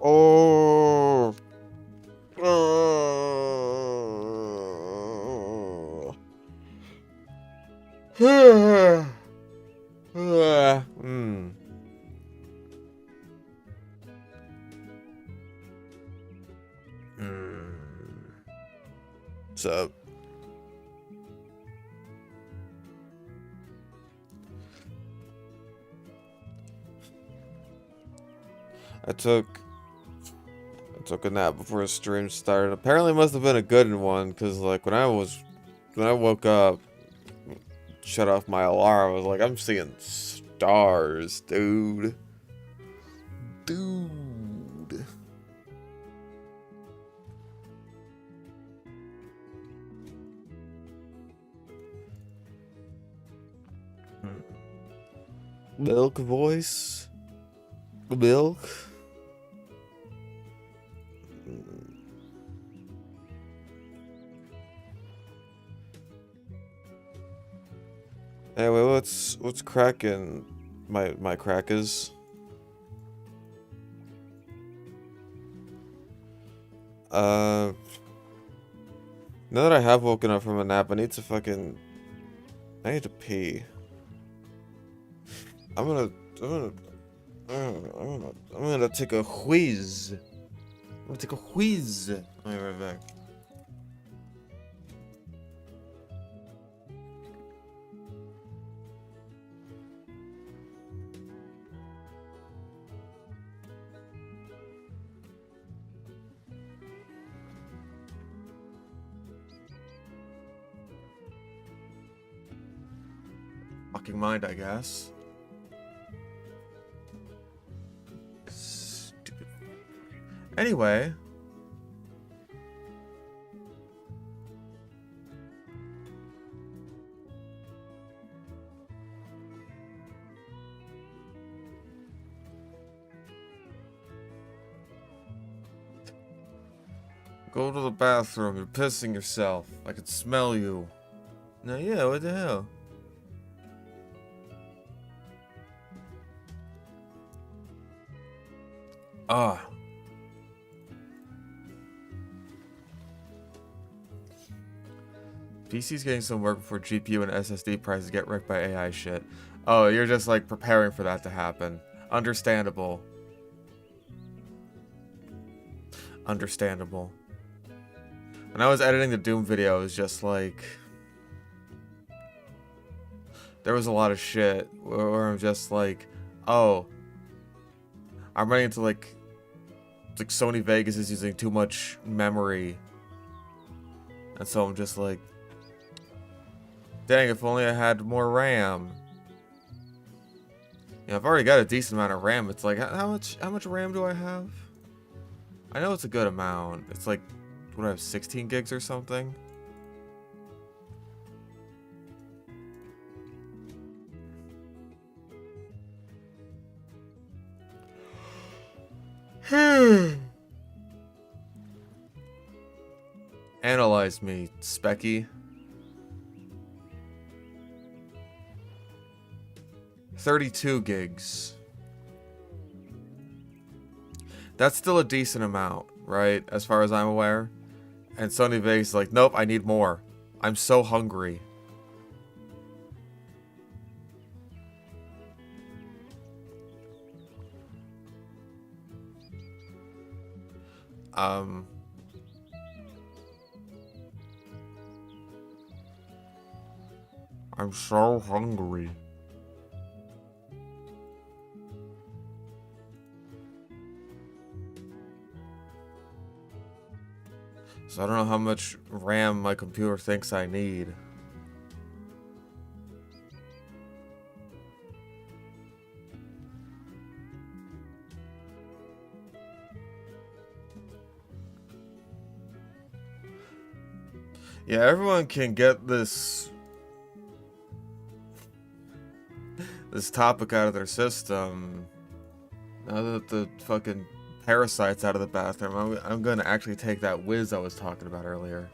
Oh. Hmm. What's up? I took a nap before the stream started. Apparently, it must have been a good one, cause like when I woke up, shut off my alarm. I was like, I'm seeing stars, dude. Dude. Milk voice. Milk. Anyway, what's cracking, my crackers? Now that I have woken up from a nap, I need to pee. I'm gonna take a whiz. I'm gonna take a whiz. I'll be right back. Fucking mind, I guess. Stupid. Anyway. Go to the bathroom. You're pissing yourself. I can smell you. No, yeah, what the hell? Ah. PC's getting some work before GPU and SSD prices get wrecked by AI shit. Oh, you're just like preparing for that to happen. Understandable. Understandable. When I was editing the Doom video, it was just like... There was a lot of shit where I'm just like, oh, I'm running into like Sony Vegas is using too much memory. And so I'm just like, dang, if only I had more RAM. Yeah, I've already got a decent amount of RAM. It's like, how much RAM do I have? I know it's a good amount. It's like, what, I have 16 gigs or something? Analyze me, Specky. 32 gigs. That's still a decent amount, right? As far as I'm aware. And Sony Vegas is like, nope, I need more. I'm so hungry. I'm so hungry. So I don't know how much RAM my computer thinks I need. Yeah, everyone can get this topic out of their system. Now that the fucking parasite's out of the bathroom, I'm gonna actually take that whiz I was talking about earlier.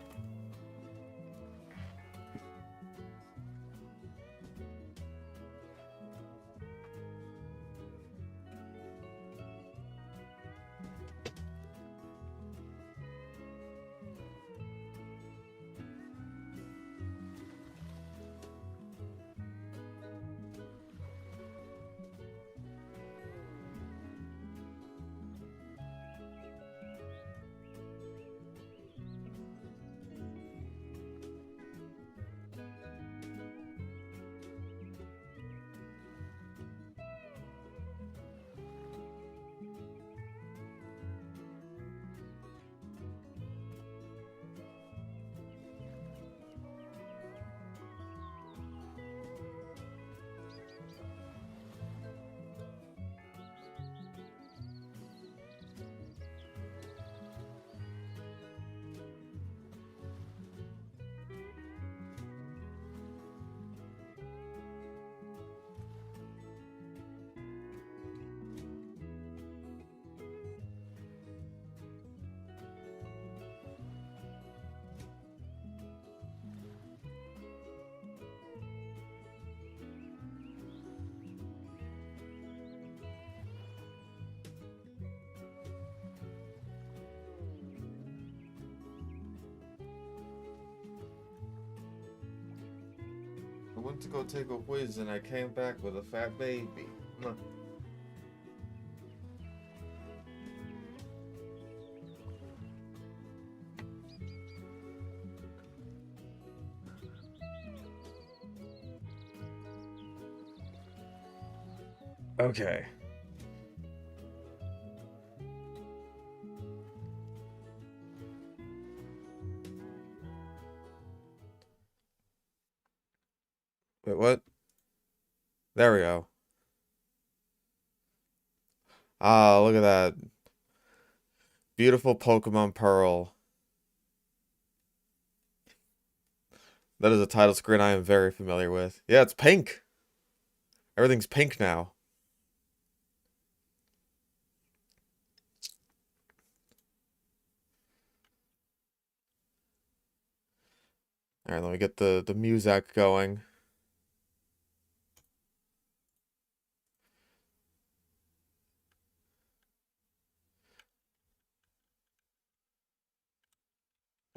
went to go take a whiz and I came back with a fat baby. Okay. Wait, what? There we go. Ah, look at that. Beautiful Pokemon Pearl. That is a title screen I am very familiar with. Yeah, it's pink. Everything's pink now. Alright, let me get the music going.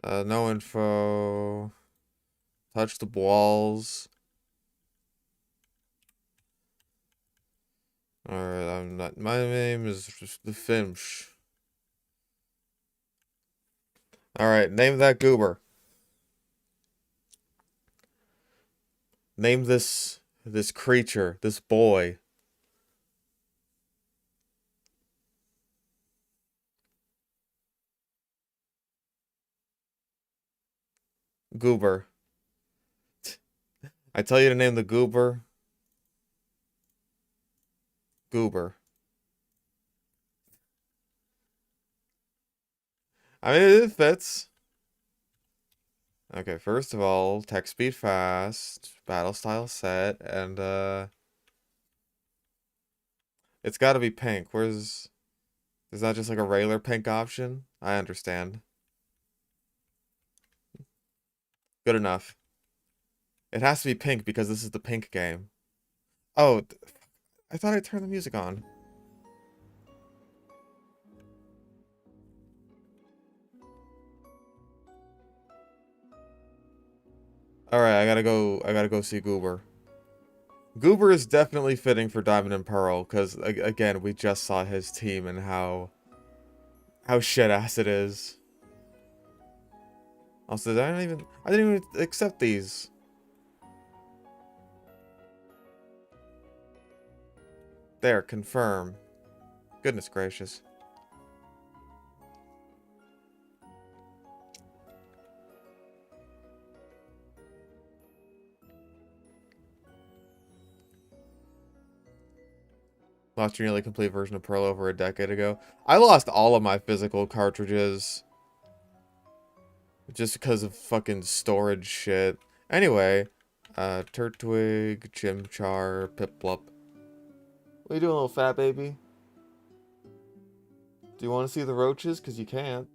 No info. Touch the walls. Alright, I'm not. My name is just the Finch. Alright, name that goober. Name this creature, this boy. Goober. I tell you to name the goober. Goober. I mean, it fits. Okay, first of all, tech speed fast, battle style set, and it's gotta be pink. Is that just like a regular pink option? I understand. Good enough. It has to be pink because this is the pink game. Oh, I thought I turned the music on. Alright, I gotta go see Goober. Goober is definitely fitting for Diamond and Pearl, because, again, we just saw his team and how shit-ass it is. Also, I didn't even accept these. There, confirm. Goodness gracious. Lost your nearly complete version of Pearl over a decade ago. I lost all of my physical cartridges. Just because of fucking storage shit. Anyway, Turtwig, Chimchar, Piplup. What are you doing, little fat baby? Do you want to see the roaches? Because you can't.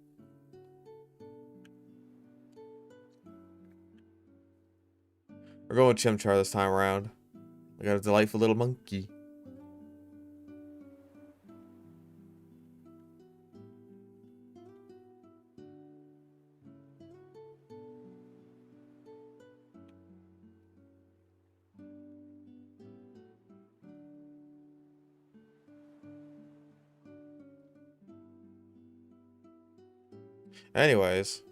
We're going with Chimchar this time around. I got a delightful little monkey. Anyways.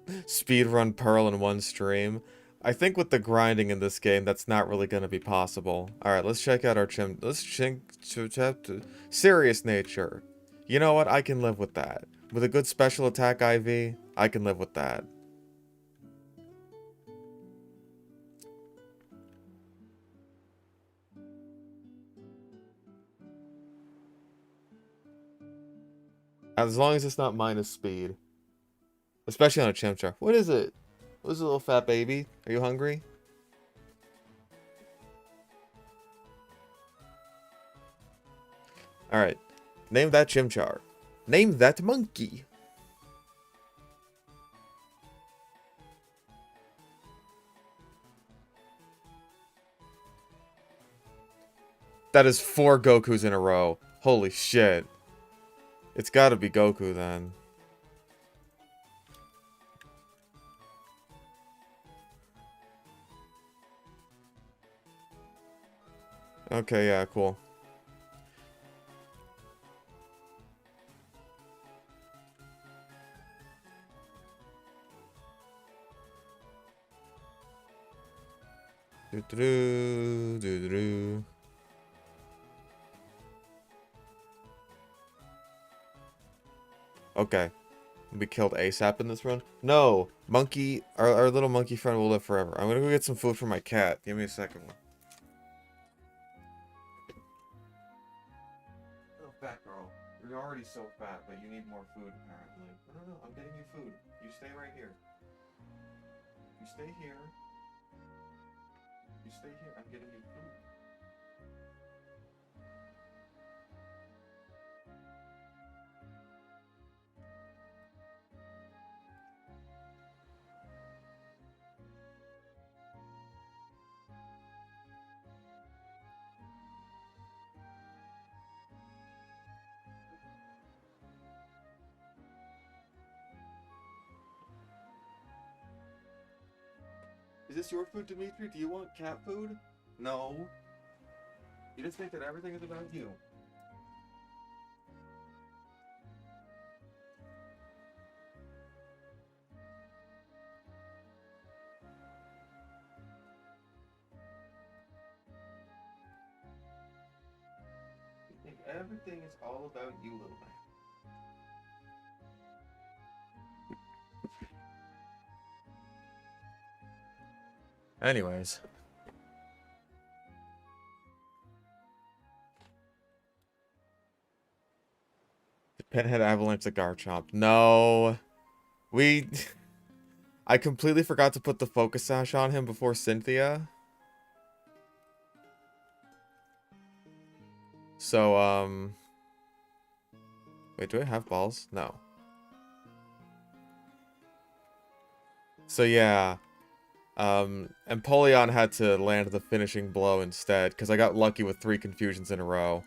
Speedrun Pearl in one stream. I think with the grinding in this game, that's not really going to be possible. Alright, let's check out our serious nature. You know what? I can live with that. With a good special attack IV, I can live with that. As long as it's not minus speed. Especially on a Chimchar. What is it? What is it, little fat baby? Are you hungry? Alright. Name that Chimchar. Name that monkey. That is 4 Gokus in a row. Holy shit. It's gotta be Goku then. Okay, yeah, cool. Do-do-do, do-do-do. Okay. We killed ASAP in this run. No! Monkey, our little monkey friend will live forever. I'm gonna go get some food for my cat. Give me a second. Oh, fat girl. You're already so fat, but you need more food, apparently. No, I'm getting you food. You stay right here. You stay here. You stay here. I'm getting you food. Is this your food, Dimitri? Do you want cat food? No. You just think that everything is about you. You think everything is all about you, little man. Anyways. Pinhead Avalanche the Garchomp. No. I completely forgot to put the focus sash on him before Cynthia. So, wait, do I have balls? No. So, yeah. Empoleon had to land the finishing blow instead, because I got lucky with 3 confusions in a row.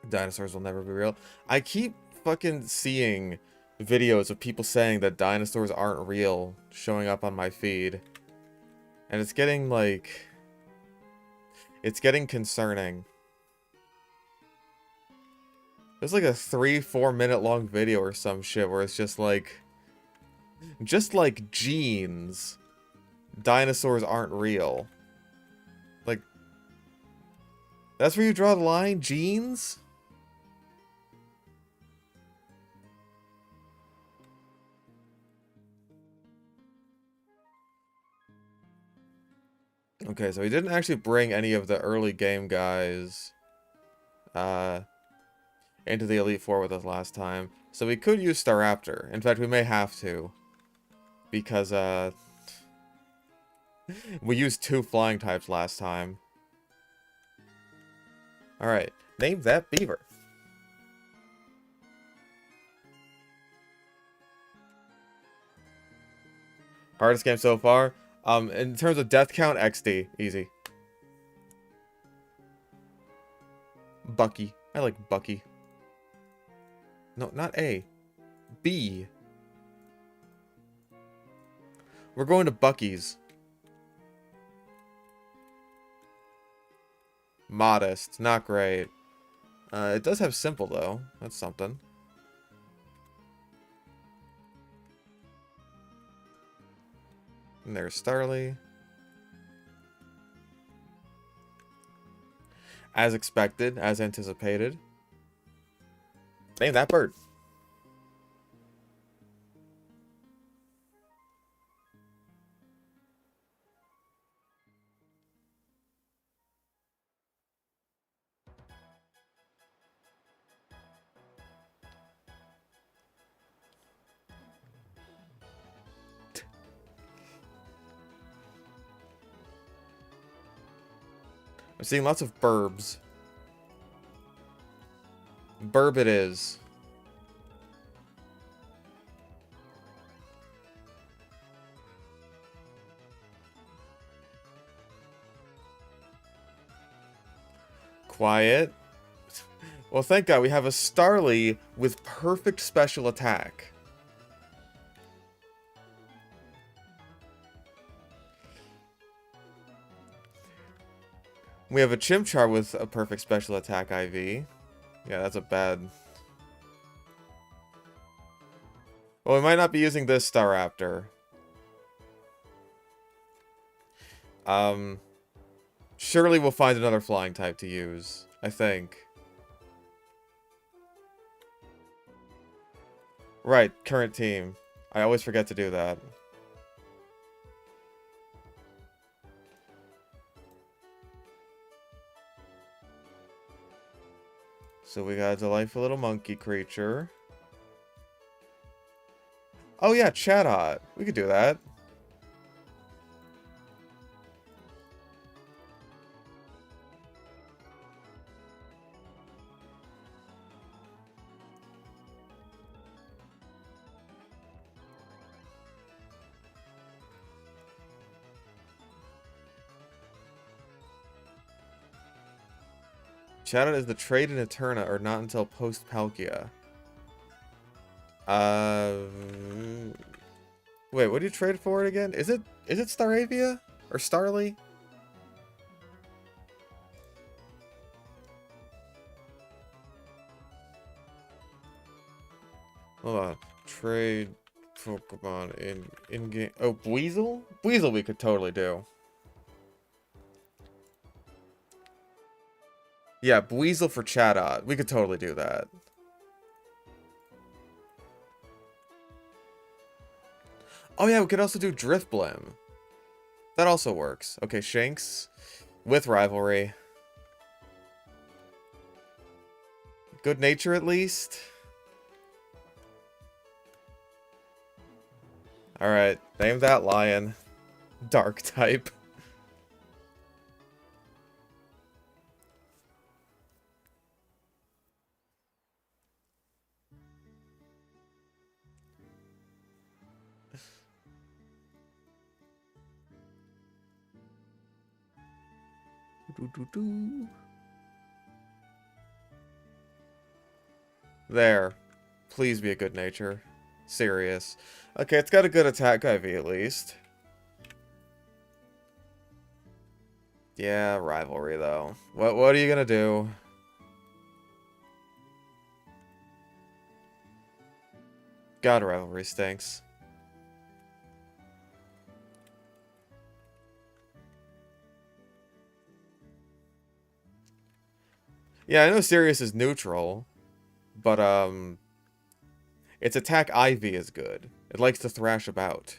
Dinosaurs will never be real. I keep fucking seeing videos of people saying that dinosaurs aren't real showing up on my feed. And it's getting, like... It's getting concerning. There's like a 3-4 minute long video or some shit where it's just like genes. Dinosaurs aren't real. Like, that's where you draw the line? Genes? Okay, so he didn't actually bring any of the early game guys into the Elite Four with us last time. So we could use Staraptor. In fact, we may have to. Because, we used 2 flying types last time. Alright, name that beaver. Hardest game so far? In terms of death count, XD. Easy. Bucky. I like Bucky. No, not A. B. We're going to Bucky's. Modest. Not great. It does have simple, though. That's something. And there's Starly. As expected, as anticipated. Name that bird. I'm seeing lots of burbs. Burb it is. Quiet. Well, thank God we have a Starly with perfect special attack. We have a Chimchar with a perfect special attack IV. Yeah, that's a bad... Well, we might not be using this Staraptor. Surely we'll find another flying type to use, I think. Right, current team. I always forget to do that. So we got a delightful little monkey creature. Oh yeah, Chatot. We could do that. Chatot is the trade in Eterna, or not until post-Palkia. Wait, what do you trade for it again? Is it Staravia? Or Starly? Hold on. Trade Pokemon in-game. Oh, Weasel? Weasel we could totally do. Yeah, Weasel for Chatot. We could totally do that. Oh yeah, we could also do Drifloon. That also works. Okay, Shanks with Rivalry. Good Nature at least. Alright, name that lion. Dark type. There. Please be a good nature. Serious. Okay, it's got a good attack IV at least. Yeah, Rivalry though. What are you gonna do? God, Rivalry stinks. Yeah, I know Sirius is neutral, but its attack IV is good. It likes to thrash about.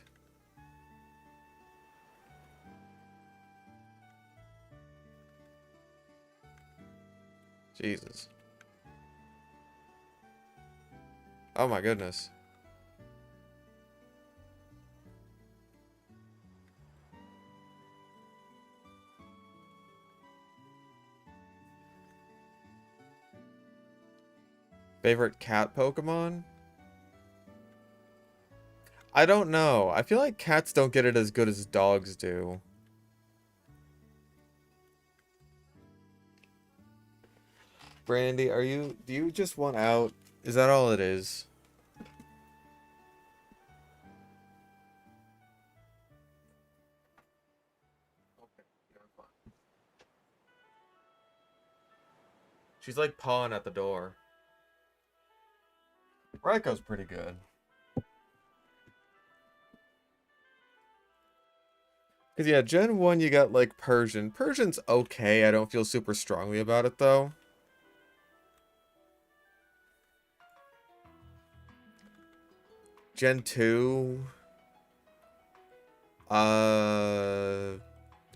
Jesus. Oh my goodness. Favorite cat Pokemon? I don't know. I feel like cats don't get it as good as dogs do. Brandy, do you just want out? Is that all it is? She's like pawing at the door. Raiko's pretty good. Because, yeah, Gen 1 you got, like, Persian. Persian's okay. I don't feel super strongly about it, though. Gen 2...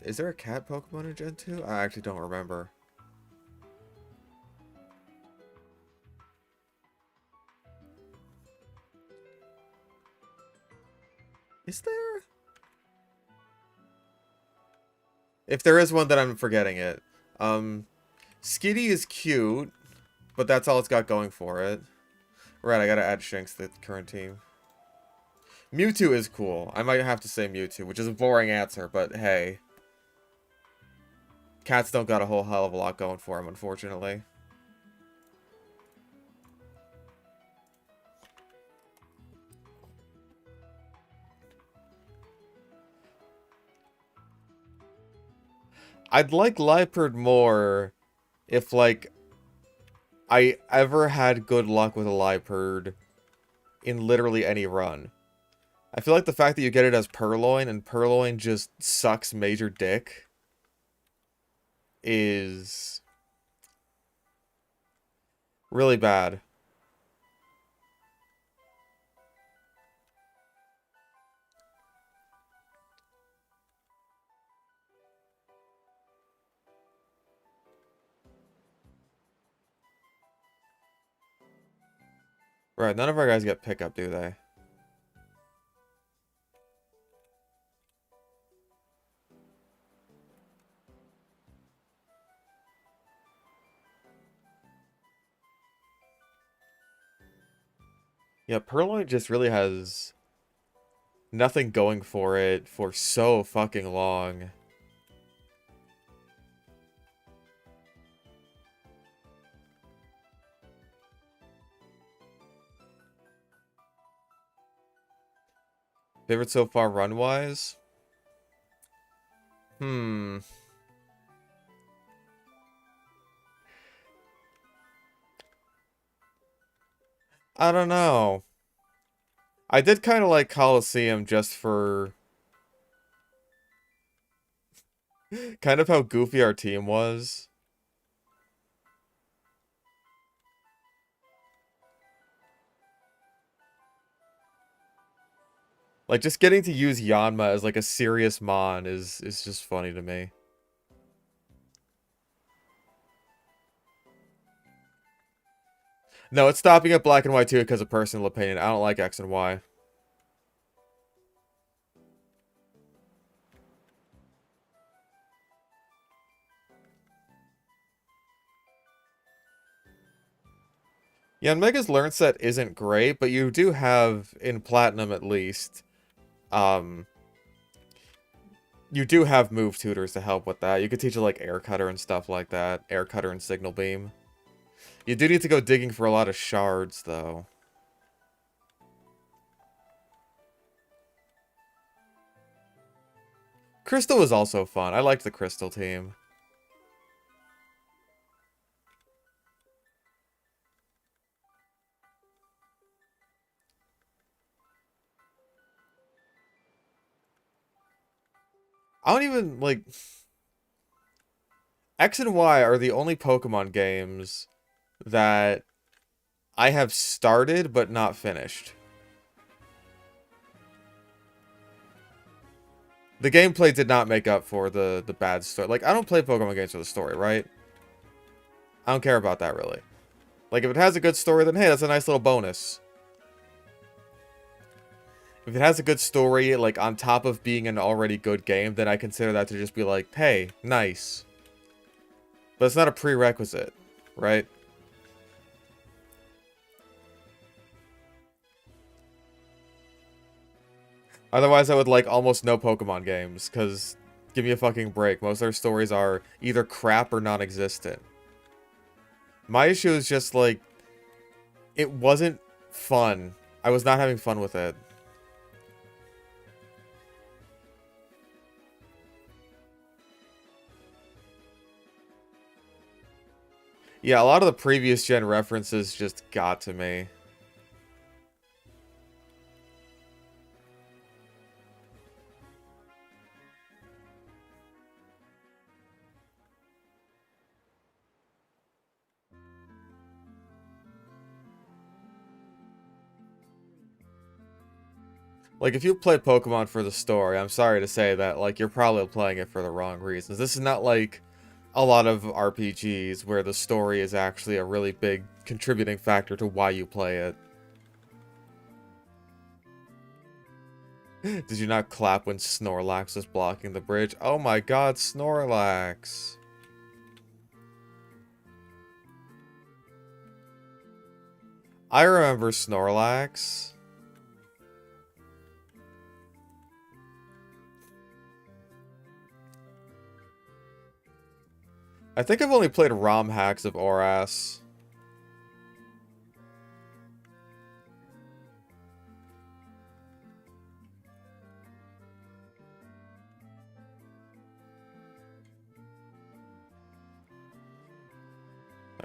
Is there a cat Pokemon in Gen 2? I actually don't remember. Is there? If there is one, then I'm forgetting it. Skitty is cute, but that's all it's got going for it. Right, I gotta add Shanks to the current team. Mewtwo is cool. I might have to say Mewtwo, which is a boring answer, but hey. Cats don't got a whole hell of a lot going for them, unfortunately. I'd like Liepard more if, like, I ever had good luck with a Liepard in literally any run. I feel like the fact that you get it as Purloin, and Purloin just sucks major dick, is really bad. Right, none of our guys get pickup, do they? Yeah, Purloin just really has nothing going for it for so fucking long. Favorite so far run-wise? Hmm. I don't know. I did kind of like Colosseum just for kind of how goofy our team was. Like, just getting to use Yanma as, like, a serious Mon is just funny to me. No, it's stopping at Black and White too because of personal opinion. I don't like X and Y. Yeah, and Mega's Learn Set isn't great, but you do have, in Platinum at least, um, you do have move tutors to help with that. You could teach it like Air Cutter and stuff like that. Air Cutter and Signal Beam. You do need to go digging for a lot of shards, though. Crystal was also fun. I liked the Crystal team. I don't even, like... X and Y are the only Pokemon games that I have started but not finished. The gameplay did not make up for the bad story. Like, I don't play Pokemon games for the story, right? I don't care about that, really. Like, if it has a good story, then hey, that's a nice little bonus. If it has a good story, like, on top of being an already good game, then I consider that to just be like, hey, nice. But it's not a prerequisite, right? Otherwise, I would like almost no Pokemon games, because give me a fucking break. Most of their stories are either crap or non-existent. My issue is just, like, it wasn't fun. I was not having fun with it. Yeah, a lot of the previous gen references just got to me. Like, if you play Pokemon for the story, I'm sorry to say that, like, you're probably playing it for the wrong reasons. This is not like a lot of RPGs where the story is actually a really big contributing factor to why you play it. Did you not clap when Snorlax was blocking the bridge? Oh my god, Snorlax. I remember Snorlax. I think I've only played ROM hacks of Oras.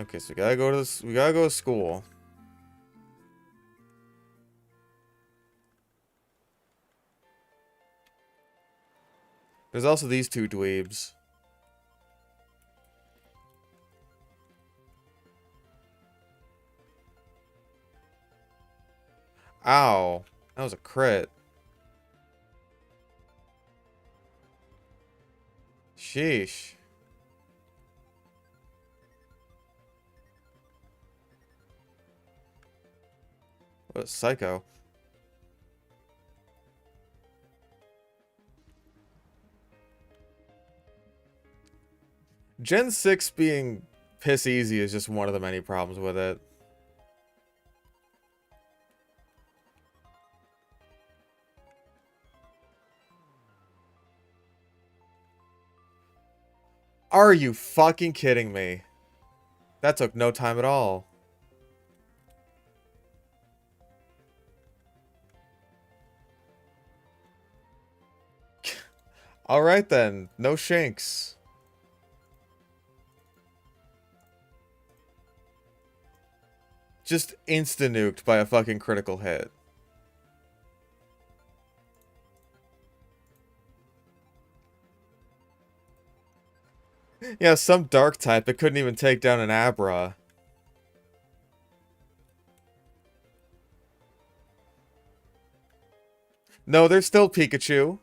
Okay, so we gotta go to this. We gotta go to school. There's also these two dweebs. Ow. That was a crit. Sheesh. What a psycho. Gen 6 being piss easy is just one of the many problems with it. Are you fucking kidding me? That took no time at all. Alright then, no shanks. Just insta-nuked by a fucking critical hit. Yeah, some dark type, it couldn't even take down an Abra. No, there's still Pikachu.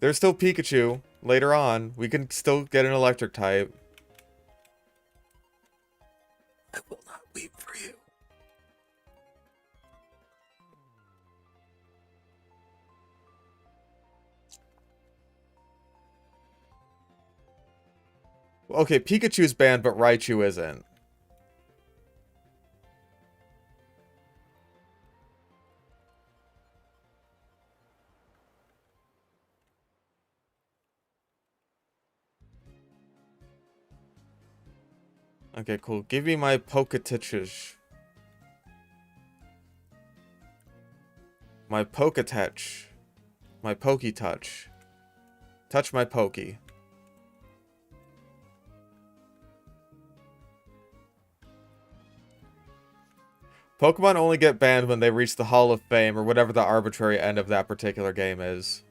There's still Pikachu. Later on, we can still get an electric type. I will not weep for you. Okay, Pikachu's banned, but Raichu isn't. Okay, cool. Give me my Poketouches. My Poketouch. My Poketouch. Touch my Pokey. Pokemon only get banned when they reach the Hall of Fame or whatever the arbitrary end of that particular game is.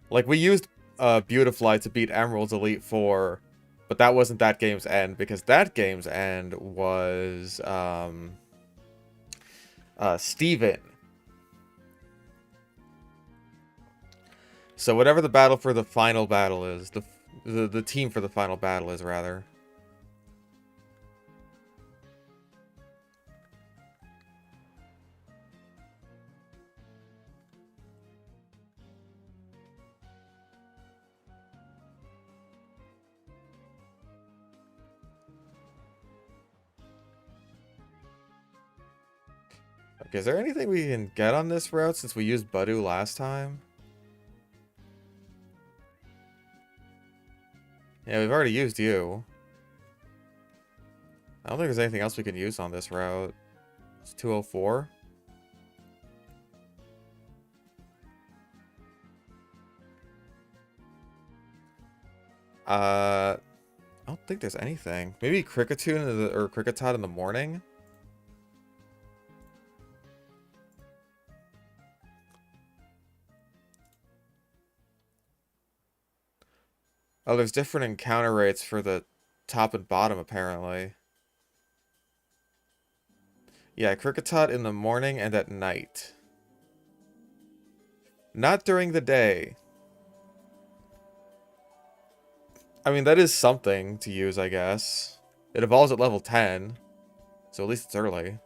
Like, we used Beautifly to beat Emerald's Elite Four, but that wasn't that game's end, because that game's end was Steven. So whatever the battle for the final battle is, the team for the final battle is, rather. Okay, is there anything we can get on this route since we used Budu last time? Yeah, we've already used you. I don't think there's anything else we can use on this route. It's 204. I don't think there's anything. Maybe Kricketune or Kricketot in the morning? Oh, there's different encounter rates for the top and bottom, apparently. Yeah, Kricketot in the morning and at night. Not during the day. I mean, that is something to use, I guess. It evolves at level 10, so at least it's early.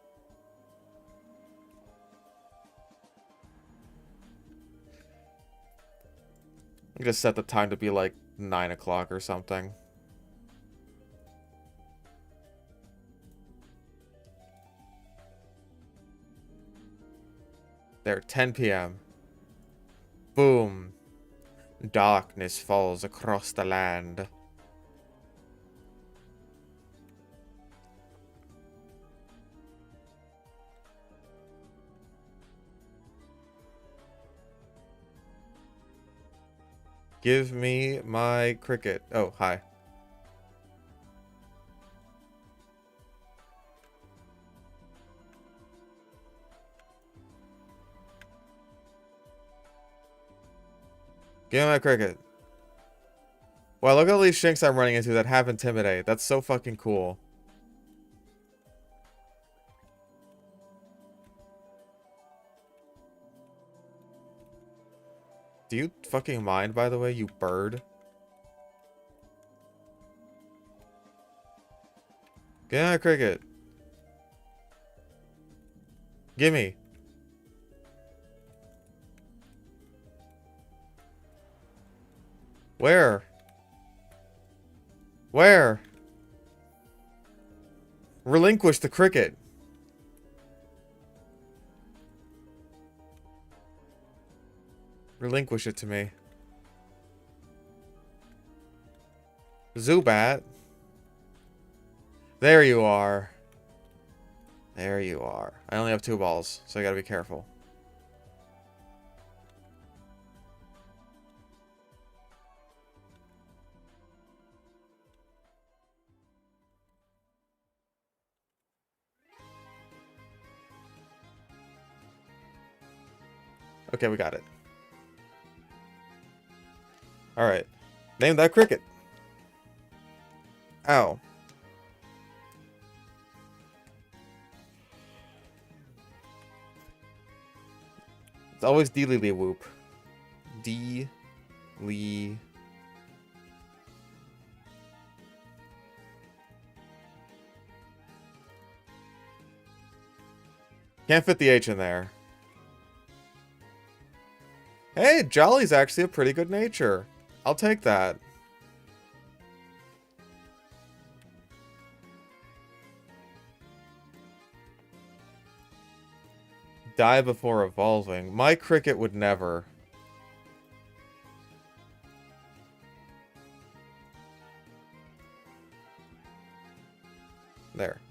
I'm gonna set the time to be like 9 o'clock or something. There, 10 p.m. Boom. Darkness falls across the land. Give me my cricket. Oh, hi. Give me my cricket. Wow, look at all these shinks I'm running into that have Intimidate. That's so fucking cool. Do you fucking mind, by the way, you bird? Give me my cricket. Gimme. Where? Where? Relinquish the cricket. Relinquish it to me. Zubat. There you are. There you are. I only have 2 balls, so I gotta be careful. Okay, we got it. Alright. Name that cricket. Ow. It's always D-Lee Whoop. D-Lee. Can't fit the H in there. Hey, Jolly's actually a pretty good nature. I'll take that. Die before evolving. My cricket would never. There.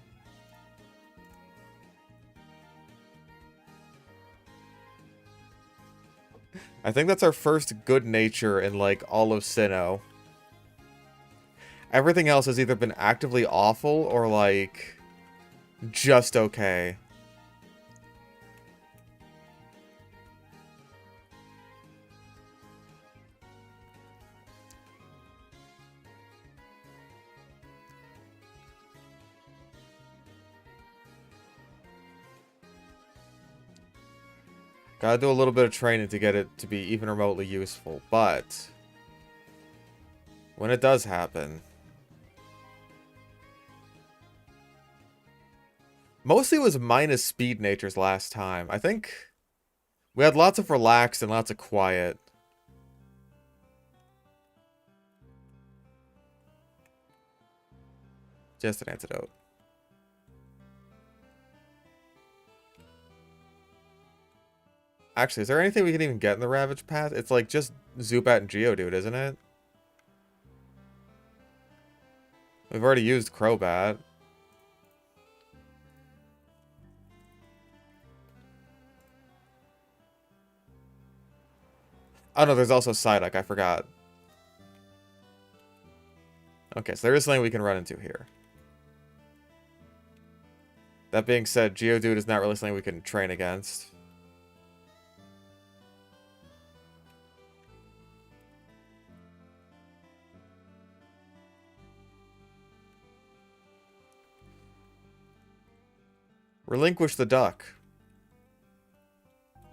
I think that's our first good nature in, like, all of Sinnoh. Everything else has either been actively awful or, like, just okay. Gotta do a little bit of training to get it to be even remotely useful, but when it does happen, mostly it was minus speed natures last time. I think we had lots of relaxed and lots of quiet. Just an antidote. Actually, is there anything we can even get in the Ravage path? It's like just Zubat and Geodude, isn't it? We've already used Crobat. Oh no, there's also Psyduck, I forgot. Okay, so there is something we can run into here. That being said, Geodude is not really something we can train against. Relinquish the duck.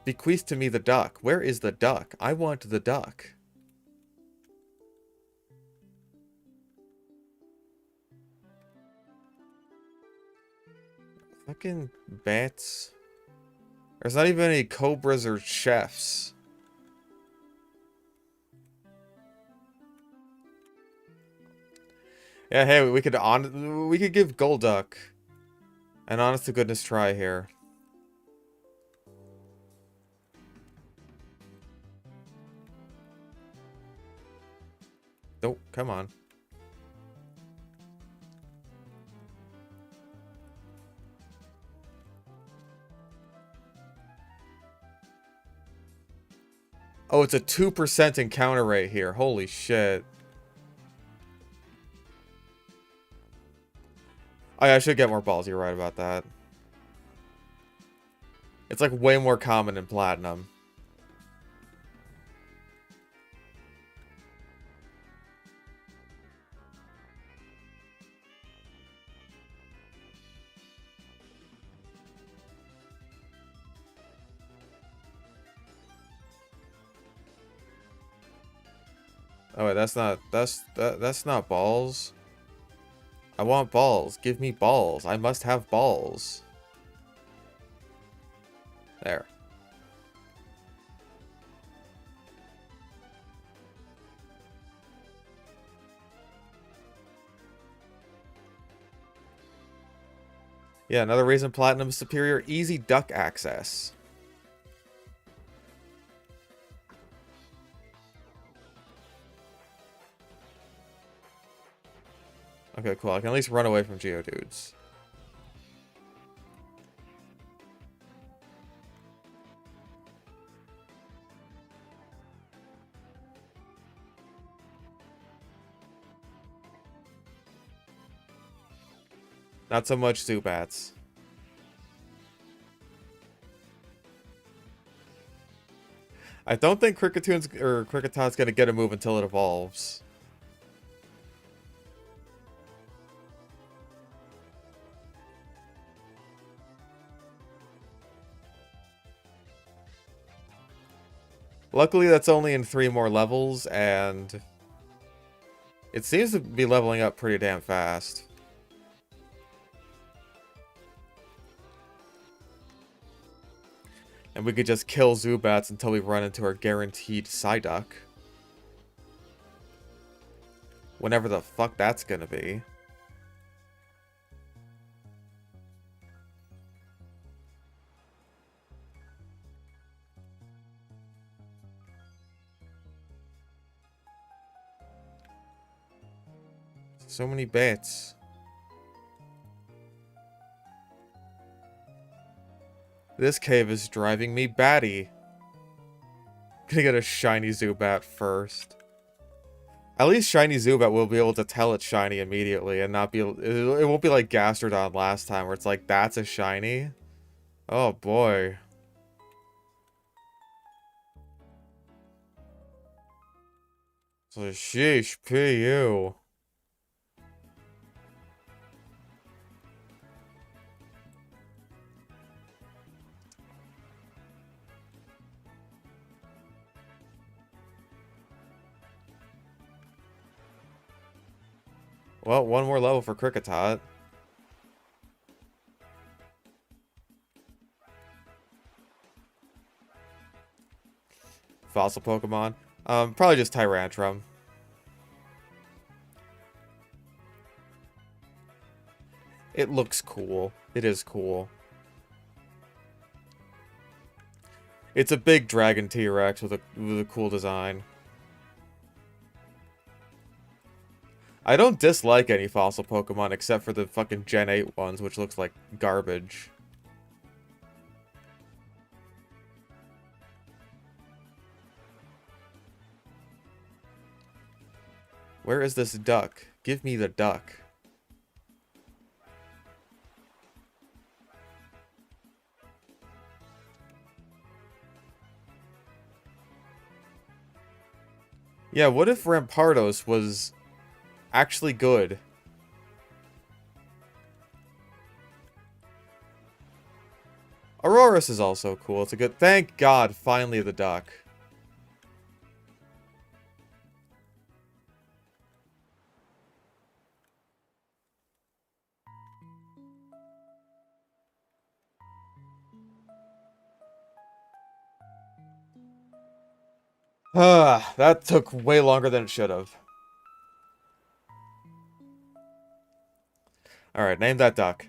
Bequeath to me the duck. Where is the duck? I want the duck. Fucking bats. There's not even any cobras or chefs. Yeah, hey, we could give Golduck an honest to goodness try here. Oh, come on. Oh, it's a 2% encounter rate here. Holy shit. Oh, yeah, I should get more balls. You're right about that. It's like way more common in Platinum. Oh wait, that's not balls. I want balls. Give me balls. I must have balls. There. Yeah, another reason Platinum is superior, easy duck access. Okay, cool. I can at least run away from Geodudes. Not so much Zubats. I don't think Cricketot's gonna get a move until it evolves. Luckily, that's only in 3 more levels, and it seems to be leveling up pretty damn fast. And we could just kill Zubats until we run into our guaranteed Psyduck. Whenever the fuck that's gonna be. So many bits. This cave is driving me batty. Gonna get a shiny Zubat first. At least shiny Zubat will be able to tell it's shiny immediately and not be... It won't be like Gastrodon last time where it's like, that's a shiny? Oh boy. So sheesh, PU. Well, one more level for Kricketot. Fossil Pokemon. Probably just Tyrantrum. It looks cool. It is cool. It's a big dragon T-Rex with a cool design. I don't dislike any fossil Pokemon except for the fucking Gen 8 ones, which looks like garbage. Where is this duck? Give me the duck. Yeah, what if Rampardos was actually good? Aurorus is also cool. It's a good... Thank God, finally the duck. That took way longer than it should have. Alright, name that duck.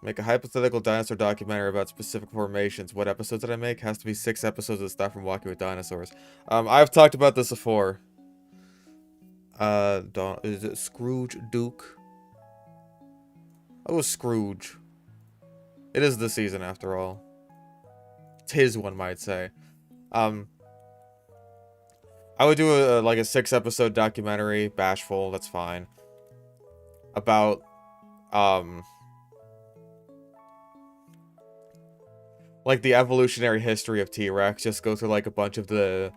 Make a hypothetical dinosaur documentary about specific formations. What episodes did I make? Has to be 6 episodes of stuff from Walking with Dinosaurs. I've talked about this before. Is it Scrooge Duke? Oh, Scrooge. It is the season after all. 'Tis, one might say. I would do like a 6-episode documentary, Bashful, that's fine, about like the evolutionary history of T-Rex. Just go through like a bunch of the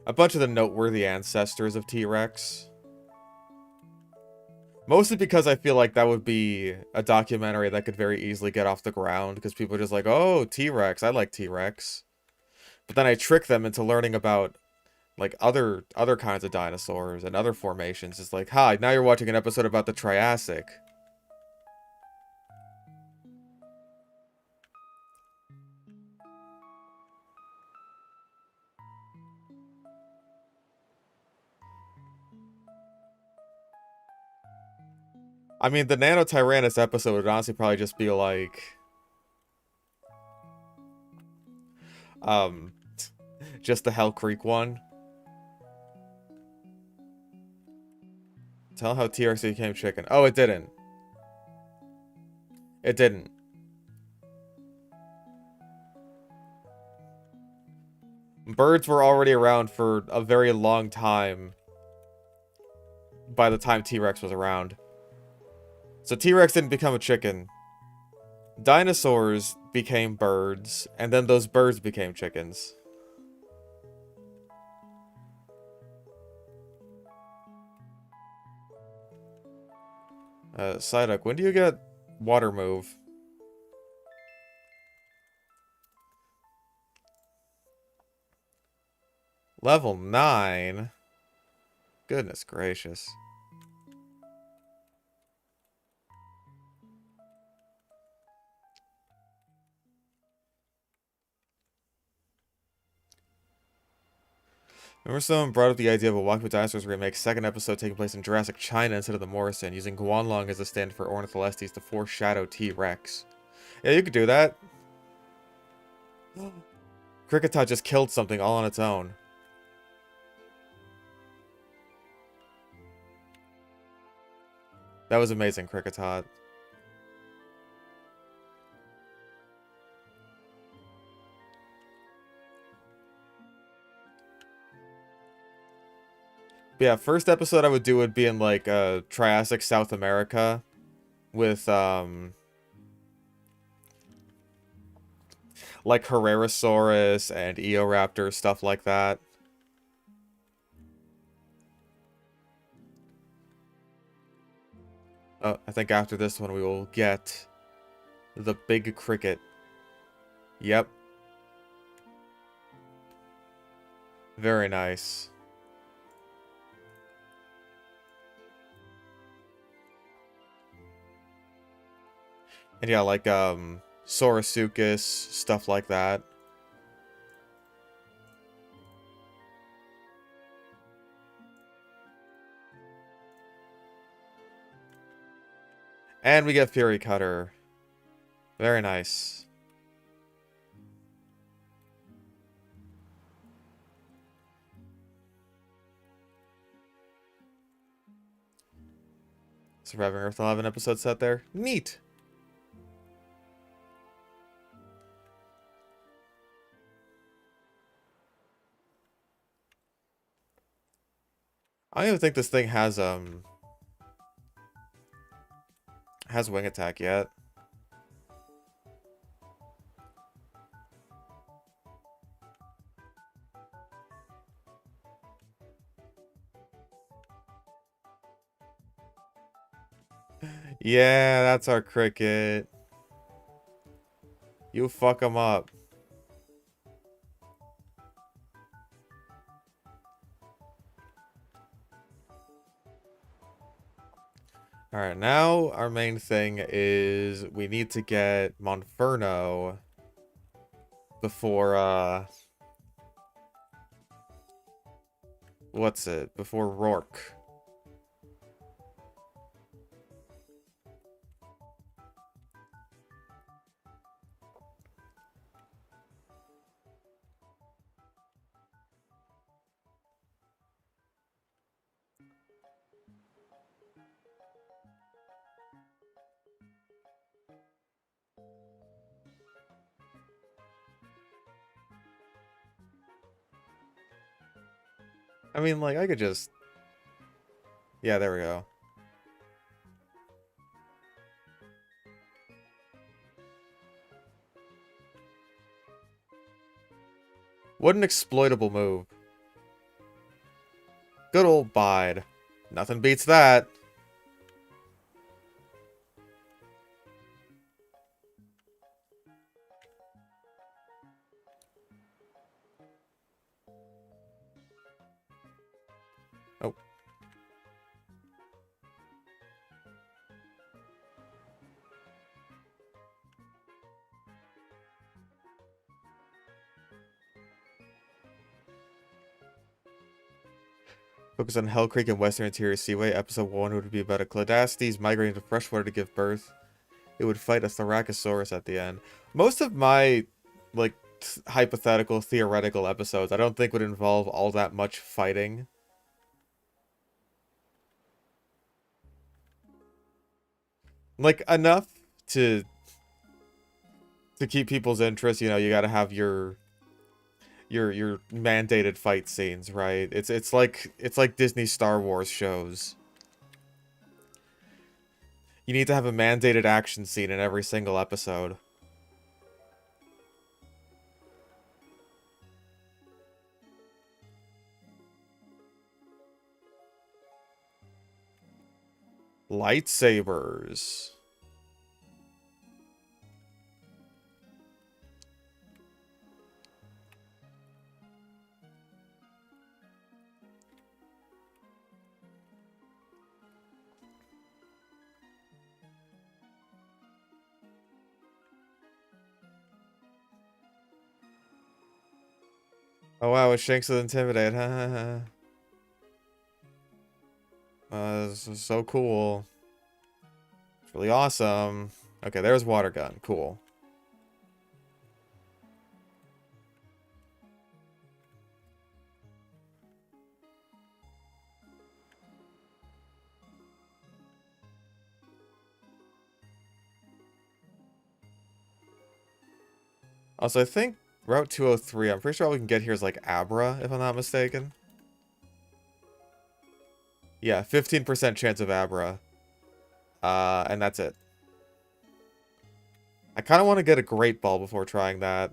noteworthy ancestors of T-Rex. Mostly because I feel like that would be a documentary that could very easily get off the ground, because people are just like, oh, T-Rex, I like T-Rex. But then I trick them into learning about like other kinds of dinosaurs and other formations. It's like, hi, now you're watching an episode about the Triassic. I mean, the Nanotyrannus episode would honestly probably just be like, just the Hell Creek one. Tell how T-Rex became chicken. Oh, it didn't. It didn't. Birds were already around for a very long time by the time T-Rex was around. So T-Rex didn't become a chicken. Dinosaurs became birds, and then those birds became chickens. Psyduck, when do you get water move? Level 9? Goodness gracious. Remember someone brought up the idea of a Walking with Dinosaurs remake, second episode taking place in Jurassic China instead of the Morrison, using Guanlong as a stand for Ornitholestes to foreshadow T-Rex. Yeah, you could do that. Kricketot just killed something all on its own. That was amazing, Kricketot. But yeah, first episode I would do would be in like Triassic South America with like Herrerasaurus and Eoraptor, stuff like that. I think after this one we will get the big cricket. Yep. Very nice. And yeah, like Saurosuchus, stuff like that. And we get Fury Cutter. Very nice. Surviving Earth 11 episode set there. Neat. I don't even think this thing has wing attack yet. Yeah, that's our cricket. You fuck him up. Alright, now our main thing is we need to get Monferno before, what's it? Before Rourke. I mean, like, I could just... Yeah, there we go. What an exploitable move. Good old Bide. Nothing beats that. Oh. Focus on Hell Creek and Western Interior Seaway. Episode 1 would be about a Cladastes migrating to freshwater to give birth. It would fight a Thoracosaurus at the end. Most of my, like, hypothetical, theoretical episodes, I don't think would involve all that much fighting. Like, enough to keep people's interest. You know, you gotta have your mandated fight scenes, right? It's like Disney Star Wars shows. You need to have a mandated action scene in every single episode. Lightsabers. Oh wow, it Shanks with Intimidate. This is so cool. It's really awesome. Okay, there's Water Gun. Cool. Also, I think Route 203, I'm pretty sure all we can get here is like Abra, if I'm not mistaken. Yeah, 15% chance of Abra. And that's it. I kind of want to get a Great Ball before trying that.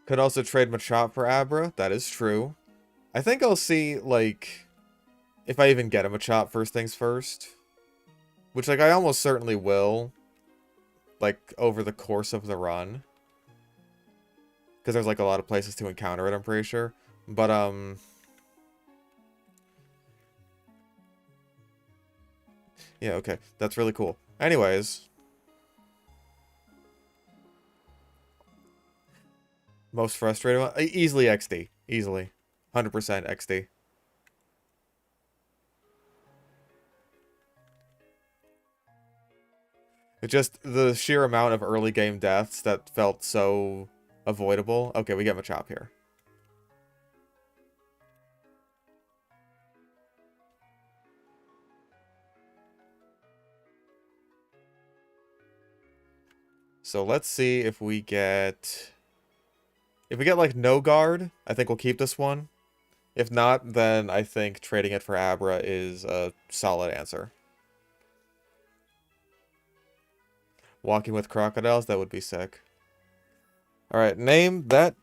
Could also trade Machop for Abra. That is true. I think I'll see, like, if I even get a Machop first things first. Which, like, I almost certainly will. Like, over the course of the run. Because there's, like, a lot of places to encounter it, I'm pretty sure. But, yeah, okay. That's really cool. Anyways. Most frustrating one? Easily XD. Easily. 100% XD. It's just the sheer amount of early game deaths that felt so avoidable. Okay, we get Machop here. So let's see if we get... If we get, like, no guard, I think we'll keep this one. If not, then I think trading it for Abra is a solid answer. Walking with crocodiles, that would be sick. Alright, name that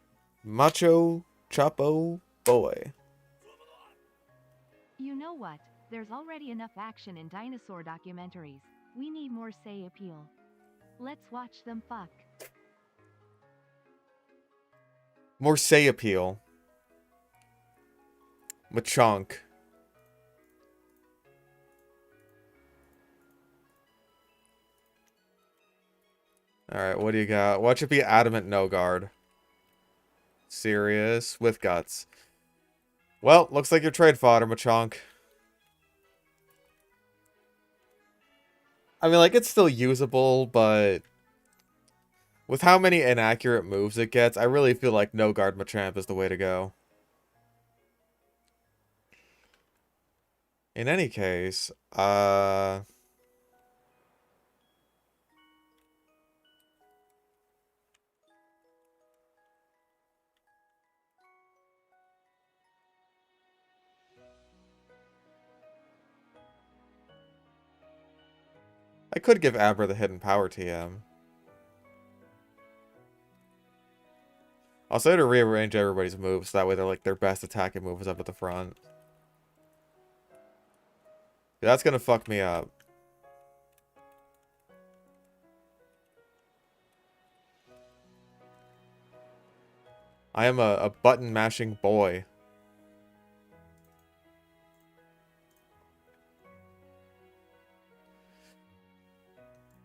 Macho Chapo boy. You know what? There's already enough action in dinosaur documentaries. We need more say appeal. Let's watch them fuck. More say appeal. Machonk. Alright, what do you got? Watch it be adamant no guard. Serious with guts. Well, looks like your trade fodder, Machonk. I mean, like, it's still usable, but with how many inaccurate moves it gets, I really feel like no guard Machamp is the way to go. In any case, I could give Abra the hidden power TM. I'll say to rearrange everybody's moves, so that way they're like their best attacking move is up at the front. That's gonna fuck me up. I am a button mashing boy.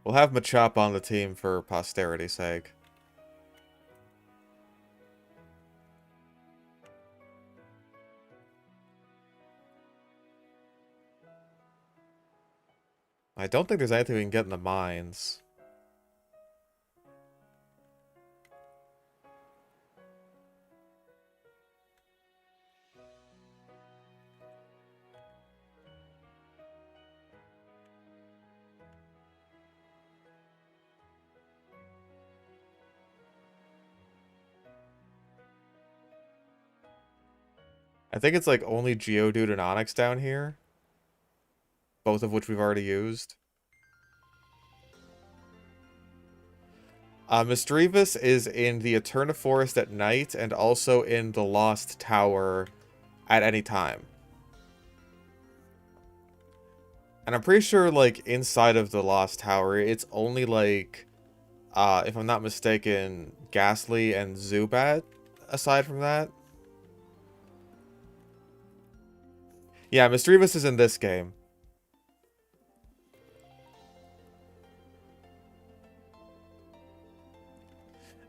We'll have Machop on the team for posterity's sake. I don't think there's anything we can get in the mines. I think it's like only Geodude and Onix down here. Both of which we've already used. Misdreavus is in the Eterna Forest at night and also in the Lost Tower at any time. And I'm pretty sure, like, inside of the Lost Tower, it's only, like, if I'm not mistaken, Ghastly and Zubat aside from that. Yeah, Misdreavus is in this game.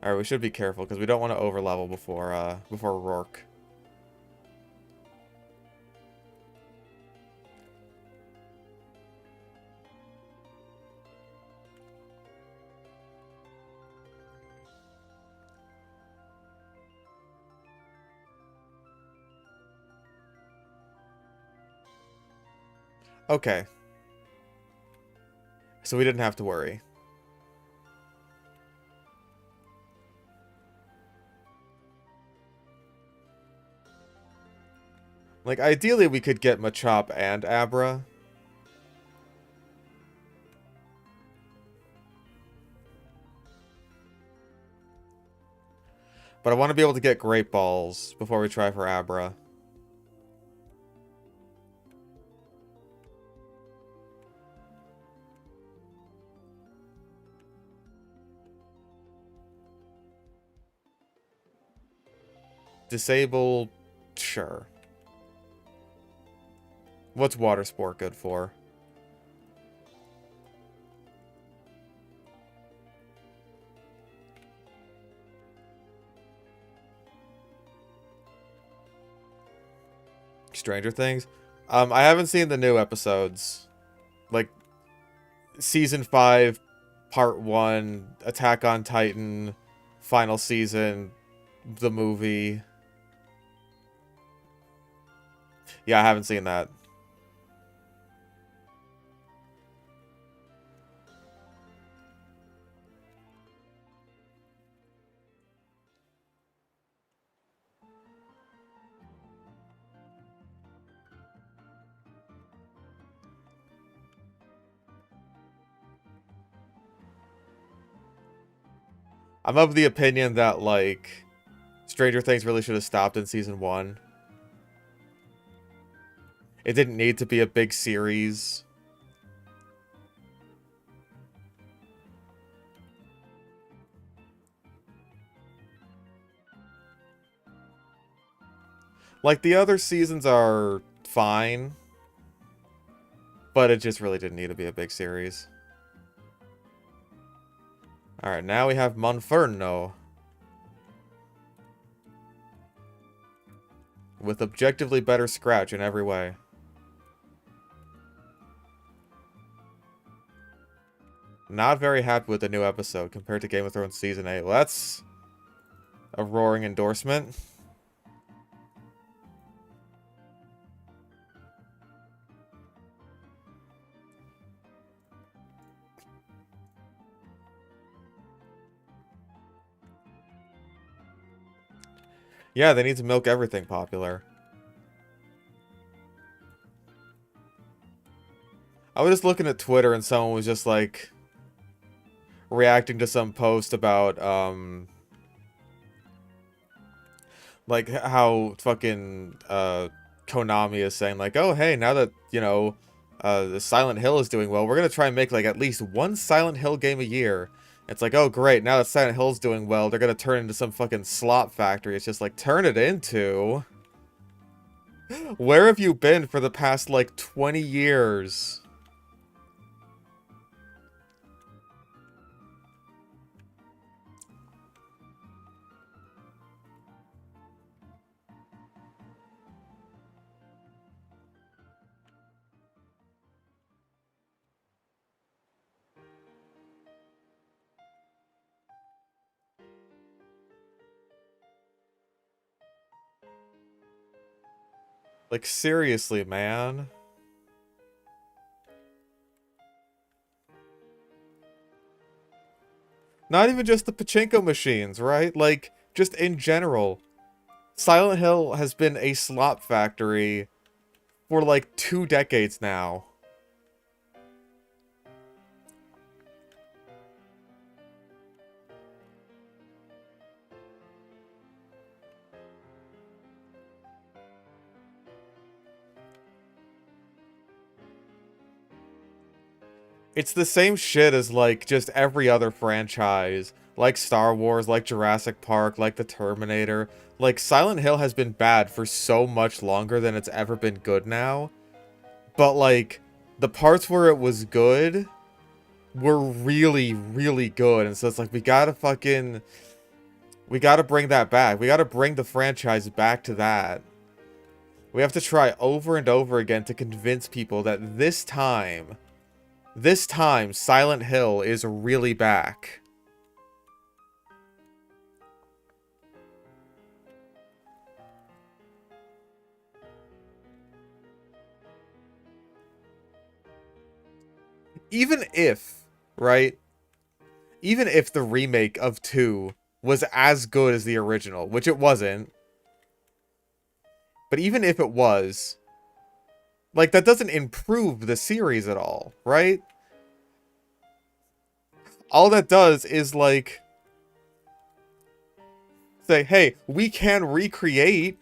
Alright, we should be careful, because we don't want to overlevel before Rourke. Okay. So we didn't have to worry. Like, ideally we could get Machop and Abra. But I want to be able to get Great Balls before we try for Abra. Disable, sure. What's Water Sport good for? Stranger Things? I haven't seen the new episodes. Like, Season 5, Part 1, Attack on Titan, final season, the movie. Yeah, I haven't seen that. I'm of the opinion that, like, Stranger Things really should have stopped in Season 1. It didn't need to be a big series. Like, the other seasons are fine, but it just really didn't need to be a big series. Alright, now we have Monferno. With objectively better scratch in every way. Not very happy with the new episode compared to Game of Thrones Season 8. Well, that's a roaring endorsement. Yeah, they need to milk everything popular. I was just looking at Twitter and someone was just like reacting to some post about like how fucking Konami is saying like, oh hey, now that, you know, the Silent Hill is doing well, we're gonna try and make like at least one Silent Hill game a year. It's like, oh great, now that Silent Hill's doing well, they're gonna turn it into some fucking slop factory. It's just like, turn it into... Where have you been for the past like 20 years? Like, seriously, man. Not even just the pachinko machines, right? Like, just in general. Silent Hill has been a slop factory for like 2 decades now. It's the same shit as, like, just every other franchise. Like Star Wars, like Jurassic Park, like The Terminator. Like, Silent Hill has been bad for so much longer than it's ever been good now. But, like, the parts where it was good were really, really good. And so it's like, we gotta fucking... We gotta bring that back. We gotta bring the franchise back to that. We have to try over and over again to convince people that this time, Silent Hill is really back. Even if, right? Even if the remake of 2 was as good as the original, which it wasn't. But even if it was, like, that doesn't improve the series at all, right? All that does is, like, say, hey, we can recreate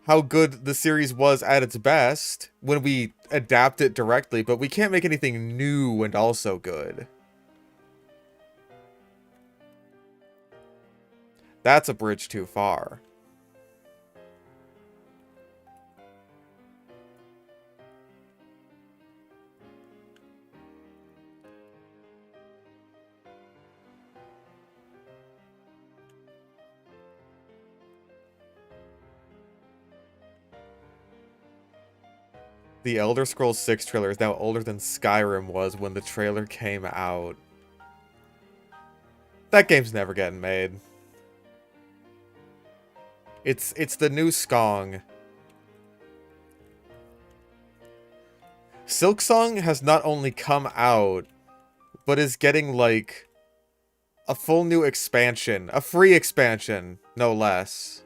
how good the series was at its best when we adapt it directly, but we can't make anything new and also good. That's a bridge too far. The Elder Scrolls 6 trailer is now older than Skyrim was when the trailer came out. That game's never getting made. It's the new Skong. Silksong has not only come out, but is getting, like, a full new expansion. A free expansion, no less.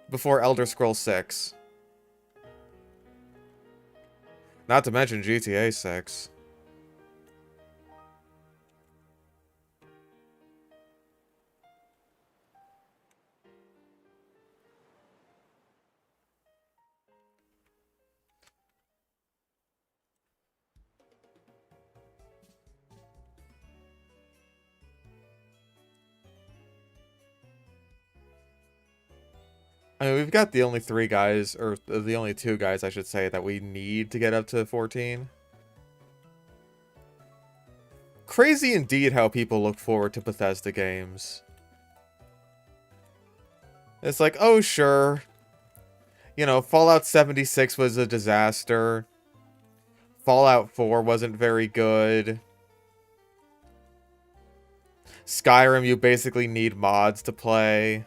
Before Elder Scrolls 6. Not to mention GTA 6. I mean, we've got the only 3 guys, or the only 2 guys, I should say, that we need to get up to 14. Crazy indeed how people look forward to Bethesda games. It's like, oh, sure. You know, Fallout 76 was a disaster. Fallout 4 wasn't very good. Skyrim, you basically need mods to play.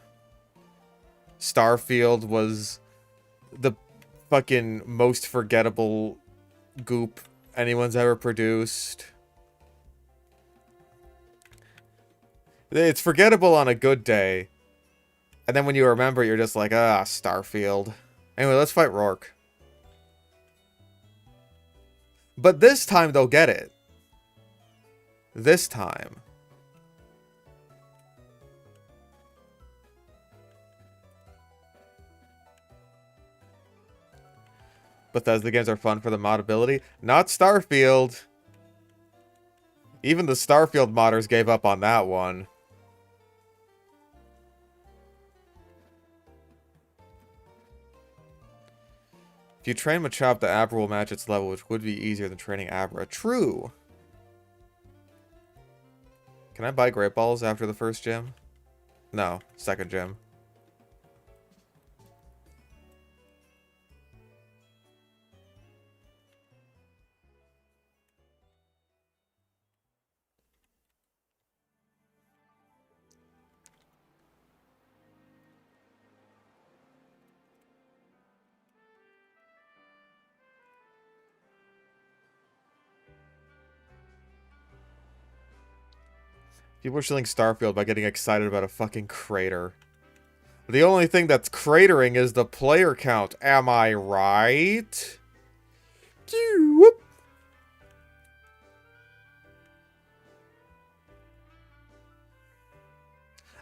Starfield was the fucking most forgettable goop anyone's ever produced. It's forgettable on a good day, And then when you remember, you're just like, ah, Starfield. Anyway, let's fight Rourke. But this time they'll get it. This time. Bethesda games are fun for the modability. Not Starfield. Even the Starfield modders gave up on that one. If you train Machop, the Abra will match its level, which would be easier than training Abra. True. Can I buy Great Balls after the first gym? No, second gym. People are shilling Starfield by getting excited about a fucking crater. The only thing that's cratering is the player count. Am I right? Whoop.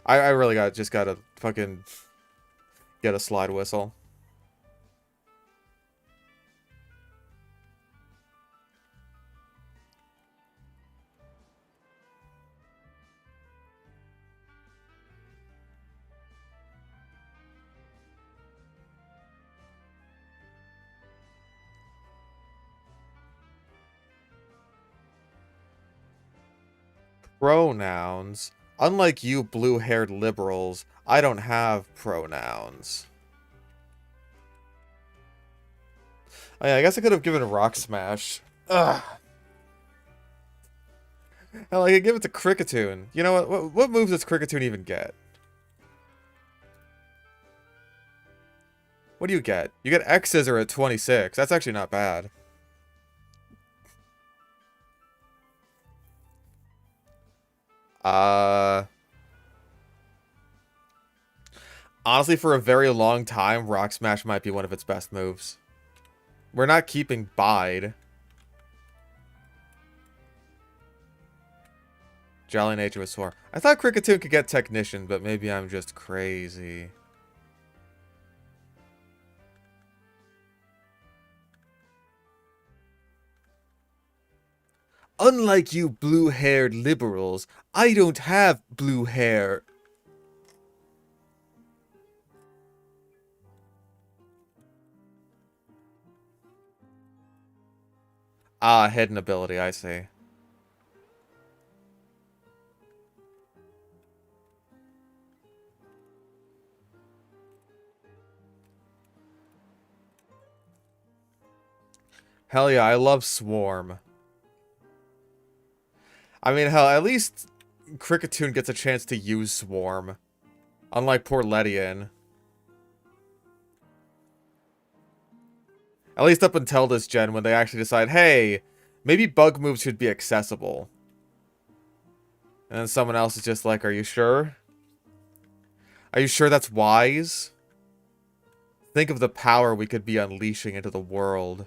I really just gotta fucking get a slide whistle. Pronouns. Unlike you blue-haired liberals, I don't have pronouns. Oh, yeah, I guess I could have given Rock Smash. Ugh. Hell, I could give it to Kricketune. You know what moves does Kricketune even get? What do you get? You get X-Scissor at 26. That's actually not bad. Honestly, for a very long time, Rock Smash might be one of its best moves. We're not keeping Bide. Jolly nature was sore. I thought Kricketune could get Technician, but maybe I'm just crazy. Unlike you blue-haired liberals, I don't have blue hair. Ah, hidden ability, I see. Hell yeah, I love Swarm. I mean, hell, at least Kricketune gets a chance to use Swarm. Unlike poor Ledian. At least up until this gen, when they actually decide, hey, maybe bug moves should be accessible. And then someone else is just like, are you sure? Are you sure that's wise? Think of the power we could be unleashing into the world.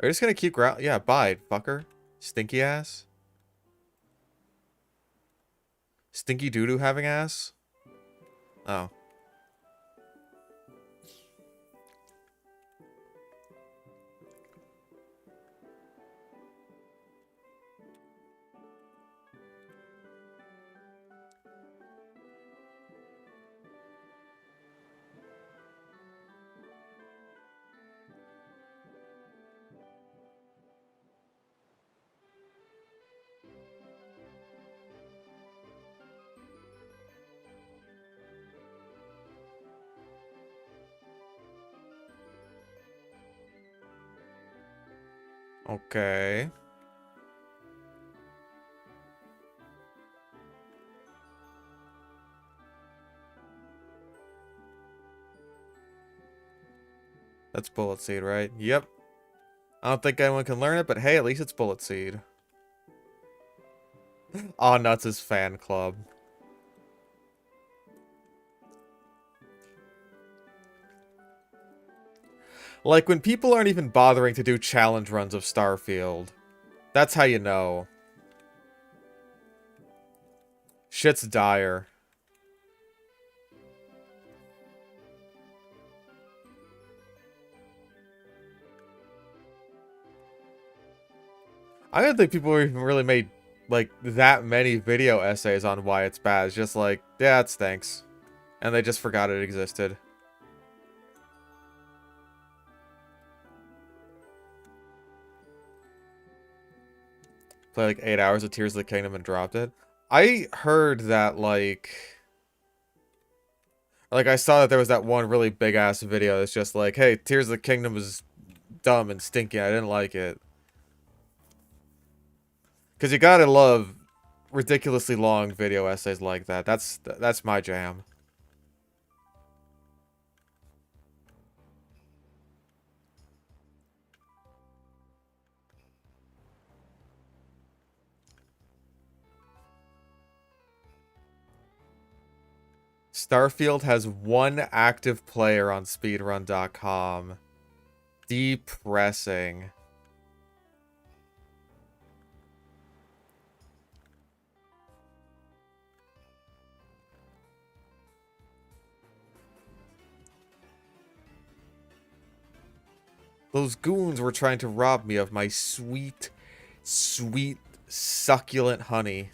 Are you just gonna keep ground? Yeah, bide, fucker. Stinky ass. Stinky doo-doo having ass? Oh. Okay. That's Bullet Seed, right? Yep. I don't think anyone can learn it, but hey, at least it's Bullet Seed. Aw Nuts' fan club. Like, when people aren't even bothering to do challenge runs of Starfield. That's how you know. Shit's dire. I don't think people even really made, like, that many video essays on why it's bad. It's just like, yeah, it stinks. And they just forgot it existed. Play like 8 hours of Tears of the Kingdom and dropped it. I heard that, like, I saw that there was that one really big-ass video that's just like, hey, Tears of the Kingdom is dumb and stinky. I didn't like it. Because you gotta love ridiculously long video essays like that. That's my jam. Starfield has one active player on speedrun.com. Depressing. Those goons were trying to rob me of my sweet, sweet, succulent honey.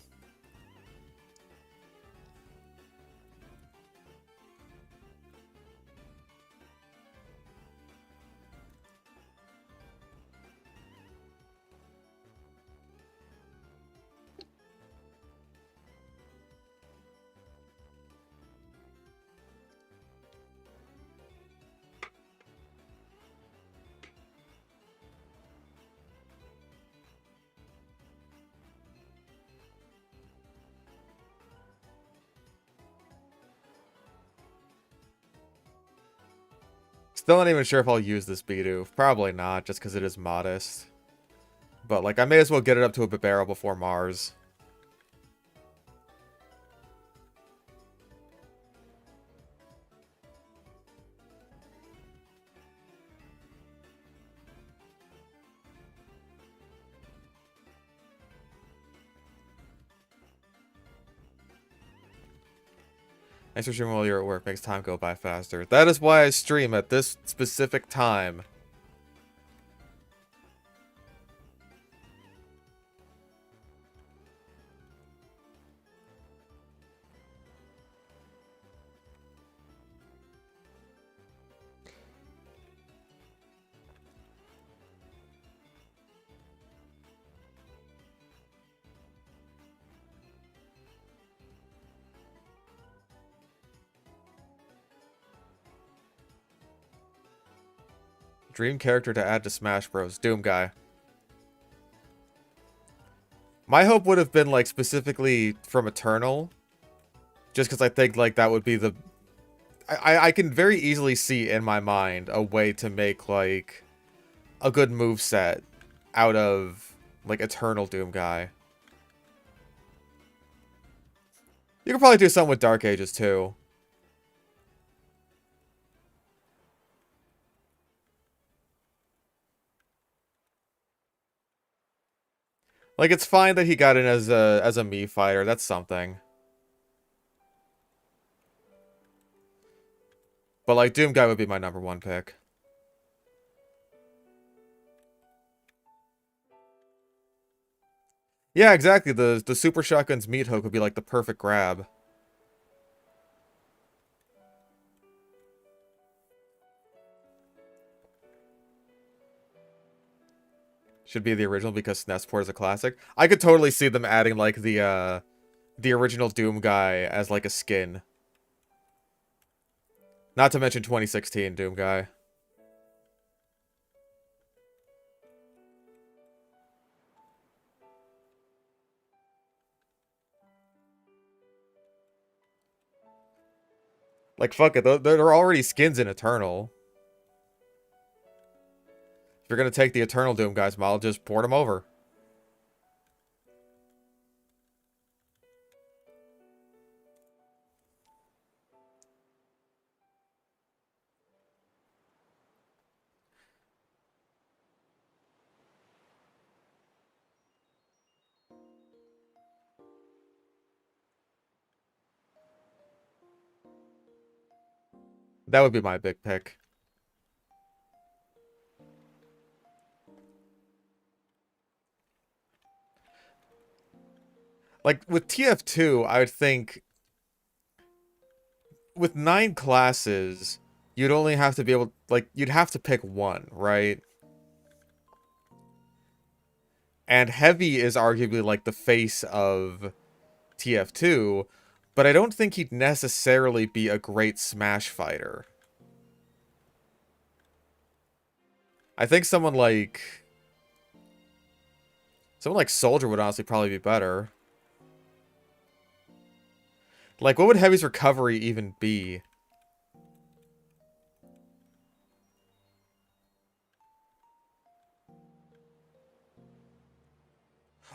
Still not even sure if I'll use this Bidoof. Probably not, just because it is modest. But, like, I may as well get it up to a barrel before Mars. Thanks for streaming while you're at work. Makes time go by faster. That is why I stream at this specific time. Dream character to add to Smash Bros. Doom guy. My hope would have been, like, specifically from Eternal. Just because I think, like, that would be the... I can very easily see in my mind a way to make, like, a good moveset out of, like, Eternal Doom guy. You could probably do something with Dark Ages, too. Like, it's fine that he got in as a Mii fighter. That's something. But, like, Doom guy would be my #1 pick. Yeah, exactly. The Super Shotgun's meat hook would be, like, the perfect grab. Should be the original because SNESport is a classic. I could totally see them adding, like, the original Doom guy as, like, a skin. Not to mention 2016 Doom guy. Like, fuck it. There are already skins in Eternal. If you're gonna take the Eternal Doom guys model, just port them over. That would be my big pick. Like, with TF2, I would think... With 9 classes, you'd only have to be able... Like, you'd have to pick one, right? And Heavy is arguably, like, the face of TF2, but I don't think he'd necessarily be a great Smash fighter. I think someone like SoulSilver would honestly probably be better. Like, what would Heavy's recovery even be?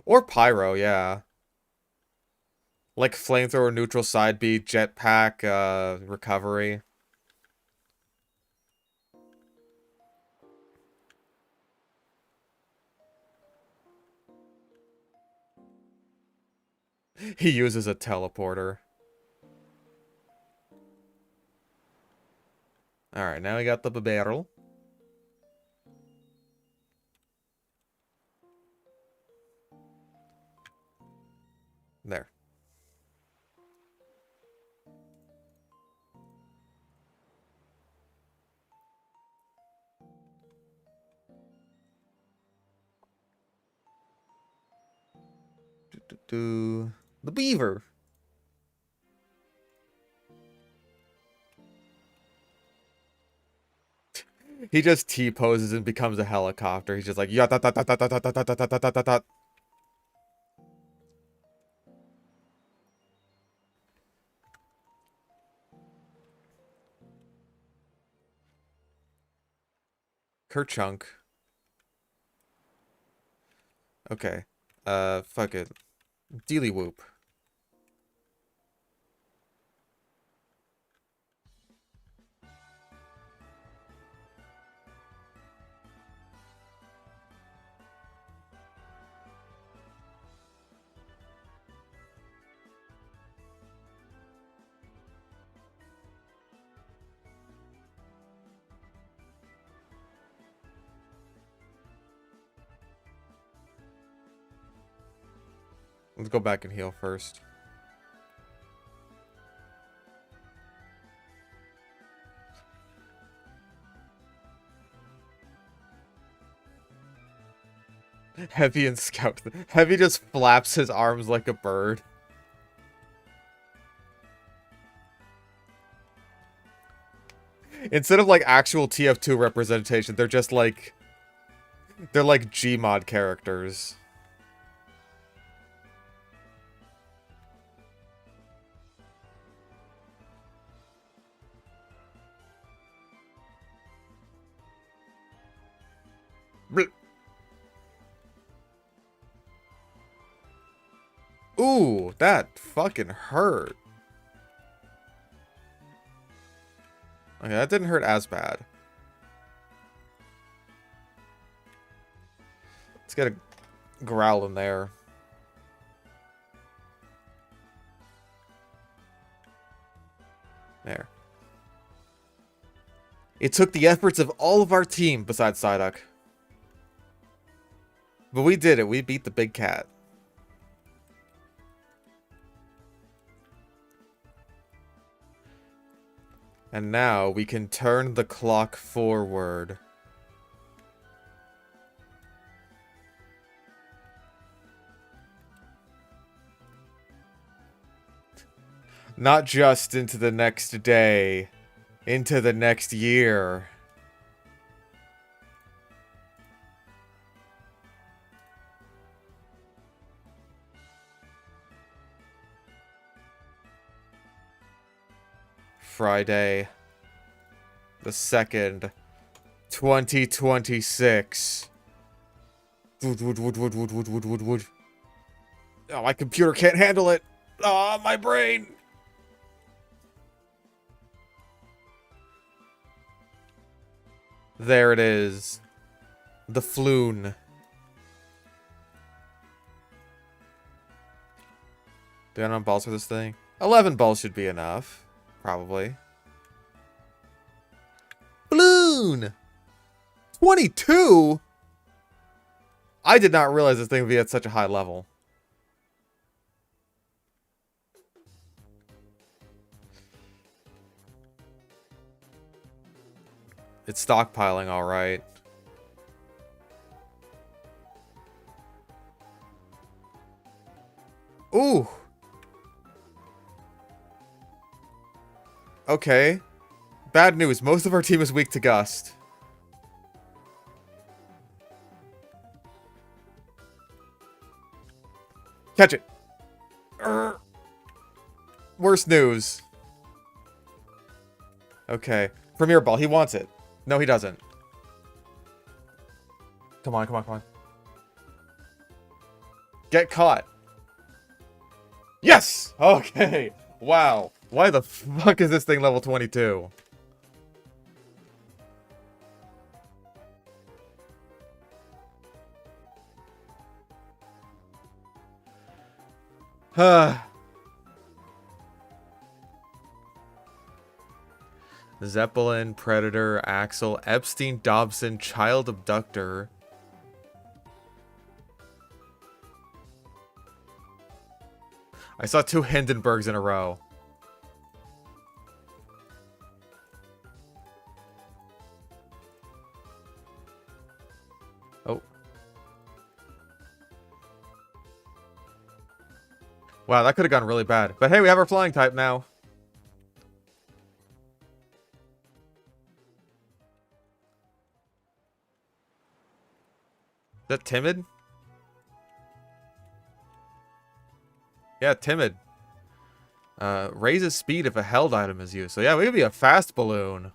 Or Pyro, yeah. Like Flamethrower, Neutral Side B, Jetpack, Recovery. He uses a teleporter. Alright, now we got the barrel. There. The beaver. He just T-poses and becomes a helicopter. He's just like, yeah, da da da da da da da da da da da da. Kerchunk. Okay. Fuck it. Dealy Whoop. Let's go back and heal first. Heavy and Scout. Heavy just flaps his arms like a bird. Instead of like actual TF2 representation, they're just like... They're like Gmod characters. Ooh, that fucking hurt. Okay, that didn't hurt as bad. Let's get a growl in there. There. It took the efforts of all of our team besides Psyduck. But we did it. We beat the big cat. And now we can turn the clock forward. Not just into the next day, into the next year. Friday, the 2nd 2026. Wood. Oh, my computer can't handle it. Oh, my brain. There it is. The Floon. Do I have enough balls for this thing? 11 balls should be enough. Probably. Balloon! 22? I did not realize this thing would be at such a high level. It's stockpiling, alright. Ooh! Okay. Bad news. Most of our team is weak to Gust. Catch it. Worst news. Okay. Premier Ball. He wants it. No, he doesn't. Come on, come on, come on. Get caught. Yes! Okay. Wow. Why the fuck is this thing level 22? Zeppelin, Predator, Axel, Epstein, Dobson, Child Abductor. I saw 2 Hindenburgs in a row. Oh. Wow, that could have gone really bad. But hey, we have our flying type now. Is that timid? Yeah, timid. Raises speed if a held item is used. So yeah, we could be a fast balloon.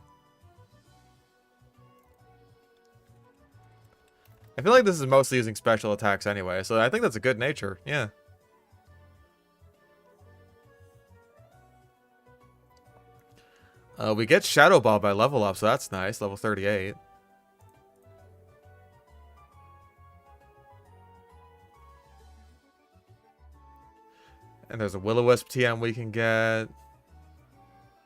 I feel like this is mostly using special attacks anyway, so I think that's a good nature. Yeah. We get Shadow Ball by level up, so that's nice. Level 38. And there's a Will-O-Wisp TM we can get.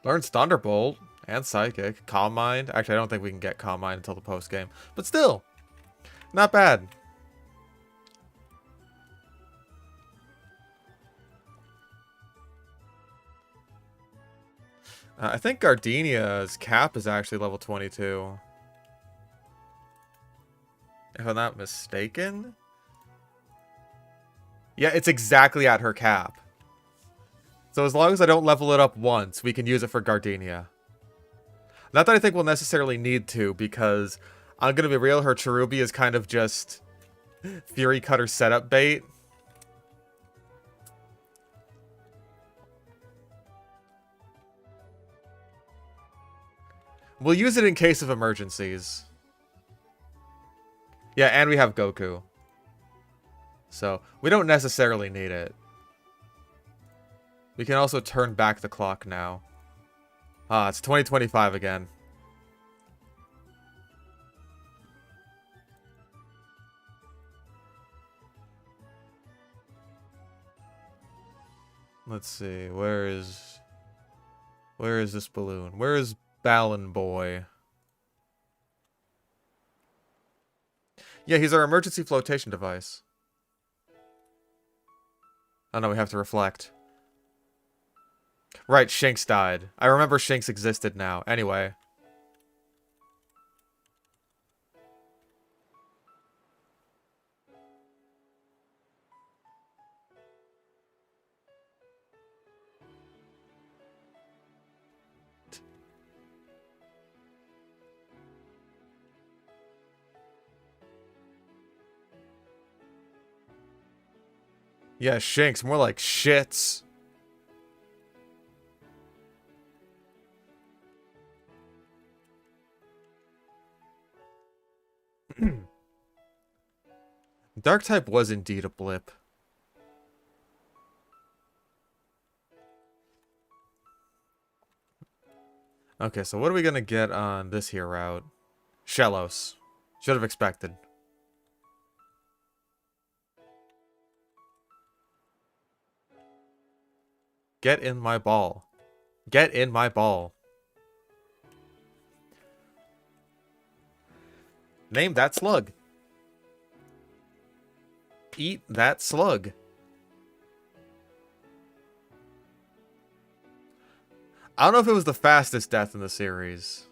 Learns Thunderbolt and Psychic. Calm Mind. Actually, I don't think we can get Calm Mind until the post game. But still, not bad. I think Gardenia's cap is actually level 22. If I'm not mistaken. Yeah, it's exactly at her cap. So as long as I don't level it up once, we can use it for Gardenia. Not that I think we'll necessarily need to, because I'm going to be real, her Cherubi is kind of just Fury Cutter setup bait. We'll use it in case of emergencies. Yeah, and we have Goku. So, we don't necessarily need it. We can also turn back the clock now. Ah, it's 2025 again. Let's see, where is this balloon? Where is Balloon Boy? Yeah, he's our emergency flotation device. Oh no, we have to reflect. Right, Shinx died. I remember Shinx existed now. Anyway. Yeah, Shinx, more like shits. Dark type was indeed a blip. Okay, so what are we gonna get on this here route? Shellos. Should have expected. Get in my ball. Get in my ball. Name that slug. Eat that slug. I don't know if it was the fastest death in the series.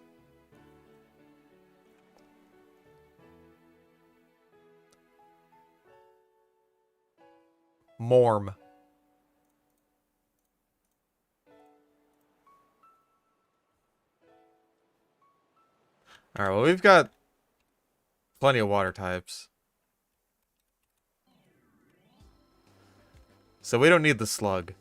Morm. Alright, well, we've got plenty of water types. So we don't need the slug.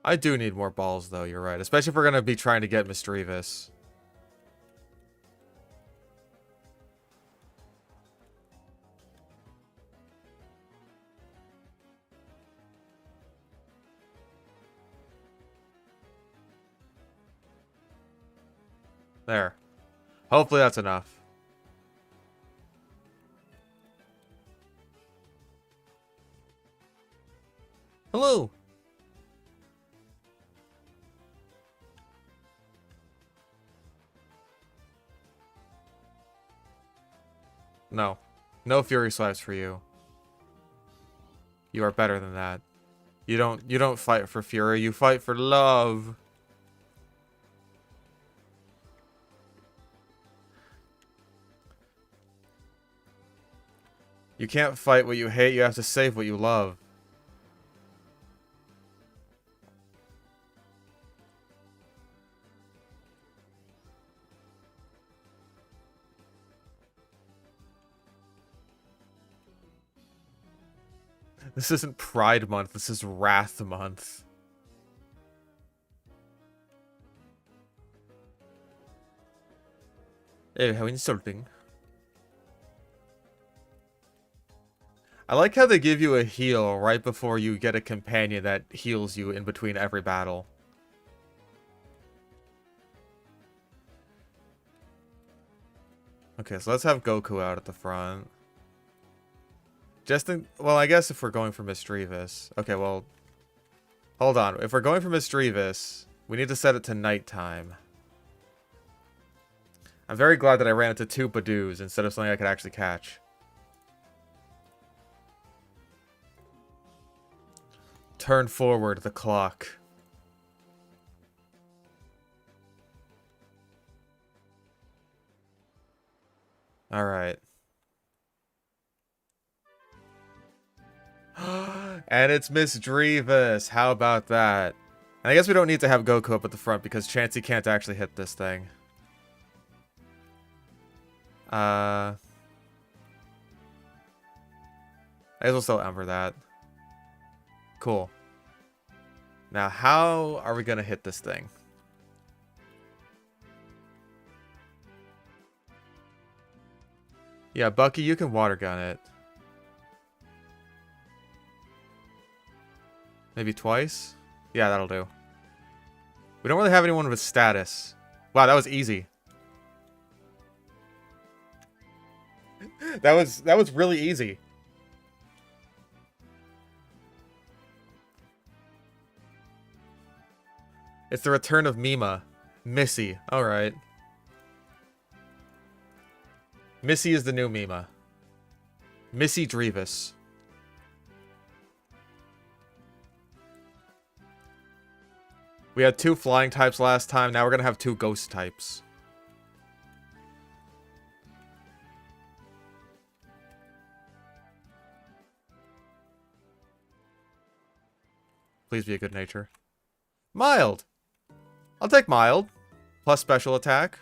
I do need more balls, though, you're right. Especially if we're going to be trying to get Misdreavus. There. Hopefully that's enough. Hello! No. No Fury Swipes for you. You are better than that. You don't fight for Fury, you fight for love. You can't fight what you hate, you have to save what you love. This isn't Pride Month, this is Wrath Month. Oh, how insulting. I like how they give you a heal right before you get a companion that heals you in between every battle. Okay, so let's have Goku out at the front. Well, I guess if we're going for Misdreavus. Okay, well, hold on. If we're going for Misdreavus, we need to set it to nighttime. I'm very glad that I ran into 2 Badoos instead of something I could actually catch. Turn forward the clock. Alright. And it's Misdreavus. How about that? And I guess we don't need to have Goku up at the front because Chansey can't actually hit this thing. I guess we'll still Ember that. Cool. Now, how are we going to hit this thing? Yeah, Bucky, you can water gun it. Maybe twice? Yeah, that'll do. We don't really have anyone with status. Wow, that was easy. That was really easy. It's the return of Mima. Missy. Alright. Missy is the new Mima. Missy Drevis. We had 2 flying types last time. Now we're going to have 2 ghost types. Please be a good nature. Mild. I'll take mild. Plus special attack.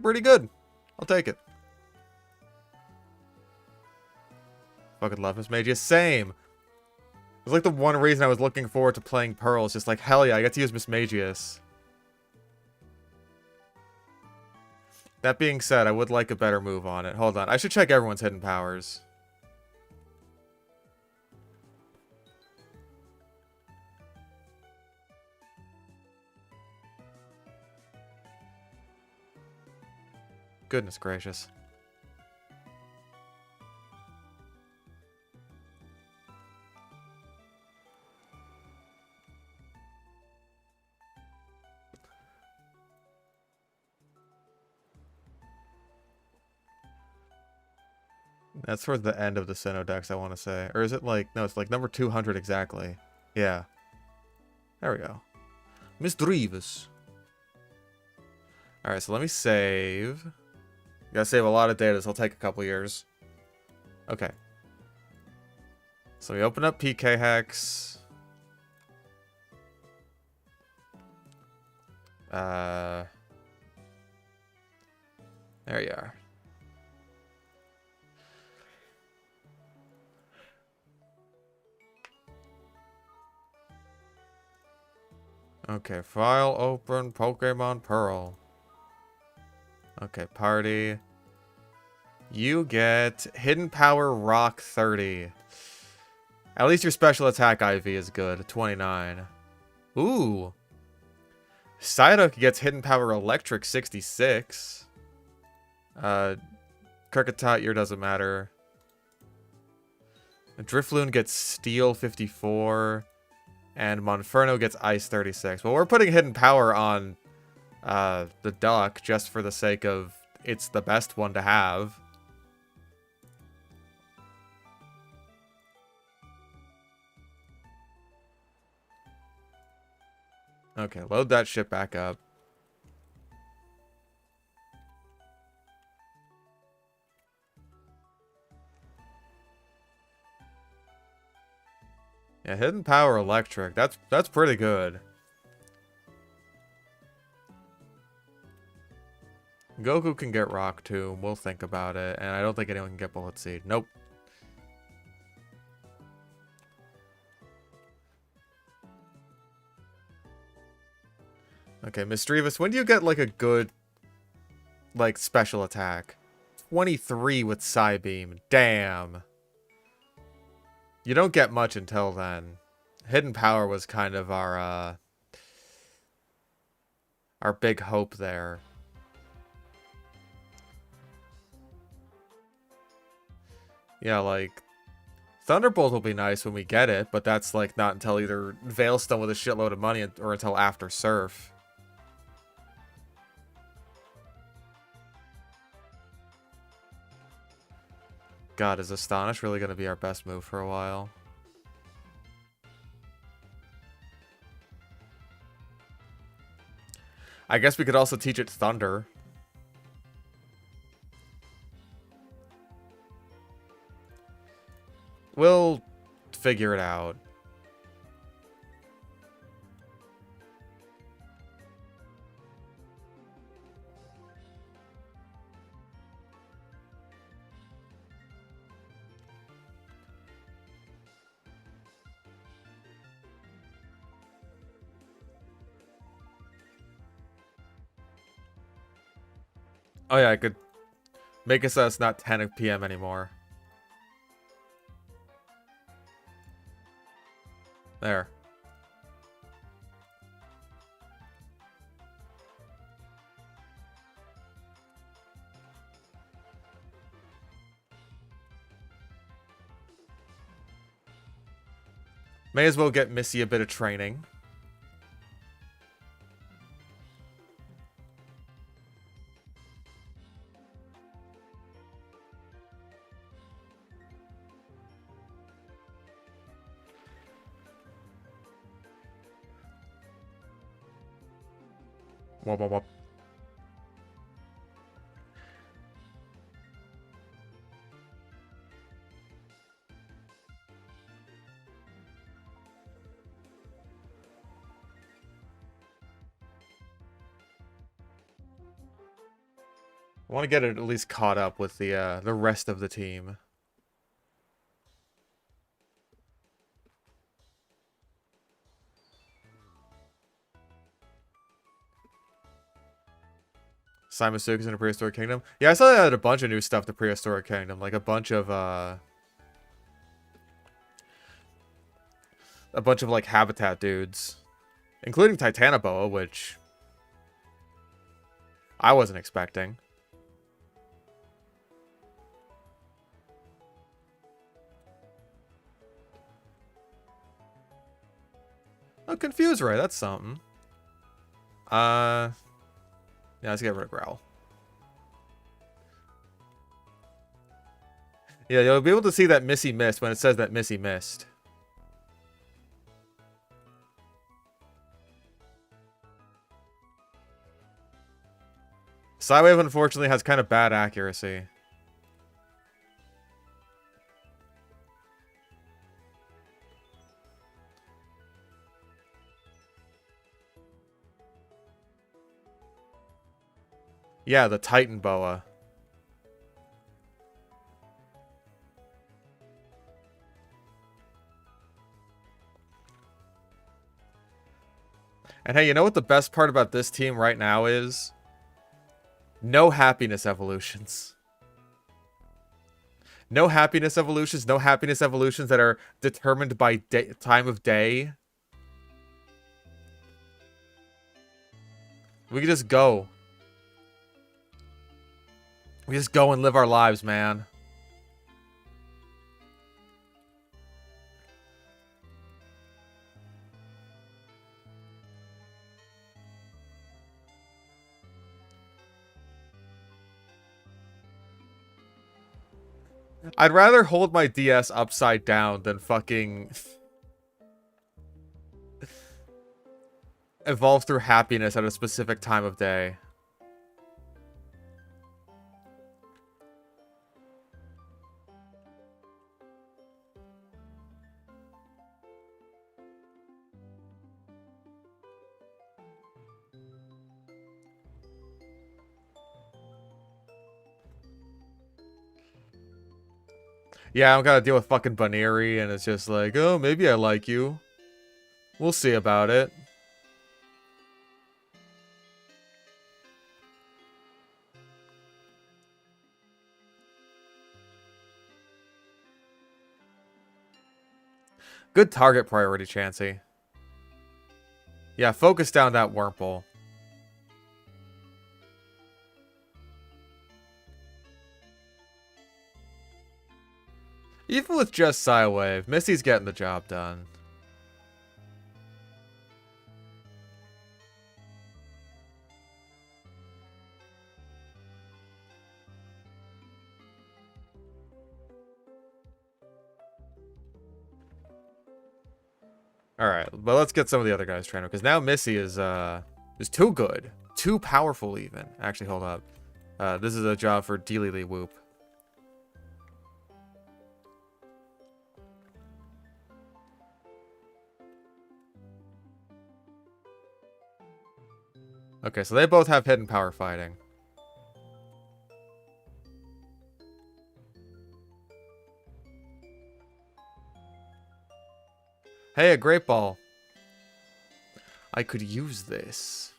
pretty good. I'll take it. Fucking love Miss Magius. Same. It was like the one reason I was looking forward to playing Pearl. It's just like, hell yeah, I get to use Miss Magius. That being said, I would like a better move on it. Hold on. I should check everyone's hidden powers. Goodness gracious. That's towards the end of the Sinnoh decks, I want to say. Or is it like... No, it's like number 200 exactly. Yeah. There we go. Miss Drevis. Alright, so let me save. Gotta save a lot of data, so it'll take a couple years. Okay. So we open up PK Hex. There you are. Okay, file open, Pokemon Pearl. Okay, party. You get Hidden Power Rock 30. At least your special attack IV is good, 29. Ooh. Psyduck gets Hidden Power Electric 66. Kricketot, your doesn't matter. Drifloon gets Steel 54. And Monferno gets Ice 36. Well, we're putting Hidden Power on the Duck just for the sake of it's the best one to have. Okay, load that shit back up. Yeah, Hidden Power Electric. That's pretty good. Goku can get Rock Tomb. We'll think about it. And I don't think anyone can get Bullet Seed. Nope. Okay, Misdreavus, when do you get like a good like special attack? 23 with Psybeam. Damn. You don't get much until then. Hidden Power was kind of our big hope there. Yeah, like Thunderbolt will be nice when we get it, but that's like not until either Veilstone with a shitload of money or until after Surf. God, is Astonish really going to be our best move for a while? I guess we could also teach it Thunder. We'll figure it out. Oh yeah, I could make it so it's not 10 p.m. anymore. There. May as well get Missy a bit of training. Wop, wop, wop. I want to get it at least caught up with the rest of the team. Simon Sukes in a Prehistoric Kingdom. Yeah, I saw that a bunch of new stuff to Prehistoric Kingdom. Like a bunch of like habitat dudes. Including Titanoboa, which I wasn't expecting. Oh, Confuse Ray, that's something. Yeah, let's get rid of Growl. Yeah, you'll be able to see that Missy missed when it says that Missy missed. Psywave, unfortunately, has kind of bad accuracy. Yeah, the Titan Boa. And hey, you know what the best part about this team right now is? No happiness evolutions. No happiness evolutions. No happiness evolutions that are determined by time of day. We can just go. We just go and live our lives, man. I'd rather hold my DS upside down than fucking evolve through happiness at a specific time of day. Yeah, I don't gotta deal with fucking Baneri, and it's just like, oh, maybe I like you. We'll see about it. Good target priority, Chansey. Yeah, focus down that Wurmple. Even with just Psywave, Missy's getting the job done. Alright, but let's get some of the other guys trained, because now Missy is too good. Too powerful, even. Actually, hold up. This is a job for Dealey Whoop. Okay, so they both have hidden power fighting. Hey, a great ball. I could use this.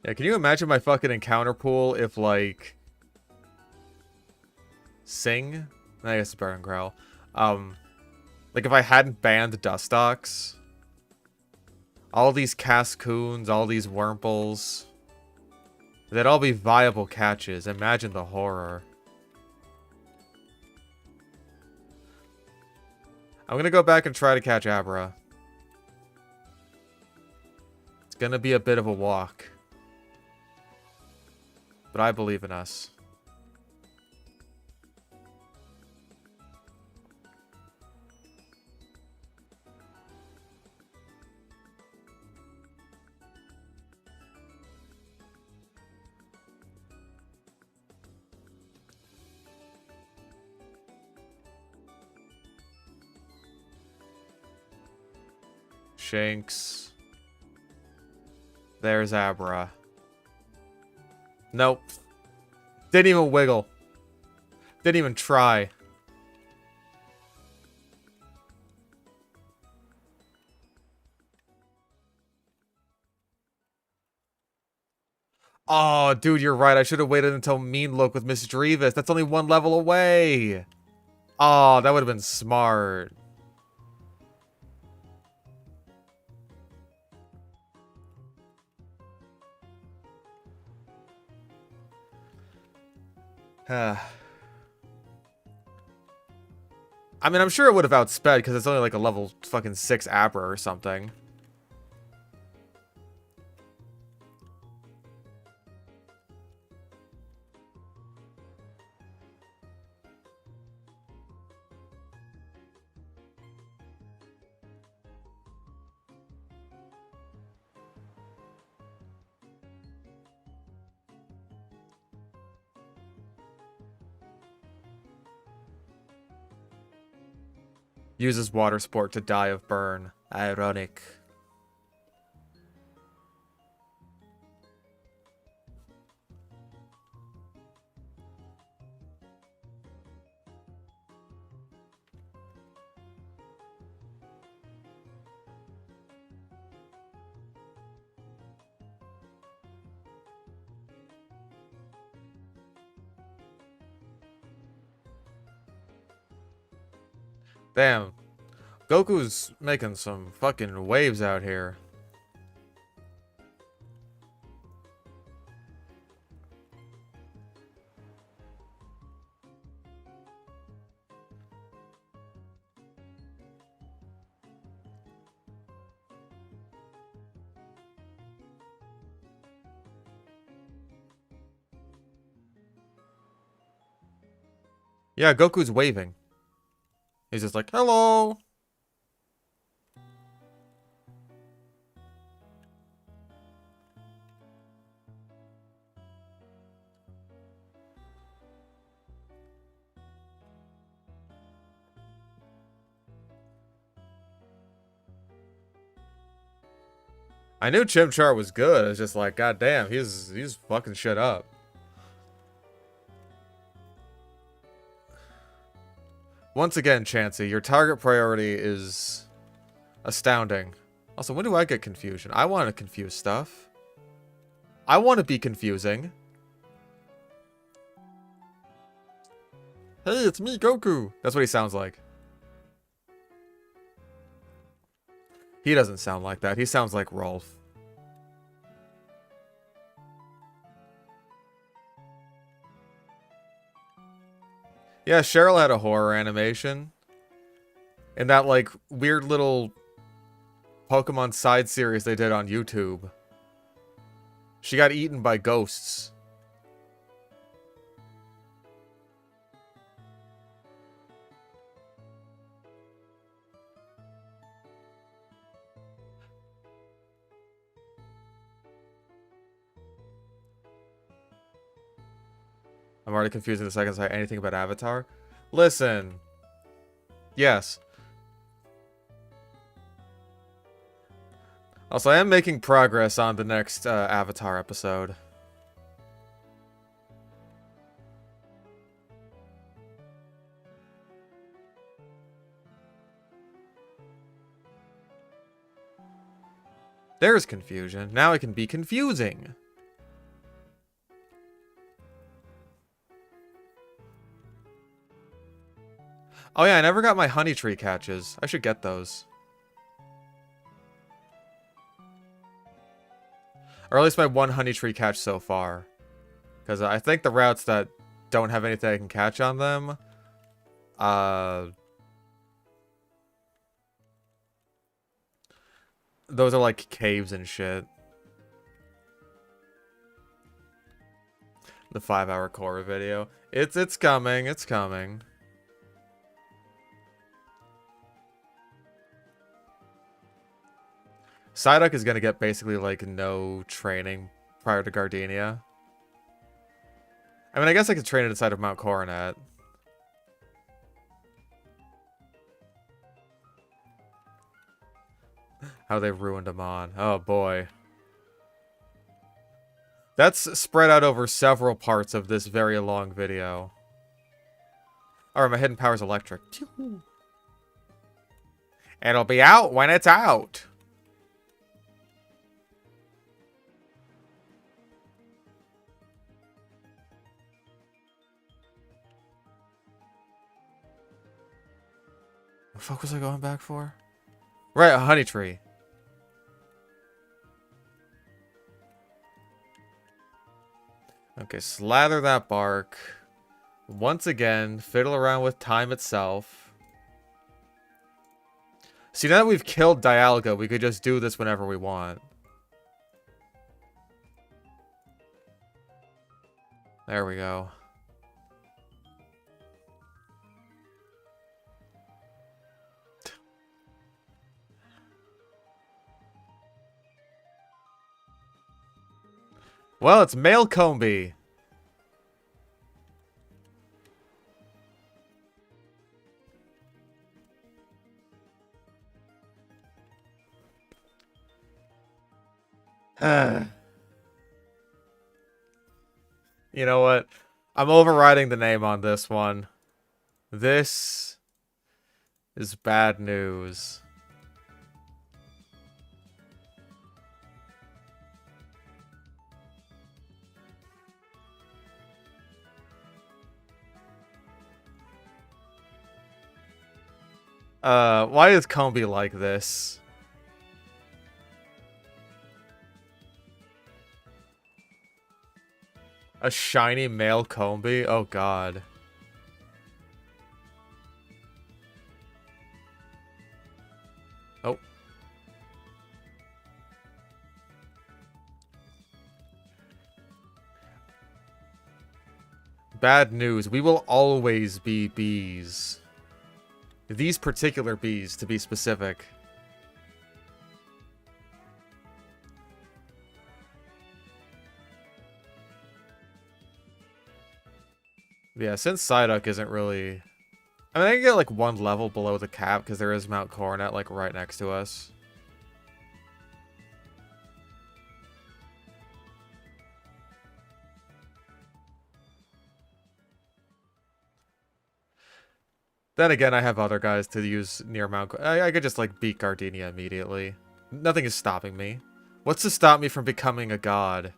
Yeah, can you imagine my fucking encounter pool if, like... Sing? I guess it's better than Growl. Like, if I hadn't banned Dustox. All these Cascoons, all these Wurmples. They'd all be viable catches. Imagine the horror. I'm gonna go back and try to catch Abra. It's gonna be a bit of a walk. But I believe in us. Shinx. There's Abra. Nope. Didn't even wiggle. Didn't even try. Oh, dude, you're right. I should have waited until Look with Miss Drevis. That's only one level away. Oh, that would have been smart. I mean, I'm sure it would have outsped because it's only like a level fucking 6 Abra or something. Uses water sport to die of burn. Ironic. Damn. Goku's making some fucking waves out here. Yeah, Goku's waving. He's just like, hello. I knew Chimchar was good. I was just like, god damn, he's fucking shit up. Once again, Chansey, your target priority is astounding. Also, when do I get confusion? I want to confuse stuff. I want to be confusing. Hey, it's me, Goku. That's what he sounds like. He doesn't sound like that. He sounds like Rolf. Yeah, Cheryl had a horror animation. In that, like, weird little Pokemon side series they did on YouTube. She got eaten by ghosts. I'm already confused in the second side. Anything about Avatar? Listen. Yes. Also, I am making progress on the next Avatar episode. There's confusion. Now it can be confusing. Oh yeah, I never got my honey tree catches. I should get those. Or at least my one honey tree catch so far. Because I think the routes that don't have anything I can catch on them... those are like caves and shit. The 5-hour Korra video. It's coming, it's coming. Psyduck is gonna get basically like no training prior to Gardenia. I mean, I guess I could train it inside of Mount Coronet. How they ruined him on. Oh boy. That's spread out over several parts of this very long video. Alright, my hidden power's electric. Pew. It'll be out when it's out. What the fuck was I going back for? Right, a honey tree. Okay, slather that bark. Once again, fiddle around with time itself. See, now that we've killed Dialga, we could just do this whenever we want. There we go. Well, it's male Combi. You know what? I'm overriding the name on this one. This is bad news. Why is Combi like this? A shiny male Combi? Oh god. Oh. Bad news. We will always be bees. These particular bees, to be specific. Yeah, since Psyduck isn't really... I mean, I can get like one level below the cap because there is Mount Coronet like right next to us. Then again, I have other guys to use near Mount... I could just like beat Gardenia immediately. Nothing is stopping me. What's to stop me from becoming a god?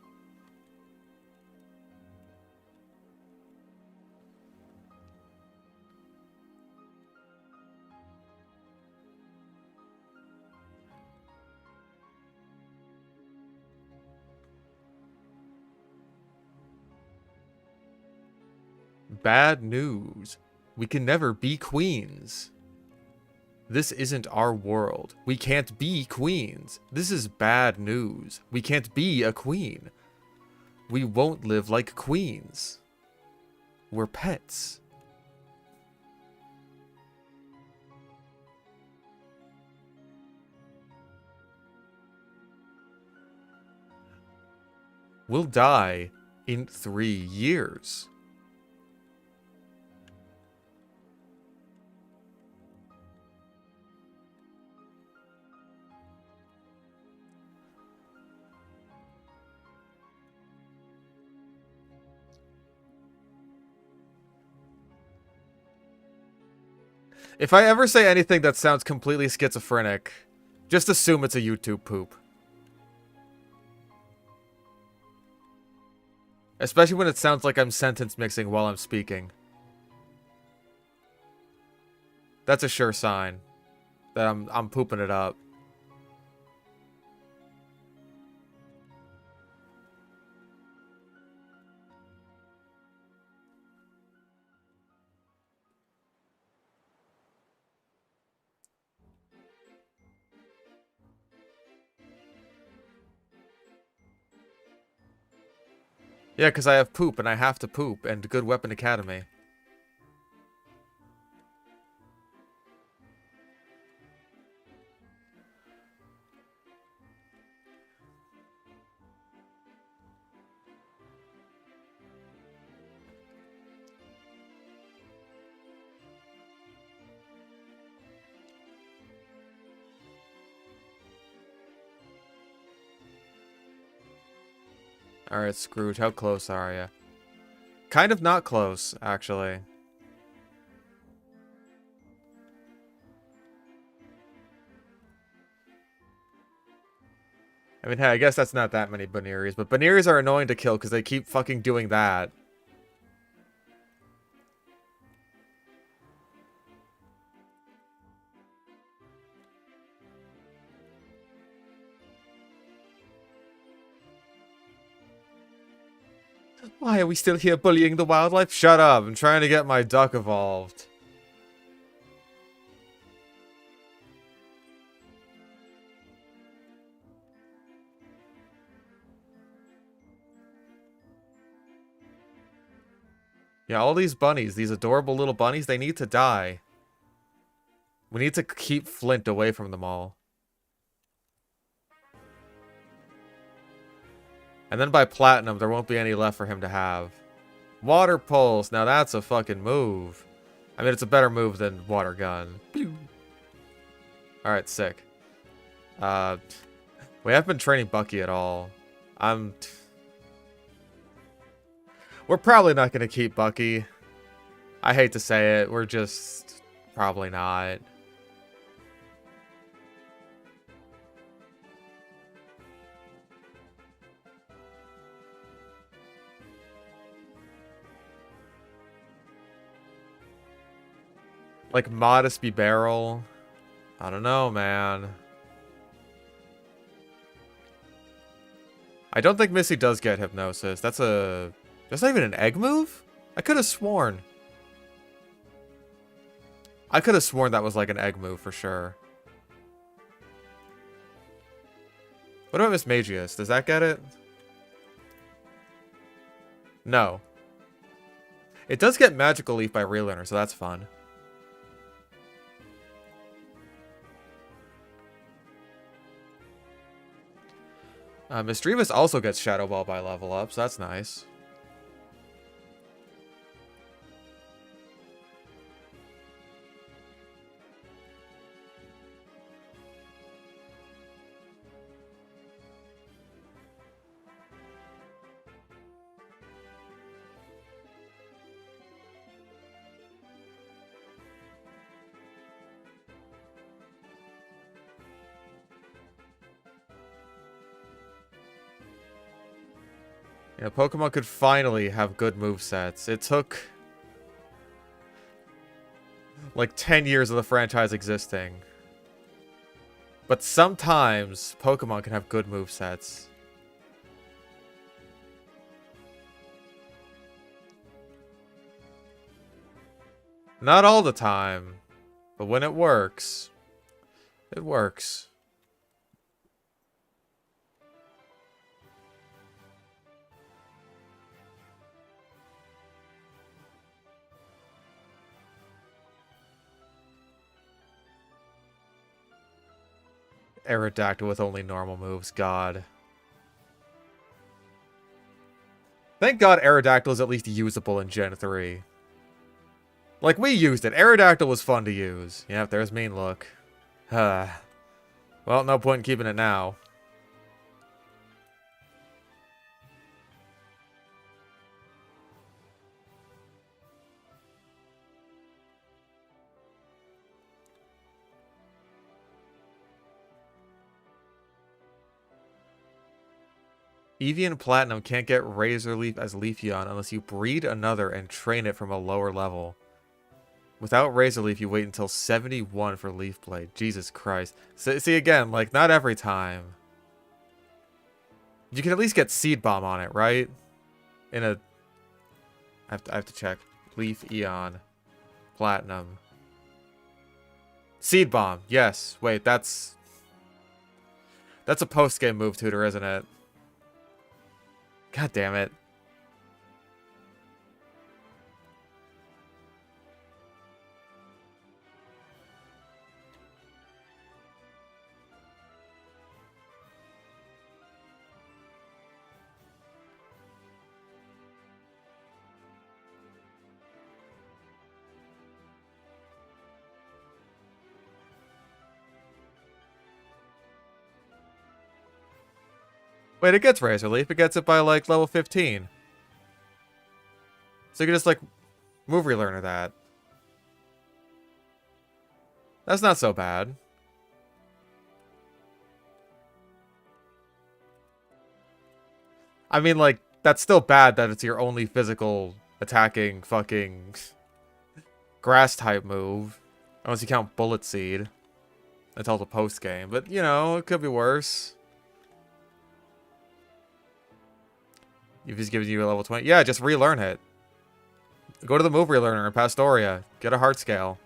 Bad news. We can never be queens. This isn't our world. We can't be queens. This is bad news. We can't be a queen. We won't live like queens. We're pets. We'll die in 3 years. If I ever say anything that sounds completely schizophrenic, just assume it's a YouTube poop. Especially when it sounds like I'm sentence mixing while I'm speaking. That's a sure sign that I'm pooping it up. Yeah, because I have poop and I have to poop and Good Weapon Academy. Alright, Scrooge, how close are you? Kind of not close, actually. I mean, hey, I guess that's not that many Banneries, but Banneries are annoying to kill because they keep fucking doing that. Why are we still here bullying the wildlife? Shut up, I'm trying to get my duck evolved. Yeah, all these bunnies, these adorable little bunnies, they need to die. We need to keep Flint away from them all. And then by Platinum, there won't be any left for him to have. Water Pulse, now that's a fucking move. I mean, it's a better move than Water Gun. Alright, sick. We haven't been training Bucky at all. We're probably not going to keep Bucky. I hate to say it. We're just probably not. Like Modest be Barrel. I don't know, man. I don't think Missy does get Hypnosis. That's not even an egg move? I could have sworn. I could have sworn that was like an egg move for sure. What about Miss Magius? Does that get it? No. It does get Magical Leaf by Relearner, so that's fun. Misdreavus also gets Shadow Ball by level up, so that's nice. You know, Pokemon could finally have good movesets. It took like 10 years of the franchise existing. But sometimes Pokemon can have good movesets. Not all the time, but when it works, it works. Aerodactyl with only normal moves, God. Thank God Aerodactyl is at least usable in Gen 3. Like, we used it. Aerodactyl was fun to use. Yeah, there's Mean Look. Well, no point in keeping it now. Evian Platinum can't get Razor Leaf as Leafeon unless you breed another and train it from a lower level. Without Razor Leaf, you wait until 71 for Leaf Blade. Jesus Christ. See, again, like, not every time. You can at least get Seed Bomb on it, right? In a... I have to check. Leaf Eon. Platinum. Seed Bomb. Yes. Wait, that's a post-game move tutor, isn't it? God damn it. Wait, it gets Razor Leaf. It gets it by, like, level 15. So you can just, like, move relearner that. That's not so bad. I mean, like, that's still bad that it's your only physical attacking fucking grass-type move. Unless you count Bullet Seed. Until the post-game. But, you know, it could be worse. If he's giving you a level 20. Yeah, just relearn it. Go to the move relearner in Pastoria. Get a heart scale.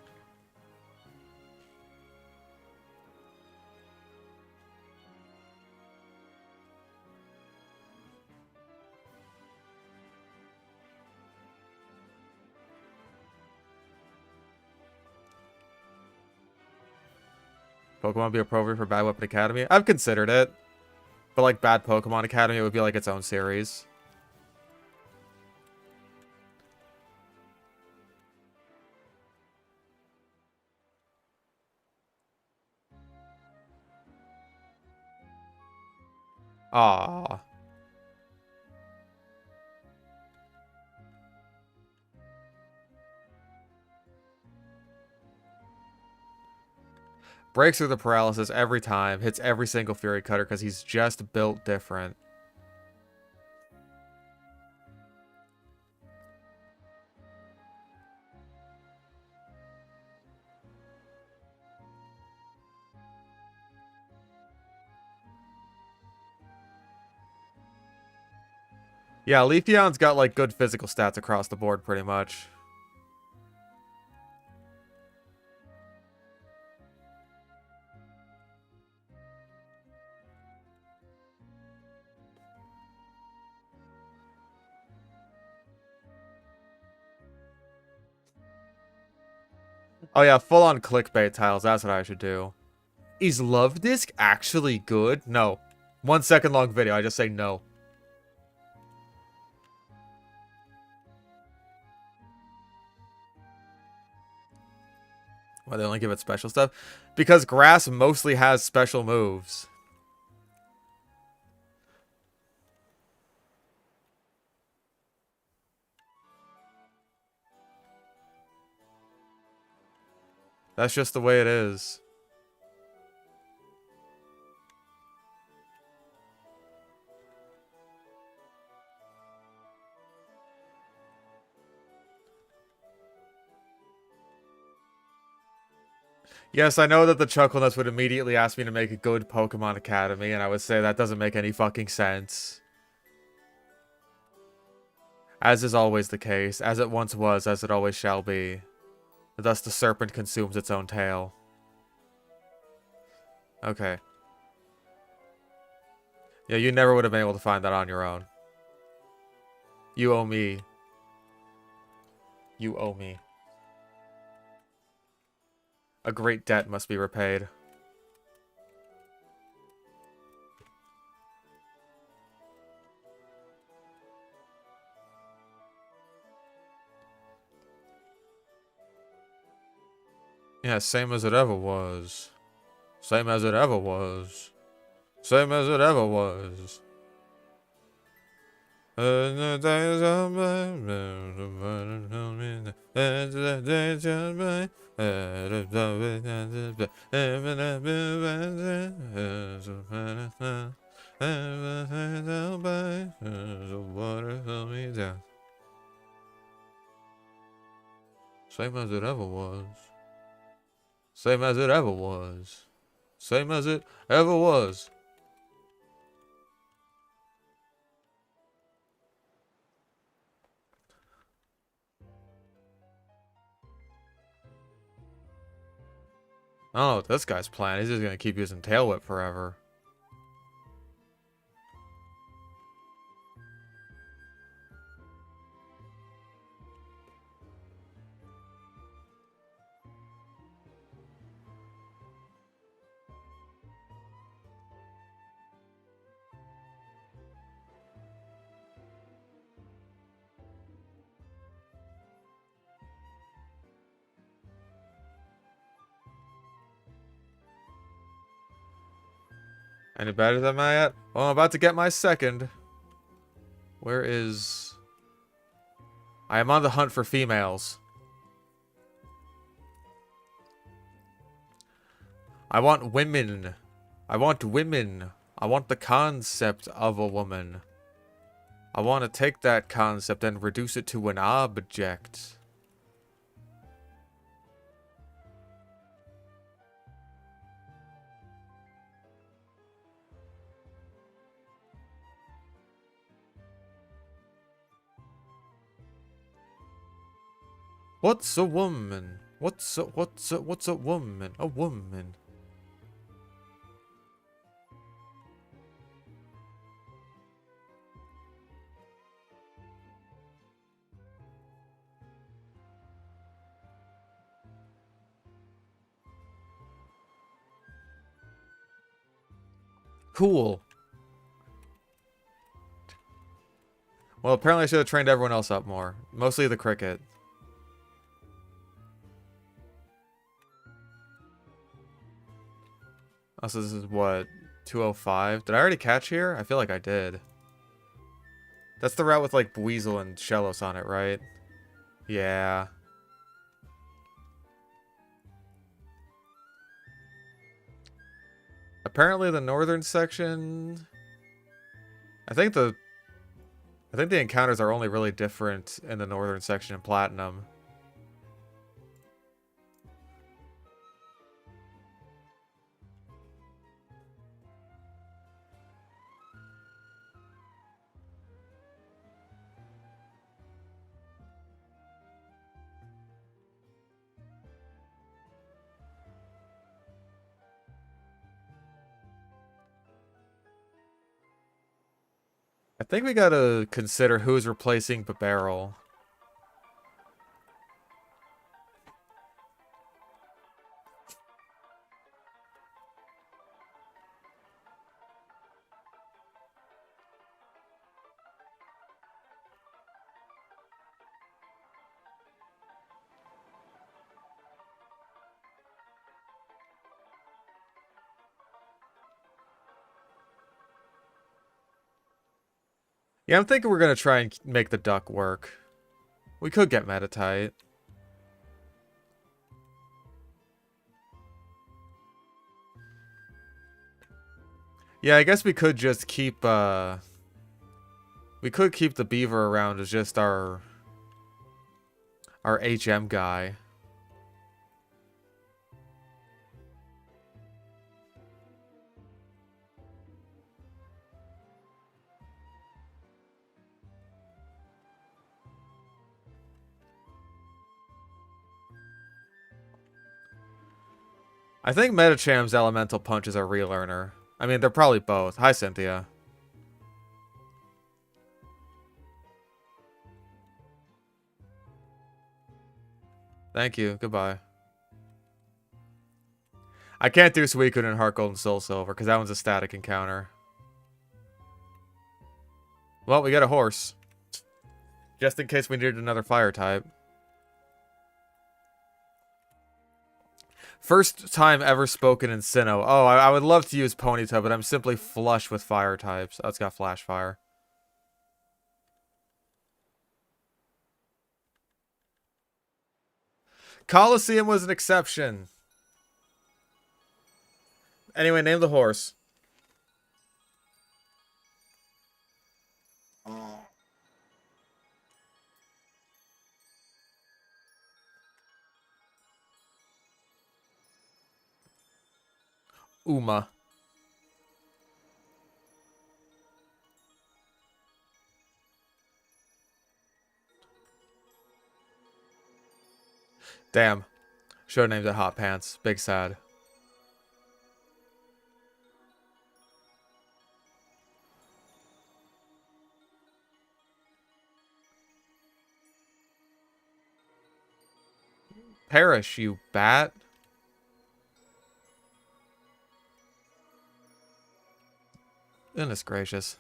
Pokemon be appropriate for Bad Weapon Academy? I've considered it. But like Bad Pokemon Academy, it would be like its own series. Ah. Breaks through the paralysis every time. Hits every single Fury Cutter because he's just built different. Yeah, Leafeon's got like good physical stats across the board pretty much. Oh yeah, full-on clickbait tiles. That's what I should do. Is Love Disc actually good? No. 1 second long video. I just say no. Why they only give it special stuff? Because Grass mostly has special moves. That's just the way it is. Yes, I know that the Chuckleness would immediately ask me to make a good Pokemon Academy, and I would say that doesn't make any fucking sense. As is always the case, as it once was, as it always shall be. Thus the serpent consumes its own tail. Okay. Yeah, you never would have been able to find that on your own. You owe me. You owe me. A great debt must be repaid. Yeah, same as it ever was. Same as it ever was. Same as it ever was. Same as it ever was. Same as it ever was. Same as it ever was. I don't know what this guy's plan. He's just gonna keep using Tail Whip forever. Any better than I at? Well, I'm about to get my second. Where is... I am on the hunt for females. I want women. I want women. I want the concept of a woman. I want to take that concept and reduce it to an object. What's a woman? What's a woman? A woman. Cool. Well, apparently I should have trained everyone else up more. Mostly the cricket. Oh, so this is what? 205? Did I already catch here? I feel like I did. That's the route with like Buizel and Shellos on it, right? Yeah. Apparently the northern section... I think the encounters are only really different in the northern section in Platinum. I think we gotta consider who's replacing Barrel. Yeah, I'm thinking we're gonna try and make the duck work. We could get Metatite. Yeah, I guess we could just keep, we could keep the beaver around as just our HM guy. I think Metacham's elemental punch is a relearner. I mean, they're probably both. Hi, Cynthia. Thank you. Goodbye. I can't do Suicune and HeartGold and SoulSilver because that one's a static encounter. Well, we got a horse. Just in case we needed another fire type. First time ever spoken in Sinnoh. Oh, I would love to use Ponyta, but I'm simply flush with fire types. Oh, it's got Flash Fire. Colosseum was an exception. Anyway, name the horse. Uma. Damn. Should have named it Hot Pants. Big sad. Perish, you bat. Goodness gracious.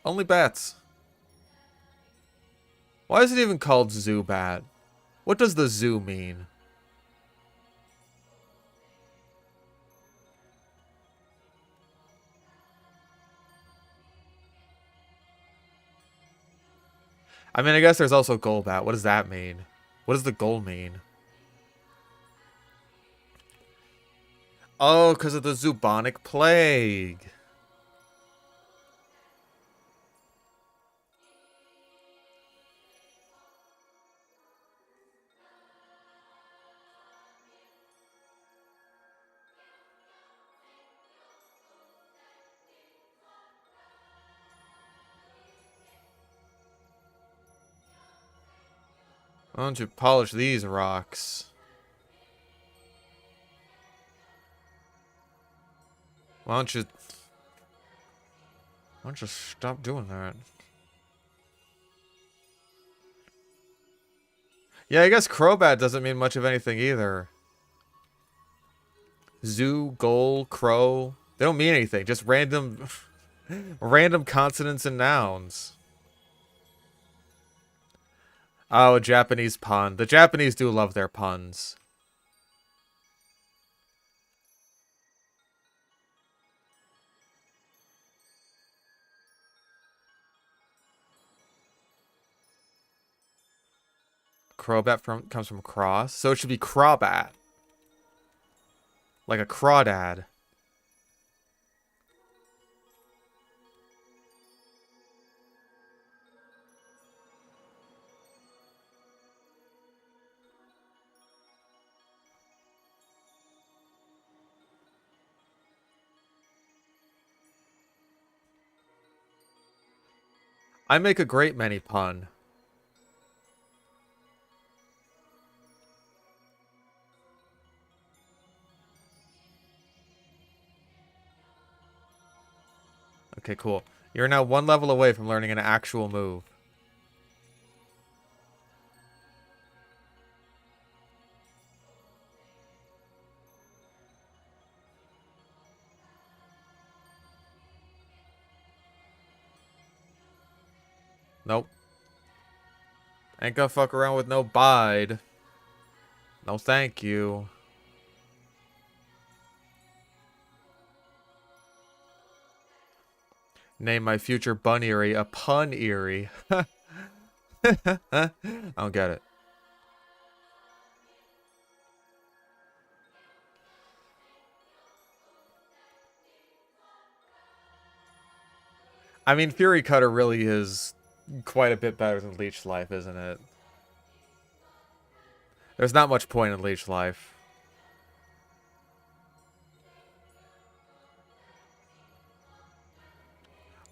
Only bats. Why is it even called Zubat? What does the zoo mean? I mean, I guess there's also Golbat. What does that mean? What does the goal mean? Oh, because of the Zubonic Plague. Why don't you polish these rocks? Why don't you stop doing that? Yeah, I guess Crobat doesn't mean much of anything either. Zoo, Goal, Crow. They don't mean anything. Just random random consonants and nouns. Oh, a Japanese pun. The Japanese do love their puns. Crobat comes from cross, so it should be Crobat. Like a crawdad. I make a great many pun. Okay, cool. You're now one level away from learning an actual move. Nope. Ain't gonna fuck around with no bide. No thank you. Name my future bun eerie a pun eerie. I don't get it. I mean, Fury Cutter really is quite a bit better than Leech Life, isn't it? There's not much point in Leech Life.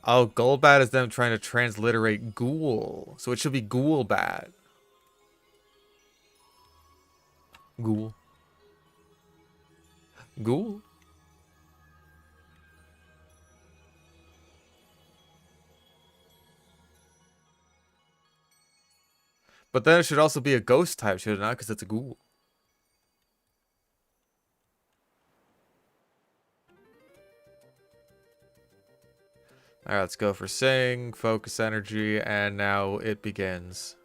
Oh, Golbat is them trying to transliterate Ghoul. So it should be Ghoulbat. Ghoul. Ghoul? But then it should also be a ghost type, should it not? Because it's a ghoul. Alright, let's go for Sing, Focus Energy, and now it begins.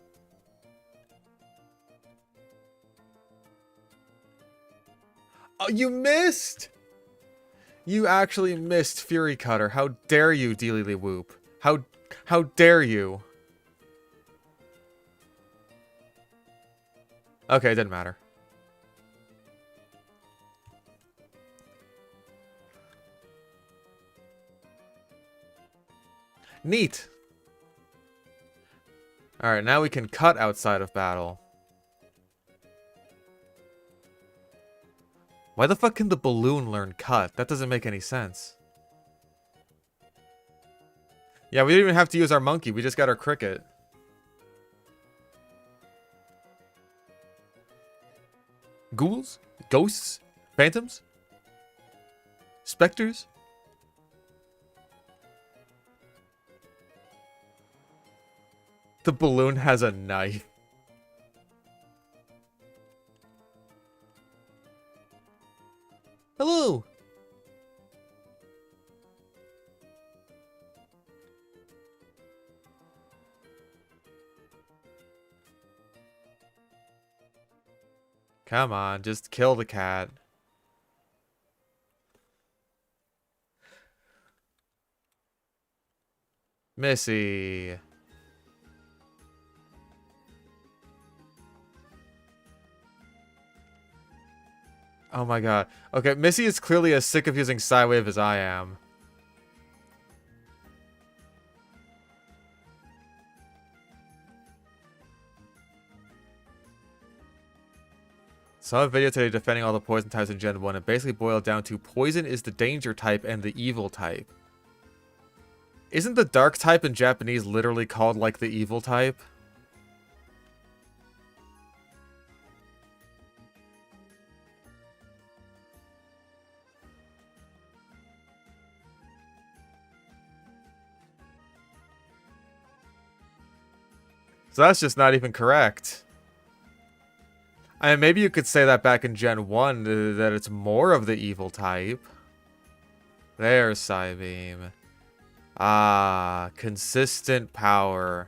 Oh, you missed! You actually missed Fury Cutter. How dare you, Dealily Whoop? How dare you? Okay, it didn't matter. Neat. Alright, now we can cut outside of battle. Why the fuck can the balloon learn cut? That doesn't make any sense. Yeah, we didn't even have to use our monkey. We just got our cricket. Ghouls? Ghosts? Phantoms? Specters? The balloon has a knife. Hello! Come on, just kill the cat. Missy. Oh my god. Okay, Missy is clearly as sick of using Psywave as I am. Saw a video today defending all the poison types in Gen 1. It basically boiled down to poison is the danger type and the evil type. Isn't the dark type in Japanese literally called like the evil type? So that's just not even correct. I mean, maybe you could say that back in Gen 1, that it's more of the evil type. There's Psybeam. Ah, consistent power.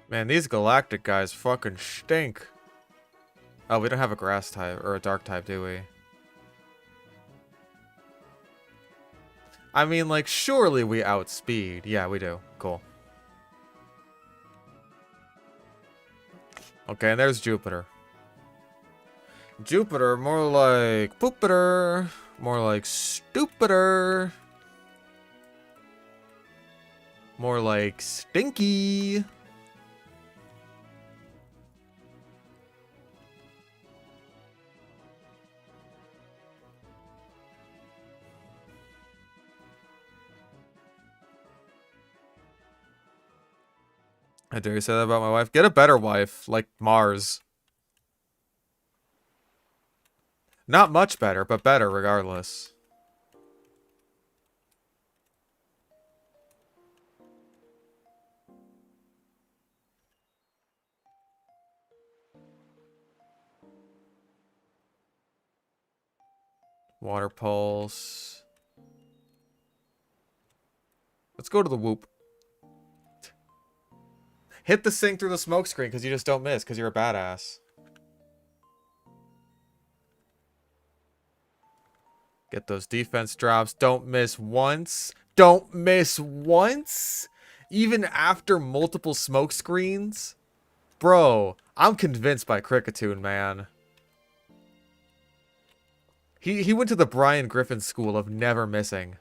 Man, these Galactic guys fucking stink. Oh, we don't have a grass type, or a dark type, do we? I mean, like, surely we outspeed. Yeah, we do. Cool. Okay, and there's Jupiter. Jupiter, more like Poopiter. More like Stupider. More like Stinky. I dare you say that about my wife? Get a better wife, like Mars. Not much better, but better regardless. Water pulse. Let's go to the whoop. Hit the sink through the smoke screen because you just don't miss because you're a badass. Get those defense drops. Don't miss once. Don't miss once? Even after multiple smoke screens? Bro, I'm convinced by Cricketoon, man. He went to the Brian Griffin school of never missing.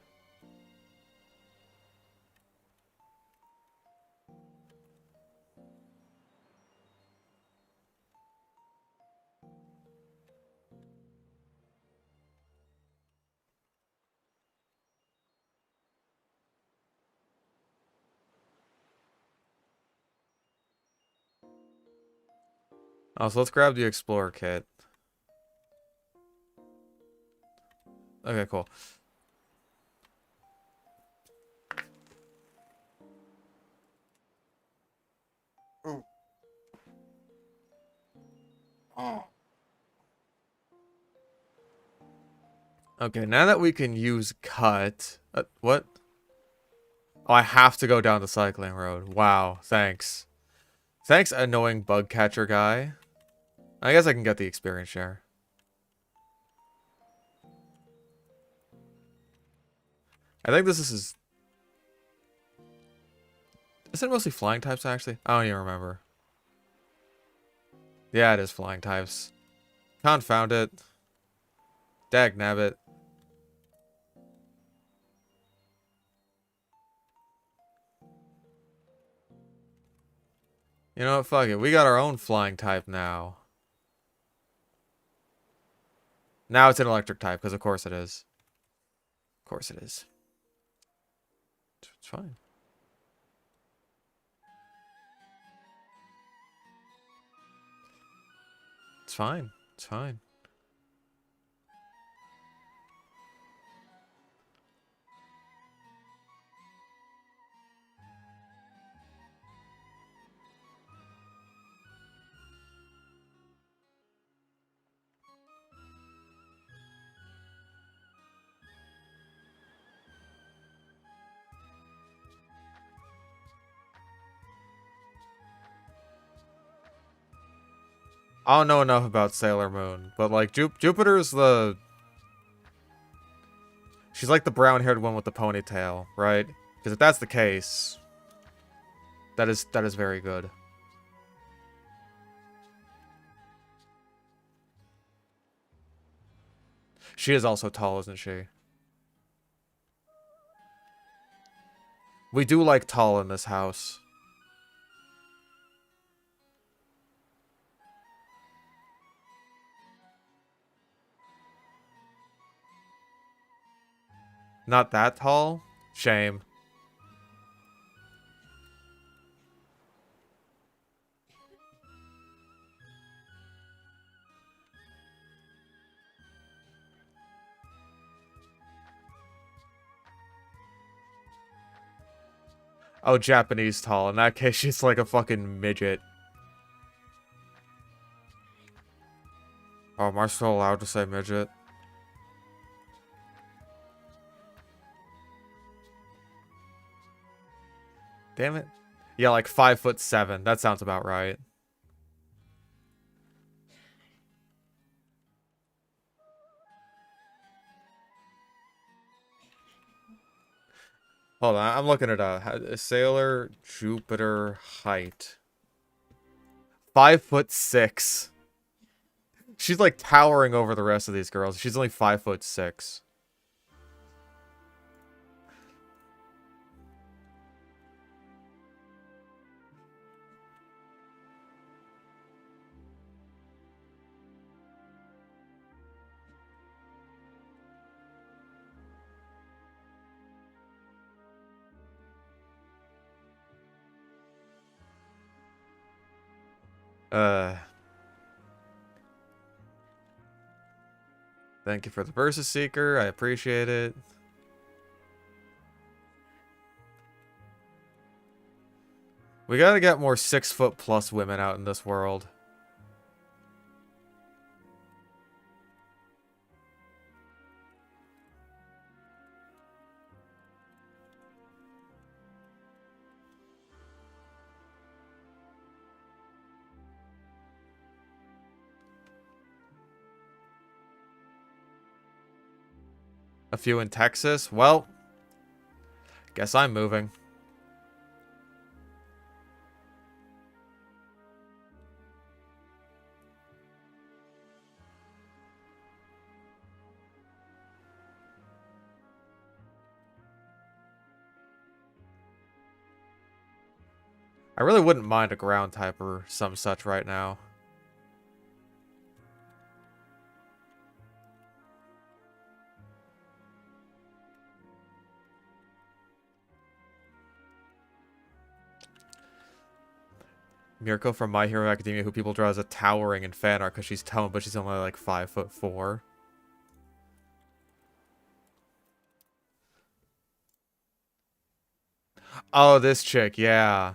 Oh, so let's grab the Explorer kit. Okay, cool. Okay, now that we can use cut... what? Oh, I have to go down the cycling road. Wow, thanks. Thanks, annoying bug catcher guy. I guess I can get the experience share. I think this is... Is it mostly flying types, actually? I don't even remember. Yeah, it is flying types. Confound it. Dagnabbit. You know what? Fuck it. We got our own flying type now. Now it's an electric type, because of course it is. Of course it is. It's fine. It's fine. It's fine. I don't know enough about Sailor Moon, but like Jupiter's the... She's like the brown-haired one with the ponytail, right? Because if that's the case, that is very good. She is also tall, isn't she? We do like tall in this house. Not that tall? Shame. Oh, Japanese tall. In that case, she's like a fucking midget. Oh, am I still allowed to say midget? Damn it. Yeah, like 5'7". That sounds about right. Hold on, I'm looking at a Sailor Jupiter height. 5'6". She's like towering over the rest of these girls. She's only 5'6". Thank you for the Versus Seeker. I appreciate it. We gotta get more 6-foot+ women out in this world. A few in Texas? Well, guess I'm moving. I really wouldn't mind a ground type or some such right now. Mirko from My Hero Academia, who people draw as a towering in fan art because she's toned, but she's only like 5'4". Oh, this chick, yeah.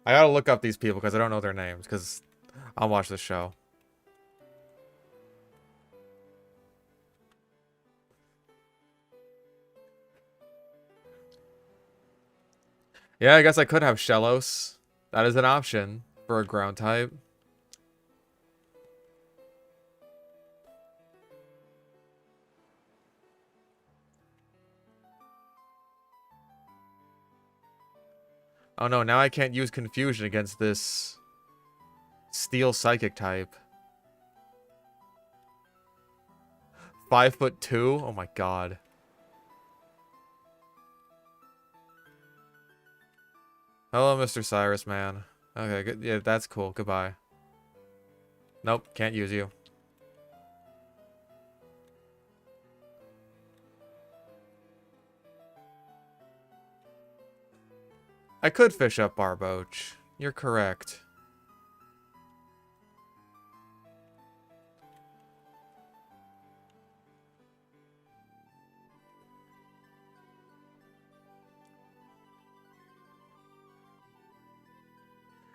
I gotta look up these people because I don't know their names, because I'll watch the show. Yeah, I guess I could have Shellos. That is an option for a ground type. Oh no, now I can't use Confusion against this Steel Psychic type. 5'2"? Oh my god. Hello, Mr. Cyrus, man. Okay, good. Yeah, that's cool. Goodbye. Nope, can't use you. I could fish up Barboach. You're correct.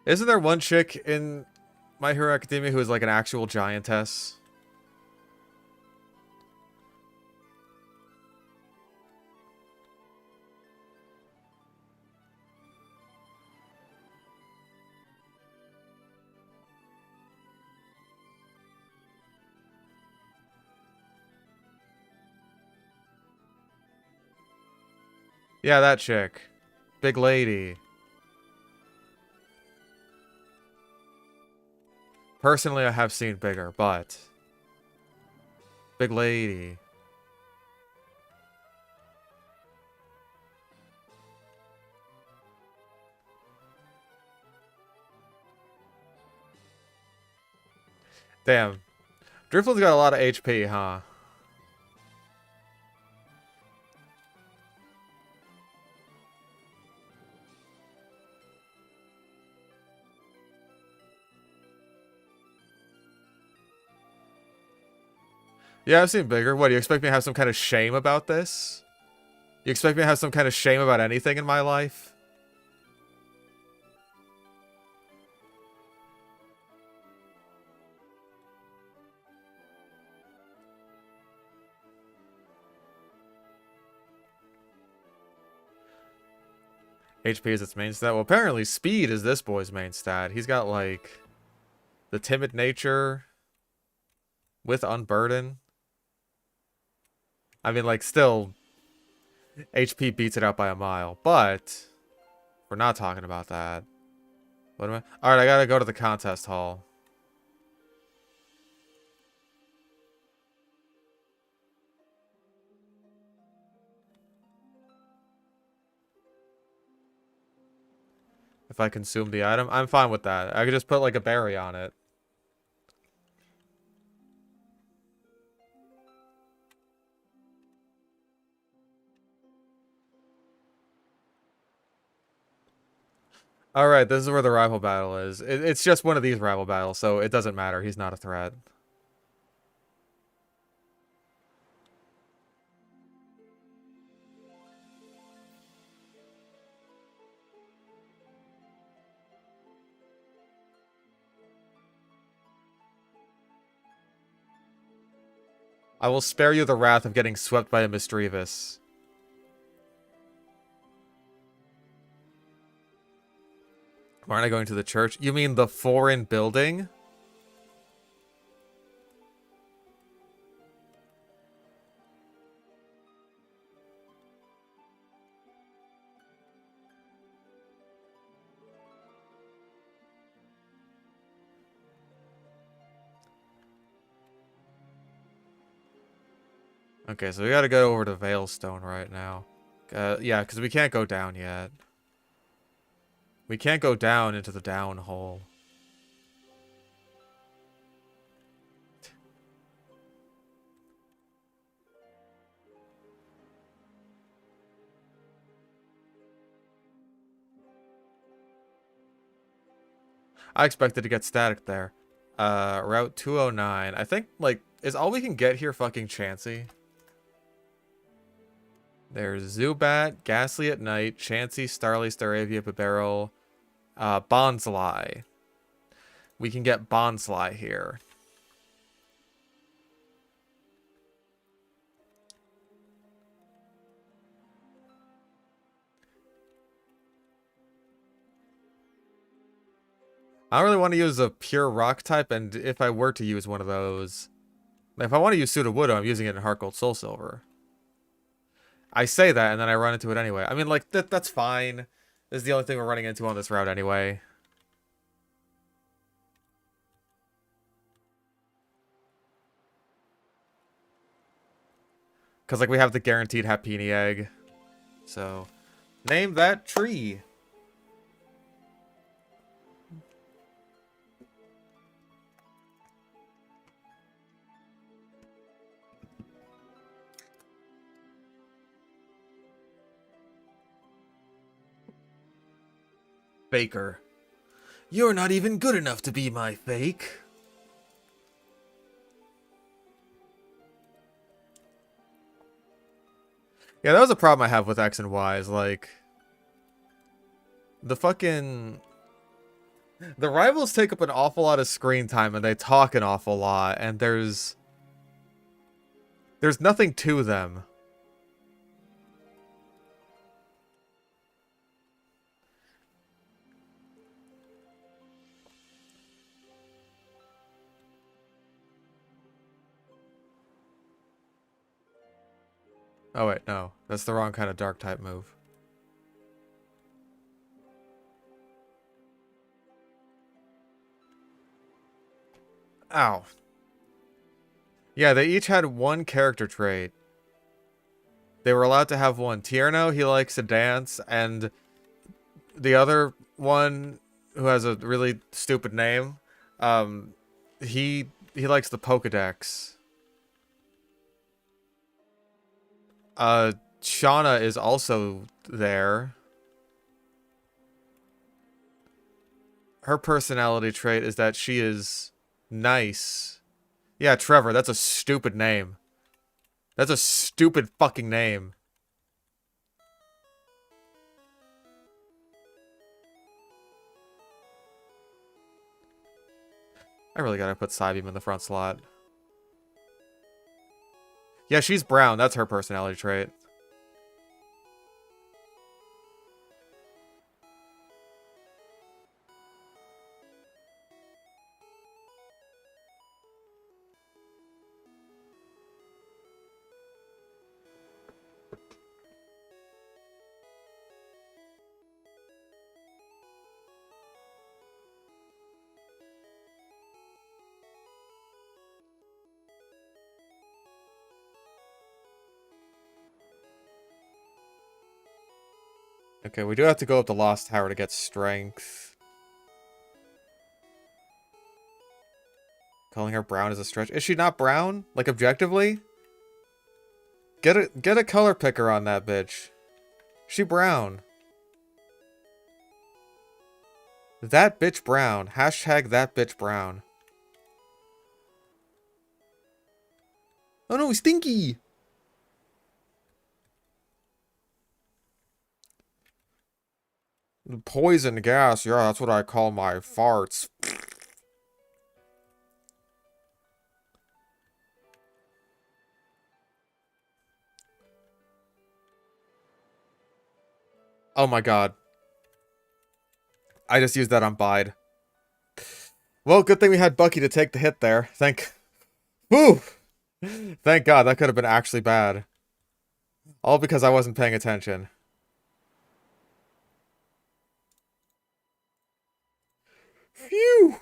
Isn't there one chick in My Hero Academia who is like an actual giantess? Yeah, that chick. Big lady. Personally, I have seen bigger, but... Big lady. Damn. Drifloon's got a lot of HP, huh? Yeah, I've seen bigger. What, do you expect me to have some kind of shame about this? You expect me to have some kind of shame about anything in my life? HP is its main stat. Well, apparently speed is this boy's main stat. He's got, like, the timid nature with unburden. I mean, like, still, HP beats it out by a mile. But, we're not talking about that. What am I? Alright, I gotta go to the contest hall. If I consume the item, I'm fine with that. I could just put, like, a berry on it. Alright, this is where the rival battle is. It's just one of these rival battles, so it doesn't matter. He's not a threat. I will spare you the wrath of getting swept by a Misdreavus. Why aren't I going to the church? You mean the foreign building? Okay, so we gotta go over to Veilstone right now. Yeah, because we can't go down yet. We can't go down into the down hole. I expected to get static there. Route 209. I think, like, is all we can get here fucking Chansey? There's Zubat, Ghastly at Night, Chansey, Starly, Staravia, Bibarel, Bonsly. We can get Bonsly here. I don't really want to use a pure rock type, and if I were to use one of those... If I want to use Sudowoodo, I'm using it in HeartGold SoulSilver. I say that, and then I run into it anyway. I mean, like, that's fine. This is the only thing we're running into on this route anyway. Because, like, we have the guaranteed Happiny Egg. So, name that tree. Faker. You're not even good enough to be my fake. Yeah, that was a problem I have with X and Y, is like... The fucking... The rivals take up an awful lot of screen time, and they talk an awful lot, and there's nothing to them. Oh wait, no. That's the wrong kind of dark type move. Ow. Yeah, they each had one character trait. They were allowed to have one. Tierno, he likes to dance, and the other one, who has a really stupid name, he likes the Pokedex. Shauna is also there. Her personality trait is that she is nice. Yeah, Trevor, that's a stupid name. That's a stupid fucking name. I really gotta put Psybeam in the front slot. Yeah, she's brown. That's her personality trait. Okay, we do have to go up the Lost Tower to get strength. Calling her brown is a stretch. Is she not brown? Like, objectively? Get a color picker on that bitch. She brown. That bitch brown. Hashtag that bitch brown. Oh no, Stinky! Poison gas, yeah, that's what I call my farts. Oh my god. I just used that on Bide. Well, good thing we had Bucky to take the hit there. Whew! Thank god, that could have been actually bad. All because I wasn't paying attention. Phew!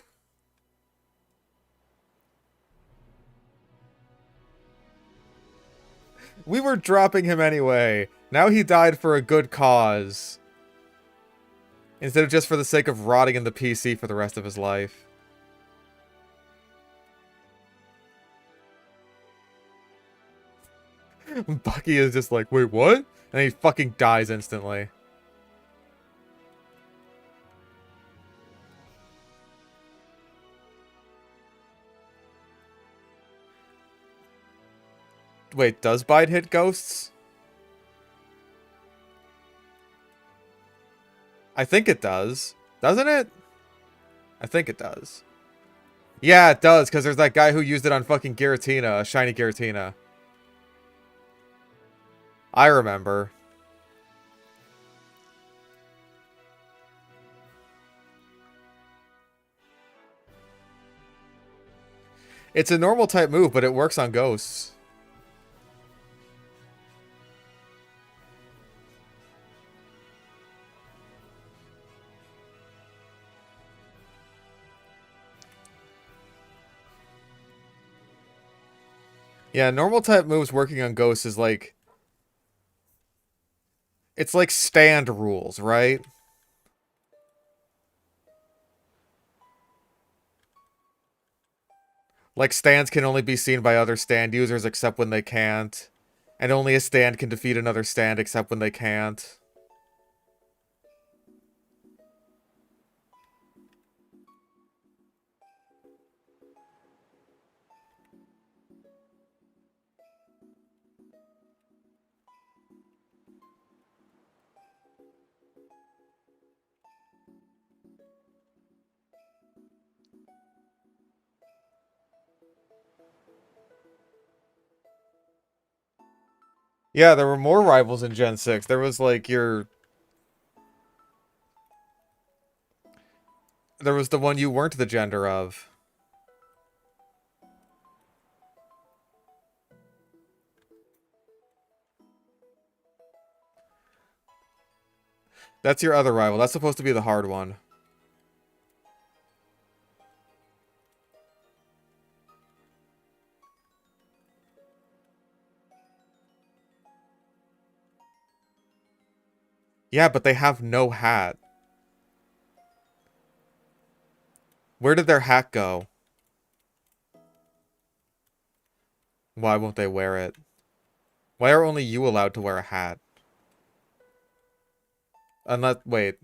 We were dropping him anyway. Now he died for a good cause. Instead of just for the sake of rotting in the PC for the rest of his life. Bucky is just like, wait, what? And he fucking dies instantly. Wait, does Bide hit ghosts? I think it does. Doesn't it? I think it does. Yeah, it does, because there's that guy who used it on fucking Giratina, a shiny Giratina. I remember. It's a normal type move, but it works on ghosts. Yeah, normal type moves working on ghosts is like... It's like stand rules, right? Like, stands can only be seen by other stand users except when they can't. And only a stand can defeat another stand except when they can't. Yeah, there were more rivals in Gen 6. There was, like, your... There was the one you weren't the gender of. That's your other rival. That's supposed to be the hard one. Yeah, but they have no hat. Where did their hat go? Why won't they wear it? Why are only you allowed to wear a hat? Unless, wait.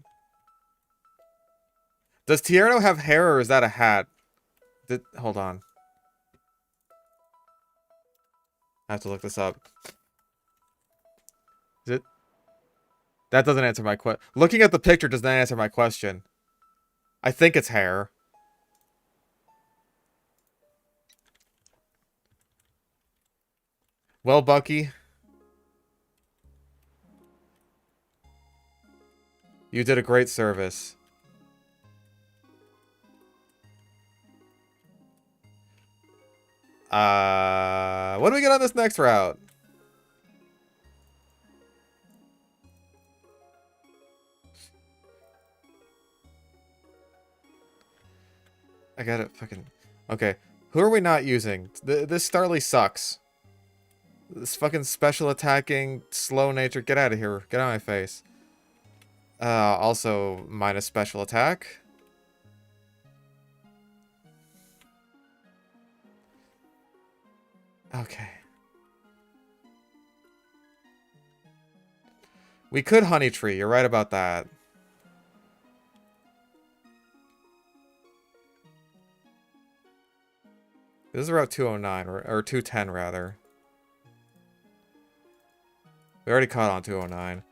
Does Tierno have hair or is that a hat? Hold on. I have to look this up. Is it? That doesn't answer my question. Looking at the picture does not answer my question. I think it's hair. Well, Bucky. You did a great service. What do we get on this next route? I got it fucking... Okay. Who are we not using? This Starly sucks. This special attacking, slow nature. Get out of here. Get out of my face. Also minus special attack. Okay. We could Honey Tree. You're right about that. This is Route 209, or 210, rather. We already caught on 209.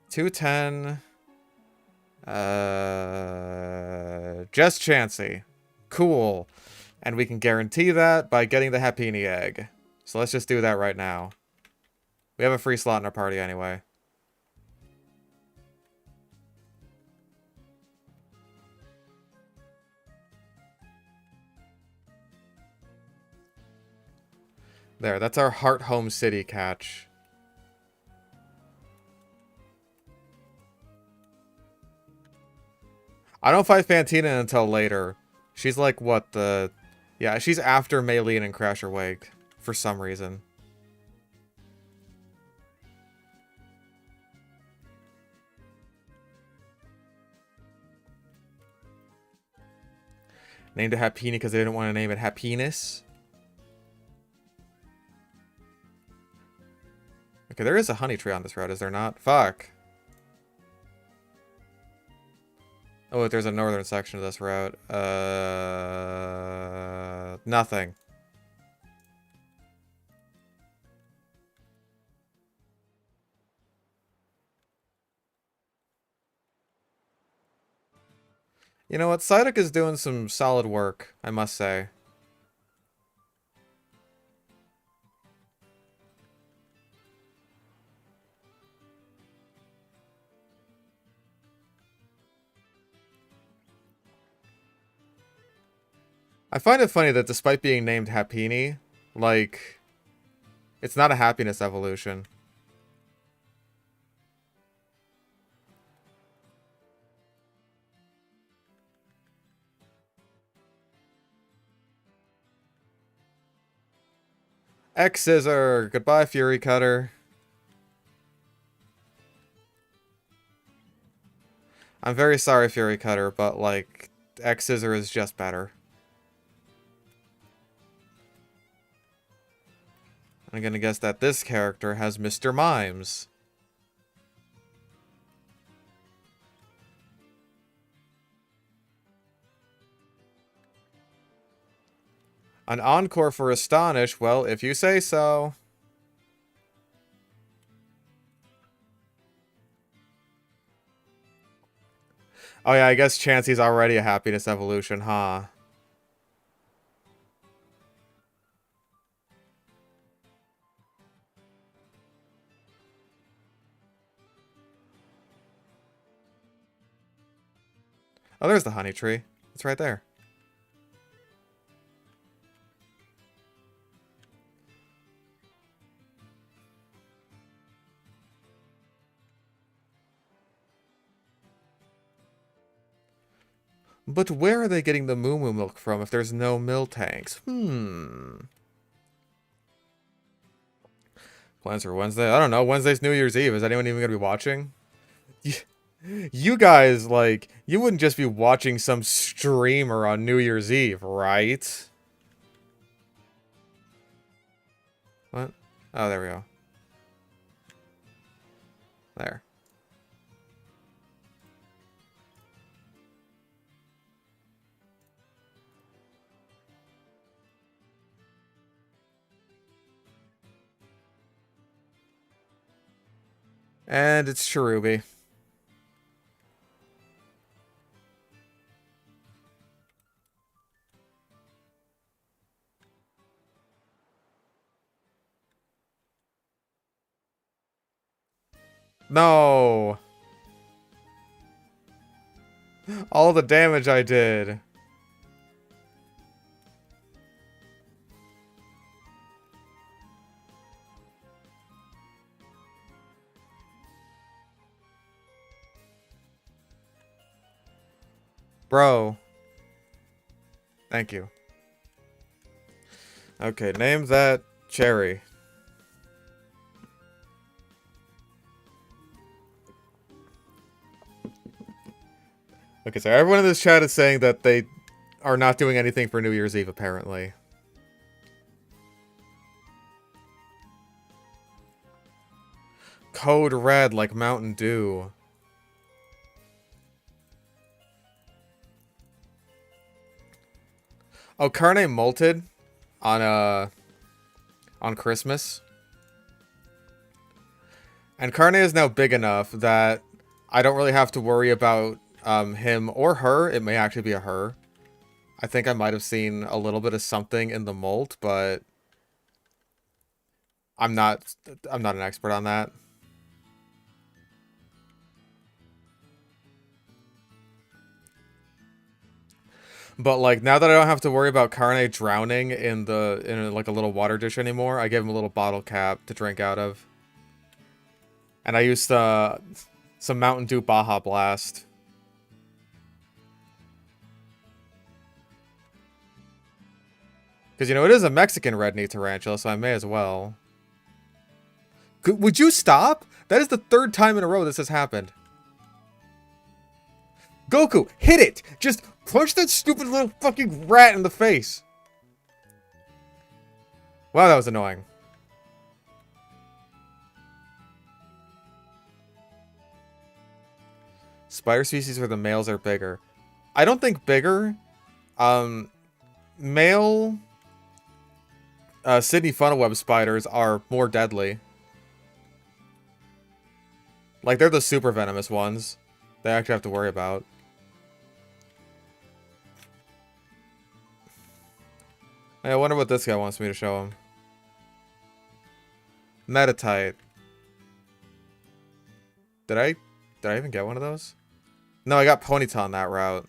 210. Just Chansey. Cool. And we can guarantee that by getting the Happiny Egg. So let's just do that right now. We have a free slot in our party anyway. There, that's our Heart Home City catch. I don't fight Fantina until later. She's like, what, the... Yeah, she's after Maylene and Crasher Wake. For some reason. Named it Happiny because they didn't want to name it Happiness. Okay, there is a honey tree on this route, is there not? Fuck. Oh, wait, there's a northern section of this route. Nothing. You know what? Psyduck is doing some solid work, I must say. I find it funny that despite being named Happiny, like, it's not a happiness evolution. X-Scissor! Goodbye, Fury Cutter. I'm very sorry, Fury Cutter, but, like, X-Scissor is just better. I'm gonna guess that this character has Mr. Mimes. An encore for Astonish? Well, if you say so. Oh yeah, I guess Chansey's already a happiness evolution, huh? Oh, there's the honey tree. It's right there. But where are they getting the Moo Moo milk from if there's no mill tanks? Plans for Wednesday? I don't know. Wednesday's New Year's Eve. Is anyone even going to be watching? You guys, like, you wouldn't just be watching some streamer on New Year's Eve, right? What? Oh, there we go. There. And it's Cherubi. No! All the damage I did. Bro. Thank you. Okay, name that Cherry. Okay, so everyone in this chat is saying that they are not doing anything for New Year's Eve, apparently. Code Red, like Mountain Dew. Oh, Carne molted on Christmas. And Carne is now big enough that I don't really have to worry about him or her. It may actually be a her. I think I might have seen a little bit of something in the molt, but I'm not an expert on that. But like now that I don't have to worry about Carne drowning in like a little water dish anymore, I give him a little bottle cap to drink out of. And I used some Mountain Dew Baja Blast. Because, you know, it is a Mexican red knee tarantula, so I may as well. Would you stop? That is the 3rd time in a row this has happened. Goku, hit it! Just punch that stupid little fucking rat in the face. Wow, that was annoying. Spider species where the males are bigger. I don't think bigger. Male Sydney funnel-web spiders are more deadly. Like, they're the super venomous ones they actually have to worry about. Hey, I wonder what this guy wants me to show him. Metatite. Did I even get one of those? No, I got Ponyta on that route.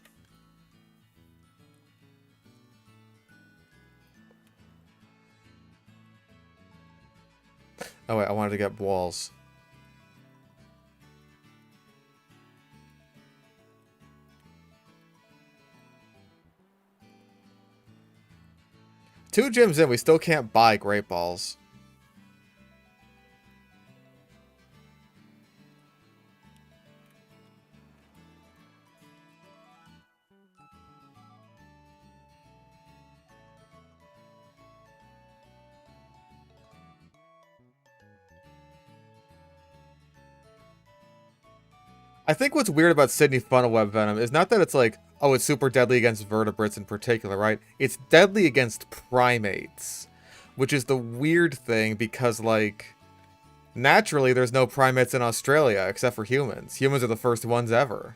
Oh wait, I wanted to get walls. Two gyms in, we still can't buy Great Balls. I think what's weird about Sydney funnel-web venom is not that it's like, oh, it's super deadly against vertebrates in particular, right? It's deadly against primates, which is the weird thing because, like, naturally there's no primates in Australia except for humans. Humans are the first ones ever.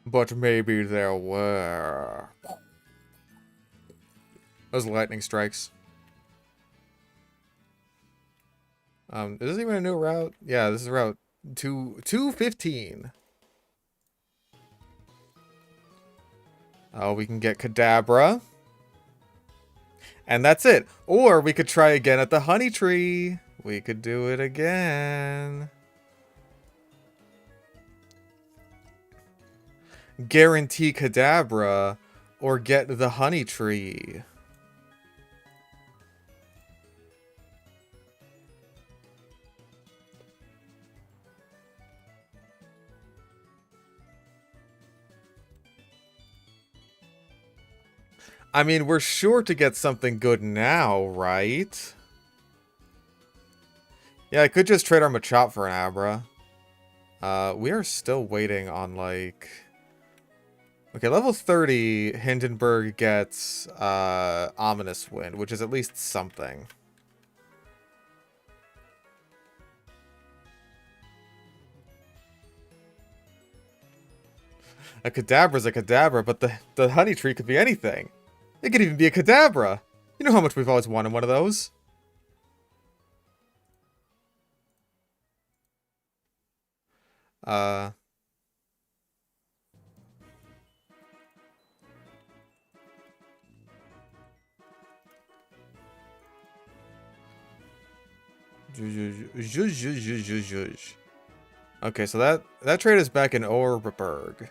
But maybe there were. Those lightning strikes. Is this even a new route? Yeah, this is route 215. Oh, we can get Kadabra. And that's it. Or we could try again at the honey tree. We could do it again. Guarantee Kadabra or get the honey tree. I mean, we're sure to get something good now, right? Yeah, I could just trade our Machop for an Abra. We are still waiting on, like... Okay, level 30, Hindenburg gets Ominous Wind, which is at least something. A Kadabra's a Kadabra, but the Honey Tree could be anything. It could even be a Kadabra. You know how much we've always wanted one of those. Okay, so that trade is back in Orberg.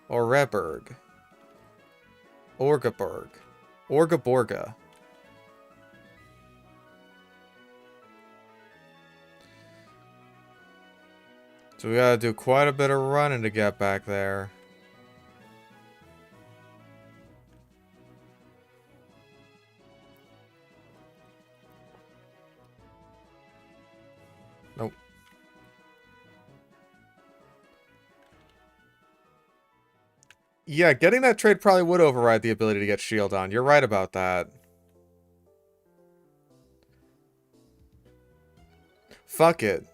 Oreburg. Orgaburg. Orgaborga. So we gotta do quite a bit of running to get back there. Nope. Yeah, getting that trade probably would override the ability to get shield on. You're right about that. Fuck it.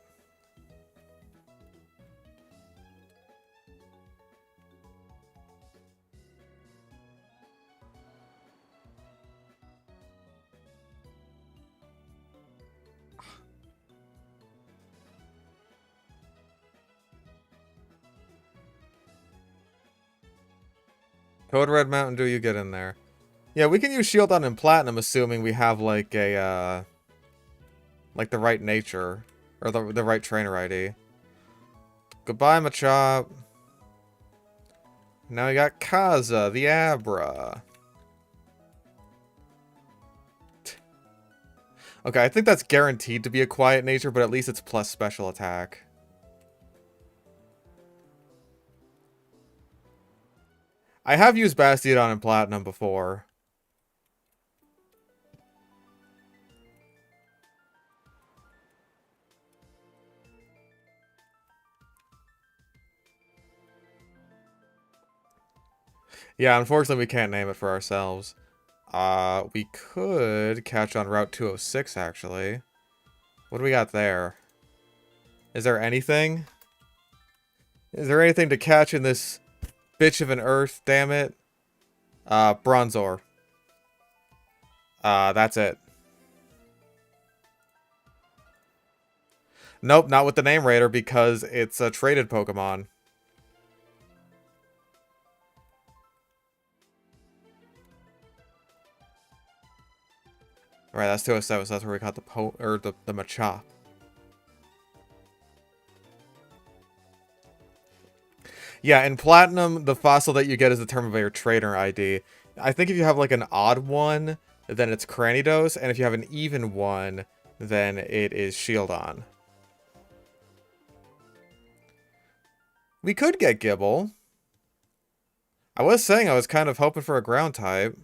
Code Red Mountain Dew, you get in there. Yeah, we can use shield on in Platinum, assuming we have, like, a, like, the right nature. Or the right trainer ID. Goodbye, Machop. Now we got Kaza, the Abra. Okay, I think that's guaranteed to be a quiet nature, but at least it's plus special attack. I have used Bastiodon in Platinum before. Yeah, unfortunately we can't name it for ourselves. We could catch on Route 206, actually. What do we got there? Is there anything? Is there anything to catch in this bitch of an earth, damn it? Bronzor. That's it. Nope, not with the Name Raider because it's a traded Pokemon. Alright, that's 207, so that's where we got the Machop. Yeah, in Platinum, the fossil that you get is determined by your trainer ID. I think if you have like an odd one, then it's Cranidos, and if you have an even one, then it is Shieldon. We could get Gibble. I was saying I was kind of hoping for a ground type.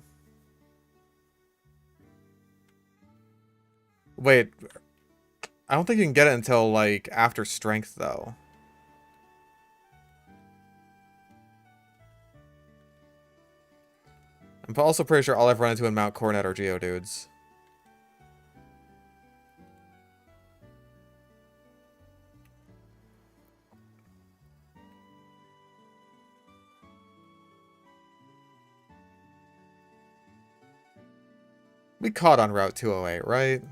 Wait, I don't think you can get it until, like, after Strength, though. I'm also pretty sure all I've run into in Mount Coronet are Geodudes. We caught on Route 208, right?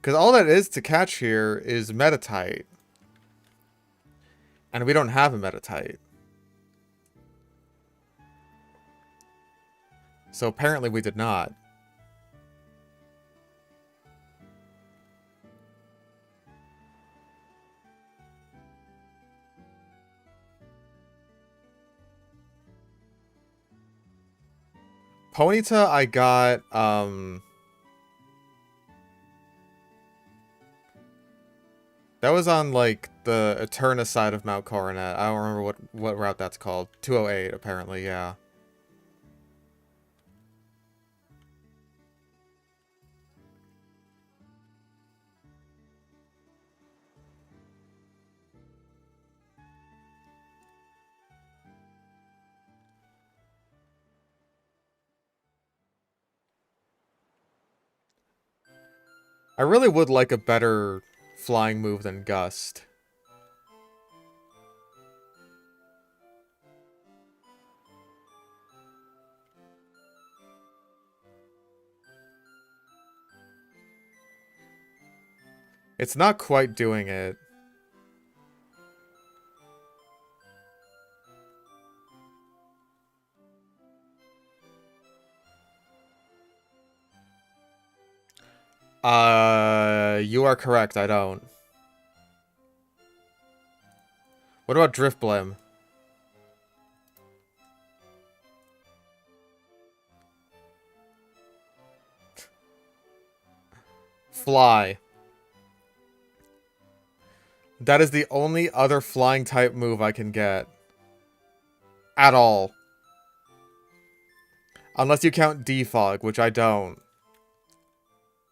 Because all that is to catch here is Metatite. And we don't have a Metatite. So apparently we did not. Ponyta, I got, that was on, like, the Eterna side of Mount Coronet. I don't remember what route that's called. 208, apparently, yeah. I really would like a better flying move than Gust. It's not quite doing it. You are correct, I don't. What about Drifblim? Fly. That is the only other flying type move I can get. At all. Unless you count Defog, which I don't.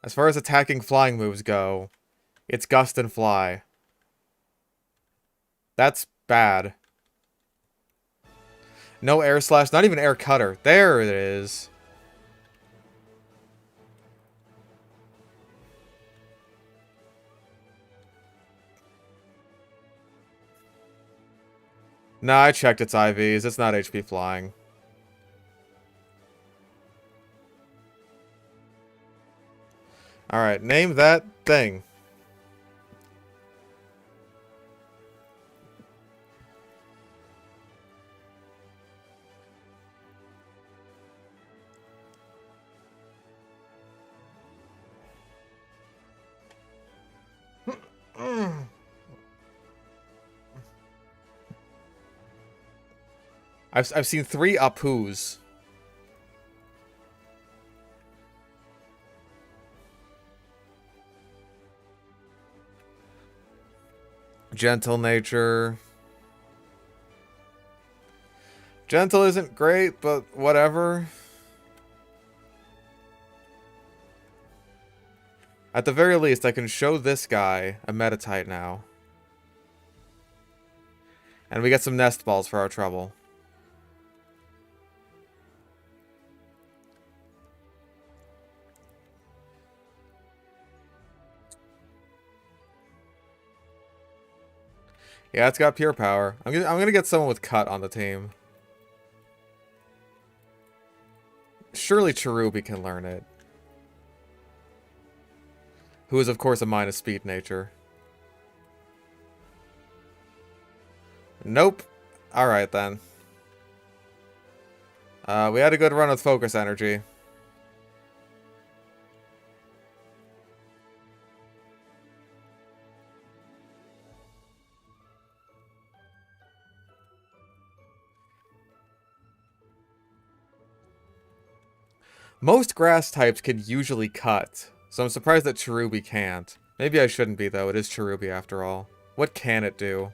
As far as attacking flying moves go, it's Gust and Fly. That's bad. No Air Slash, not even Air Cutter. There it is. Nah, I checked its IVs. It's not HP flying. Alright, name that thing. I've seen 3 Apus. Gentle nature. Gentle isn't great, but whatever. At the very least, I can show this guy a Metatite now. And we get some nest balls for our trouble. Yeah, it's got pure power. I'm gonna get someone with cut on the team. Surely Cherubi can learn it. Who is, of course, a minus speed nature. Nope. Alright, then. We had a good run with focus energy. Most grass types can usually cut, so I'm surprised that Cherubi can't. Maybe I shouldn't be, though. It is Cherubi, after all. What can it do?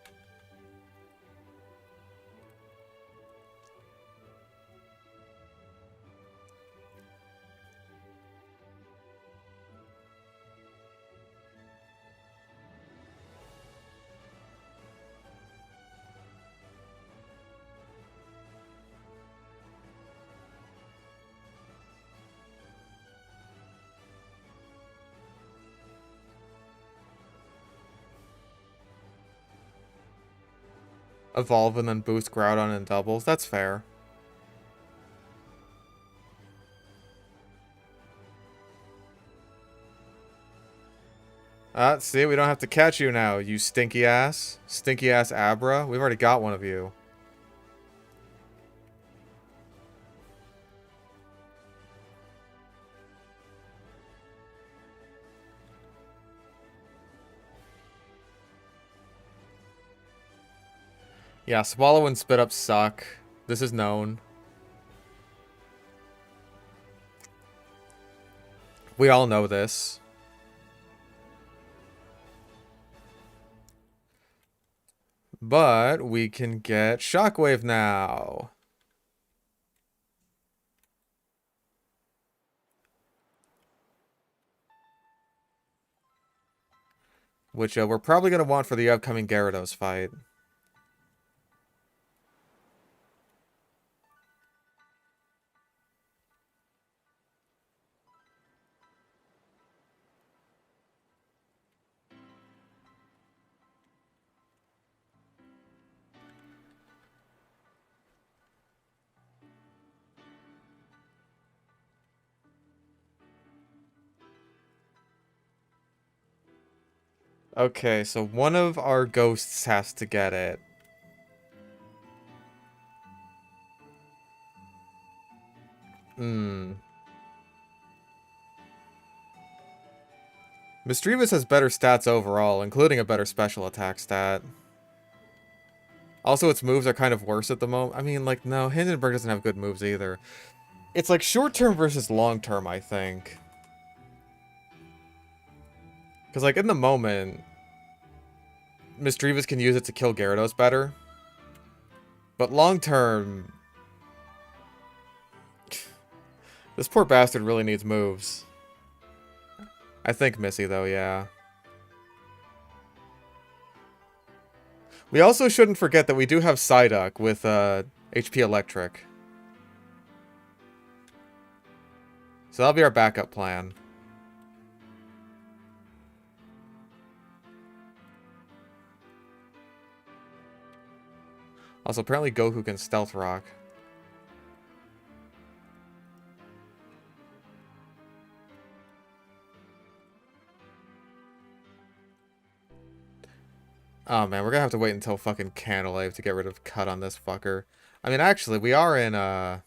Evolve and then boost Groudon in doubles. That's fair. See, we don't have to catch you now, you stinky ass. Stinky ass Abra. We've already got one of you. Yeah, Swallow and Spit Up suck. This is known. We all know this. But we can get Shockwave now. Which we're probably going to want for the upcoming Gyarados fight. Okay, so one of our ghosts has to get it. Misdreavus has better stats overall, including a better special attack stat. Also, its moves are kind of worse at the moment. I mean, like, no, Hindenburg doesn't have good moves either. It's like short-term versus long-term, I think. Because, like, in the moment, Misdreavus can use it to kill Gyarados better. But long-term... This poor bastard really needs moves. I think Missy, though, yeah. We also shouldn't forget that we do have Psyduck with HP Electric. So that'll be our backup plan. Also, apparently Goku can Stealth Rock. Oh man, we're gonna have to wait until fucking Candlelight to get rid of Cut on this fucker. I mean, actually, we are in the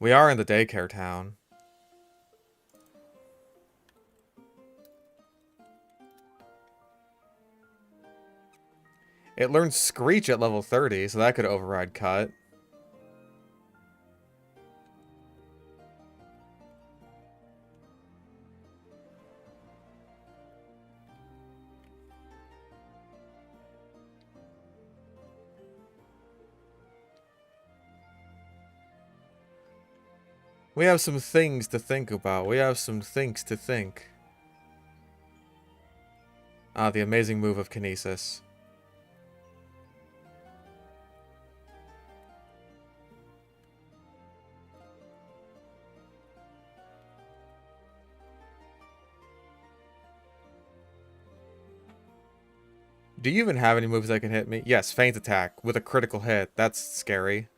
daycare town. It learns Screech at level 30, so that could override Cut. We have some things to think about. We have some things to think. Ah, the amazing move of Kinesis. Do you even have any moves that can hit me? Yes, Feint Attack with a critical hit. That's scary.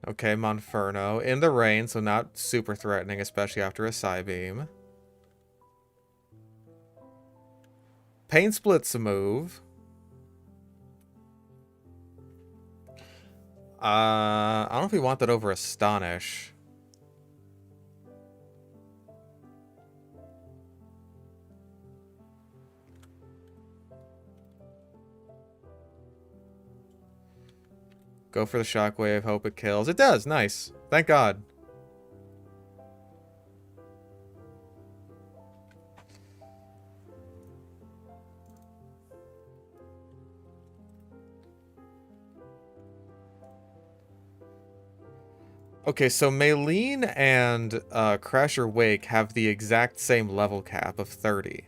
Okay, Monferno. In the rain, so not super threatening, especially after a Psybeam. Pain Split's a move. I don't know if we want that over Astonish. Go for the Shockwave, hope it kills. It does, nice. Thank God. Okay, so Maylene and Crasher Wake have the exact same level cap of 30.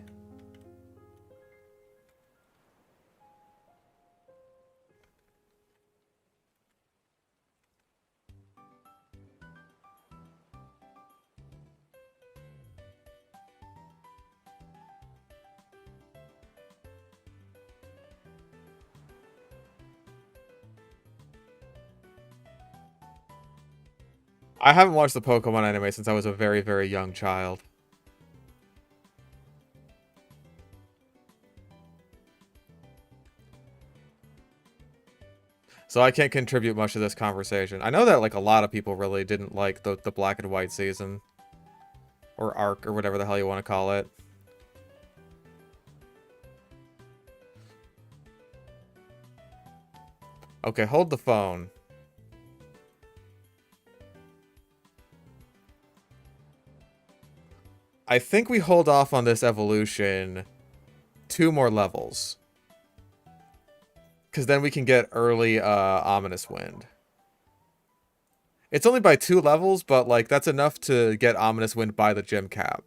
I haven't watched the Pokemon anime since I was a very, very young child. So I can't contribute much to this conversation. I know that like a lot of people really didn't like the black and white season. Or arc, or whatever the hell you want to call it. Okay, hold the phone. I think we hold off on this evolution 2 more levels. Because then we can get early Ominous Wind. It's only by 2 levels, but like that's enough to get Ominous Wind by the gym cap.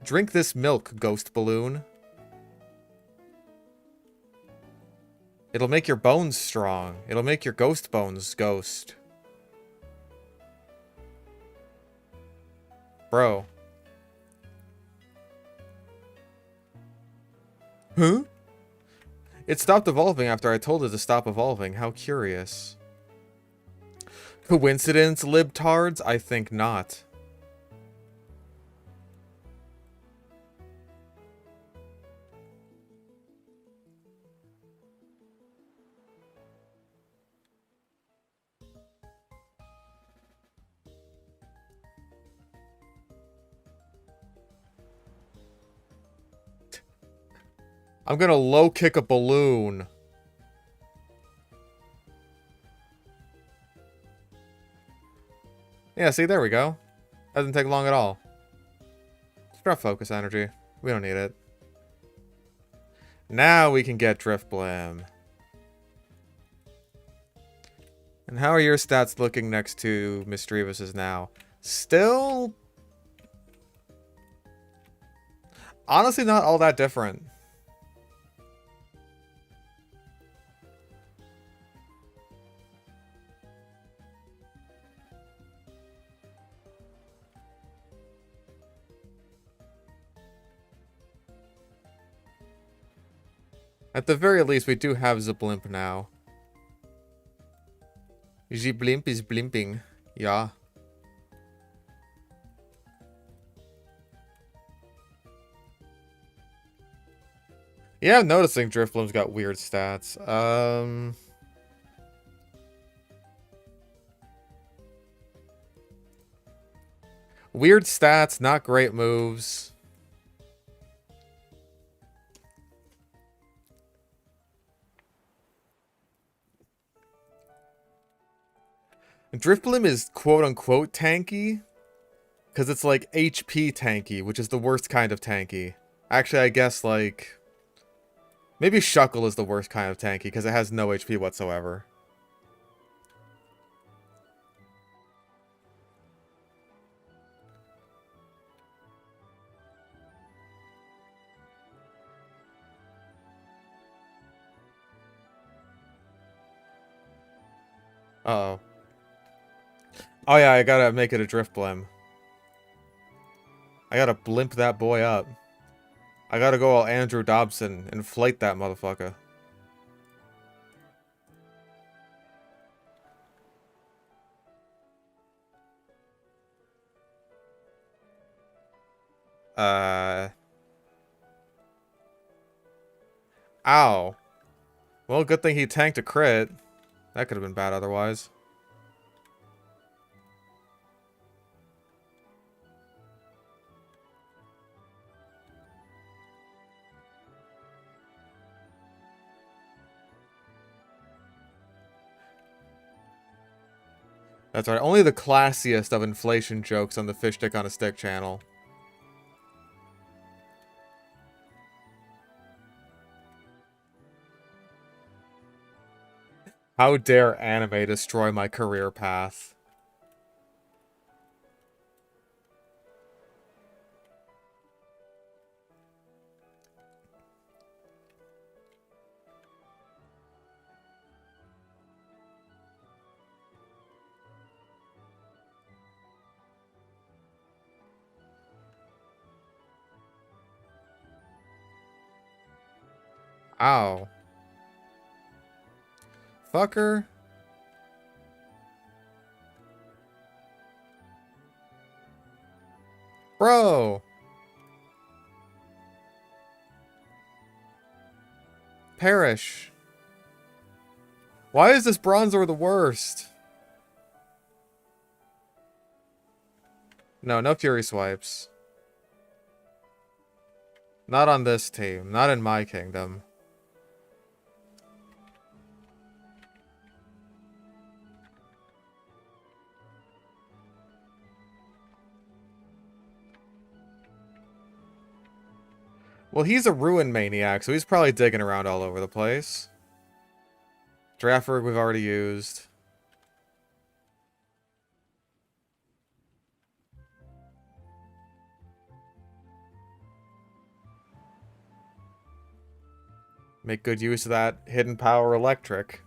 Drink this milk, Ghost Balloon. It'll make your bones strong. It'll make your ghost bones ghost. Bro. Huh? It stopped evolving after I told it to stop evolving. How curious. Coincidence, libtards? I think not. I'm gonna low kick a balloon. Yeah, see, there we go. Doesn't take long at all. Scrap focus energy. We don't need it. Now we can get Drifloon. And how are your stats looking next to Misdreavus's now? Still... honestly, not all that different. At the very least, we do have Zblimp now. Zblimp is blimping. Yeah. Yeah, I'm noticing Drifloon's got weird stats. Weird stats, not great moves. Drifloon is quote-unquote tanky, because it's like HP tanky, which is the worst kind of tanky. Actually, I guess, like... maybe Shuckle is the worst kind of tanky, because it has no HP whatsoever. Uh-oh. Oh yeah, I gotta make it a Drifblim. I gotta blimp that boy up. I gotta go all Andrew Dobson and inflate that motherfucker. Ow. Well, good thing he tanked a crit. That could have been bad otherwise. That's right. Only the classiest of inflation jokes on the Fish Stick on a Stick channel. How dare anime destroy my career path? Ow. Fucker. Bro. Perish. Why is this Bronzor the worst? No, no Fury Swipes. Not on this team. Not in my kingdom. Well, he's a Ruin Maniac, so he's probably digging around all over the place. Drafferg we've already used. Make good use of that hidden power electric.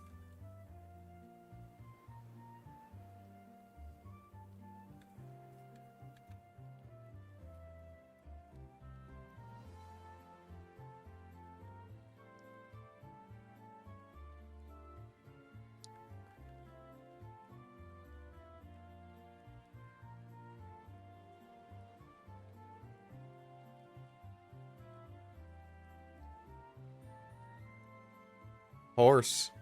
Horse.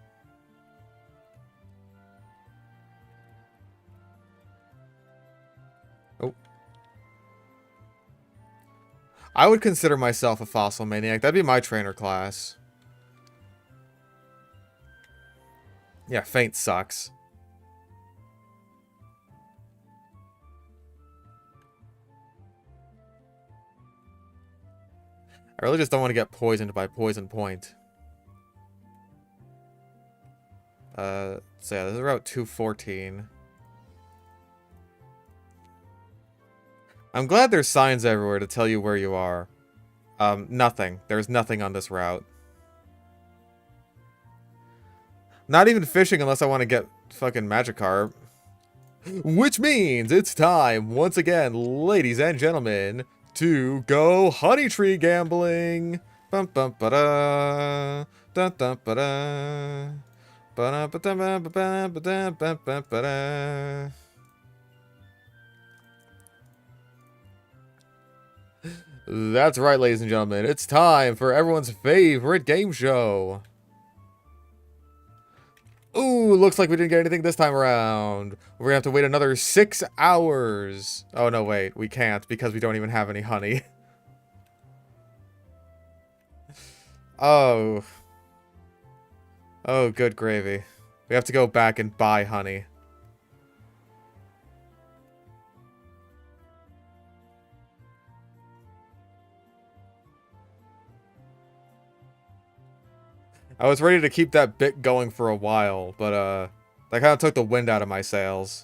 Oh. I would consider myself a Fossil Maniac. That'd be my trainer class. Yeah, Faint sucks. I really just don't want to get poisoned by Poison Point. So yeah, this is Route 214. I'm glad there's signs everywhere to tell you where you are. Nothing. There's nothing on this route. Not even fishing unless I want to get fucking Magikarp. Which means it's time, once again, ladies and gentlemen, to go honey tree gambling. Bum bum ba da, dun dun ba da. That's right, ladies and gentlemen. It's time for everyone's favorite game show. Ooh, looks like we didn't get anything this time around. We're gonna have to wait another 6 hours. Oh, no, wait. We can't because we don't even have any honey. Oh. Oh, good gravy. We have to go back and buy honey. I was ready to keep that bit going for a while, but, that kind of took the wind out of my sails.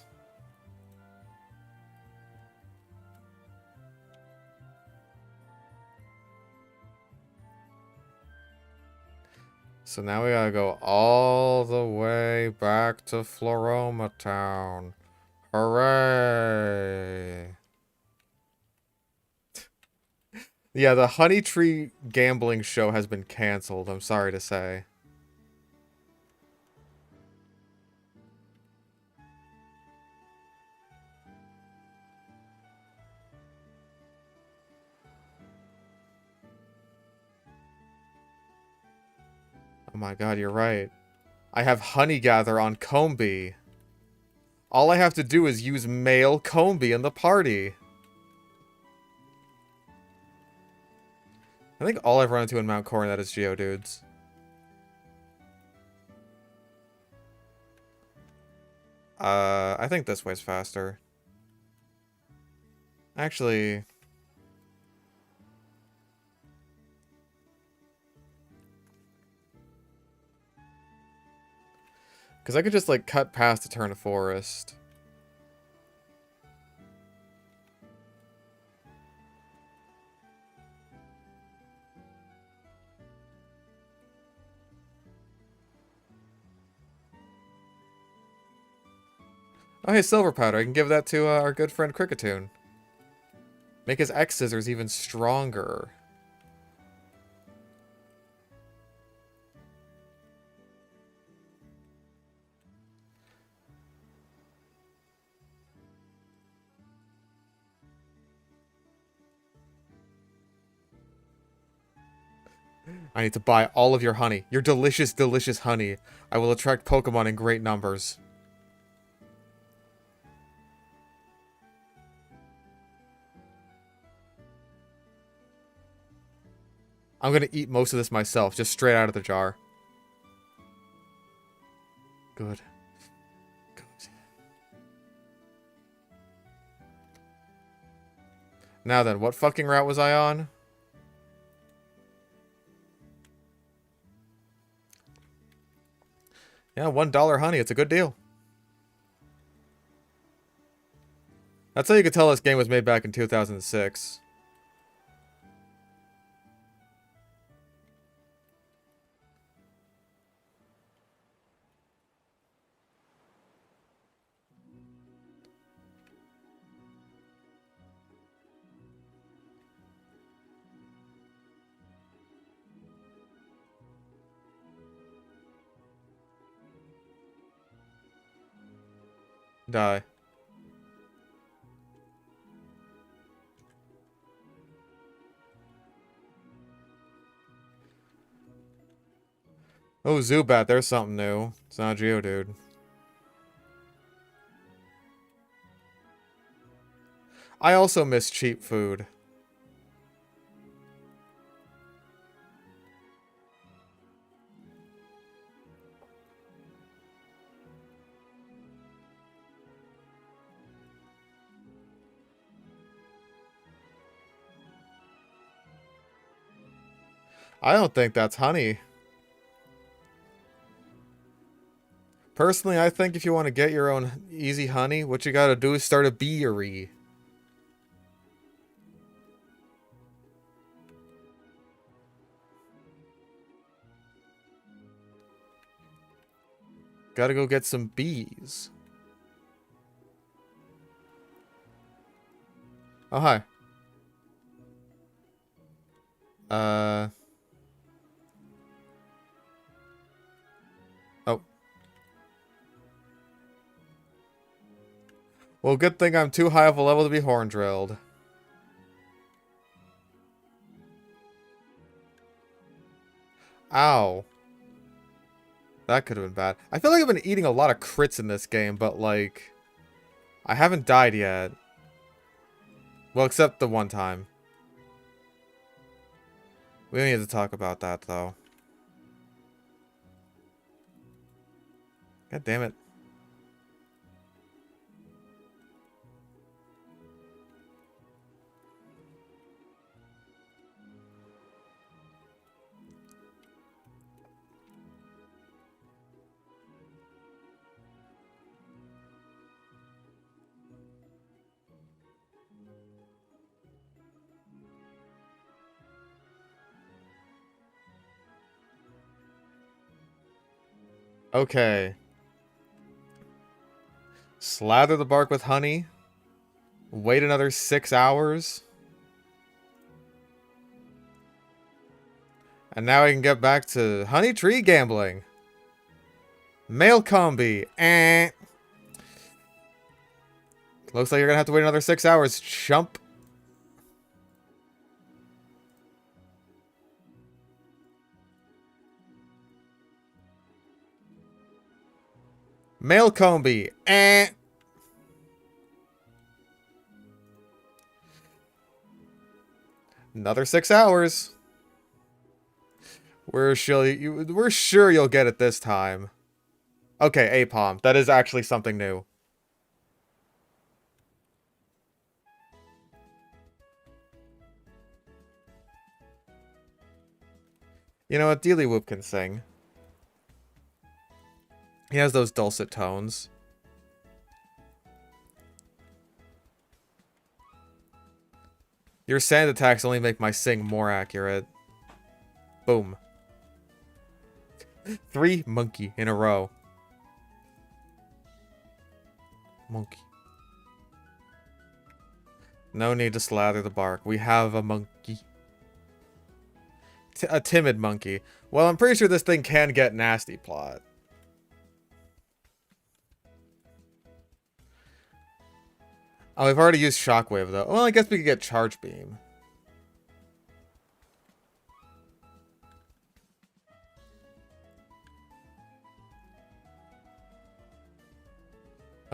So now we gotta go all the way back to Floroma Town. Hooray! Yeah, the Honey Tree gambling show has been canceled, I'm sorry to say. Oh my god, you're right. I have Honey Gather on Combee. All I have to do is use male Combee in the party. I think all I've run into in Mount Coronet is Geodudes. I think this way's faster. Actually... because I could just, like, cut past a turn of forest. Oh, hey, Silver Powder. I can give that to our good friend Cricketoon. Make his X-Scissors even stronger. I need to buy all of your honey. Your delicious, delicious honey. I will attract Pokemon in great numbers. I'm gonna eat most of this myself, just straight out of the jar. Good. Good. Now then, what fucking route was I on? Yeah, $1 honey. It's a good deal. That's how you could tell this game was made back in 2006. Die. Oh, Zubat, there's something new. It's not a Geodude. I also miss cheap food. I don't think that's honey. Personally, I think if you want to get your own easy honey, what you gotta do is start a beery. Gotta go get some bees. Oh, hi. Oh. Well, good thing I'm too high of a level to be horn drilled. Ow. That could have been bad. I feel like I've been eating a lot of crits in this game, but like... I haven't died yet. Well, except the one time. We don't need to talk about that, though. God damn it. Okay. Slather the bark with honey. Wait another 6 hours. And now I can get back to honey tree gambling. Male combi. Eh. Looks like you're gonna have to wait another 6 hours, chump. Male combi. Eh. Another 6 hours. We're sure you'll get it this time. Okay, Apom. That is actually something new. You know what? Dealy Whoop can sing. He has those dulcet tones. Your sand attacks only make my sing more accurate. Boom. 3 monkey in a row. Monkey. No need to slather the bark. We have a monkey. A timid monkey. Well, I'm pretty sure this thing can get nasty, plot. Oh, we've already used Shockwave, though. Well, I guess we could get Charge Beam.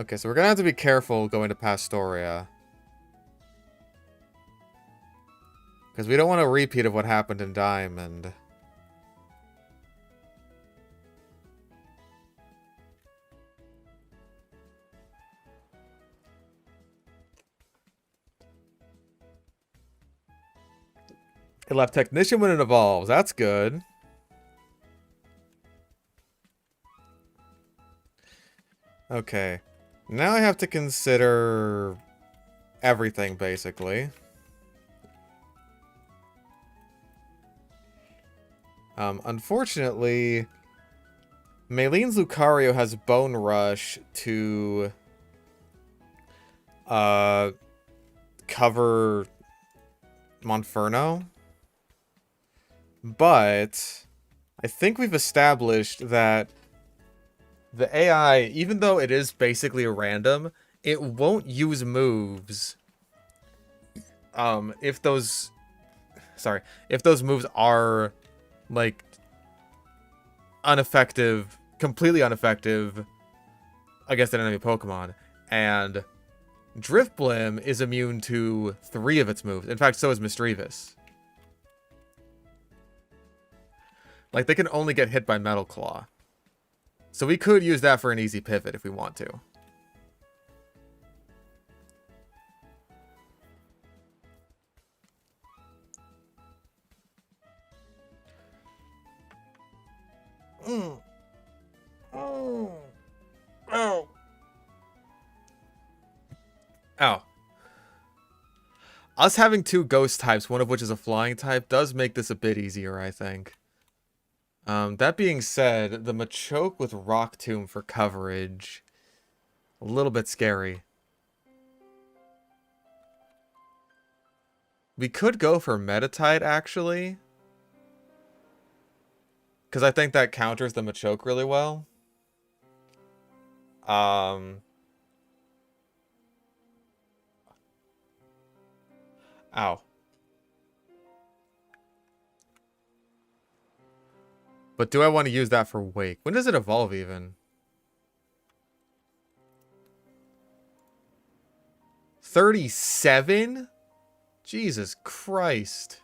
Okay, so we're gonna have to be careful going to Pastoria. Because we don't want a repeat of what happened in Diamond. It left Technician when it evolves. That's good. Okay. Now I have to consider everything, basically. Unfortunately, Maylene's Lucario has Bone Rush to cover Monferno. But I think we've established that the AI, even though it is basically a random, it won't use moves if those moves are like ineffective, completely ineffective against an enemy Pokemon. And Drifblim is immune to 3 of its moves. In fact, so is Misdreavus. Like, they can only get hit by Metal Claw. So we could use that for an easy pivot if we want to. Ow. Us having 2 ghost types, one of which is a flying type, does make this a bit easier, I think. That being said, the Machoke with Rock Tomb for coverage, a little bit scary. We could go for Metatite, actually. Because I think that counters the Machoke really well. Ow. But do I want to use that for Wake? When does it evolve even? 37? Jesus Christ.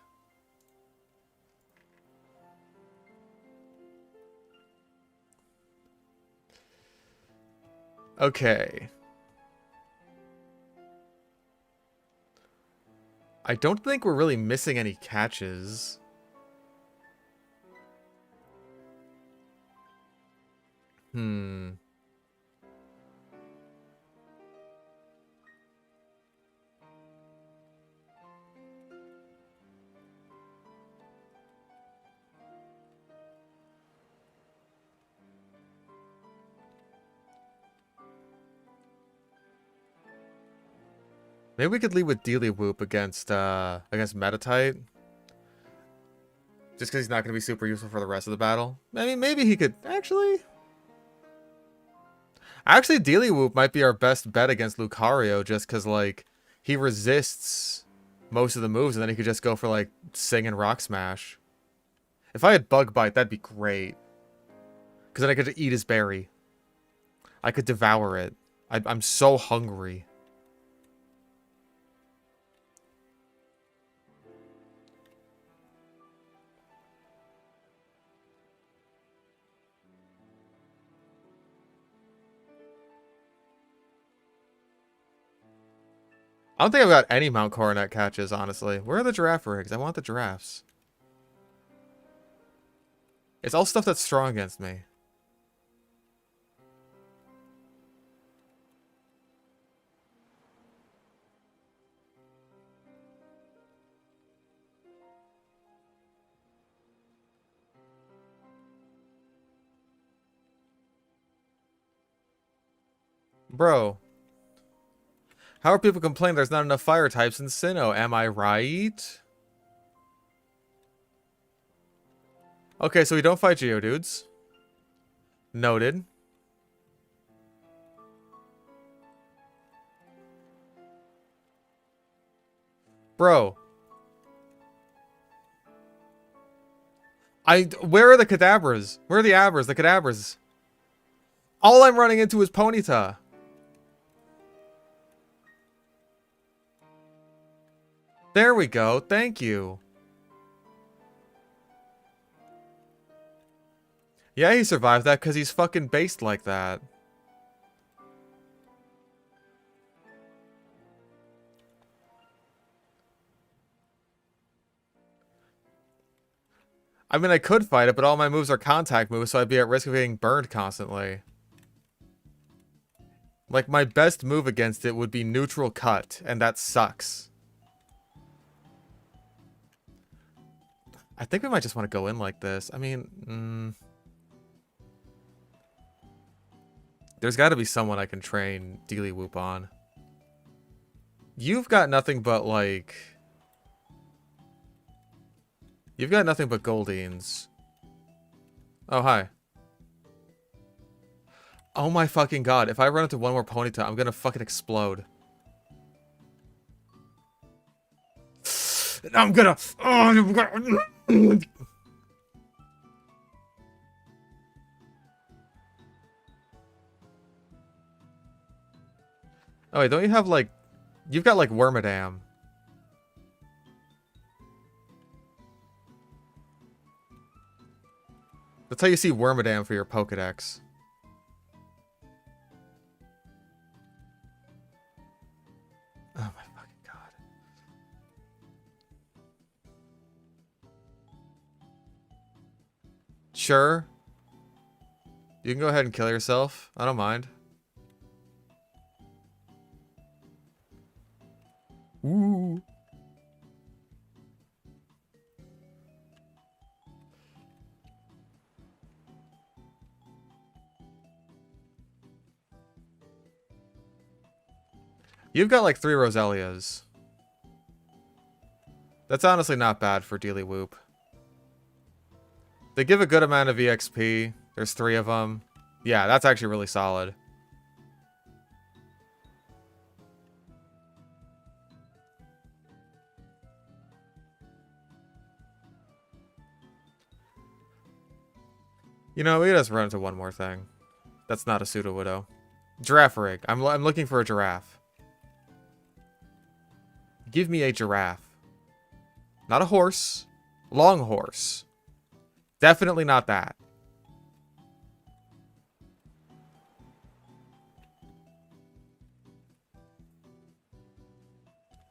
Okay. I don't think we're really missing any catches. Maybe we could lead with Dealy-Whoop against Metatite. Just because he's not going to be super useful for the rest of the battle. Maybe he could... Actually, Dealy-Whoop might be our best bet against Lucario, just because, like, he resists most of the moves, and then he could just go for, like, Sing and Rock Smash. If I had Bug Bite, that'd be great. Because then I could eat his berry. I could devour it. I'm so hungry. I don't think I've got any Mount Coronet catches, honestly. Where are the giraffe rigs? I want the giraffes. It's all stuff that's strong against me. Bro. How are people complaining there's not enough fire types in Sinnoh? Am I right? Okay, so we don't fight Geodudes. Noted. Bro. Where are the Kadabras? Where are the Abras? The Kadabras. All I'm running into is Ponyta. There we go. Thank you. Yeah, he survived that because he's fucking based like that. I mean, I could fight it, but all my moves are contact moves, so I'd be at risk of getting burned constantly. Like, my best move against it would be neutral cut, and that sucks. I think we might just want to go in like this. I mean, there's got to be someone I can train Dewhoop on. You've got nothing but, like... You've got nothing but Goldines. Oh, hi. Oh my fucking god. If I run into one more Ponyta, I'm gonna fucking explode. I'm gonna... Oh wait, don't you have like... You've got like Wormadam. That's how you see Wormadam for your Pokedex. Oh my fucking god. Sure. You can go ahead and kill yourself. I don't mind. Ooh. You've got like 3 Roselias. That's honestly not bad for Dewhoop. They give a good amount of EXP. There's 3 of them. Yeah, that's actually really solid. You know, we just run into one more thing. That's not a Pseudo-Widow. Giraffe rig. I'm looking for a giraffe. Give me a giraffe. Not a horse. Long horse. Definitely not that.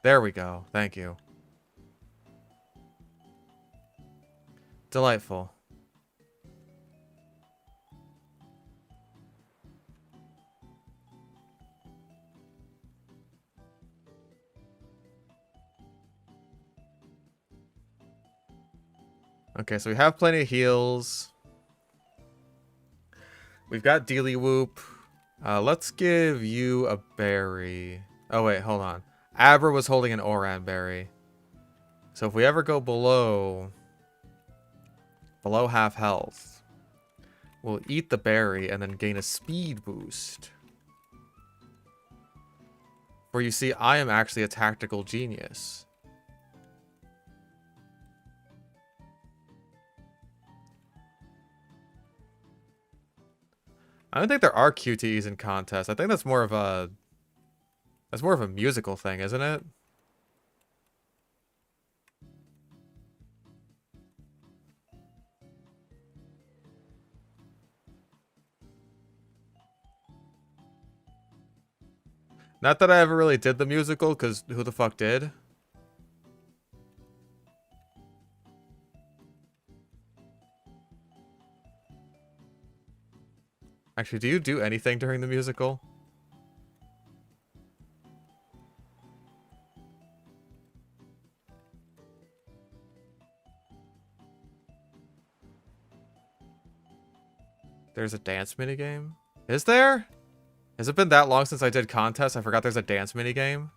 There we go. Thank you. Delightful. Okay, so we have plenty of heals. We've got Dewhoop. Let's give you a berry. Oh, wait, hold on. Abra was holding an Oran berry. So if we ever go below half health, we'll eat the berry and then gain a speed boost. For you see, I am actually a tactical genius. I don't think there are QTEs in contests. I think that's more of a musical thing, isn't it? Not that I ever really did the musical, because who the fuck did? Actually, do you do anything during the musical? There's a dance minigame? Is there? Has it been that long since I did contests? I forgot there's a dance minigame.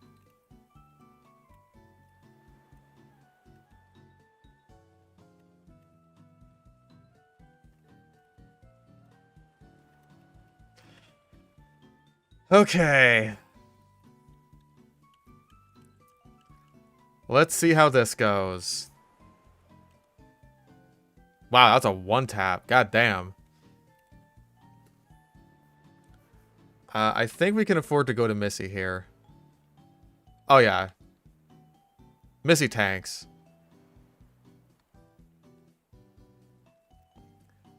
Okay. Let's see how this goes. Wow, that's a 1-tap. God damn. I think we can afford to go to Missy here. Oh, yeah. Missy tanks.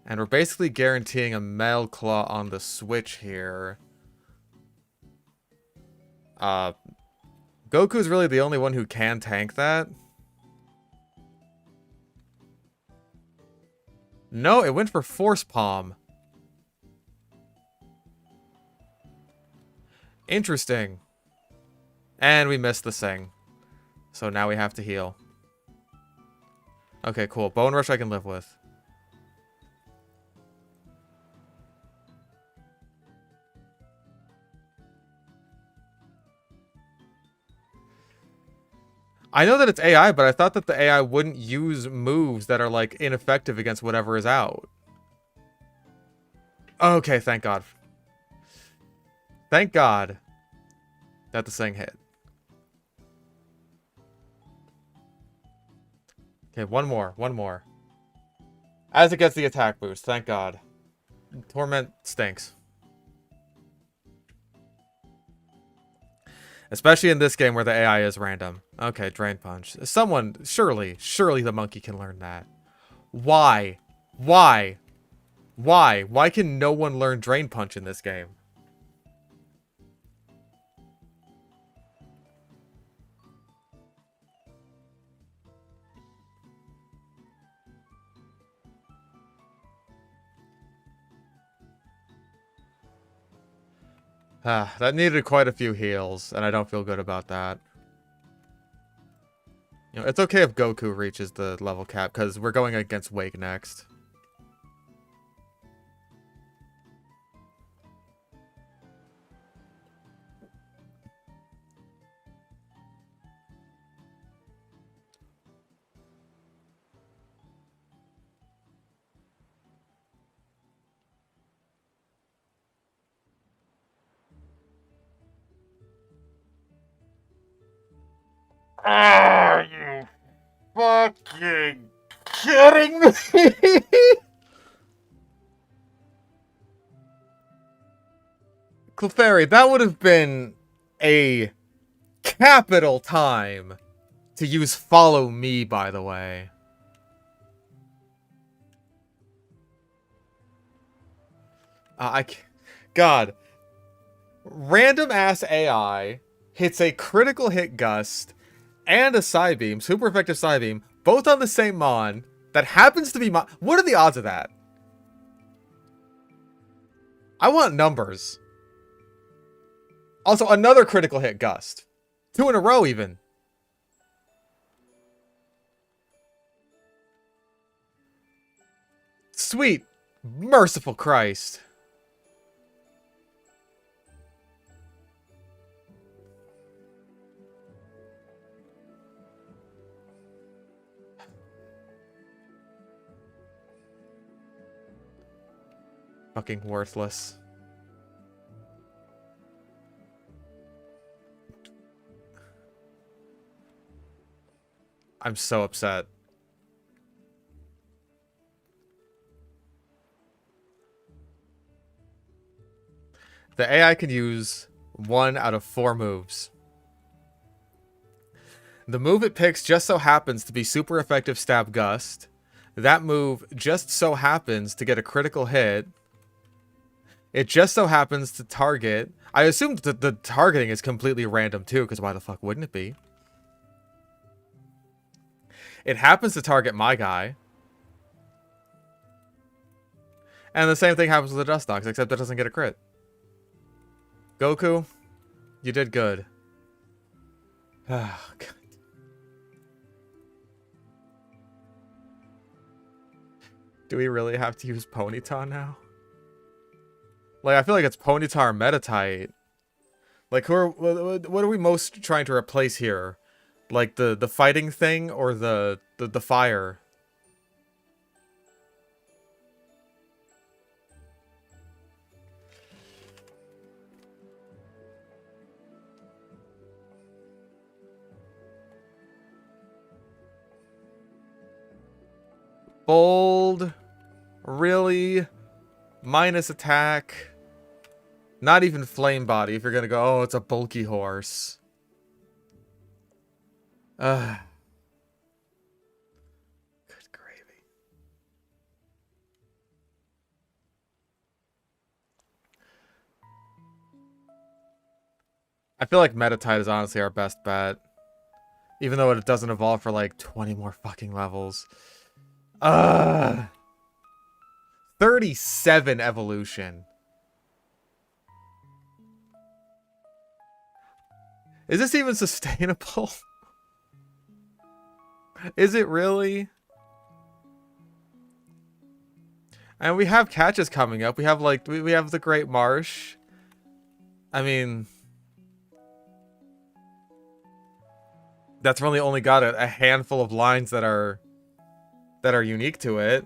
And we're basically guaranteeing a Male Claw on the switch here. Goku's really the only one who can tank that. No, it went for Force Palm. Interesting. And we missed the Sing. So now we have to heal. Okay, cool. Bone Rush I can live with. I know that it's AI, but I thought that the AI wouldn't use moves that are, like, ineffective against whatever is out. Okay, thank God. Thank God that the Sing hit. Okay, one more. As it gets the attack boost, thank God. Torment stinks. Especially in this game where the AI is random. Okay, Drain Punch. Someone, surely the monkey can learn that. Why? Why can no one learn Drain Punch in this game? That needed quite a few heals, and I don't feel good about that. You know, it's okay if Goku reaches the level cap, because we're going against Wake next. Are you fucking kidding me? Clefairy, that would have been a capital time to use Follow Me, by the way. God. Random ass AI hits a critical hit gust and a Psybeam, super effective Psybeam, both on the same Mon that happens to be Mon. What are the odds of that? I want numbers. Also, another critical hit gust. 2 in a row, even. Sweet, merciful Christ. Fucking worthless. I'm so upset. The AI can use 1 out of 4 moves. The move it picks just so happens to be super effective Stab Gust. That move just so happens to get a critical hit. It just so happens to target. I assume that the targeting is completely random too, because why the fuck wouldn't it be? It happens to target my guy. And the same thing happens with the Dustox, except it doesn't get a crit. Goku, you did good. Oh, God. Do we really have to use Ponyta now? Like, I feel like it's Ponyta or Metatite. Like, what are we most trying to replace here? Like, the fighting thing or the fire? Bold? Really? Minus attack? Not even flame body if you're gonna go, oh, it's a bulky horse. I feel like Metatite is honestly our best bet. Even though it doesn't evolve for like 20 more fucking levels. 37 evolution. Is this even sustainable? Is it really? And we have catches coming up. We have like we have the Great Marsh. I mean, that's really only got a handful of lines that are unique to it.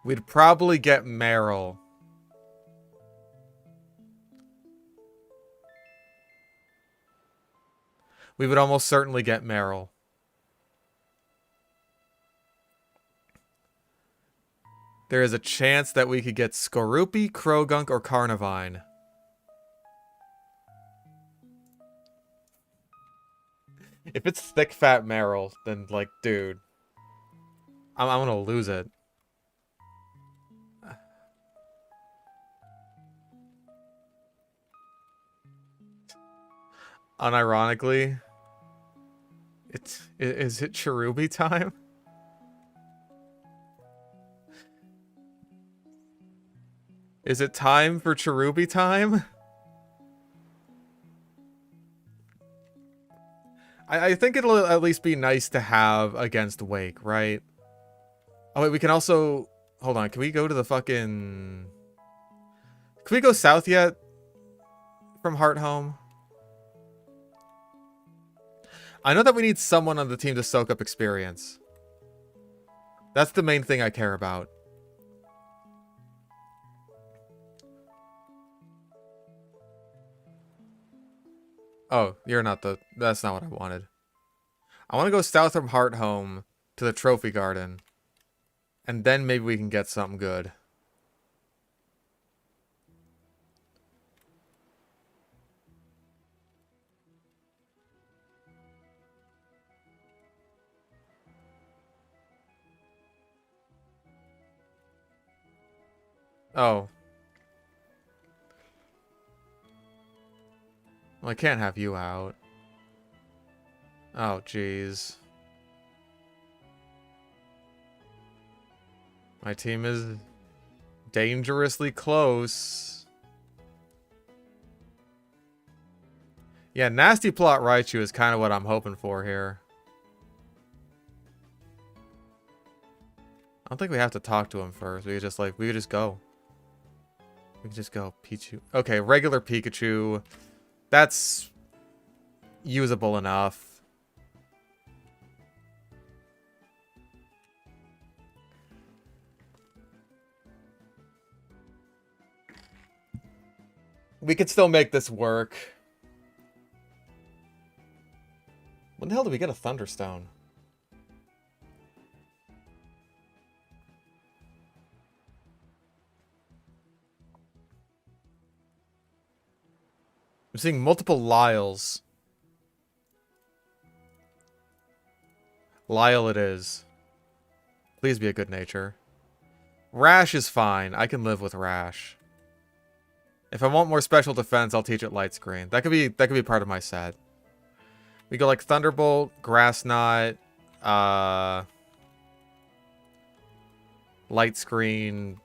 We'd probably get Meryl. We would almost certainly get Meryl. There is a chance that we could get Skorupi, Krogunk, or Carnivine. If it's thick, fat Meryl, then, like, dude. I'm gonna lose it. Unironically, is it Cherubi time? Is it time for Cherubi time? I think it'll at least be nice to have against Wake, right? Oh wait, we can also... Hold on, can we go to the fucking... Can we go south yet? From Hearthome? I know that we need someone on the team to soak up experience. That's the main thing I care about. Oh, you're not the... That's not what I wanted. I want to go south from Hearthome to the Trophy Garden. And then maybe we can get something good. Oh. Well, I can't have you out. Oh, jeez. My team is dangerously close. Yeah, Nasty Plot Raichu is kind of what I'm hoping for here. I don't think we have to talk to him first. We could just like, we could just go. We could just go. Pichu. Okay, regular Pikachu. That's usable enough. We could still make this work. When the hell did we get a Thunderstone? I'm seeing multiple Lyles. Lyle it is. Please be a good nature. Rash is fine. I can live with Rash. If I want more special defense, I'll teach it Light Screen. That could be part of my set. We go like Thunderbolt, Grass Knot, Light Screen,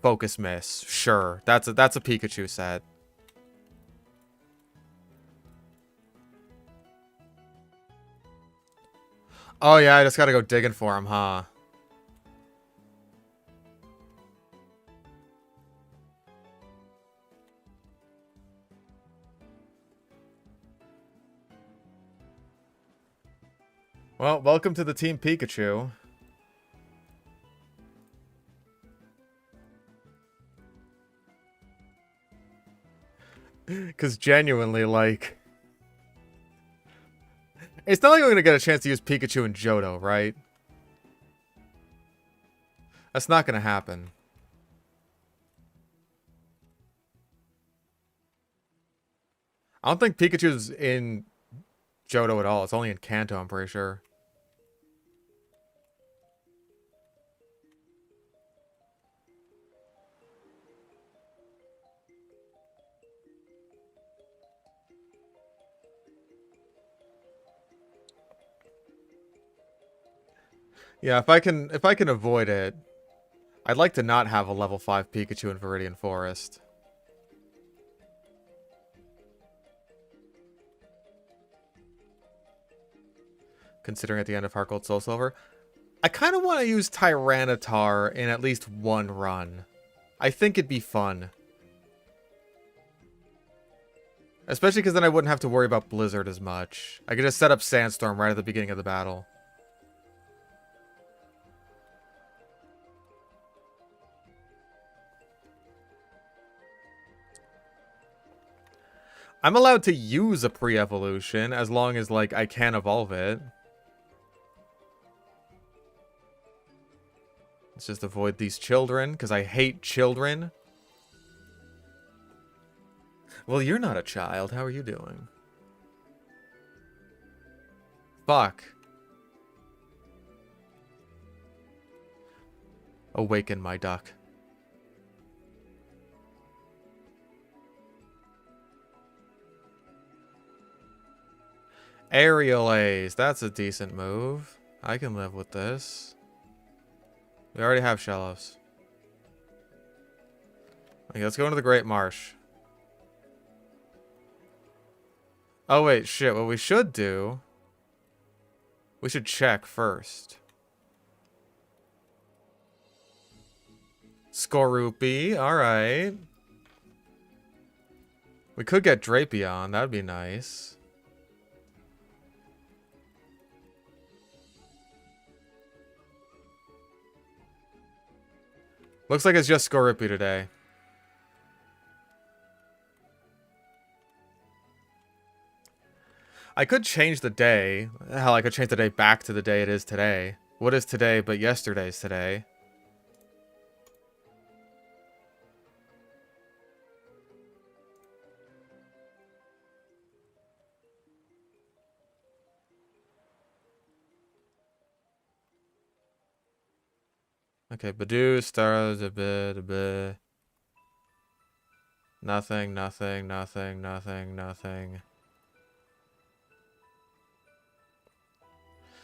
Focus Miss. Sure, that's a Pikachu set. Oh yeah, I just gotta go digging for him, huh? Well, welcome to the Team Pikachu. Because genuinely, like... It's not like we're going to get a chance to use Pikachu and Johto, right? That's not going to happen. I don't think Pikachu's in Johto at all. It's only in Kanto, I'm pretty sure. Yeah, if I can avoid it, I'd like to not have a level 5 Pikachu in Viridian Forest. Considering at the end of HeartGold SoulSilver, I kind of want to use Tyranitar in at least one run. I think it'd be fun. Especially because then I wouldn't have to worry about Blizzard as much. I could just set up Sandstorm right at the beginning of the battle. I'm allowed to use a pre-evolution as long as, like, I can evolve it. Let's just avoid these children, because I hate children. Well, you're not a child. How are you doing? Fuck. Awaken my duck. Aerial Ace. That's a decent move. I can live with this. We already have Shellos. Okay, let's go into the Great Marsh. Oh, wait, shit. What we should do... We should check first. Skorupi. Alright. We could get Drapion. That'd be nice. Looks like it's just Skorupi today. I could change the day. Hell, I could change the day back to the day it is today. What is today but yesterday's today? Okay, Badoo, stars, a bit. Nothing.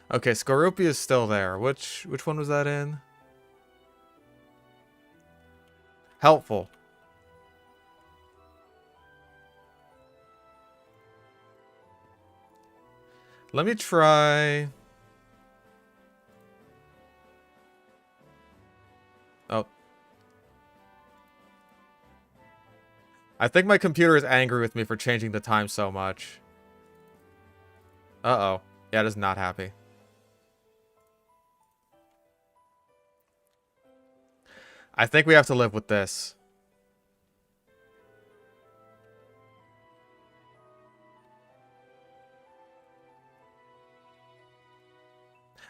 Okay, Skorupi is still there. Which one was that in? Helpful. Let me try... Oh. I think my computer is angry with me for changing the time so much. Uh-oh. Yeah, it is not happy. I think we have to live with this.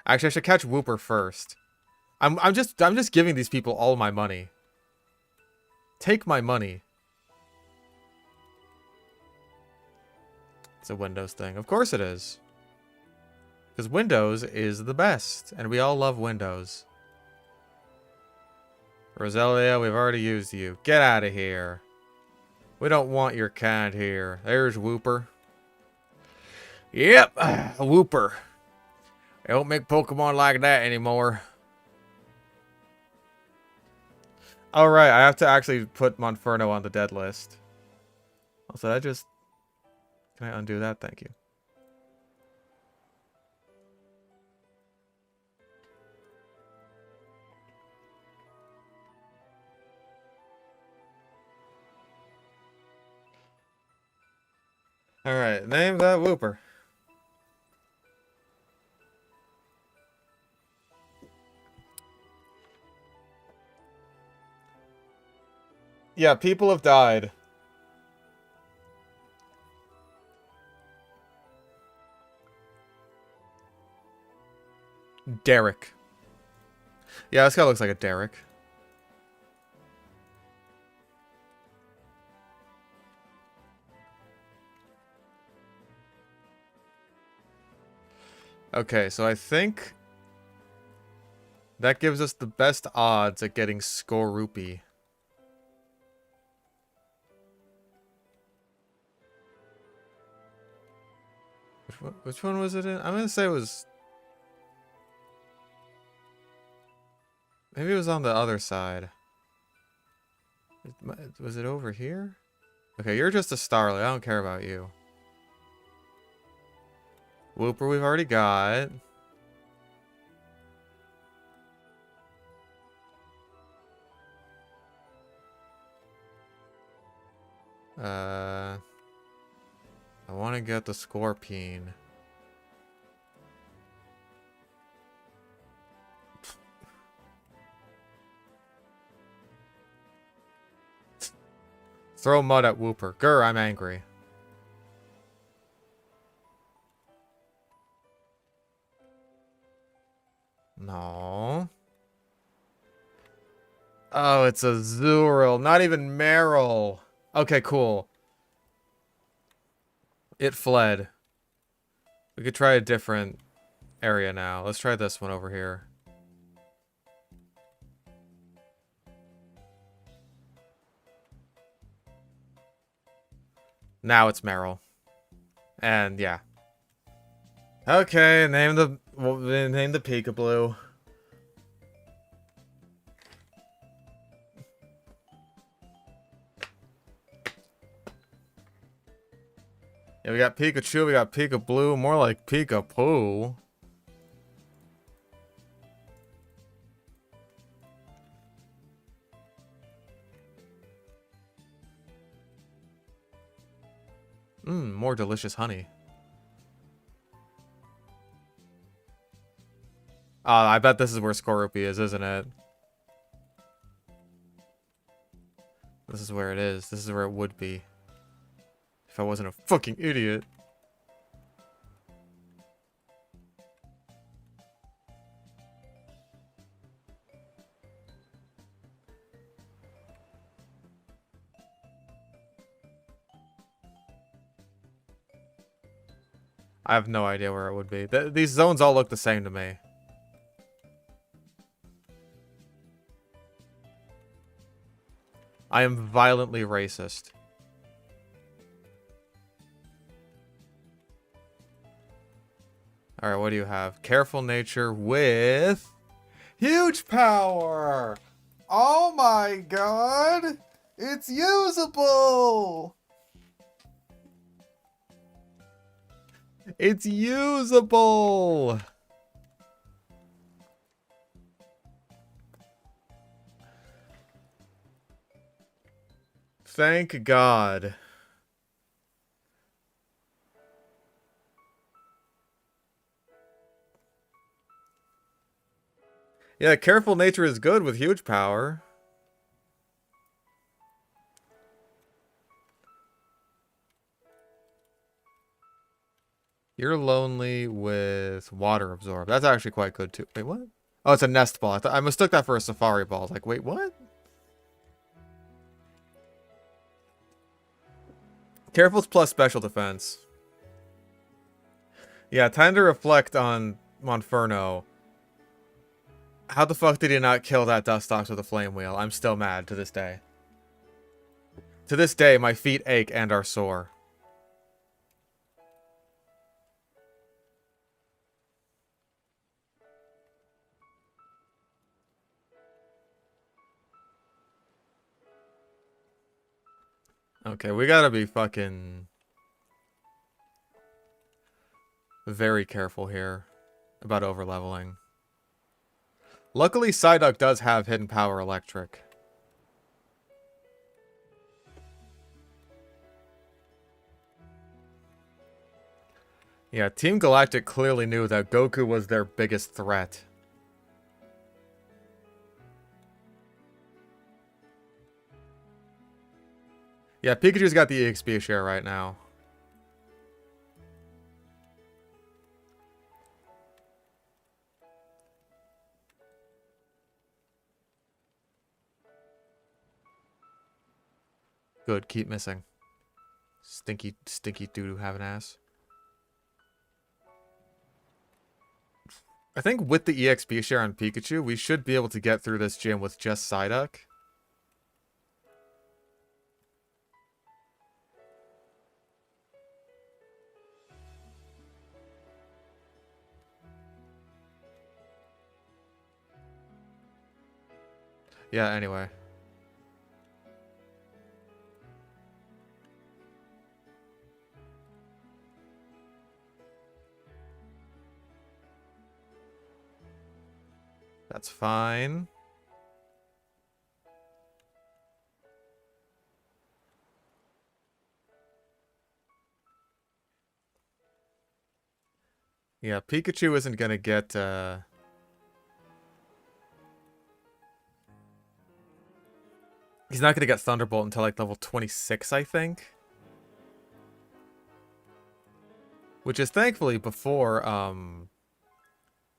Actually, I should catch Wooper first. I'm just giving these people all my money. Take my money. It's a Windows thing. Of course it is. Because Windows is the best. And we all love Windows. Roselia, we've already used you. Get out of here. We don't want your kind here. There's Wooper. Yep, a Wooper. They don't make Pokemon like that anymore. Alright, I have to actually put Monferno on the dead list. Also, I just... Can I undo that? Thank you. Alright, name that Wooper. Yeah, people have died. Derek. Yeah, this guy looks like a Derek. Okay, so I think that gives us the best odds at getting Skorupi. Which one was it in? I'm gonna say it was... Maybe it was on the other side. Was it over here? Okay, you're just a starlet. I don't care about you. Wooper we've already got. I want to get the Scorpion. Throw mud at Wooper. Grr, I'm angry. No. Oh, it's a Zuril. Not even Meryl. Okay, cool. It fled. We could try a different area now. Let's try this one over here. Now it's Meryl. And yeah. Okay, name the Peekaboo. Yeah, we got Pikachu, we got Peekaboo, more like Peekapoo. More delicious honey. I bet this is where Skorupi is, isn't it? This is where it is. This is where it would be. If I wasn't a fucking idiot. I have no idea where it would be. These zones all look the same to me. I am violently racist. Alright, what do you have? Careful nature with... huge power! Oh my god! It's usable! It's usable! Thank God. Yeah, careful nature is good with huge power. You're lonely with water absorb. That's actually quite good too. Wait, what? Oh, it's a nest ball. I mistook that for a safari ball. I was like, wait, what? Careful's plus special defense. Yeah, time to reflect on Monferno. How the fuck did he not kill that Dustox with a flame wheel? I'm still mad to this day. To this day, my feet ache and are sore. Okay, we gotta be fucking very careful here about overleveling. Luckily, Psyduck does have hidden power electric. Yeah, Team Galactic clearly knew that Goku was their biggest threat. Yeah, Pikachu's got the EXP share right now. Good, keep missing. Stinky doo-doo have an ass. I think with the EXP share on Pikachu, we should be able to get through this gym with just Psyduck. Yeah, anyway. That's fine. Yeah, Pikachu isn't gonna get, he's not gonna get Thunderbolt until, like, level 26, I think. Which is thankfully before,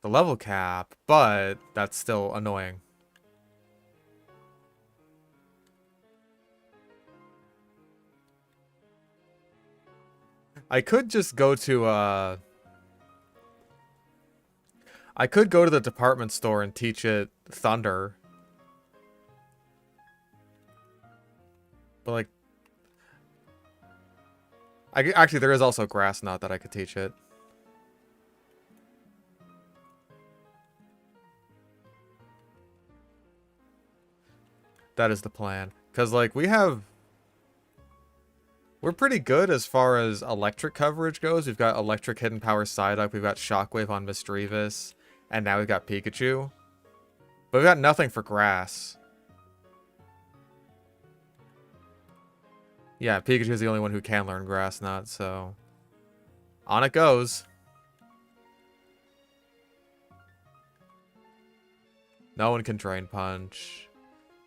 the level cap, but that's still annoying. I could just go to, I could go to the department store and teach it Thunder. But, like... actually, there is also Grass Knot that I could teach it. That is the plan. Because, like, we're pretty good as far as electric coverage goes. We've got electric hidden power Psyduck. We've got Shockwave on Misdreavus. And now we've got Pikachu. But we've got nothing for grass. Yeah, Pikachu's the only one who can learn Grass Knot, so... on it goes. No one can Drain Punch.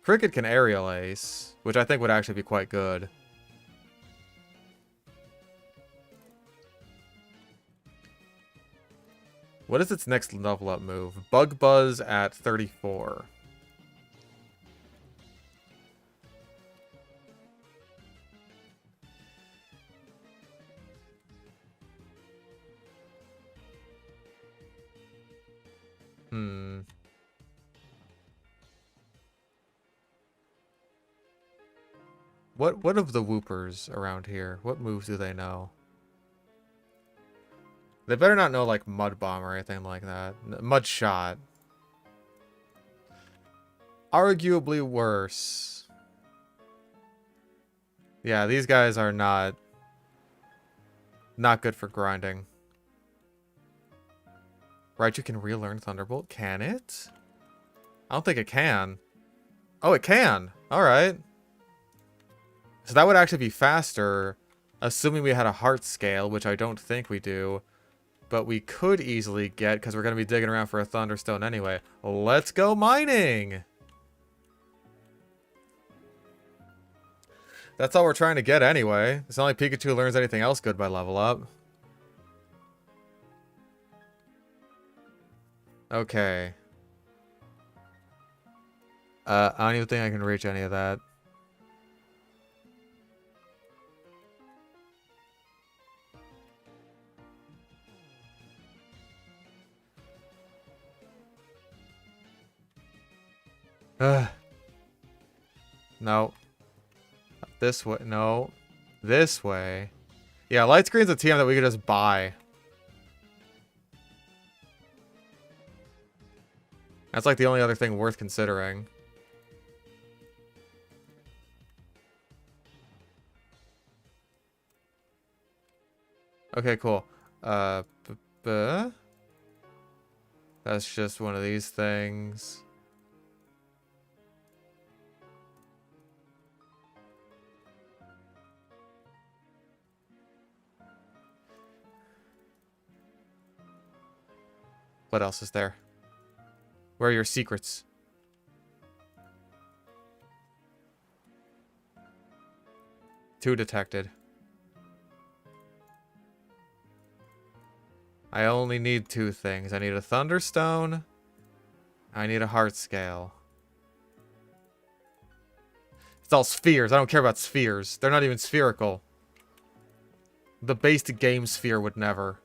Cricket can Aerial Ace, which I think would actually be quite good. What is its next level up move? Bug Buzz at 34. What of the Whoopers around here? What moves do they know? They better not know, like, Mud Bomb or anything like that. Mud Shot. Arguably worse. Yeah, these guys are not good for grinding. Right, you can relearn Thunderbolt. Can it? I don't think it can. Oh, it can. Alright. So that would actually be faster, assuming we had a heart scale, which I don't think we do. But we could easily get, because we're going to be digging around for a Thunderstone anyway. Let's go mining! That's all we're trying to get anyway. It's not like Pikachu learns anything else good by level up. Okay. I don't even think I can reach any of that. No. This way. No. This way. Yeah, Light Screen's a TM that we could just buy. That's like the only other thing worth considering. Okay, cool. That's just one of these things. What else is there? Where are your secrets? Two detected. I only need two things. I need a Thunderstone. I need a Heart Scale. It's all spheres. I don't care about spheres. They're not even spherical. The based game sphere would never.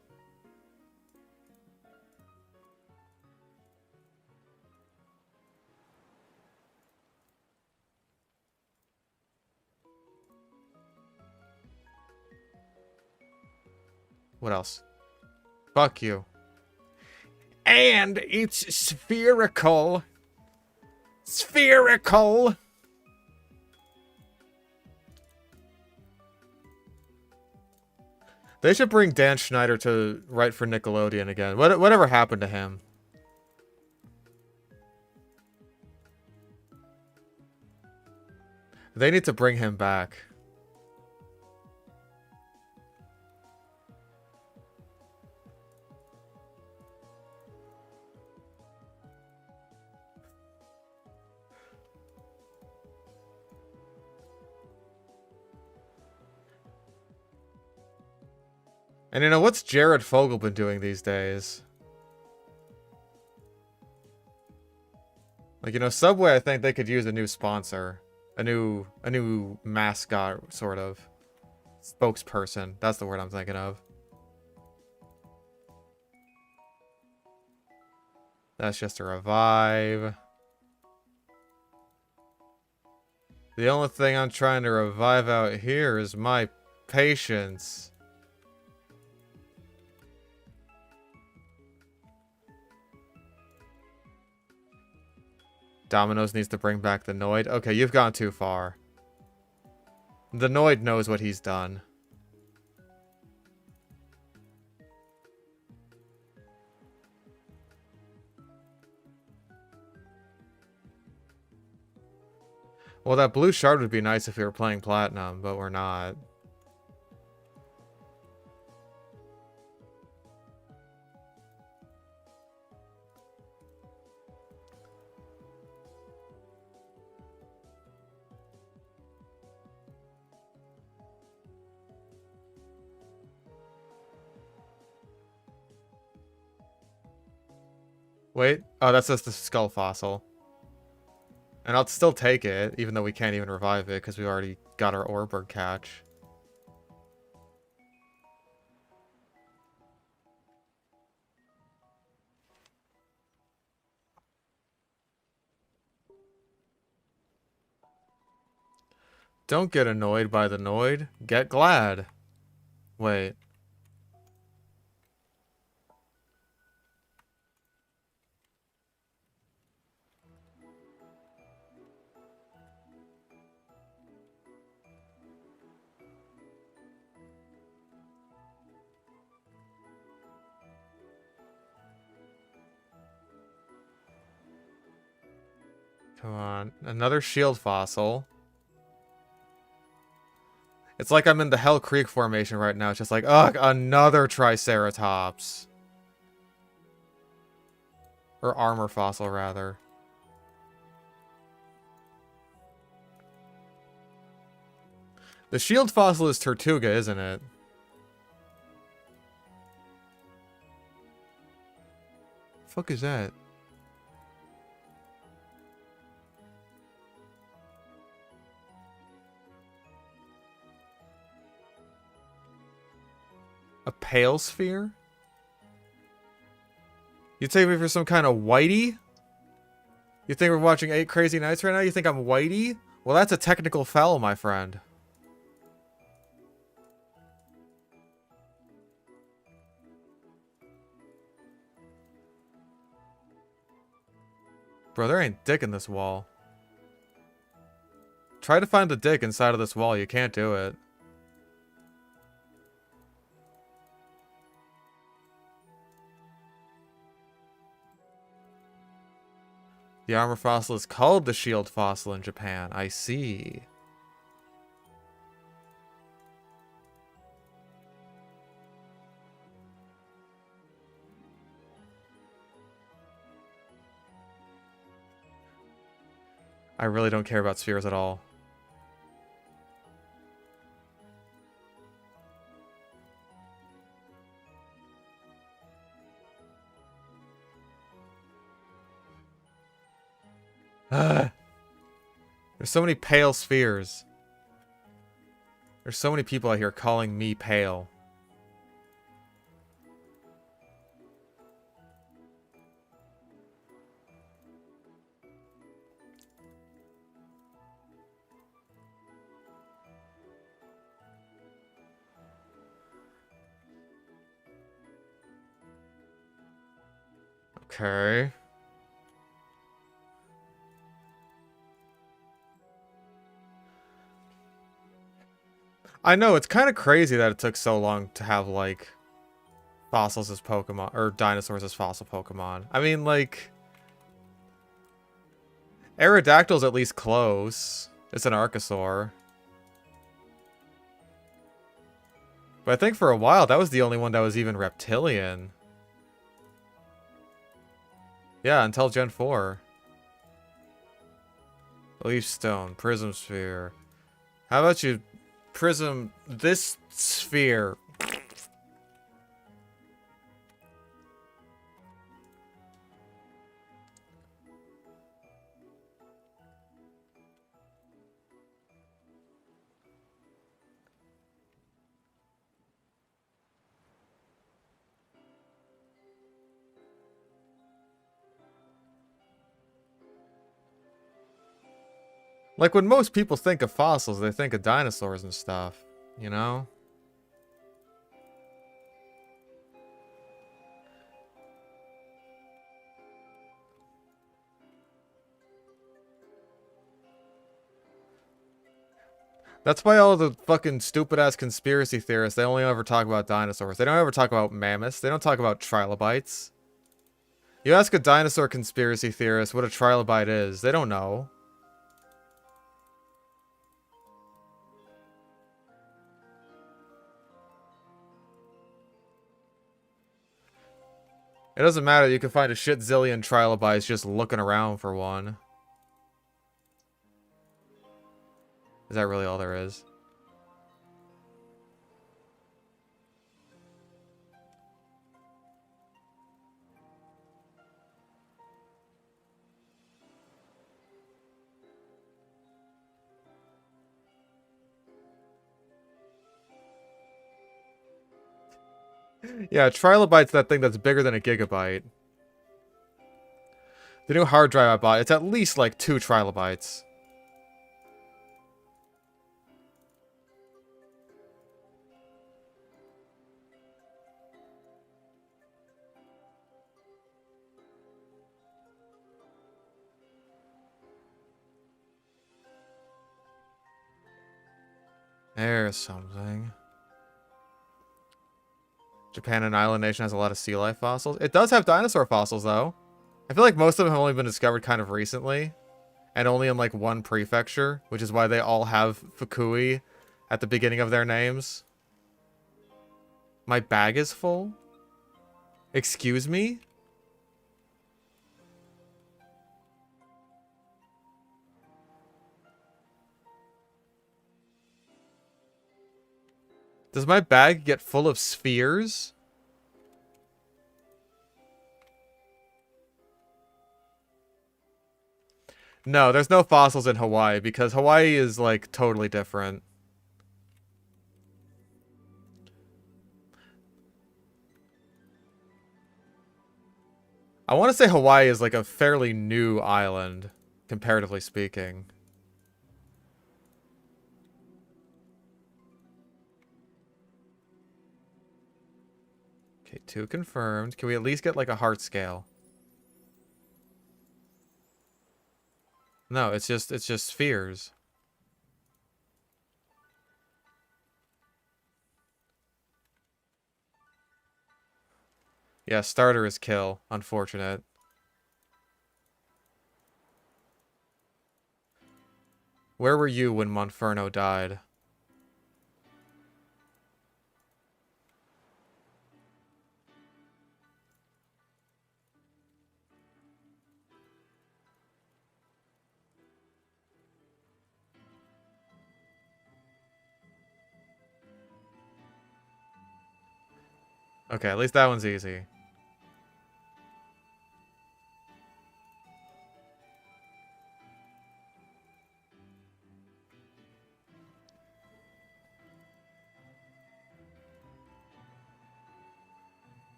What else? Fuck you. And it's spherical. Spherical. They should bring Dan Schneider to write for Nickelodeon again. Whatever happened to him? They need to bring him back. And you know, what's Jared Fogle been doing these days? Like, you know, Subway, I think they could use a new sponsor. A new mascot, sort of. Spokesperson. That's the word I'm thinking of. That's just a revive. The only thing I'm trying to revive out here is my patience. Domino's needs to bring back the Noid. Okay, you've gone too far. The Noid knows what he's done. Well, that blue shard would be nice if we were playing Platinum, but we're not. Wait. Oh, that's just the skull fossil. And I'll still take it, even though we can't even revive it, because we already got our Orberg catch. Don't get annoyed by the Noid. Get glad. Wait. Come on. Another shield fossil. It's like I'm in the Hell Creek formation right now. It's just like, ugh, another Triceratops. Or armor fossil, rather. The shield fossil is Tortuga, isn't it? The fuck is that? A pale sphere? You take me for some kind of whitey? You think we're watching 8 Crazy Nights right now? You think I'm whitey? Well, that's a technical foul, my friend. Bro, there ain't dick in this wall. Try to find the dick inside of this wall. You can't do it. The armor fossil is called the shield fossil in Japan. I see. I really don't care about spheres at all. There's so many pale spheres. There's so many people out here calling me pale. Okay. I know, it's kind of crazy that it took so long to have, like, fossils as Pokemon, or dinosaurs as fossil Pokemon. I mean, like, Aerodactyl's at least close. It's an Archosaur. But I think for a while, that was the only one that was even reptilian. Yeah, until Gen 4. Leaf Stone, Prism Sphere. How about you prism this sphere? Like, when most people think of fossils, they think of dinosaurs and stuff, you know? That's why all the fucking stupid-ass conspiracy theorists, they only ever talk about dinosaurs. They don't ever talk about mammoths. They don't talk about trilobites. You ask a dinosaur conspiracy theorist what a trilobite is, they don't know. It doesn't matter, you can find a shit zillion trilobites just looking around for one. Is that really all there is? Yeah, trilobite's that thing that's bigger than a gigabyte. The new hard drive I bought, it's at least like 2 trilobites. There's something. Japan, an island nation, has a lot of sea life fossils. It does have dinosaur fossils, though. I feel like most of them have only been discovered kind of recently. And only in, like, one prefecture. Which is why they all have Fukui at the beginning of their names. My bag is full? Excuse me? Does my bag get full of spheres? No, there's no fossils in Hawaii because Hawaii is, like, totally different. I want to say Hawaii is, like, a fairly new island, comparatively speaking. Okay, 2 confirmed. Can we at least get, like, a heart scale? No, it's just spheres. Yeah, starter is kill. Unfortunate. Where were you when Monferno died? Okay, at least that one's easy.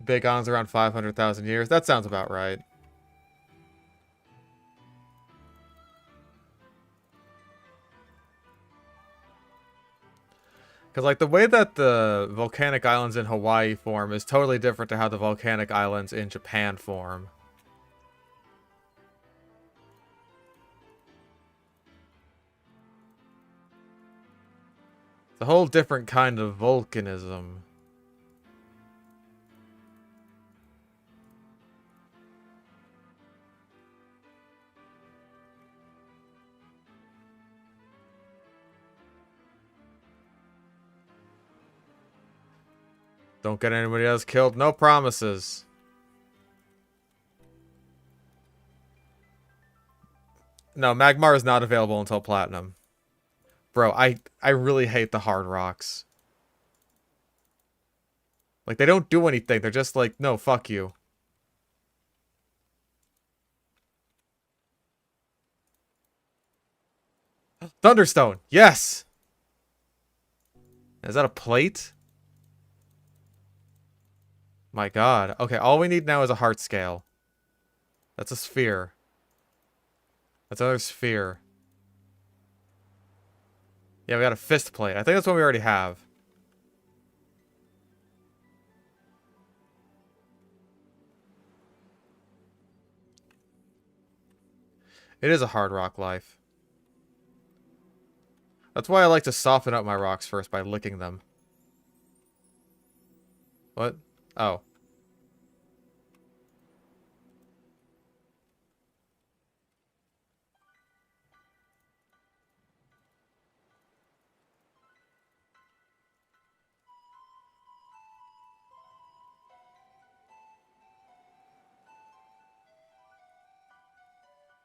Big On's around 500,000 years. That sounds about right. Because, like, the way that the volcanic islands in Hawaii form is totally different to how the volcanic islands in Japan form. It's a whole different kind of volcanism. Don't get anybody else killed. No promises. No, Magmar is not available until Platinum. Bro, I really hate the hard rocks. Like, they don't do anything. They're just like, no, fuck you. Thunderstone! Yes! Is that a plate? My god. Okay, all we need now is a heart scale. That's a sphere. That's another sphere. Yeah, we got a fist plate. I think that's what we already have. It is a hard rock life. That's why I like to soften up my rocks first by licking them. What? Oh.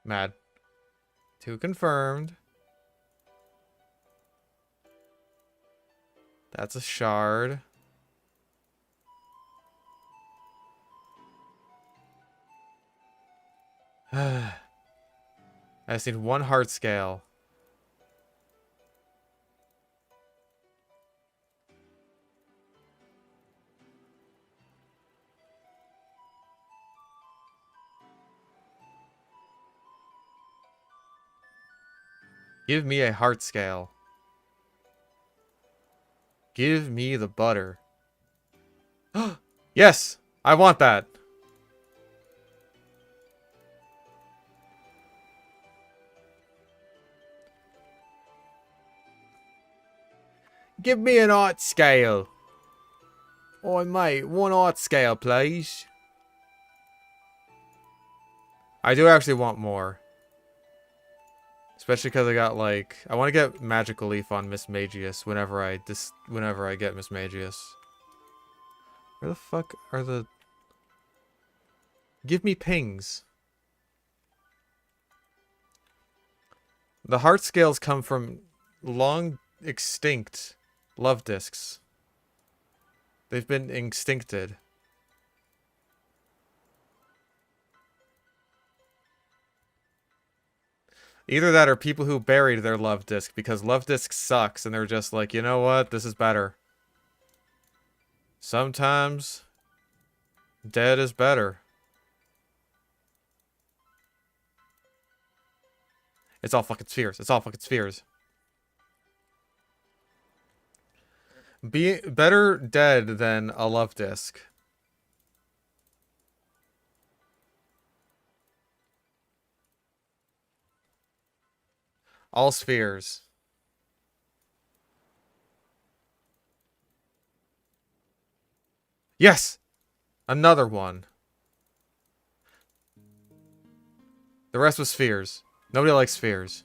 Mad. 2 confirmed. That's a shard. I just need 1 heart scale. Give me a heart scale. Give me the butter. Yes! I want that! Give me an art scale. Oi, mate, 1 art scale, please. I do actually want more. Especially because I got, like... I want to get Magical Leaf on Miss Magius whenever I get Miss Magius. Where the fuck are the... Give me pings. The heart scales come from long extinct love discs. They've been extincted. Either that or people who buried their love disc because love disc sucks and they're just like, you know what, this is better. Sometimes dead is better. It's all fucking spheres. It's all fucking spheres. Be better dead than a love disc. All spheres. Yes! Another one. The rest was spheres. Nobody likes spheres.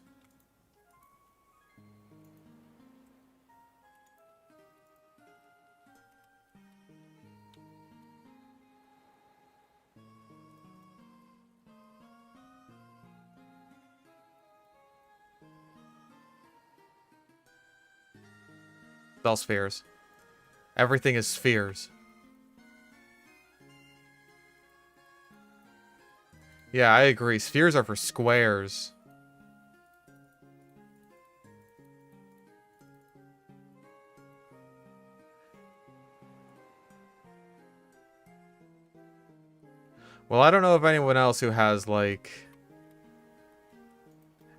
It's all spheres. Everything is spheres. Yeah, I agree. Spheres are for squares. Well, I don't know of anyone else who has, like,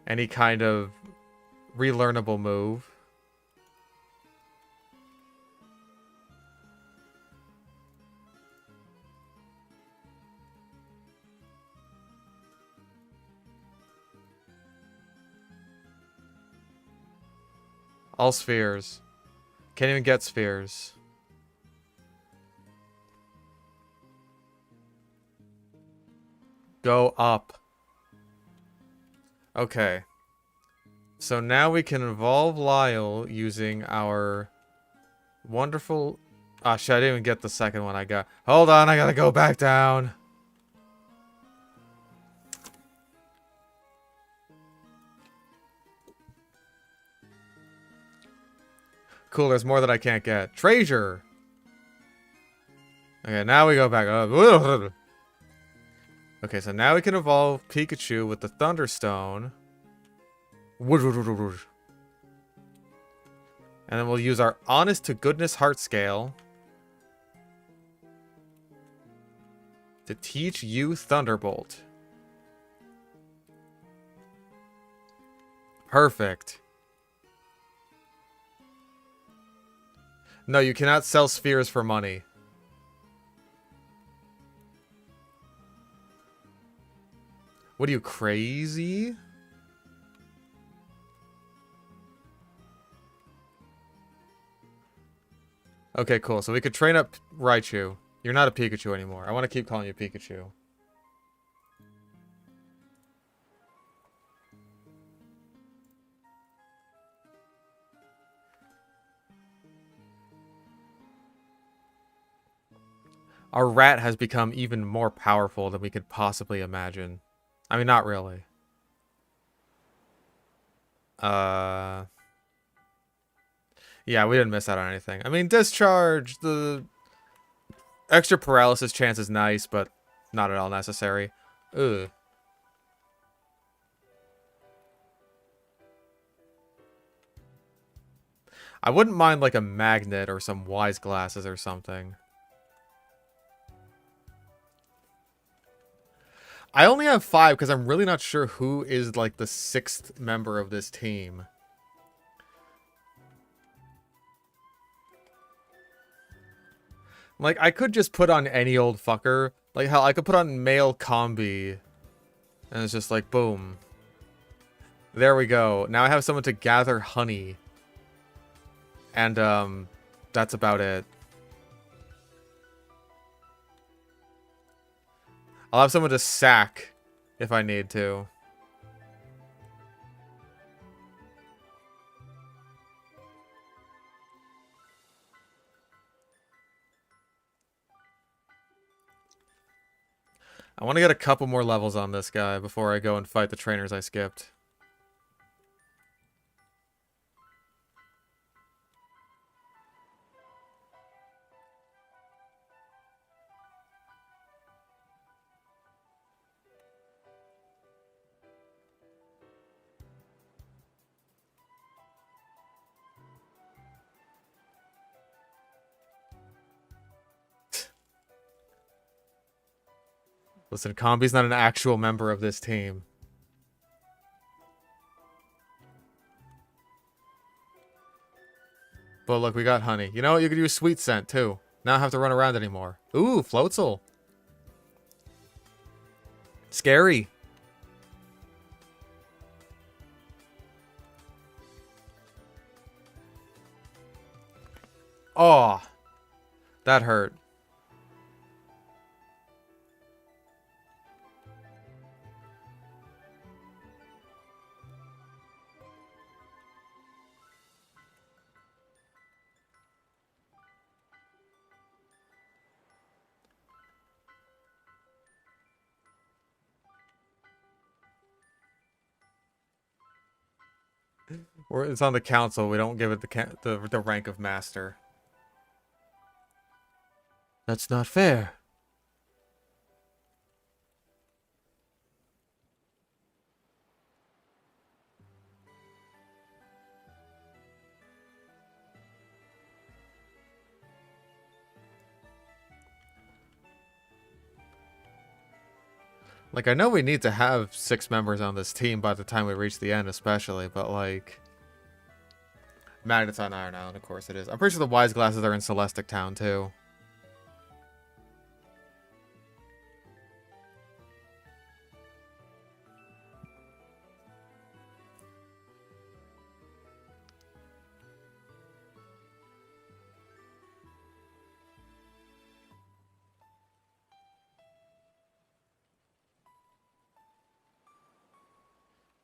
any kind of relearnable move. All spheres. Can't even get spheres. Go up. Okay. So now we can evolve Lyle using our wonderful... Ah, shit, I didn't even get the second one I got. Hold on, I gotta go back down. Cool, there's more that I can't get. Treasure! Okay, now we go back up. Okay, so now we can evolve Pikachu with the Thunderstone. And then we'll use our Honest to Goodness Heart Scale to teach you Thunderbolt. Perfect. No, you cannot sell spheres for money. What are you, crazy? Okay, cool. So we could train up Raichu. You're not a Pikachu anymore. I want to keep calling you Pikachu. Our rat has become even more powerful than we could possibly imagine. I mean, not really. Yeah, we didn't miss out on anything. I mean, Discharge, the extra paralysis chance is nice, but not at all necessary. Ugh. I wouldn't mind like a magnet or some wise glasses or something. I only have 5 because I'm really not sure who is like the 6th member of this team. Like, I could just put on any old fucker. Like, hell, I could put on male combi. And it's just like, boom. There we go. Now I have someone to gather honey. And, that's about it. I'll have someone to sack if I need to. I want to get a couple more levels on this guy before I go and fight the trainers I skipped. Listen, Combi's not an actual member of this team. But look, we got honey. You know what? You could use sweet scent, too. Now I don't have to run around anymore. Ooh, Floatzel. Scary. Oh, that hurt. It's on the council. We don't give it the rank of master. That's not fair. Like, I know we need to have 6 members on this team by the time we reach the end, especially, but, like... Magnet's on Iron Island, of course it is. I'm pretty sure the Wise Glasses are in Celestic Town, too.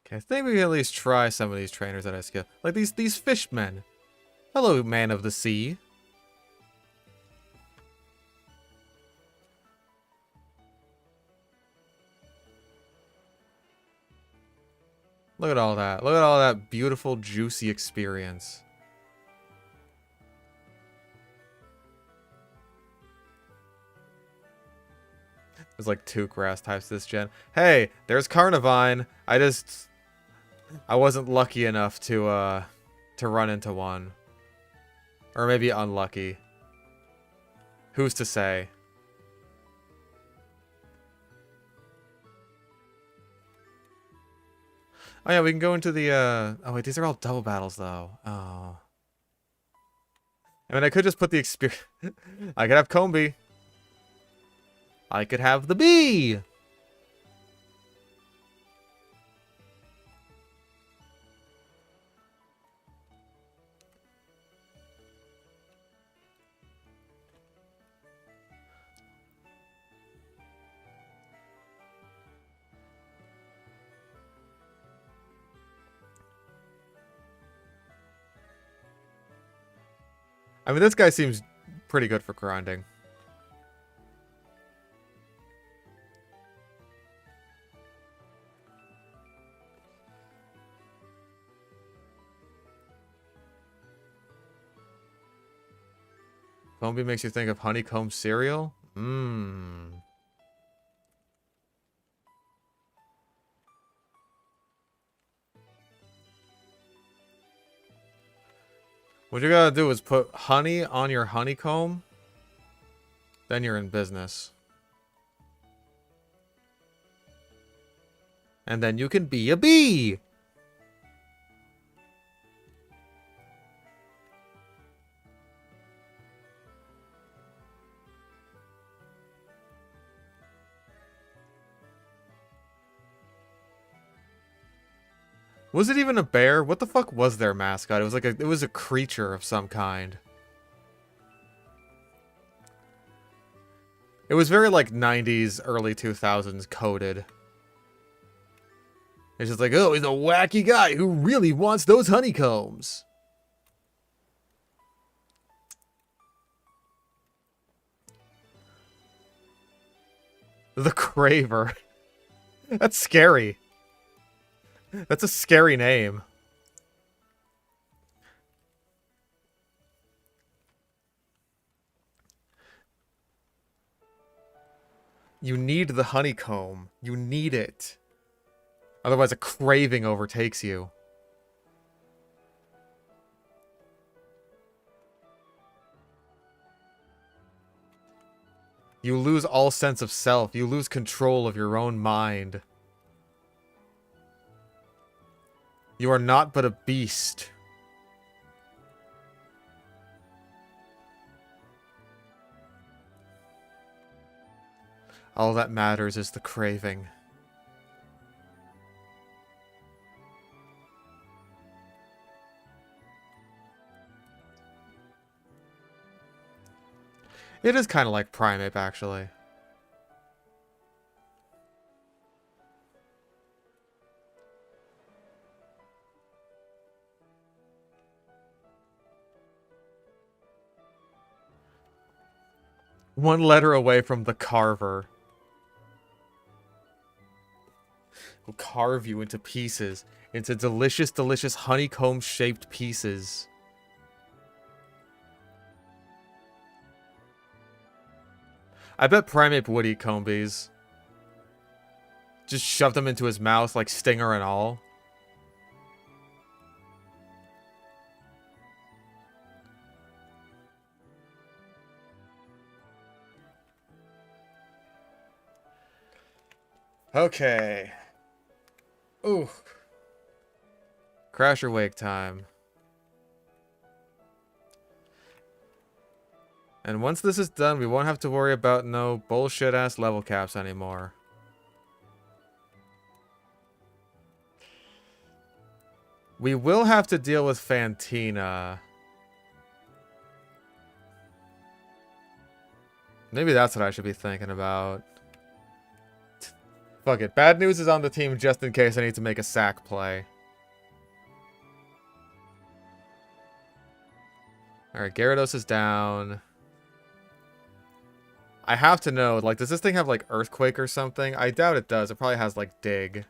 Okay, I think we can at least try some of these trainers that I skill. Like these fishmen. Hello, man of the sea. Look at all that. Look at all that beautiful, juicy experience. There's like 2 grass types this gen. Hey, there's Carnivine. I wasn't lucky enough to run into one. Or maybe unlucky. Who's to say? Oh yeah, we can go into the oh wait, these are all double battles though. Oh. I mean, I could just put the experience. I could have Combi. I could have the bee. I mean, this guy seems pretty good for grinding. Combi makes you think of honeycomb cereal? Mmm. What you gotta do is put honey on your honeycomb. Then you're in business. And then you can be a bee! Was it even a bear? What the fuck was their mascot? It was like it was a creature of some kind. It was very like 90s, early 2000s coded. It's just like, oh, he's a wacky guy who really wants those honeycombs. The Craver. That's scary. That's a scary name. You need the honeycomb. You need it. Otherwise a craving overtakes you. You lose all sense of self. You lose control of your own mind. You are not but a beast. All that matters is the craving. It is kind of like Primeape, actually. One letter away from the Carver. Will carve you into pieces. Into delicious, delicious honeycomb-shaped pieces. I bet Primeape would eat Combies. Just shove them into his mouth like stinger and all. Okay. Ooh. Crash or wake time. And once this is done, we won't have to worry about no bullshit-ass level caps anymore. We will have to deal with Fantina. Maybe that's what I should be thinking about. Fuck it. Bad news is on the team just in case I need to make a sack play. Alright, Gyarados is down. I have to know, like, does this thing have, like, Earthquake or something? I doubt it does. It probably has, like, Dig.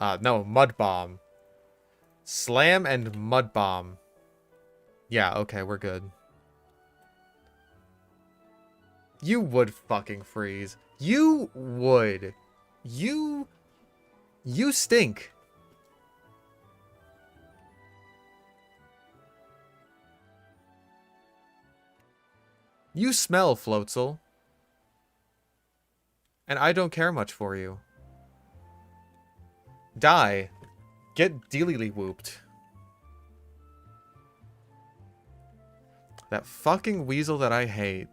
No, Mud Bomb. Slam and Mud Bomb. Yeah, okay, we're good. You would fucking freeze. You would. You stink. You smell, Floatzel. And I don't care much for you. Die. Get dealy whooped. That fucking weasel that I hate.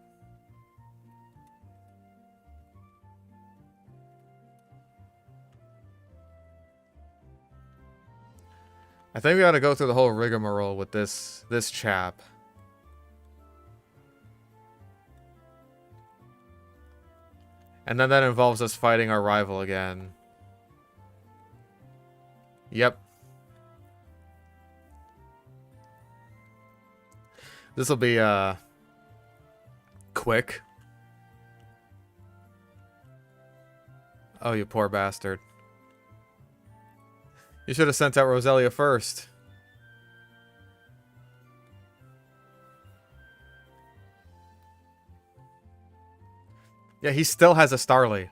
I think we gotta go through the whole rigmarole with this chap. And then that involves us fighting our rival again. Yep. This'll be, quick. Oh, you poor bastard. You should have sent out Roselia first. Yeah, he still has a Starly.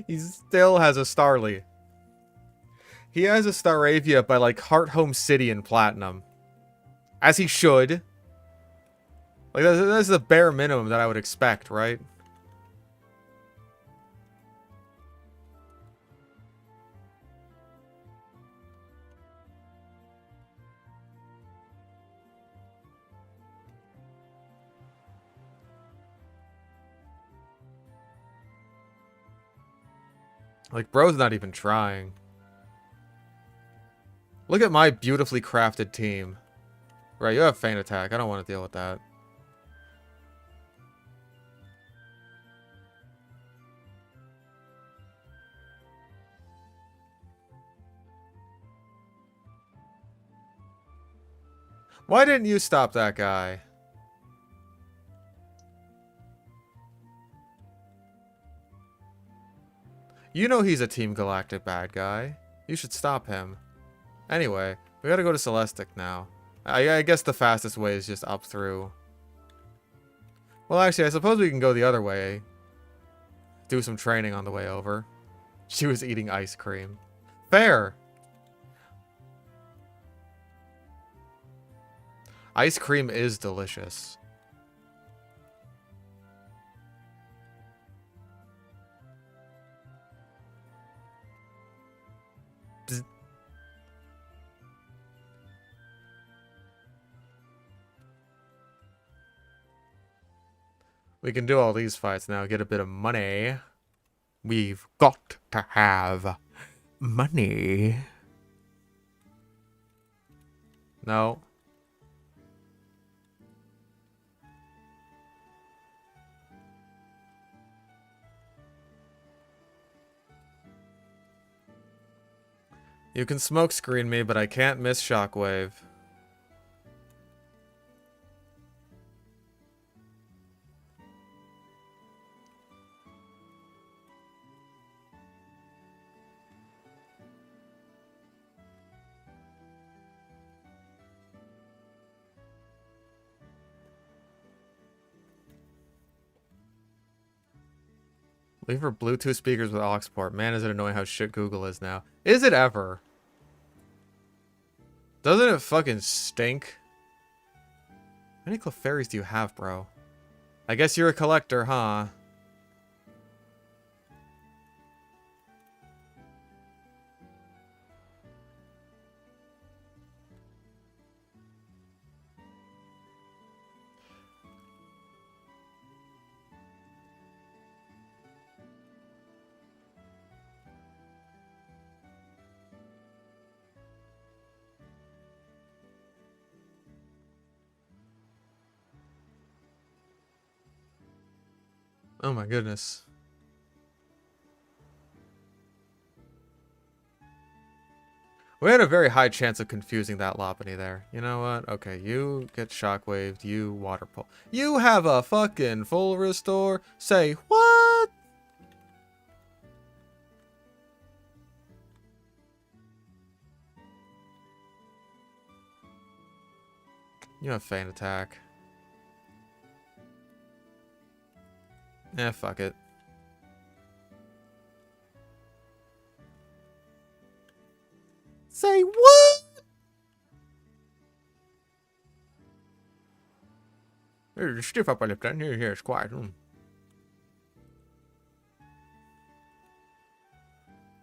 He still has a Starly. He has a Staravia by, like, Heart Home City in Platinum. As he should. Like, that's the bare minimum that I would expect, right? Like, bro's not even trying. Look at my beautifully crafted team. Right, you have Feint Attack. I don't want to deal with that. Why didn't you stop that guy? You know he's a Team Galactic bad guy. You should stop him. Anyway, we gotta go to Celestic now. I guess the fastest way is just up through. Well, actually, I suppose we can go the other way. Do some training on the way over. She was eating ice cream. Fair! Ice cream is delicious. Bzz. We can do all these fights now, get a bit of money. We've got to have money. No. You can smoke screen me, but I can't miss Shockwave. Leave for Bluetooth speakers with aux port. Man, is it annoying how shit Google is now. Is it ever? Doesn't it fucking stink? How many Clefairies do you have, bro? I guess you're a collector, huh? Oh my goodness. We had a very high chance of confusing that Lopunny there. You know what? Okay, you get shockwaved, you water pull. You have a fucking full restore? Say what? You have feint attack. Eh, fuck it. Say what? Stiff upper lip down here. Here, it's quiet.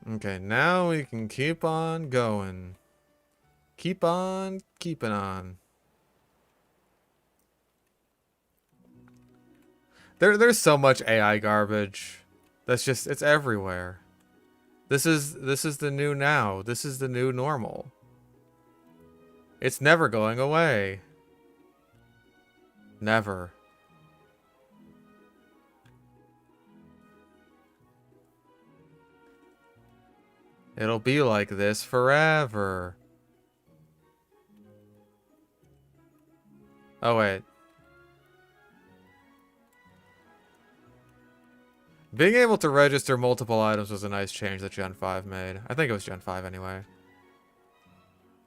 Okay, now we can keep on going. Keep on keeping on. There's so much AI garbage. That's just, it's everywhere. This is the new now. This is the new normal. It's never going away. Never. It'll be like this forever. Oh, wait. Being able to register multiple items was a nice change that Gen 5 made. I think it was Gen 5 anyway.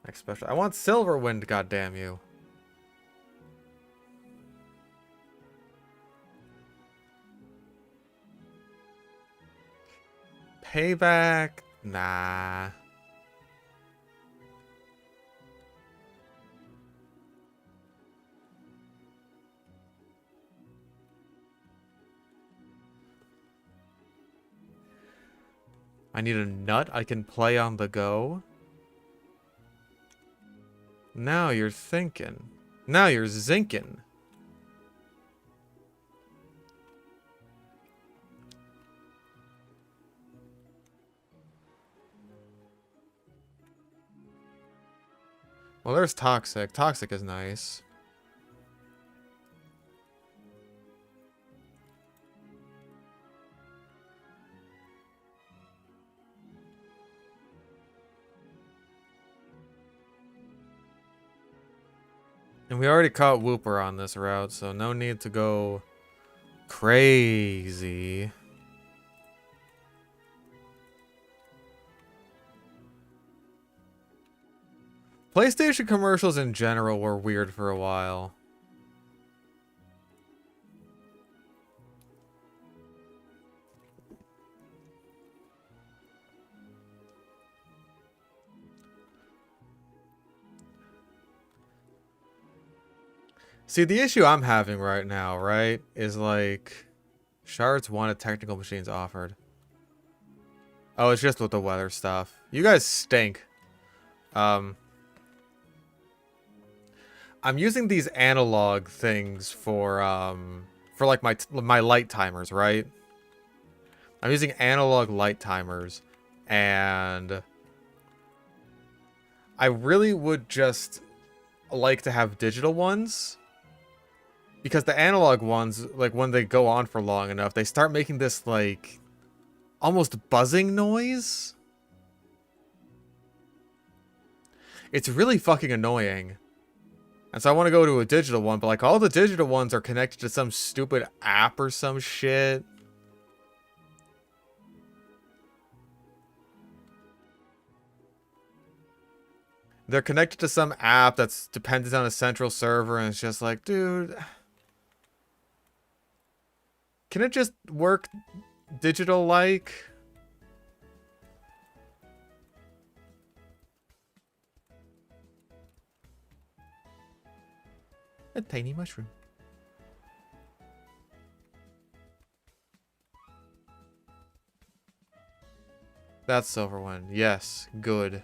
Next special. I want Silver Wind, goddamn you. Payback? Nah. I need a nut I can play on the go. Now you're thinking. Now you're zinking. Well, there's Toxic. Toxic is nice. And we already caught Wooper on this route, so no need to go crazy. PlayStation commercials in general were weird for a while. See, the issue I'm having right now, right, is like shards wanted technical machines offered. Oh, it's just with the weather stuff. You guys stink. I'm using these analog things for like my light timers, right? I'm using analog light timers, and I really would just like to have digital ones. Because the analog ones, like when they go on for long enough, they start making this like almost buzzing noise. It's really fucking annoying. And so I want to go to a digital one, but like all the digital ones are connected to some stupid app or some shit. They're connected to some app that's dependent on a central server, and it's just like, dude, can it just work digital-like? A tiny mushroom. That's Silver One. Yes, good.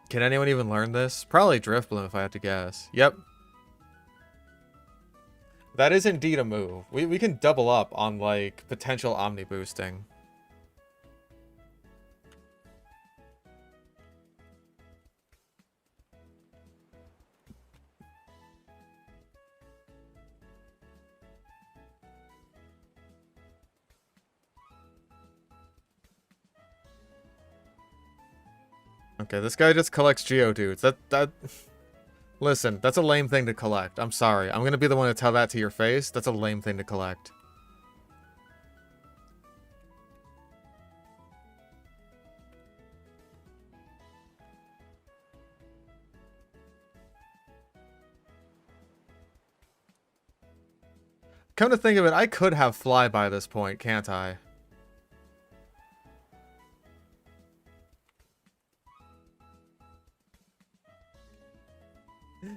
Can anyone even learn this? Probably Drifloon if I had to guess. Yep. That is indeed a move. We can double up on, like, potential Omni boosting. Okay, this guy just collects Geodudes. That listen, that's a lame thing to collect. I'm sorry. I'm gonna be the one to tell that to your face. That's a lame thing to collect. Come to think of it, I could have Fly by this point, can't I?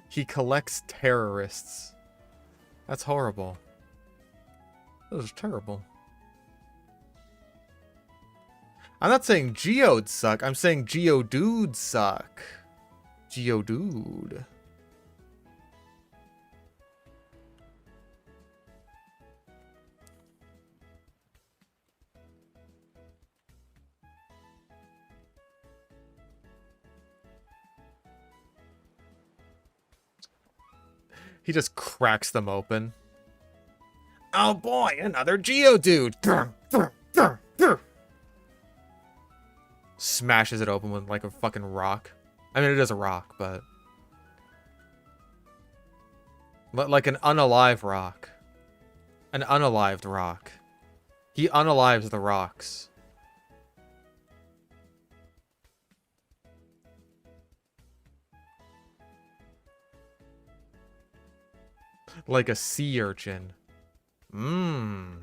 He collects terrorists. That's horrible. That is terrible. I'm not saying Geodes suck, I'm saying Geodudes suck. Geodude. He just cracks them open. Oh boy, another Geodude! Smashes it open with like a fucking rock. I mean, it is a rock, but... like an unalive rock. An unalived rock. He unalives the rocks. Like a sea urchin. Mmm.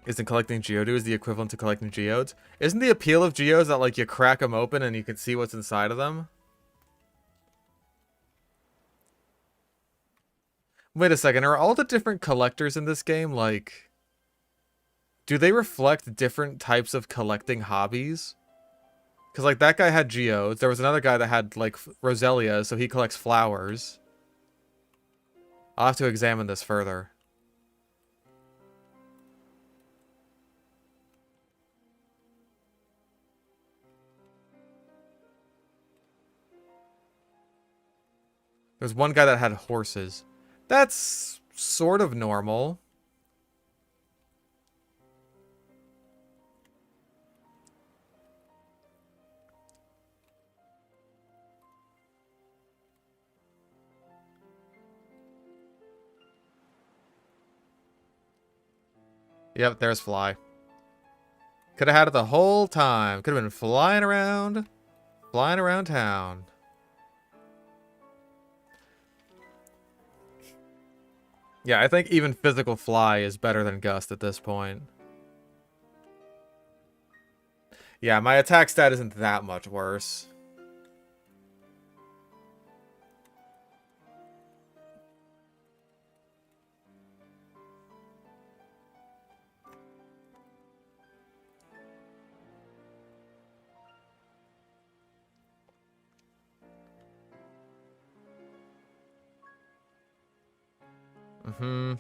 Isn't collecting Geodudes the equivalent to collecting Geodes? Isn't the appeal of Geodes that, like, you crack them open and you can see what's inside of them? Wait a second, are all the different collectors in this game, like... do they reflect different types of collecting hobbies? Because, like, that guy had Geodes. There was another guy that had, like, Roselia, so he collects flowers. I'll have to examine this further. There's one guy that had horses. That's sort of normal. Yep, there's Fly. Could have had it the whole time. Could have been flying around town. Yeah, I think even physical Fly is better than Gust at this point. Yeah, my attack stat isn't that much worse. Mm-hmm.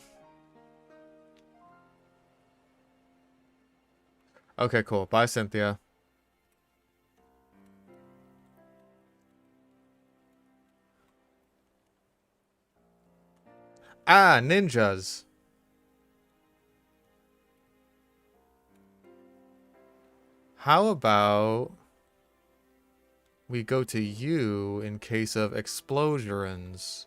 Okay, cool. Bye, Cynthia. Ah, ninjas. How about we go to you in case of explosions?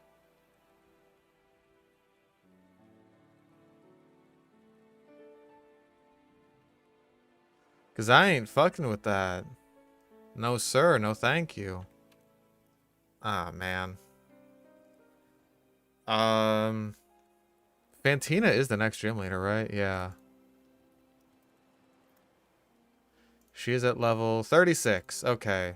Because I ain't fucking with that. No, sir. No, thank you. Ah, man. Fantina is the next gym leader, right? Yeah. She is at level 36. Okay.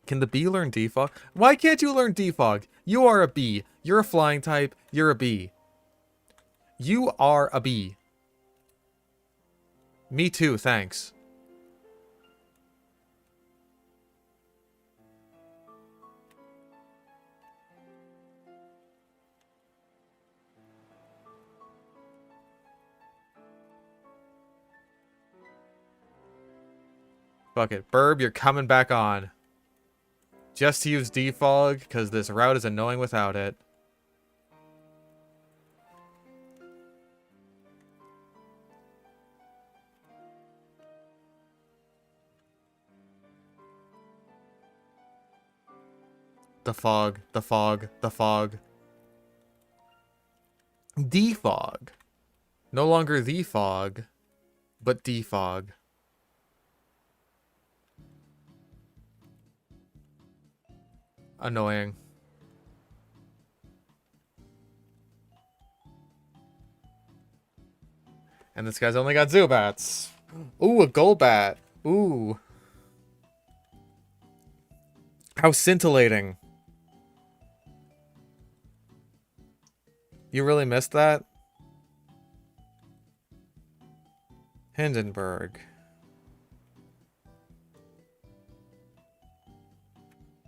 Can the bee learn defog? Why can't you learn defog? You are a bee. You're a flying type. You're a bee. You are a bee. Me too, thanks. Fuck it. Burb, you're coming back on. Just to use defog, because this route is annoying without it. The fog, the fog, the fog. Defog. No longer the fog, but defog. Annoying. And this guy's only got Zubats. Ooh, a Golbat. Ooh. How scintillating. You really missed that? Hindenburg.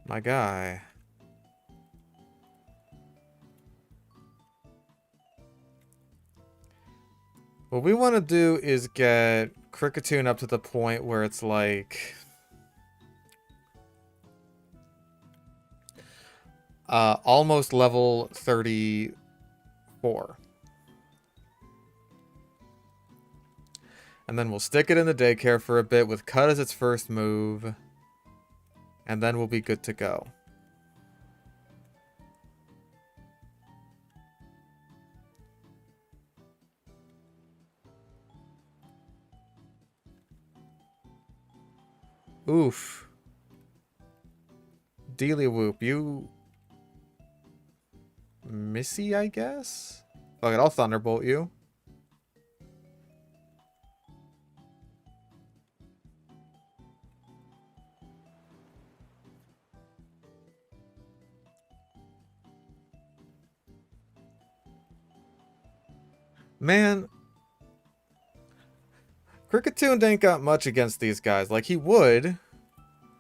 My guy. What we want to do is get Kricketune up to the point where it's like... almost level 34. And then we'll stick it in the daycare for a bit with Cut as its first move. And then we'll be good to go. Oof. Dealy-whoop, you... Missy, I guess? Fuck it, I'll Thunderbolt you. Man, Kricketune ain't got much against these guys. Like, he would... I'm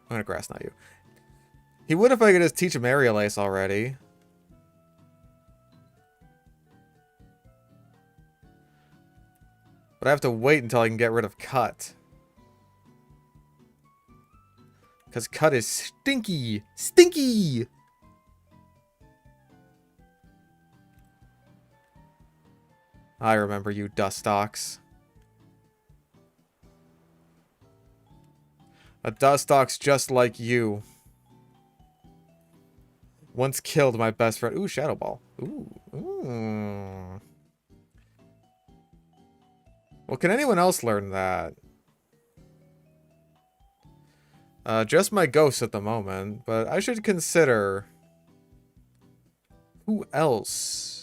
gonna Grass Knot you. He would if I could just teach him Aerial Ace already. But I have to wait until I can get rid of Cut. Because Cut is stinky! Stinky! I remember you, Dustox. A Dustox just like you. Once killed my best friend. Ooh, Shadow Ball. Ooh. Ooh. Well, can anyone else learn that? Just my ghost at the moment, but I should consider... Who else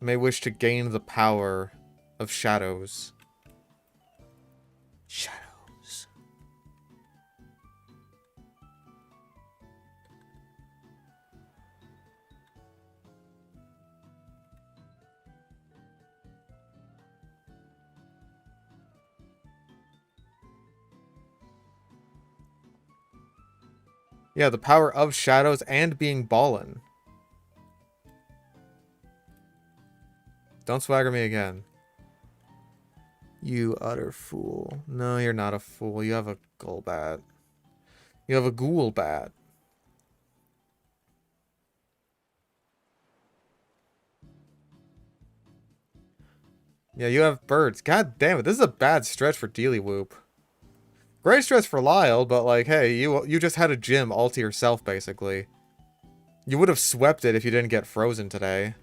may wish to gain the power of shadows? Shadows. Yeah, the power of shadows and being ballin'. Don't swagger me again. You utter fool. No, you're not a fool. You have a Golbat. You have a Ghoulbat. Yeah, you have birds. God damn it. This is a bad stretch for Dealy-whoop. Great stretch for Lyle, but like, hey, you just had a gym all to yourself, basically. You would have swept it if you didn't get frozen today.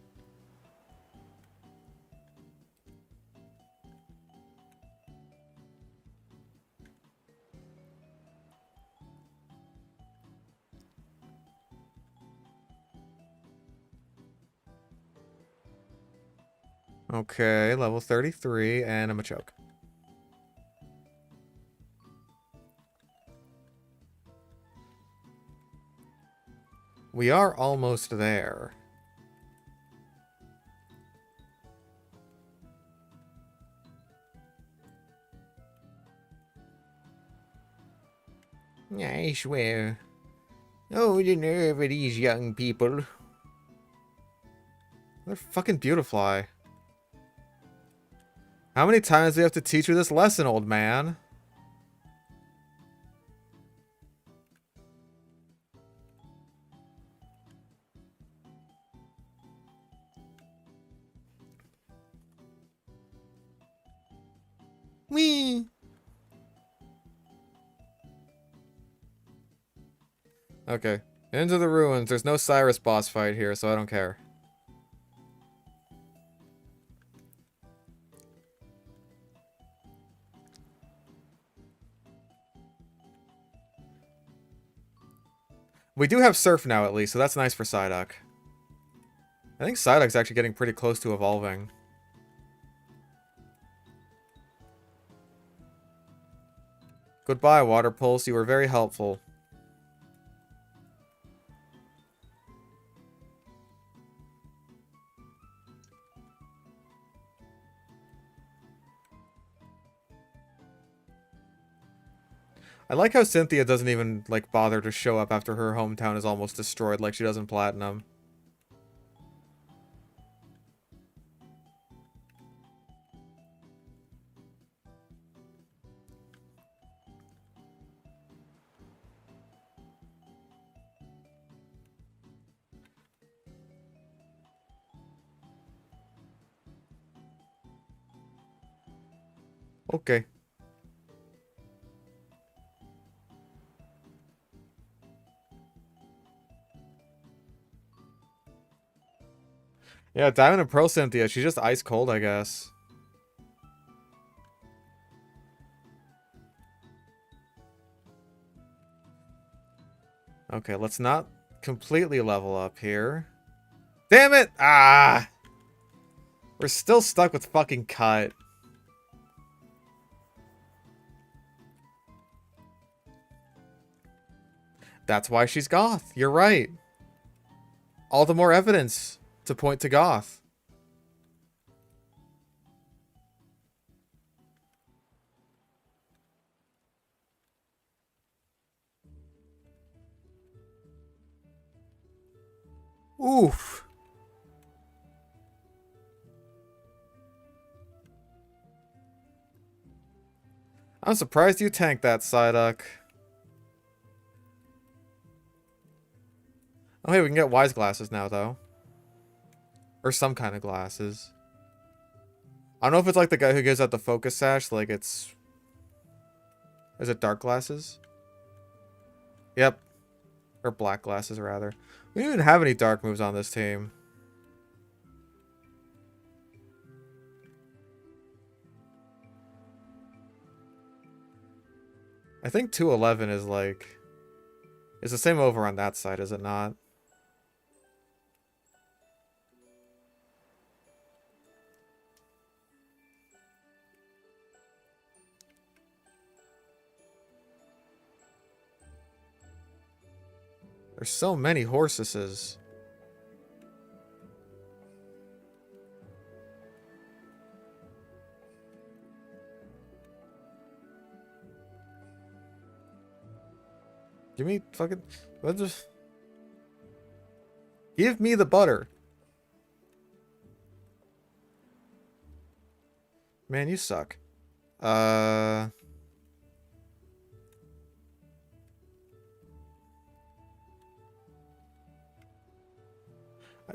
Okay, level 33, and I'm a choke. We are almost there. I swear. Oh, the nerve of these young people. They're fucking Beautifly. How many times do we have to teach you this lesson, old man? Whee! Okay. Into the ruins. There's no Cyrus boss fight here, so I don't care. We do have Surf now, at least, so that's nice for Psyduck. I think Psyduck's actually getting pretty close to evolving. Goodbye, Water Pulse. You were very helpful. I like how Cynthia doesn't even, like, bother to show up after her hometown is almost destroyed like she does in Platinum. Okay. Yeah, Diamond and Pearl Cynthia, she's just ice cold, I guess. Okay, let's not completely level up here. Damn it! Ah! We're still stuck with fucking Cut. That's why she's Goth. You're right. All the more evidence to point to Goth. Oof. I'm surprised you tanked that, Psyduck. Oh, hey, we can get Wise Glasses now, though. Or some kind of glasses. I don't know if it's like the guy who gives out the focus sash, like it's... Is it dark glasses? Yep. Or black glasses, rather. We don't even have any dark moves on this team. I think 211 is like... It's the same over on that side, is it not? There's so many horses. Give me fucking... What just... Give me the butter. Man, you suck.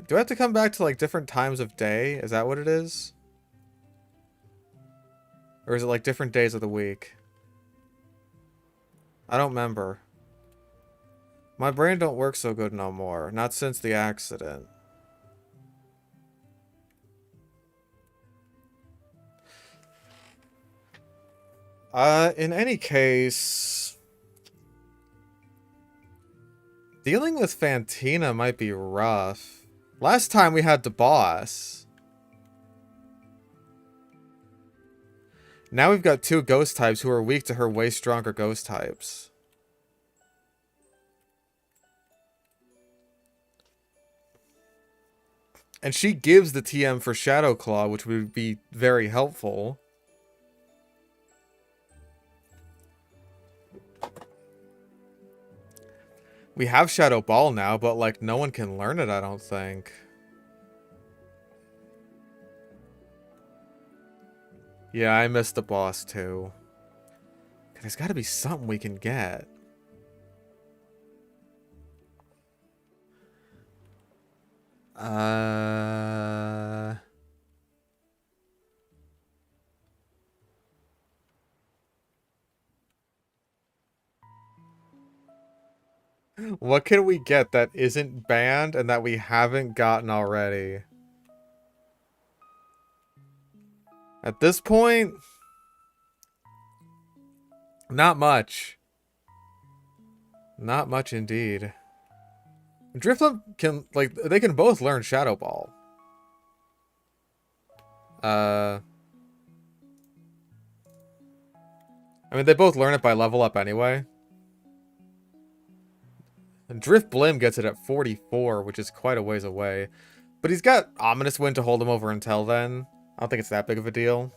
Do I have to come back to, like, different times of day? Is that what it is? Or is it, like, different days of the week? I don't remember. My brain don't work so good no more. Not since the accident. In any case... Dealing with Fantina might be rough. Last time we had the boss. Now we've got two ghost types who are weak to her way stronger ghost types. And she gives the TM for Shadow Claw, which would be very helpful. We have Shadow Ball now, but, like, no one can learn it, I don't think. Yeah, I missed the boss too. There's got to be something we can get. What can we get that isn't banned and that we haven't gotten already? At this point, not much. Not much indeed. Drifloon can, like, they can both learn Shadow Ball. I mean, they both learn it by level up anyway. And Drifblim gets it at 44, which is quite a ways away. But he's got Ominous Wind to hold him over until then. I don't think it's that big of a deal.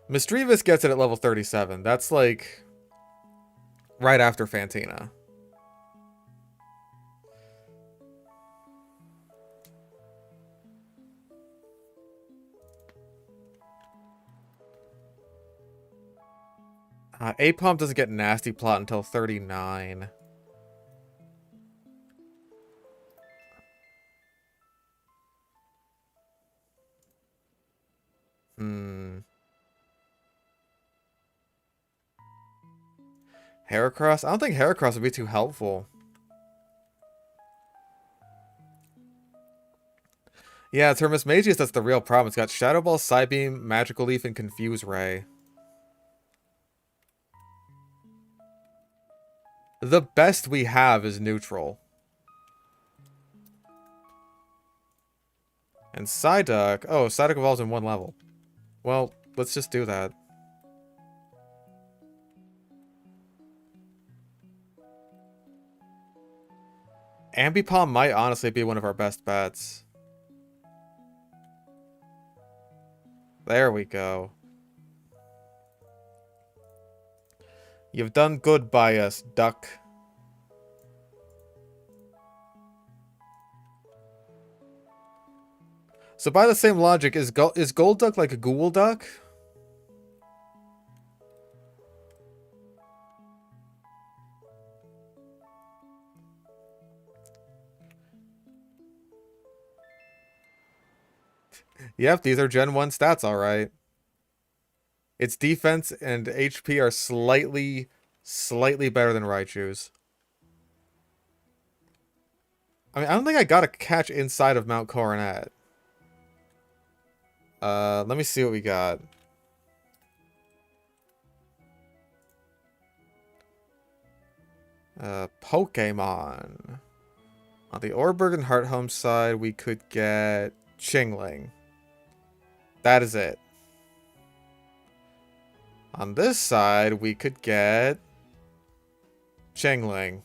Misdreavus gets it at level 37. That's like right after Fantina. Apom doesn't get Nasty Plot until 39. Heracross? I don't think Heracross would be too helpful. Yeah, Termismagius, that's the real problem. It's got Shadow Ball, Psybeam, Magical Leaf, and Confuse Ray. The best we have is neutral. And Psyduck... Oh, Psyduck evolves in one level. Well, let's just do that. Ambipom might honestly be one of our best bets. There we go. You've done good by us, duck. So by the same logic, is Golduck like a Ghoul Duck? Yep, these are Gen 1 stats, alright. Its defense and HP are slightly better than Raichu's. I mean, I don't think I got a catch inside of Mount Coronet. Let me see what we got. Pokemon. On the Orberg and Hearthome side, we could get Chingling. That is it. On this side, we could get Chingling.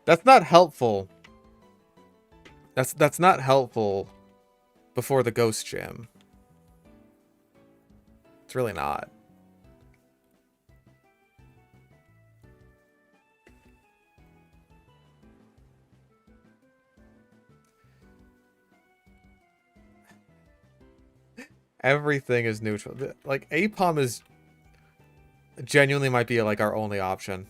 That's not helpful. That's not helpful before the Ghost Gym. It's really not. Everything is neutral. Like, Apom is genuinely might be like our only option.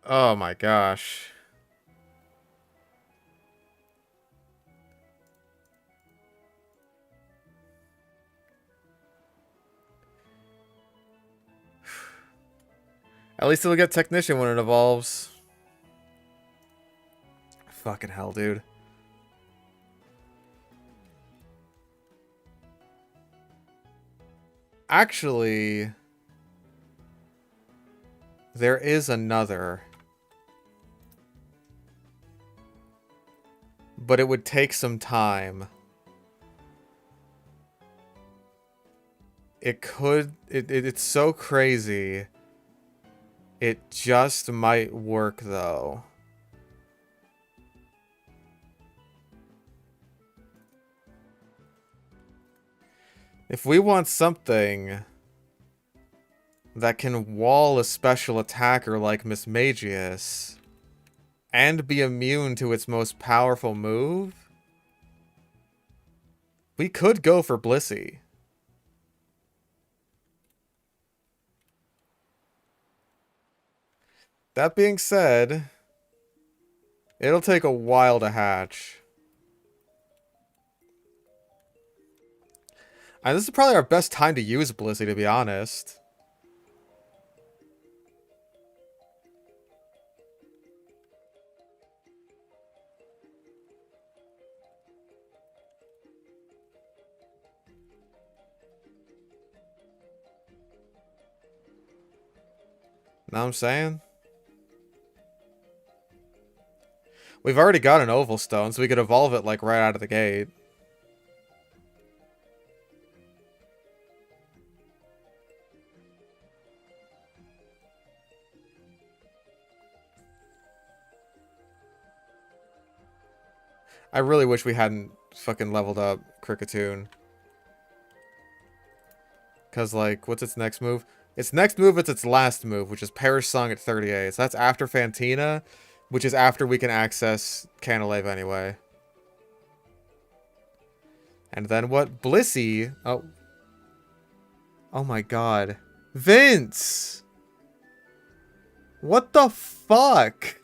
Oh my gosh. At least it'll get Technician when it evolves. Fucking hell, dude. Actually, there is another. But it would take some time. It could... It's so crazy It just might work, though. If we want something that can wall a special attacker like Mismagius and be immune to its most powerful move, we could go for Blissey. That being said, it'll take a while to hatch. And this is probably our best time to use Blissey, to be honest. Know what I'm saying? We've already got an Oval Stone, so we could evolve it, like, right out of the gate. I really wish we hadn't fucking leveled up Kricketune. Because, like, what's its next move? Its next move is its last move, which is Perish Song at 38. So that's after Fantina, which is after we can access Canalave anyway. And then what? Blissey. Oh. Oh my god. Vince! What the fuck?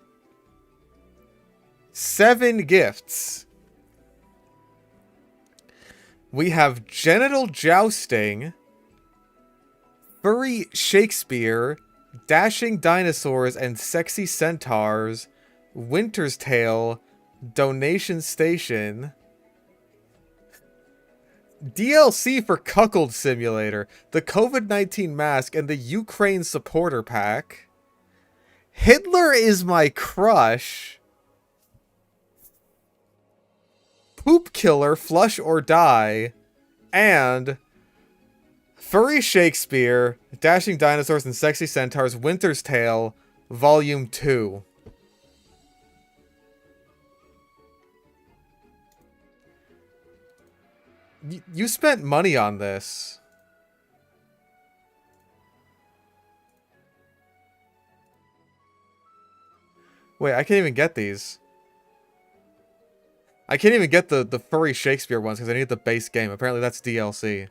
7 gifts. We have Genital Jousting, Furry Shakespeare, Dashing Dinosaurs and Sexy Centaurs, Winter's Tale, Donation Station, DLC for Cuckold Simulator, the COVID-19 Mask, and the Ukraine Supporter Pack, Hitler is My Crush, Poop Killer, Flush or Die, and Furry Shakespeare, Dashing Dinosaurs and Sexy Centaurs, Winter's Tale, Volume 2. You spent money on this. Wait, I can't even get these. I can't even get the Furry Shakespeare ones because I need the base game. Apparently that's DLC.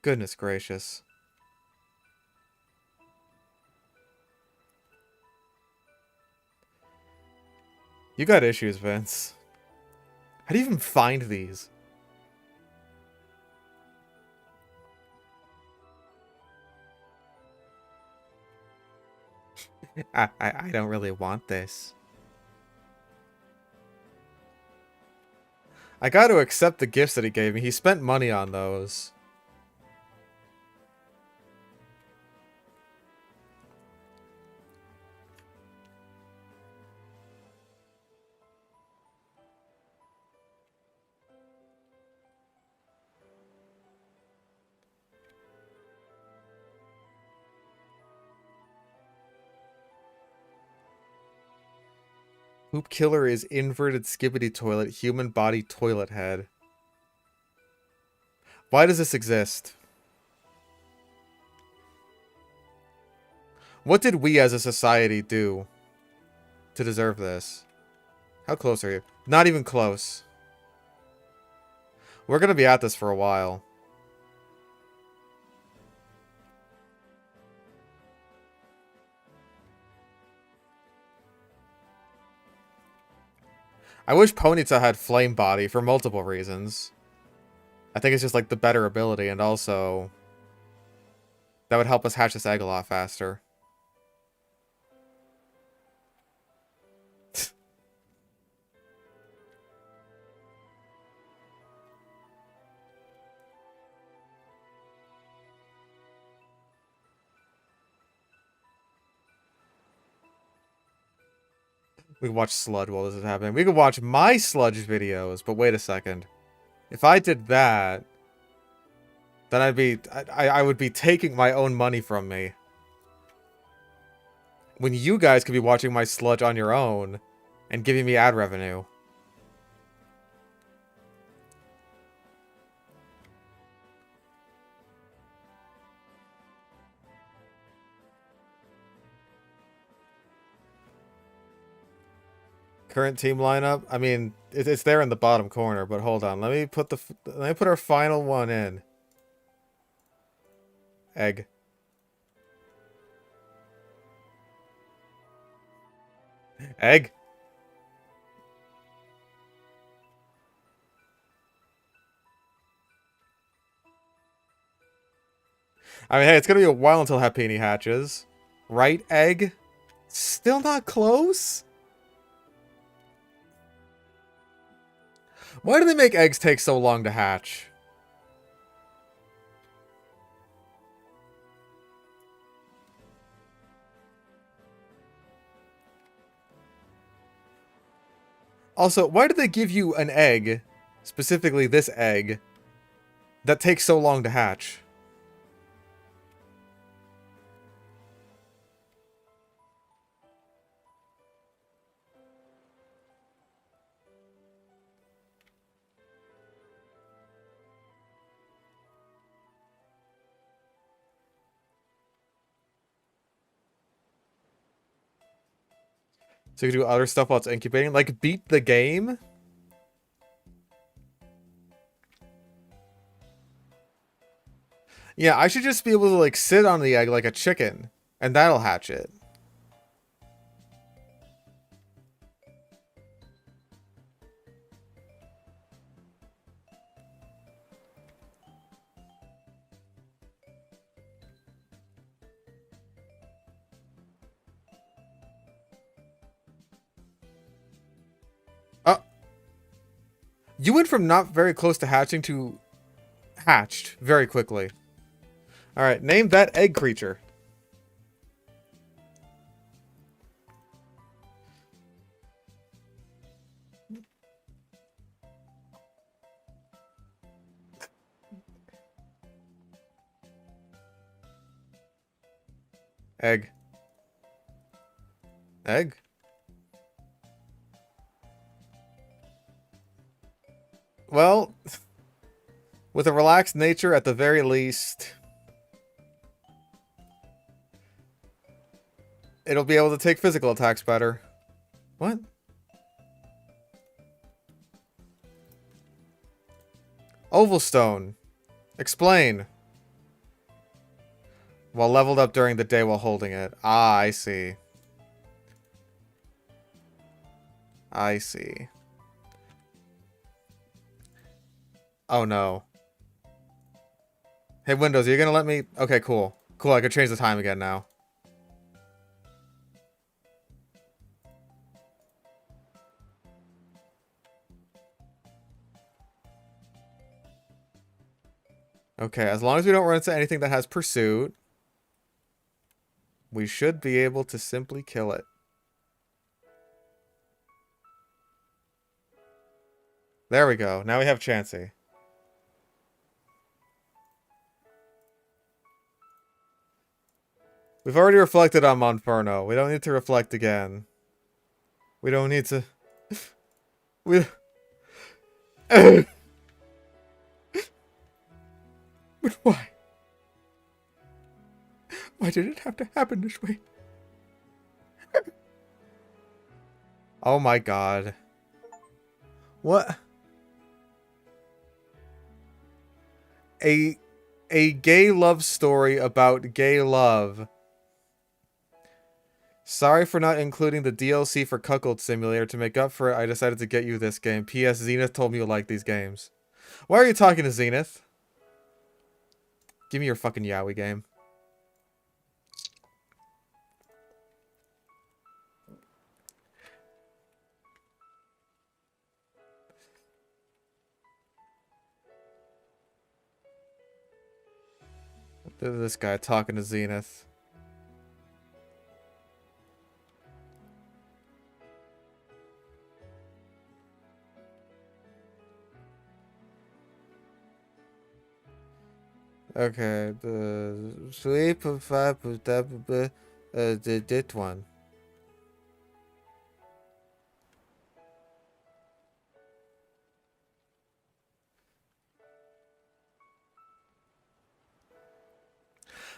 Goodness gracious. You got issues, Vince. How do you even find these? I don't really want this. I got to accept the gifts that he gave me. He spent money on those. Poop Killer is inverted skibbity toilet, human body toilet head. Why does this exist? What did we as a society do to deserve this? How close are you? Not even close. We're gonna be at this for a while. I wish Ponyta had Flame Body for multiple reasons. I think it's just like the better ability, and also that would help us hatch this egg a lot faster. We can watch Sludge while this is happening. We could watch my Sludge videos, but wait a second. If I did that, then I would be taking my own money from me. When you guys could be watching my Sludge on your own and giving me ad revenue. Current team lineup. I mean, it's there in the bottom corner, but hold on. Let me put our final one in. Egg. Egg. I mean, hey, it's gonna be a while until Happini hatches. Right, Egg? Still not close? Why do they make eggs take so long to hatch? Also, why did they give you an egg, specifically this egg, that takes so long to hatch? So you can do other stuff while it's incubating? Like, beat the game? Yeah, I should just be able to, like, sit on the egg like a chicken. And that'll hatch it. You went from not very close to hatching to hatched very quickly. Alright, name that egg creature. Egg. Egg? Well, with a relaxed nature at the very least, it'll be able to take physical attacks better. What? Oval Stone. Explain. While leveled up during the day while holding it. Ah, I see. I see. Oh no. Hey Windows, are you gonna let me? Okay, cool. Cool, I could change the time again now. Okay, as long as we don't run into anything that has pursuit, we should be able to simply kill it. There we go. Now we have Chansey. We've already reflected on Monferno. We don't need to reflect again. We don't need to... we... But why? Why did it have to happen this way? Oh my god. What? A gay love story about gay love. Sorry for not including the DLC for Cuckold Simulator. To make up for it, I decided to get you this game. P.S. Zenith told me you like these games. Why are you talking to Zenith? Give me your fucking Yaoi game. This guy talking to Zenith. Okay, the 3.5 that one.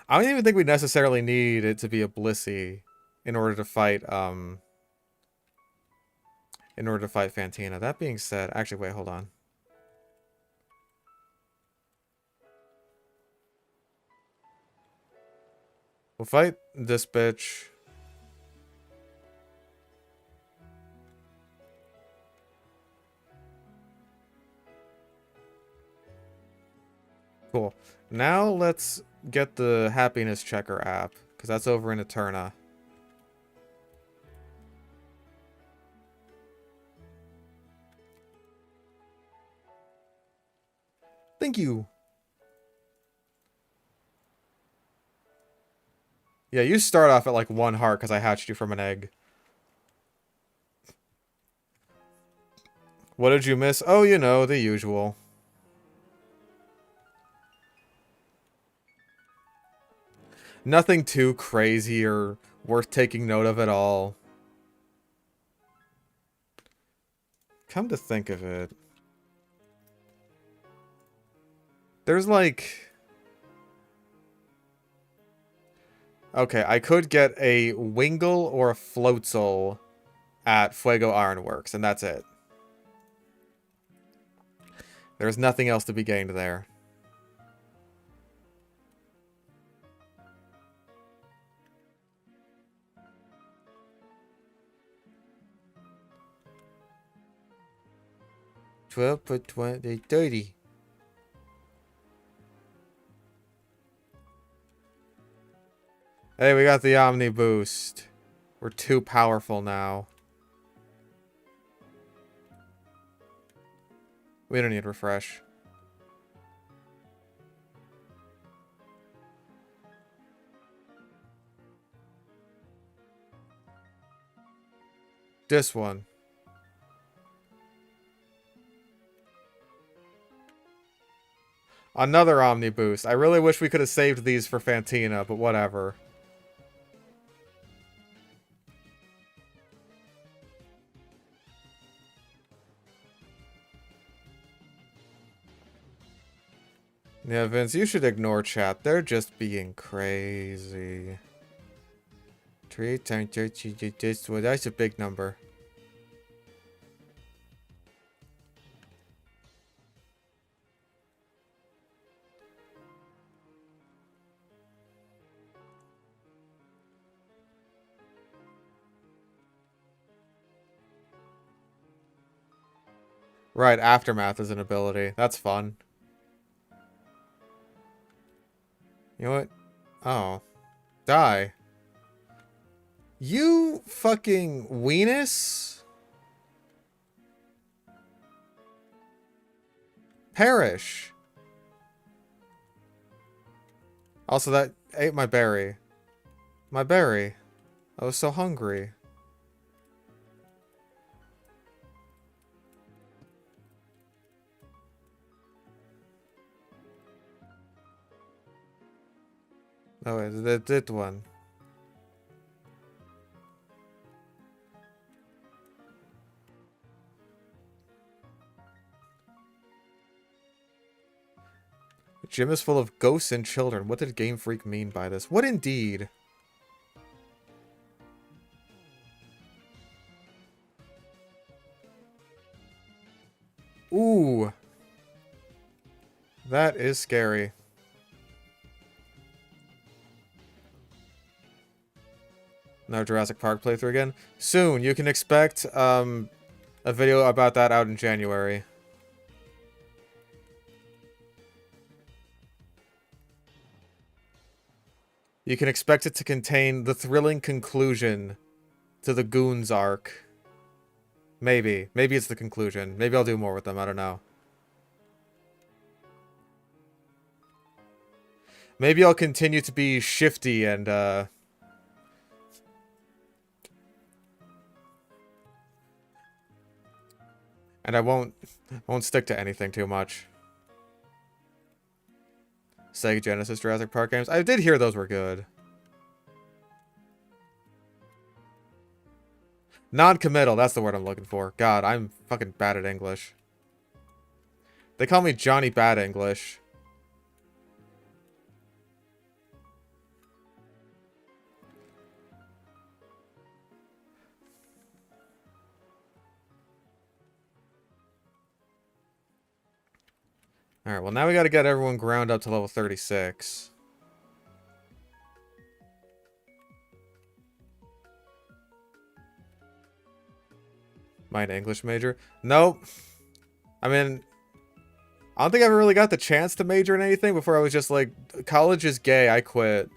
I don't even think we necessarily need it to be a Blissey in order to fight Fantina. That being said, actually wait, hold on. We'll fight this bitch. Cool. Now let's get the happiness checker app, because that's over in Eterna. Thank you. Yeah, you start off at like 1 heart because I hatched you from an egg. What did you miss? Oh, you know, the usual. Nothing too crazy or worth taking note of at all. Come to think of it. There's like... Okay, I could get a Wingull or a Floatzel at Fuego Ironworks, and that's it. There's nothing else to be gained there. $12 per 20, 30. Hey, we got the Omni Boost. We're too powerful now. We don't need refresh. This one. Another Omni Boost. I really wish we could have saved these for Fantina, but whatever. Yeah, Vince, you should ignore chat. They're just being crazy. 3 times 30, well, that's a big number. Right, Aftermath is an ability. That's fun. You know what? Oh. Die. You fucking weenus? Perish. Also, that ate my berry. My berry. I was so hungry. Oh, wait, that one. The gym is full of ghosts and children. What did Game Freak mean by this? What indeed? Ooh. That is scary. No Jurassic Park playthrough again? Soon. You can expect a video about that out in January. You can expect it to contain the thrilling conclusion to the Goons arc. Maybe. Maybe it's the conclusion. Maybe I'll do more with them. I don't know. Maybe I'll continue to be shifty and, and I won't stick to anything too much. Sega Genesis Jurassic Park games. I did hear those were good. Non-committal, that's the word I'm looking for. God, I'm fucking bad at English. They call me Johnny Bad English. Alright, well now we gotta get everyone ground up to level 36. Am I an English major? Nope. I mean, I don't think I ever really got the chance to major in anything before I was just like, college is gay, I quit.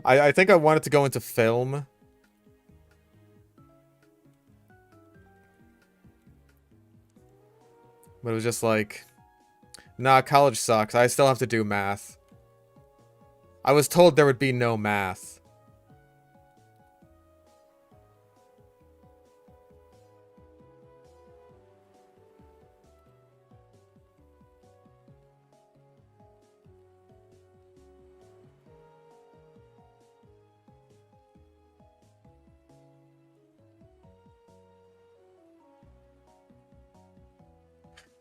I think I wanted to go into film. But it was just like, nah, college sucks. I still have to do math. I was told there would be no math.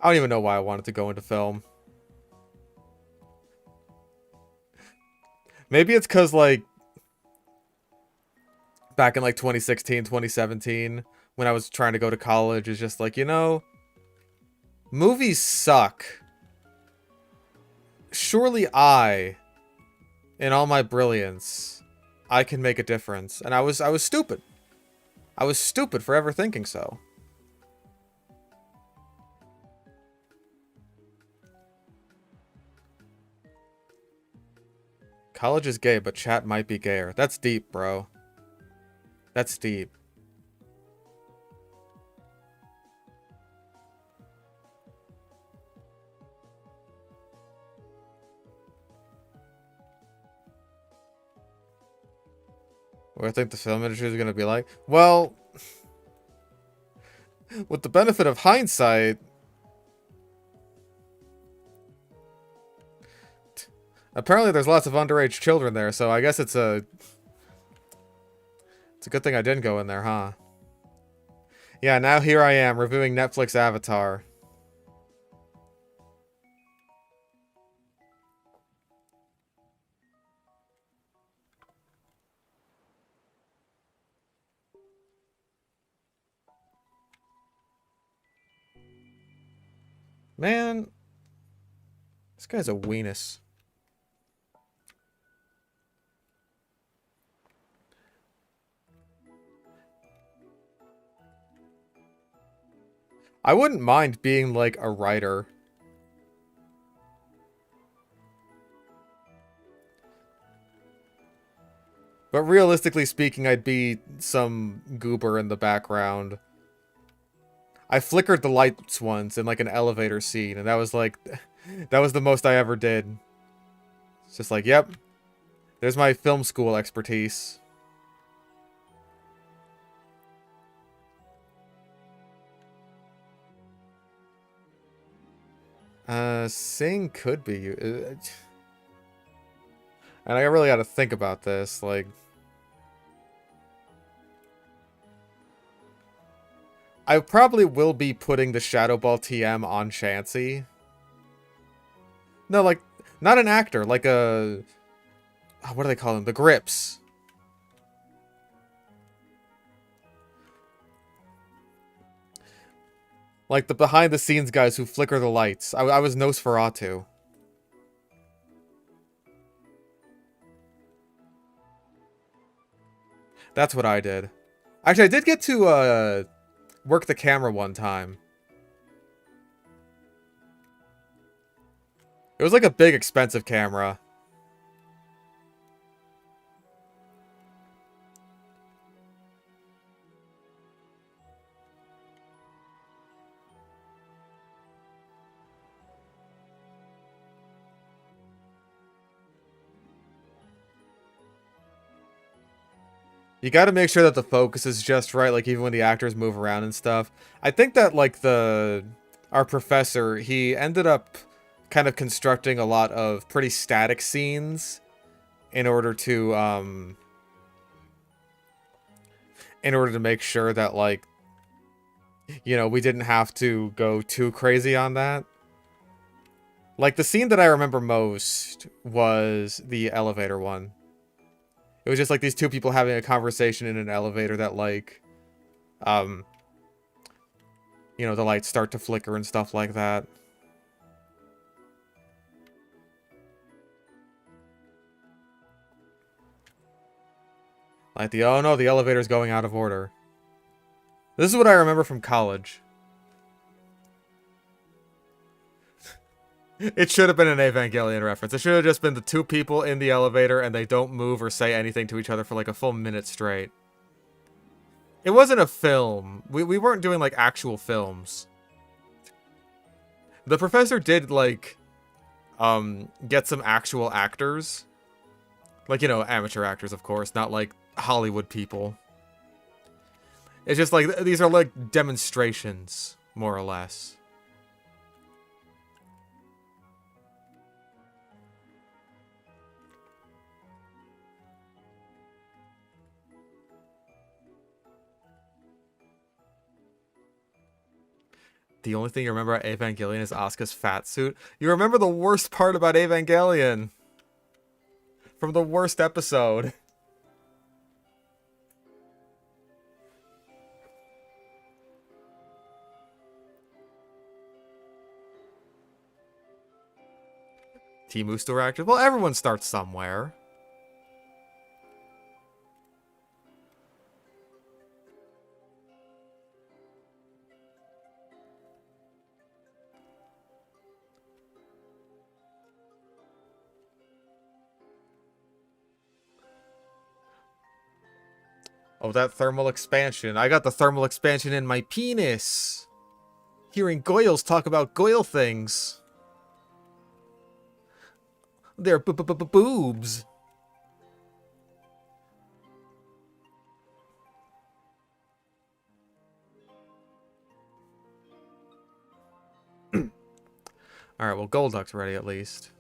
I don't even know why I wanted to go into film. Maybe it's because, like, back in, like, 2016, 2017, when I was trying to go to college, it's just like, you know, movies suck. Surely I, in all my brilliance, I can make a difference. And I was stupid. I was stupid for ever thinking so. College is gay, but chat might be gayer. That's deep, bro. That's deep. What do I think the film industry is going to be like? Well, with the benefit of hindsight, apparently there's lots of underage children there, so I guess it's a good thing I didn't go in there, huh? Yeah, now here I am, reviewing Netflix Avatar. Man, this guy's a weenus. I wouldn't mind being, like, a writer. But realistically speaking, I'd be some goober in the background. I flickered the lights once in, like, an elevator scene, and that was, like, that was the most I ever did. It's just like, yep, there's my film school expertise. Sing could be you. And I really gotta think about this, like... I probably will be putting the Shadow Ball TM on Chansey. No, like, not an actor, like a... what do they call them? The Grips. Like the behind-the-scenes guys who flicker the lights. I was Nosferatu. That's what I did. Actually, I did get to, work the camera one time. It was like a big, expensive camera. You got to make sure that the focus is just right, like even when the actors move around and stuff. I think that like our professor, he ended up kind of constructing a lot of pretty static scenes in order to make sure that, like, you know, we didn't have to go too crazy on that. Like, the scene that I remember most was the elevator one. It was just, like, these two people having a conversation in an elevator that, like, you know, the lights start to flicker and stuff like that. Like oh no, the elevator's going out of order. This is what I remember from college. It should have been an Evangelion reference. It should have just been the two people in the elevator and they don't move or say anything to each other for like a full minute straight. It wasn't a film. We weren't doing like actual films. The professor did like get some actual actors. Like, you know, amateur actors, of course, not like Hollywood people. It's just like these are like demonstrations, more or less. The only thing you remember about Evangelion is Asuka's fat suit. You remember the worst part about Evangelion. From the worst episode. Timu still active? Well, everyone starts somewhere. Oh, that thermal expansion. I got the thermal expansion in my penis. Hearing Goyles talk about Goyle things. They're boobs. Alright, well, Golduck's ready at least.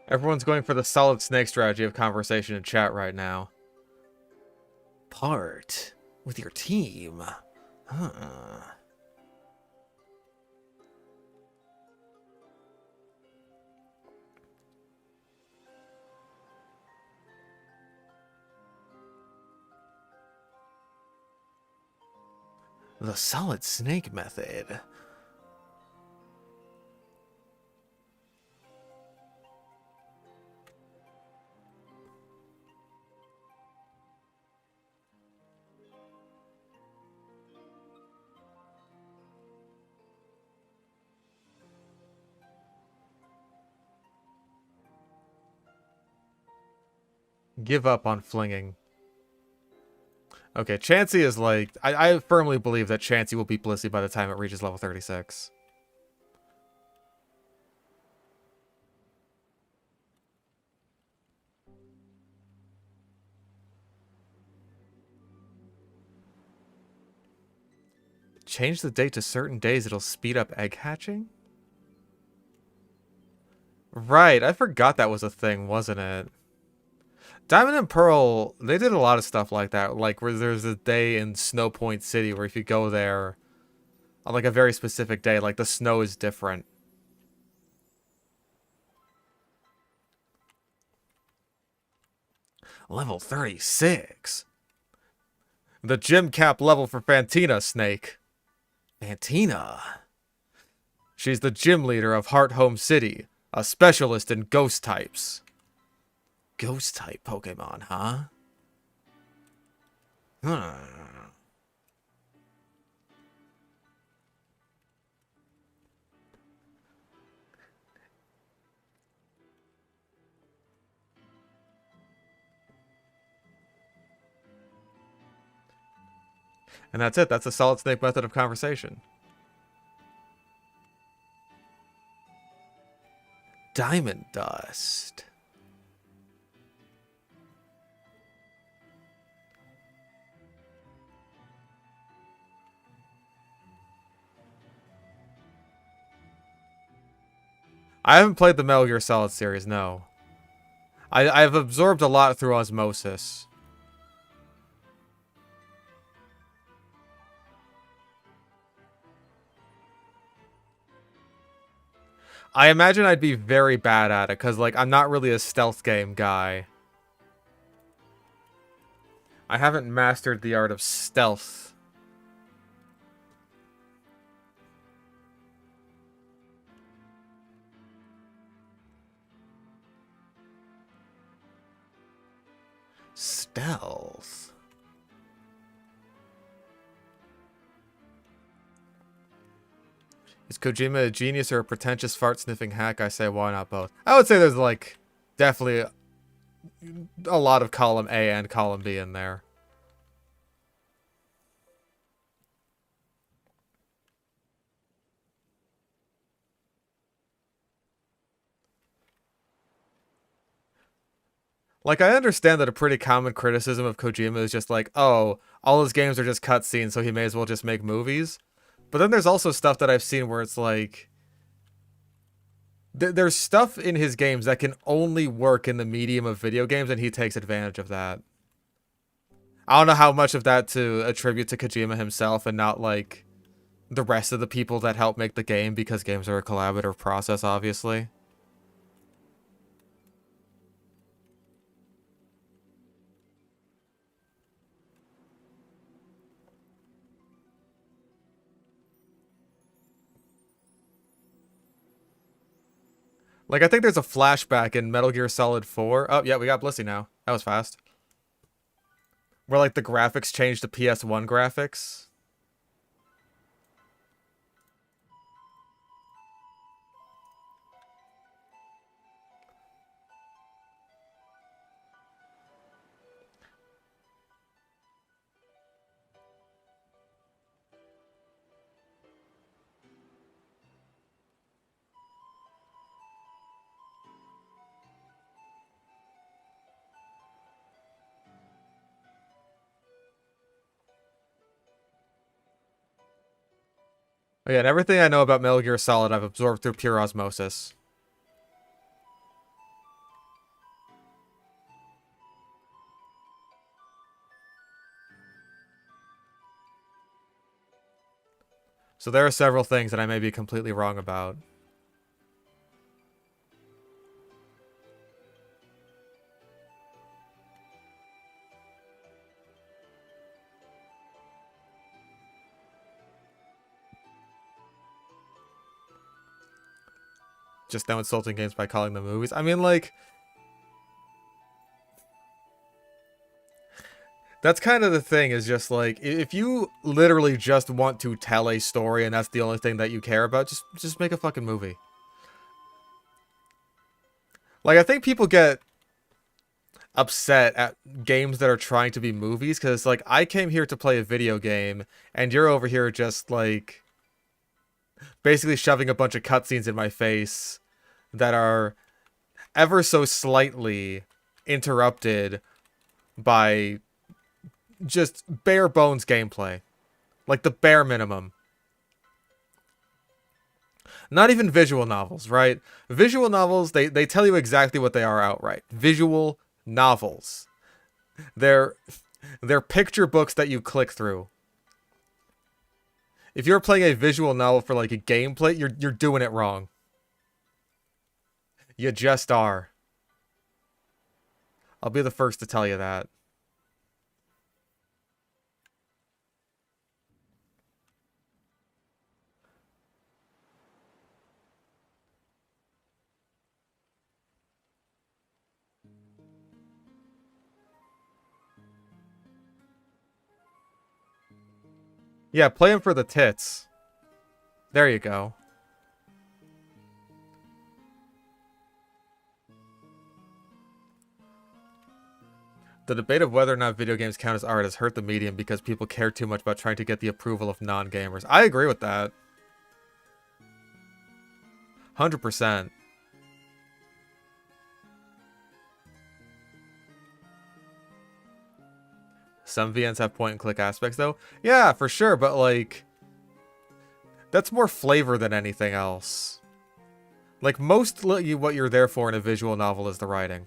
Everyone's going for the solid snake strategy of conversation in chat right now. Part with your team. Huh. The solid snake method. Give up on flinging. Okay, Chansey is like... I firmly believe that Chansey will beat Blissey by the time it reaches level 36. Change the date to certain days, it'll speed up egg hatching? Right, I forgot that was a thing, wasn't it? Diamond and Pearl, they did a lot of stuff like that. Like, where there's a day in Snow Point City where if you go there on, like, a very specific day, like, the snow is different. Level 36? The gym cap level for Fantina, Snake. Fantina? She's the gym leader of Heart Home City, a specialist in ghost types. Ghost type Pokemon, huh? And that's it. That's a Solid Snake method of conversation. Diamond Dust. I haven't played the Metal Gear Solid series, no. I've absorbed a lot through osmosis. I imagine I'd be very bad at it, because, like, I'm not really a stealth game guy. I haven't mastered the art of stealth. Stealth? Is Kojima a genius or a pretentious fart-sniffing hack? I say, why not both? I would say there's, like, definitely a lot of column A and column B in there. Like, I understand that a pretty common criticism of Kojima is just like, oh, all his games are just cutscenes, so he may as well just make movies. But then there's also stuff that I've seen where it's like... There's stuff in his games that can only work in the medium of video games, and he takes advantage of that. I don't know how much of that to attribute to Kojima himself and not, like, the rest of the people that help make the game, because games are a collaborative process, obviously. Like, I think there's a flashback in Metal Gear Solid 4. Oh, yeah, we got Blissey now. That was fast. Where, like, the graphics changed to PS1 graphics. Oh, yeah, and everything I know about Metal Gear Solid I've absorbed through pure osmosis. So there are several things that I may be completely wrong about. Just now insulting games by calling them movies. I mean, like... That's kind of the thing, is just like, if you literally just want to tell a story and that's the only thing that you care about, just make a fucking movie. Like, I think people get upset at games that are trying to be movies, because, like, I came here to play a video game, and you're over here just, like, basically shoving a bunch of cutscenes in my face that are ever so slightly interrupted by just bare bones gameplay. Like the bare minimum. Not even visual novels, right? Visual novels, they tell you exactly what they are outright. Visual novels. They're picture books that you click through. If you're playing a visual novel for like a gameplay, you're doing it wrong. You just are. I'll be the first to tell you that. Yeah, play him for the tits. There you go. The debate of whether or not video games count as art has hurt the medium because people care too much about trying to get the approval of non-gamers. I agree with that. 100%. Some VNs have point-and-click aspects, though. Yeah, for sure, but, like, that's more flavor than anything else. Like, most what you're there for in a visual novel is the writing.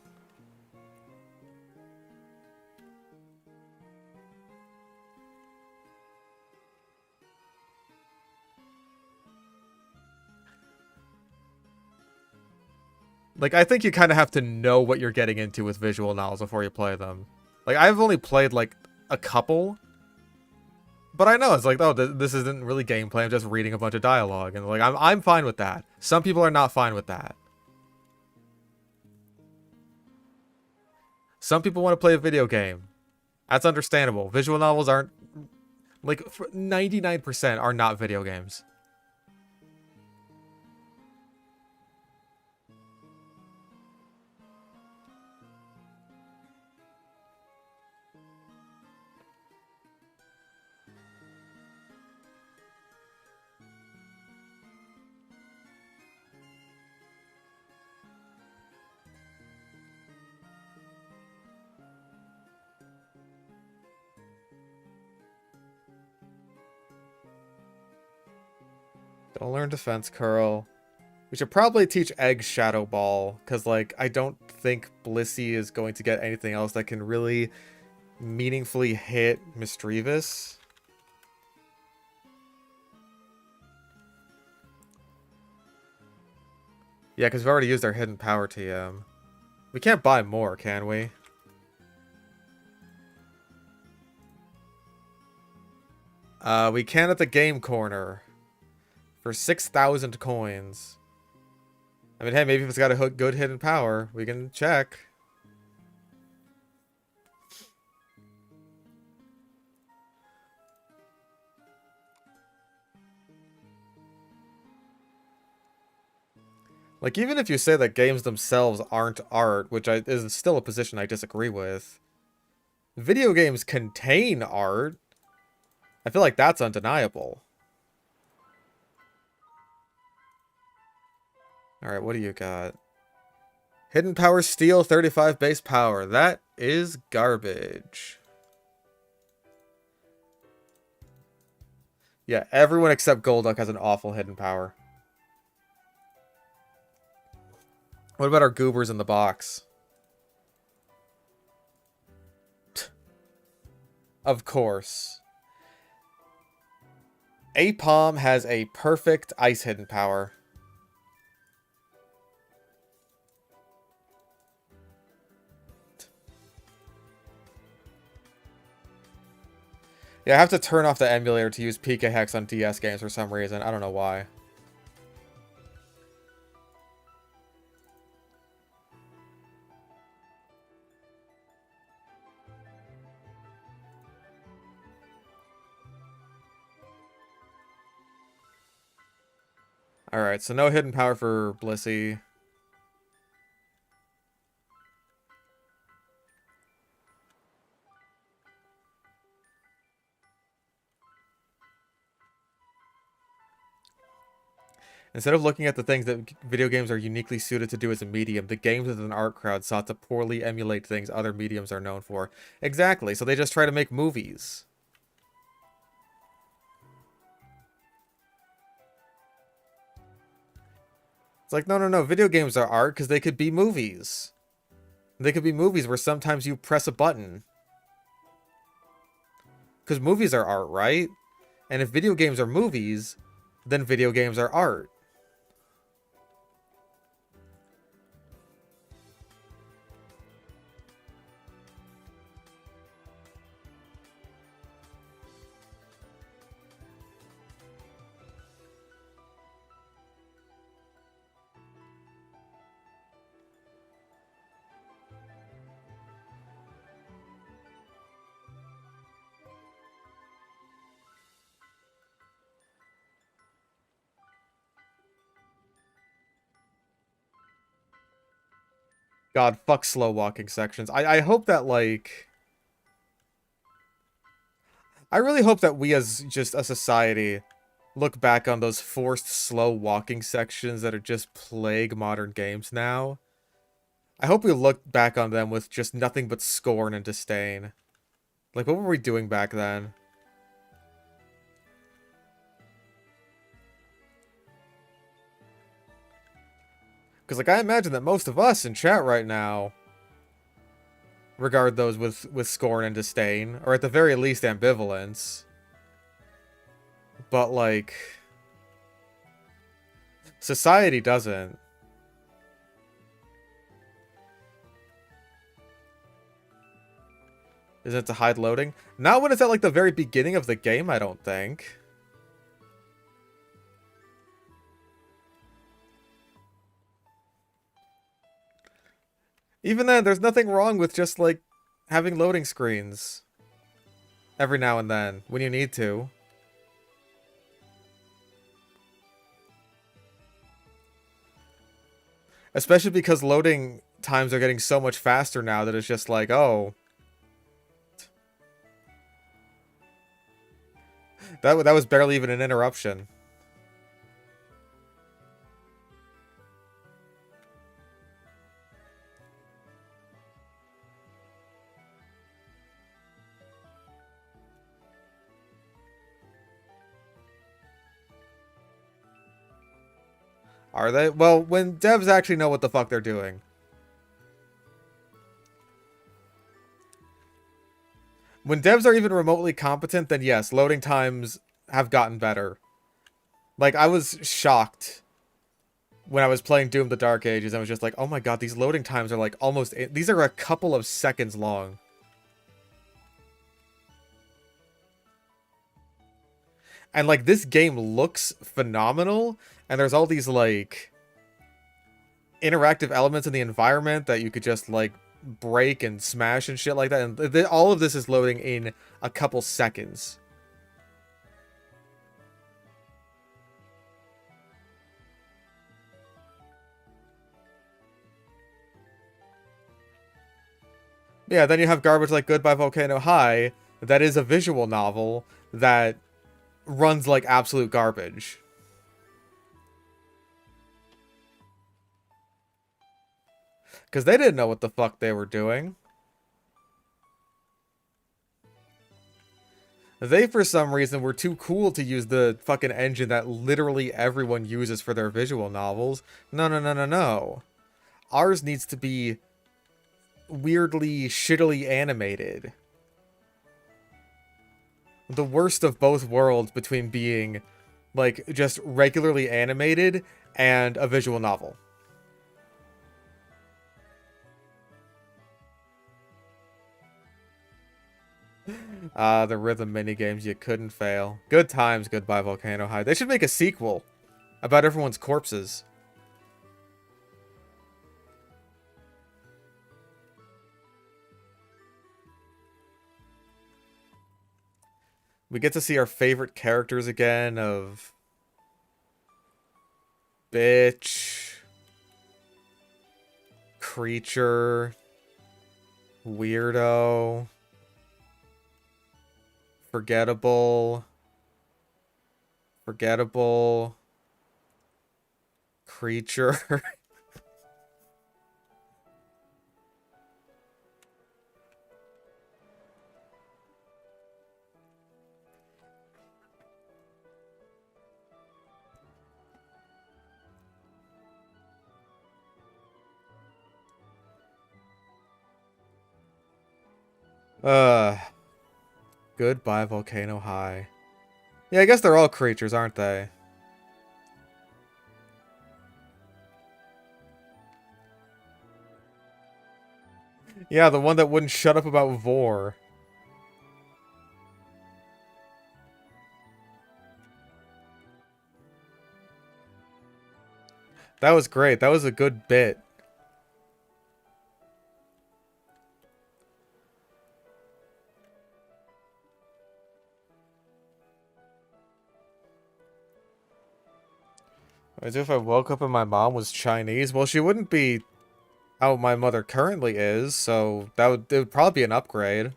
Like, I think you kind of have to know what you're getting into with visual novels before you play them. Like, I've only played, like, a couple. But I know, it's like, oh, this isn't really gameplay, I'm just reading a bunch of dialogue. And, like, I'm fine with that. Some people are not fine with that. Some people want to play a video game. That's understandable. Visual novels aren't... Like, 99% are not video games. Don't learn defense curl. We should probably teach Egg Shadow Ball, because, like, I don't think Blissey is going to get anything else that can really meaningfully hit Misdreavus. Yeah, because we've already used our Hidden Power TM. We can't buy more, can we? We can at the game corner. For 6,000 coins. I mean, hey, maybe if it's got a good hidden power, we can check. Like, even if you say that games themselves aren't art, which is still a position I disagree with, video games contain art. I feel like that's undeniable. Alright, what do you got? Hidden Power Steel, 35 base power. That is garbage. Yeah, everyone except Golduck has an awful hidden power. What about our goobers in the box? Of course. Apom has a perfect ice hidden power. Yeah, I have to turn off the emulator to use PK Hex on DS games for some reason. I don't know why. Alright, so no hidden power for Blissey. Instead of looking at the things that video games are uniquely suited to do as a medium, the games as an art crowd sought to poorly emulate things other mediums are known for. Exactly, so they just try to make movies. It's like, no, video games are art because they could be movies. They could be movies where sometimes you press a button. Because movies are art, right? And if video games are movies, then video games are art. God, fuck slow walking sections. I hope that, like... I really hope that we as just a society look back on those forced slow walking sections that are just plague modern games now. I hope we look back on them with just nothing but scorn and disdain. Like, what were we doing back then? Because, like, I imagine that most of us in chat right now regard those with scorn and disdain, or at the very least ambivalence. But, like, society doesn't. Is it to hide loading? Not when it's at, like, the very beginning of the game, I don't think. Even then, there's nothing wrong with just, like, having loading screens. Every now and then, when you need to. Especially because loading times are getting so much faster now that it's just like, oh... That was barely even an interruption. Are they? Well, when devs actually know what the fuck they're doing. When devs are even remotely competent, then yes, loading times have gotten better. Like, I was shocked when I was playing Doom the Dark Ages. I was just like, oh my god, these loading times are like almost... These are a couple of seconds long. And, like, this game looks phenomenal. And there's all these, like, interactive elements in the environment that you could just, like, break and smash and shit like that. And all of this is loading in a couple seconds. Yeah, then you have garbage like Goodbye Volcano High. That is a visual novel that runs like absolute garbage. Because they didn't know what the fuck they were doing. They, for some reason, were too cool to use the fucking engine that literally everyone uses for their visual novels. No, no, no, no, no. Ours needs to be weirdly, shittily animated. The worst of both worlds between being, like, just regularly animated and a visual novel. The rhythm minigames you couldn't fail. Good times, Goodbye Volcano High. They should make a sequel about everyone's corpses. We get to see our favorite characters again of... Bitch. Creature. Weirdo. Forgettable. Forgettable. Creature. Goodbye Volcano High. Yeah, I guess they're all creatures, aren't they? Yeah, the one that wouldn't shut up about Vor. That was great. That was a good bit. As if I woke up and my mom was Chinese. Well, she wouldn't be how my mother currently is, so it would probably be an upgrade.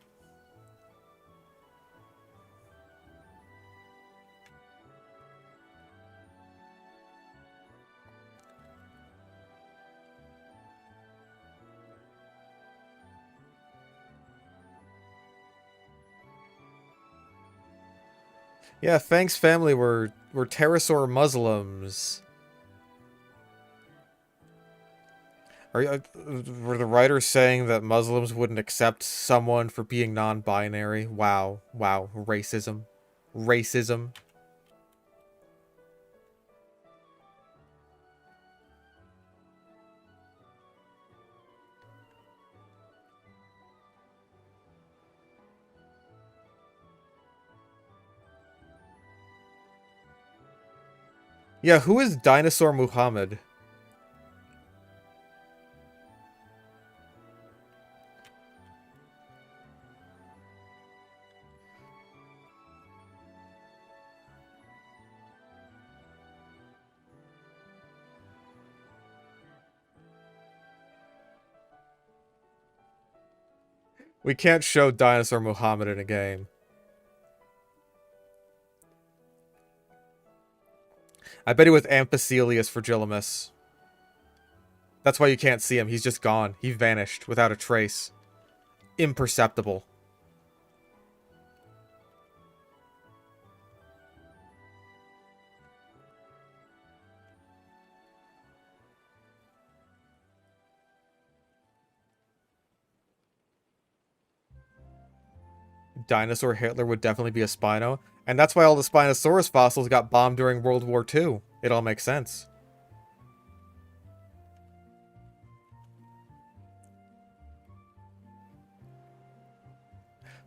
Yeah, Fang's family were pterosaur Muslims. Were the writers saying that Muslims wouldn't accept someone for being non-binary? Wow. Wow. Racism. Racism. Yeah, who is Dinosaur Muhammad? We can't show Dinosaur Muhammad in a game. I bet he was Amphicoelius fragilis. That's why you can't see him. He's just gone. He vanished without a trace. Imperceptible. Dinosaur Hitler would definitely be a Spino. And that's why all the Spinosaurus fossils got bombed during World War II. It all makes sense.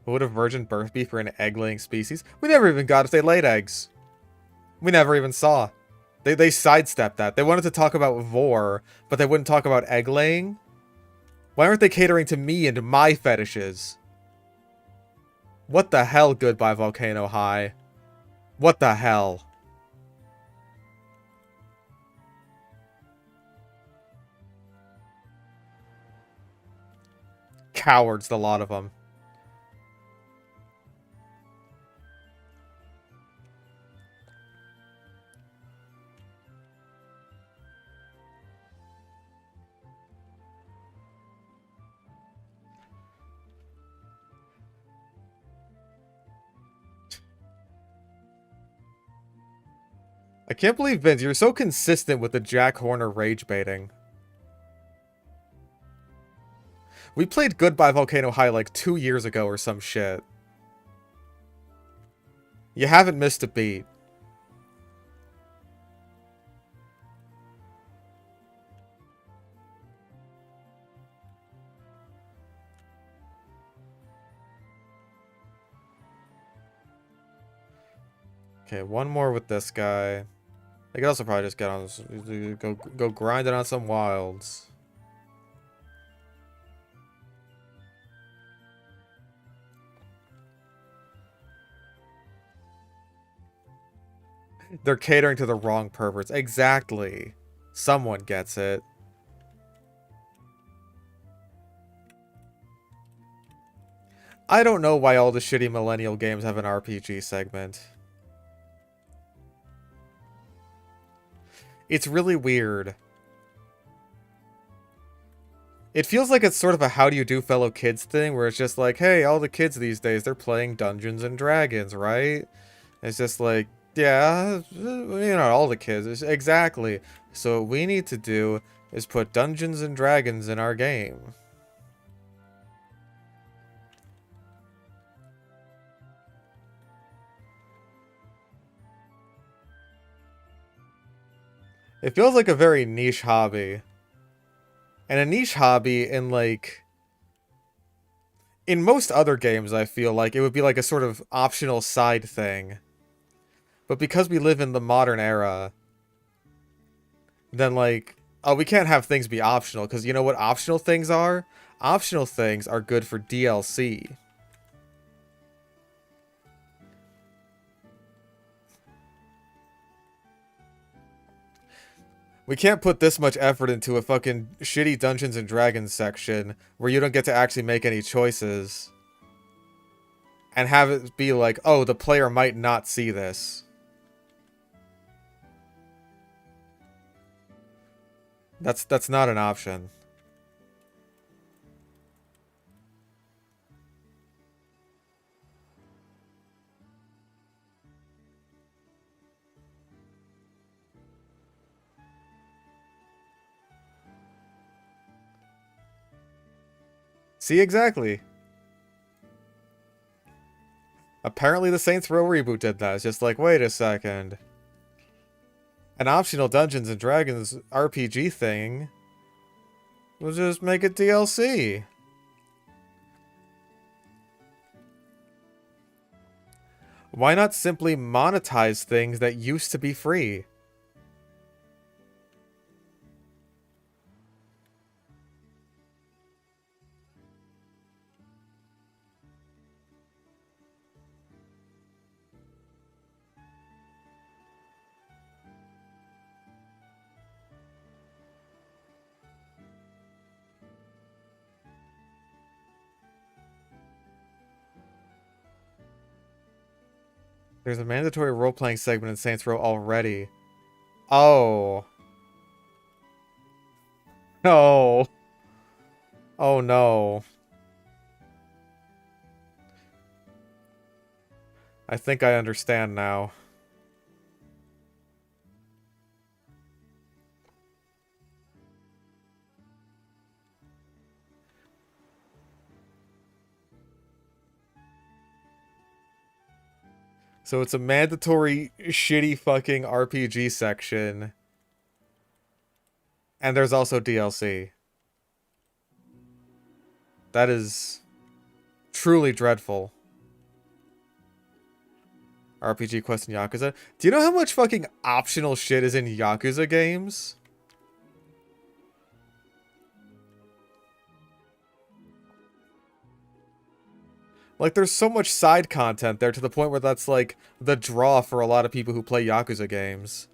What would a virgin birth be for an egg-laying species? We never even got if they laid eggs. We never even saw. They sidestepped that. They wanted to talk about vor, but they wouldn't talk about egg-laying? Why aren't they catering to me and my fetishes? What the hell, Goodbye Volcano High? What the hell? Cowards, the lot of them. I can't believe, Vince, you're so consistent with the Jack Horner rage baiting. We played Goodbye Volcano High like 2 years ago or some shit. You haven't missed a beat. Okay, one more with this guy. I could also probably just get on this, go grind it on some wilds. They're catering to the wrong perverts. Exactly. Someone gets it. I don't know why all the shitty millennial games have an RPG segment. It's really weird. It feels like it's sort of a how do you do fellow kids thing, where it's just like, hey, all the kids these days, they're playing Dungeons and Dragons, right? It's just like, yeah, all the kids. Exactly. So what we need to do is put Dungeons and Dragons in our game. It feels like a very niche hobby. And a niche hobby in, like... in most other games, I feel like it would be like a sort of optional side thing. But because we live in the modern era, then, like... oh, we can't have things be optional, because you know what optional things are? Optional things are good for DLC. We can't put this much effort into a fucking shitty Dungeons and Dragons section where you don't get to actually make any choices. And have it be like, oh, the player might not see this. That's not an option. See, exactly. Apparently the Saints Row reboot did that. It's just like, wait a second. An optional Dungeons and Dragons RPG thing. We'll just make it DLC. Why not simply monetize things that used to be free? There's a mandatory role-playing segment in Saints Row already. Oh. No. Oh no. I think I understand now. So it's a mandatory shitty fucking RPG section. And there's also DLC. That is truly dreadful. RPG quest in Yakuza. Do you know how much fucking optional shit is in Yakuza games? Like, there's so much side content there to the point where that's, like, the draw for a lot of people who play Yakuza games.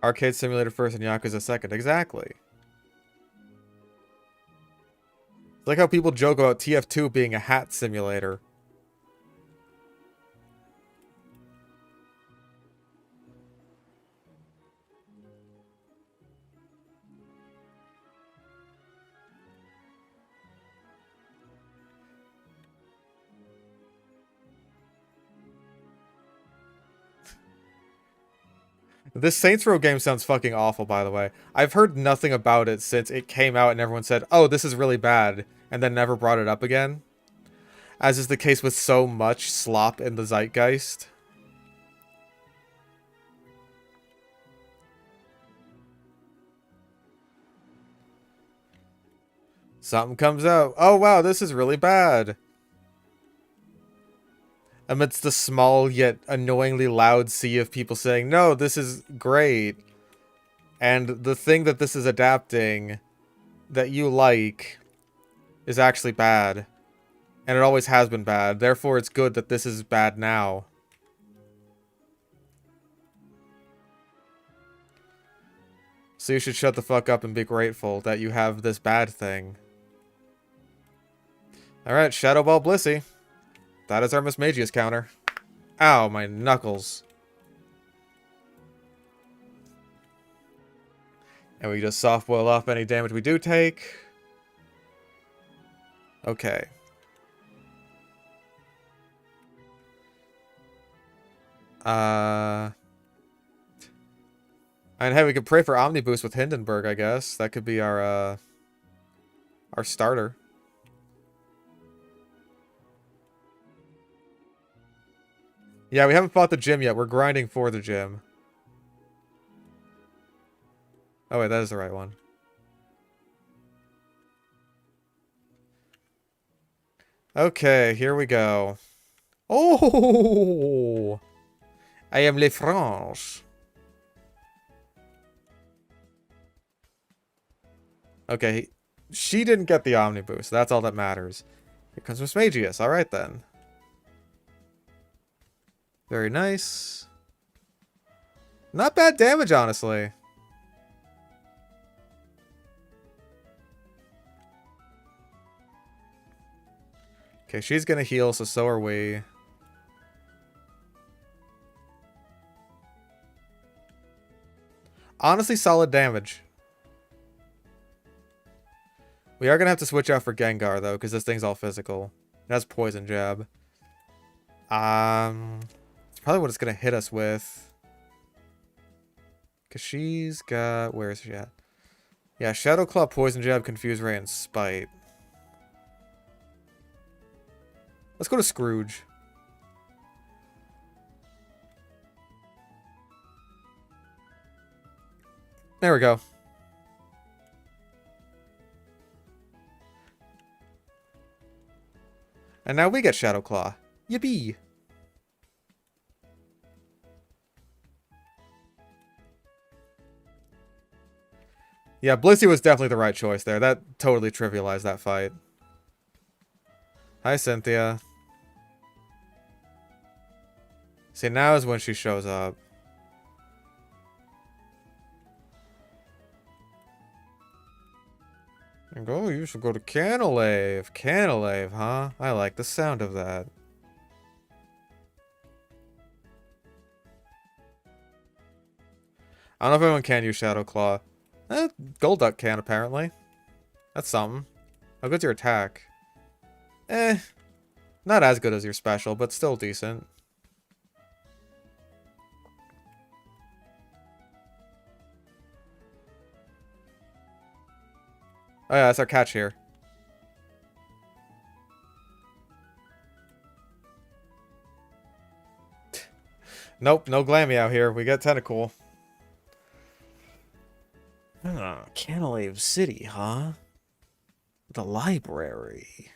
Arcade Simulator first and Yakuza second. Exactly. It's like how people joke about TF2 being a hat simulator. This Saints Row game sounds fucking awful, by the way. I've heard nothing about it since it came out and everyone said, oh, this is really bad, and then never brought it up again. As is the case with so much slop in the zeitgeist. Something comes out. Oh, wow, this is really bad. Amidst the small yet annoyingly loud sea of people saying, no, this is great. And the thing that this is adapting that you like is actually bad. And it always has been bad. Therefore, it's good that this is bad now. So you should shut the fuck up and be grateful that you have this bad thing. Alright, Shadow Ball Blissey. That is our Miss Magius counter. Ow, my knuckles. And we just soft boil off any damage we do take. Okay. And hey, we could pray for Omniboost with Hindenburg, I guess. That could be our starter. Yeah, we haven't fought the gym yet. We're grinding for the gym. Oh, wait, that is the right one. Okay, here we go. Oh! I am Le France. Okay, she didn't get the Omniboost. That's all that matters. Here comes Miss Magius. Alright, then. Very nice. Not bad damage, honestly. Okay, she's gonna heal, so are we. Honestly, solid damage. We are gonna have to switch out for Gengar, though, because this thing's all physical. It has Poison Jab. It's probably what it's gonna hit us with. Because she's got... Where is she at? Yeah, Shadow Claw, Poison Jab, Confuse Ray, and Spite. Let's go to Scrooge. There we go. And now we get Shadow Claw. Yippee! Yeah, Blissey was definitely the right choice there. That totally trivialized that fight. Hi, Cynthia. See, now is when she shows up. And oh, you should go to Canalave. Canalave, huh? I like the sound of that. I don't know if anyone can use Shadow Claw. Golduck can, apparently. That's something. How good's your attack? Not as good as your special, but still decent. Oh yeah, that's our catch here. Nope, no Glammy out here. We got Tentacool. Canalave City, huh? The library.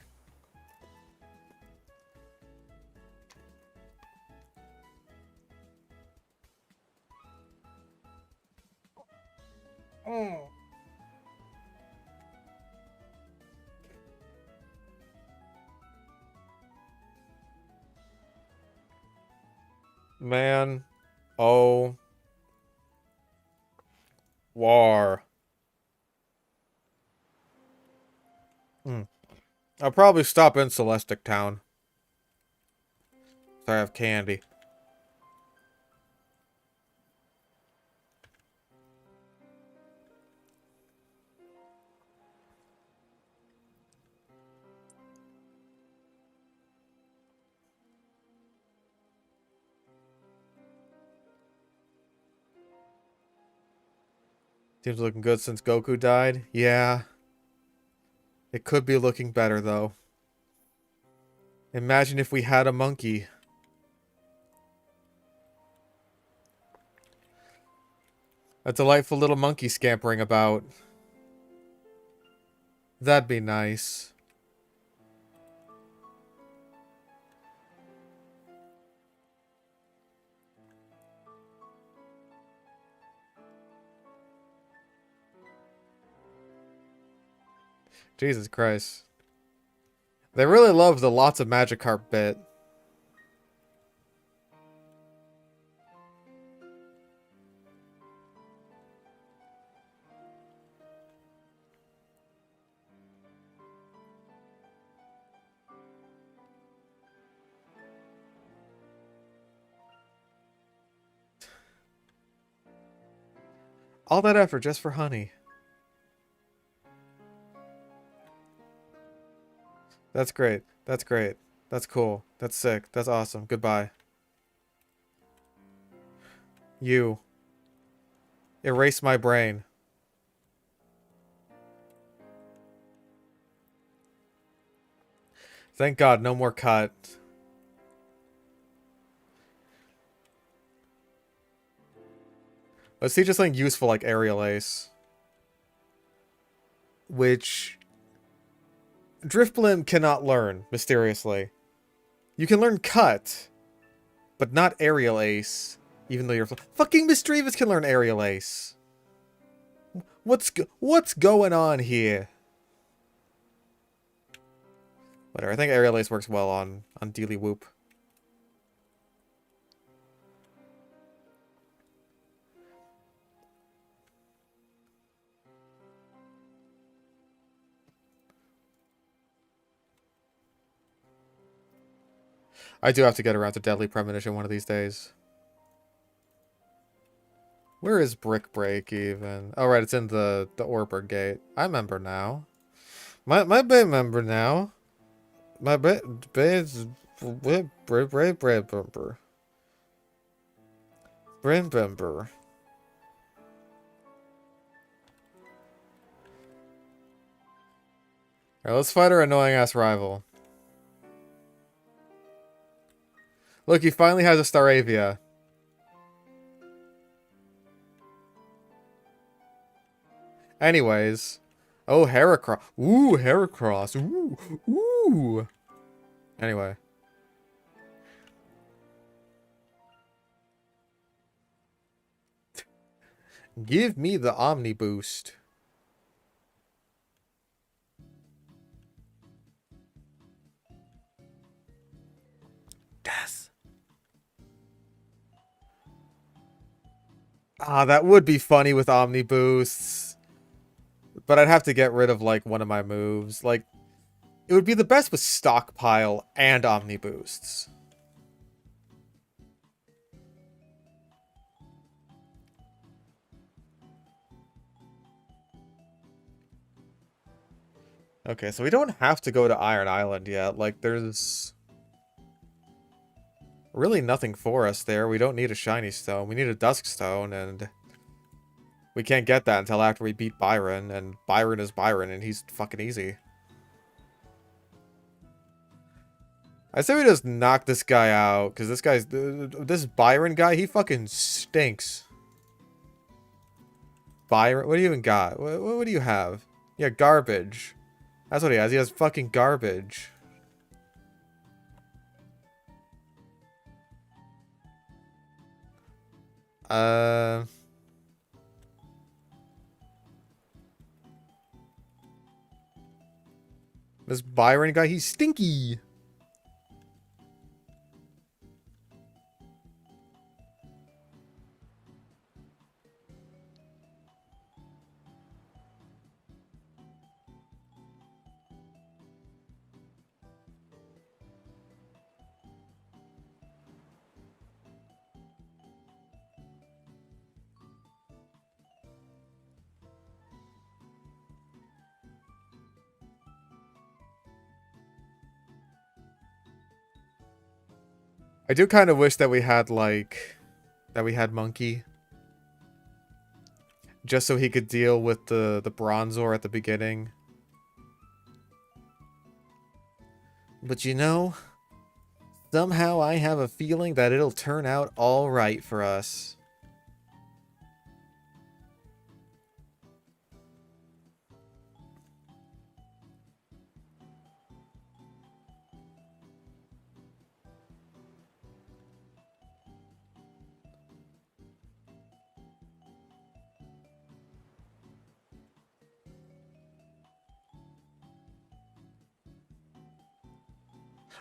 Man. Oh. War. I'll probably stop in Celestic Town. So I have candy. Team's looking good since Goku died. Yeah. It could be looking better, though. Imagine if we had a monkey. A delightful little monkey scampering about. That'd be nice. Jesus Christ. They really love the lots of Magikarp bit. All that effort just for honey. That's great. That's great. That's cool. That's sick. That's awesome. Goodbye. You. Erase my brain. Thank God, no more cut. Let's see just something useful like Aerial Ace. Which Drifloon cannot learn, mysteriously. You can learn Cut, but not Aerial Ace, even though you're... Fucking Misdreavus can learn Aerial Ace. What's going on here? Whatever, I think Aerial Ace works well on Dealy Whoop. I do have to get around to Deadly Premonition one of these days. Where is Brick Break even? Oh, right, it's in the Orber Gate. I remember now. My babe member now. My babe's bumper. Brain bumper. Alright, let's fight our annoying ass rival. Look, he finally has a Staravia. Anyways. Oh, Heracross. Ooh, Heracross. Ooh, ooh. Anyway. Give me the Omni Boost. Yes. Ah, that would be funny with Omni Boosts. But I'd have to get rid of, like, one of my moves. Like, it would be the best with Stockpile and Omni Boosts. Okay, so we don't have to go to Iron Island yet. Like, there's really nothing for us there. We don't need a Shiny Stone. We need a Dusk Stone, and we can't get that until after we beat Byron, and Byron is Byron, and he's fucking easy. I say we just knock this guy out, because this Byron guy, he fucking stinks. Byron, what do you even got? What do you have? Yeah, garbage. That's what he has. He has fucking garbage. This Byron guy, he's stinky. I do kind of wish that we had, like, Monkey. Just so he could deal with the Bronzor at the beginning. But you know, somehow I have a feeling that it'll turn out all right for us.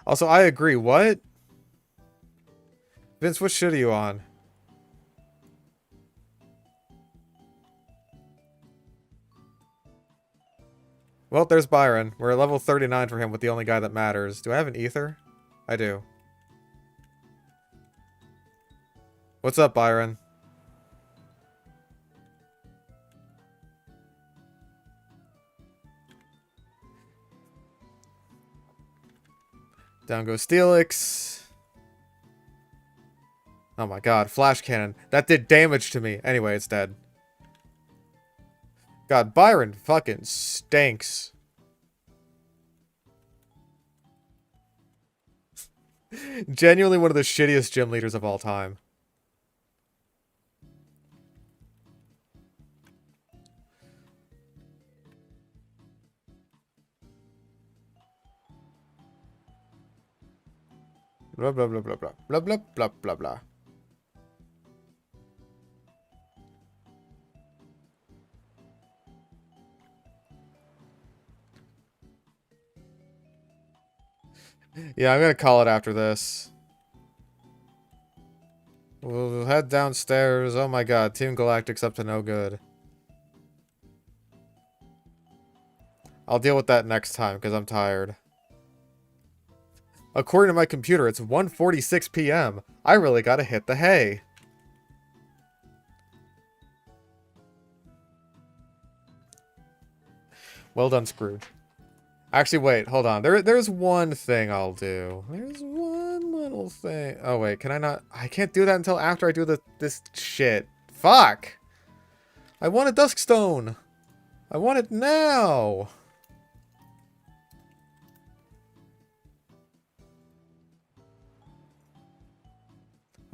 Also, I agree. What? Vince, what shit are you on? Well, there's Byron. We're at level 39 for him with the only guy that matters. Do I have an ether? I do. What's up, Byron? Down goes Steelix. Oh my god, Flash Cannon. That did damage to me. Anyway, it's dead. God, Byron fucking stinks. Genuinely one of the shittiest gym leaders of all time. Blah blah blah blah blah blah blah blah blah blah. Yeah, I'm gonna call it after this. We'll head downstairs. Oh my god, Team Galactic's up to no good. I'll deal with that next time, because I'm tired. According to my computer, it's 1:46 p.m. I really gotta hit the hay. Well done, Scrooge. Actually, wait, hold on. There's one thing I'll do. There's one little thing. Oh, wait, can I not? I can't do that until after I do this shit. Fuck! I want a Duskstone! I want it now!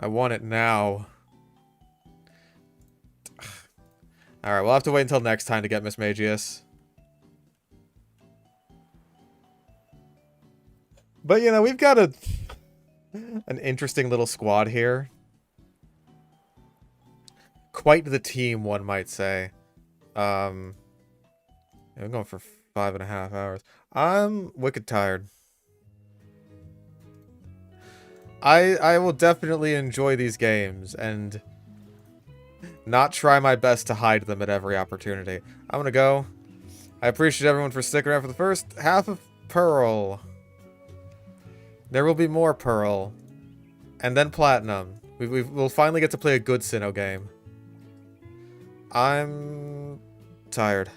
I want it now. Alright, we'll have to wait until next time to get Miss Magius. But, you know, we've got an interesting little squad here. Quite the team, one might say. I'm going for 5.5 hours. I'm wicked tired. I will definitely enjoy these games and not try my best to hide them at every opportunity. I'm gonna go. I appreciate everyone for sticking around for the first half of Pearl. There will be more Pearl. And then Platinum. We'll finally get to play a good Sinnoh game. I'm tired.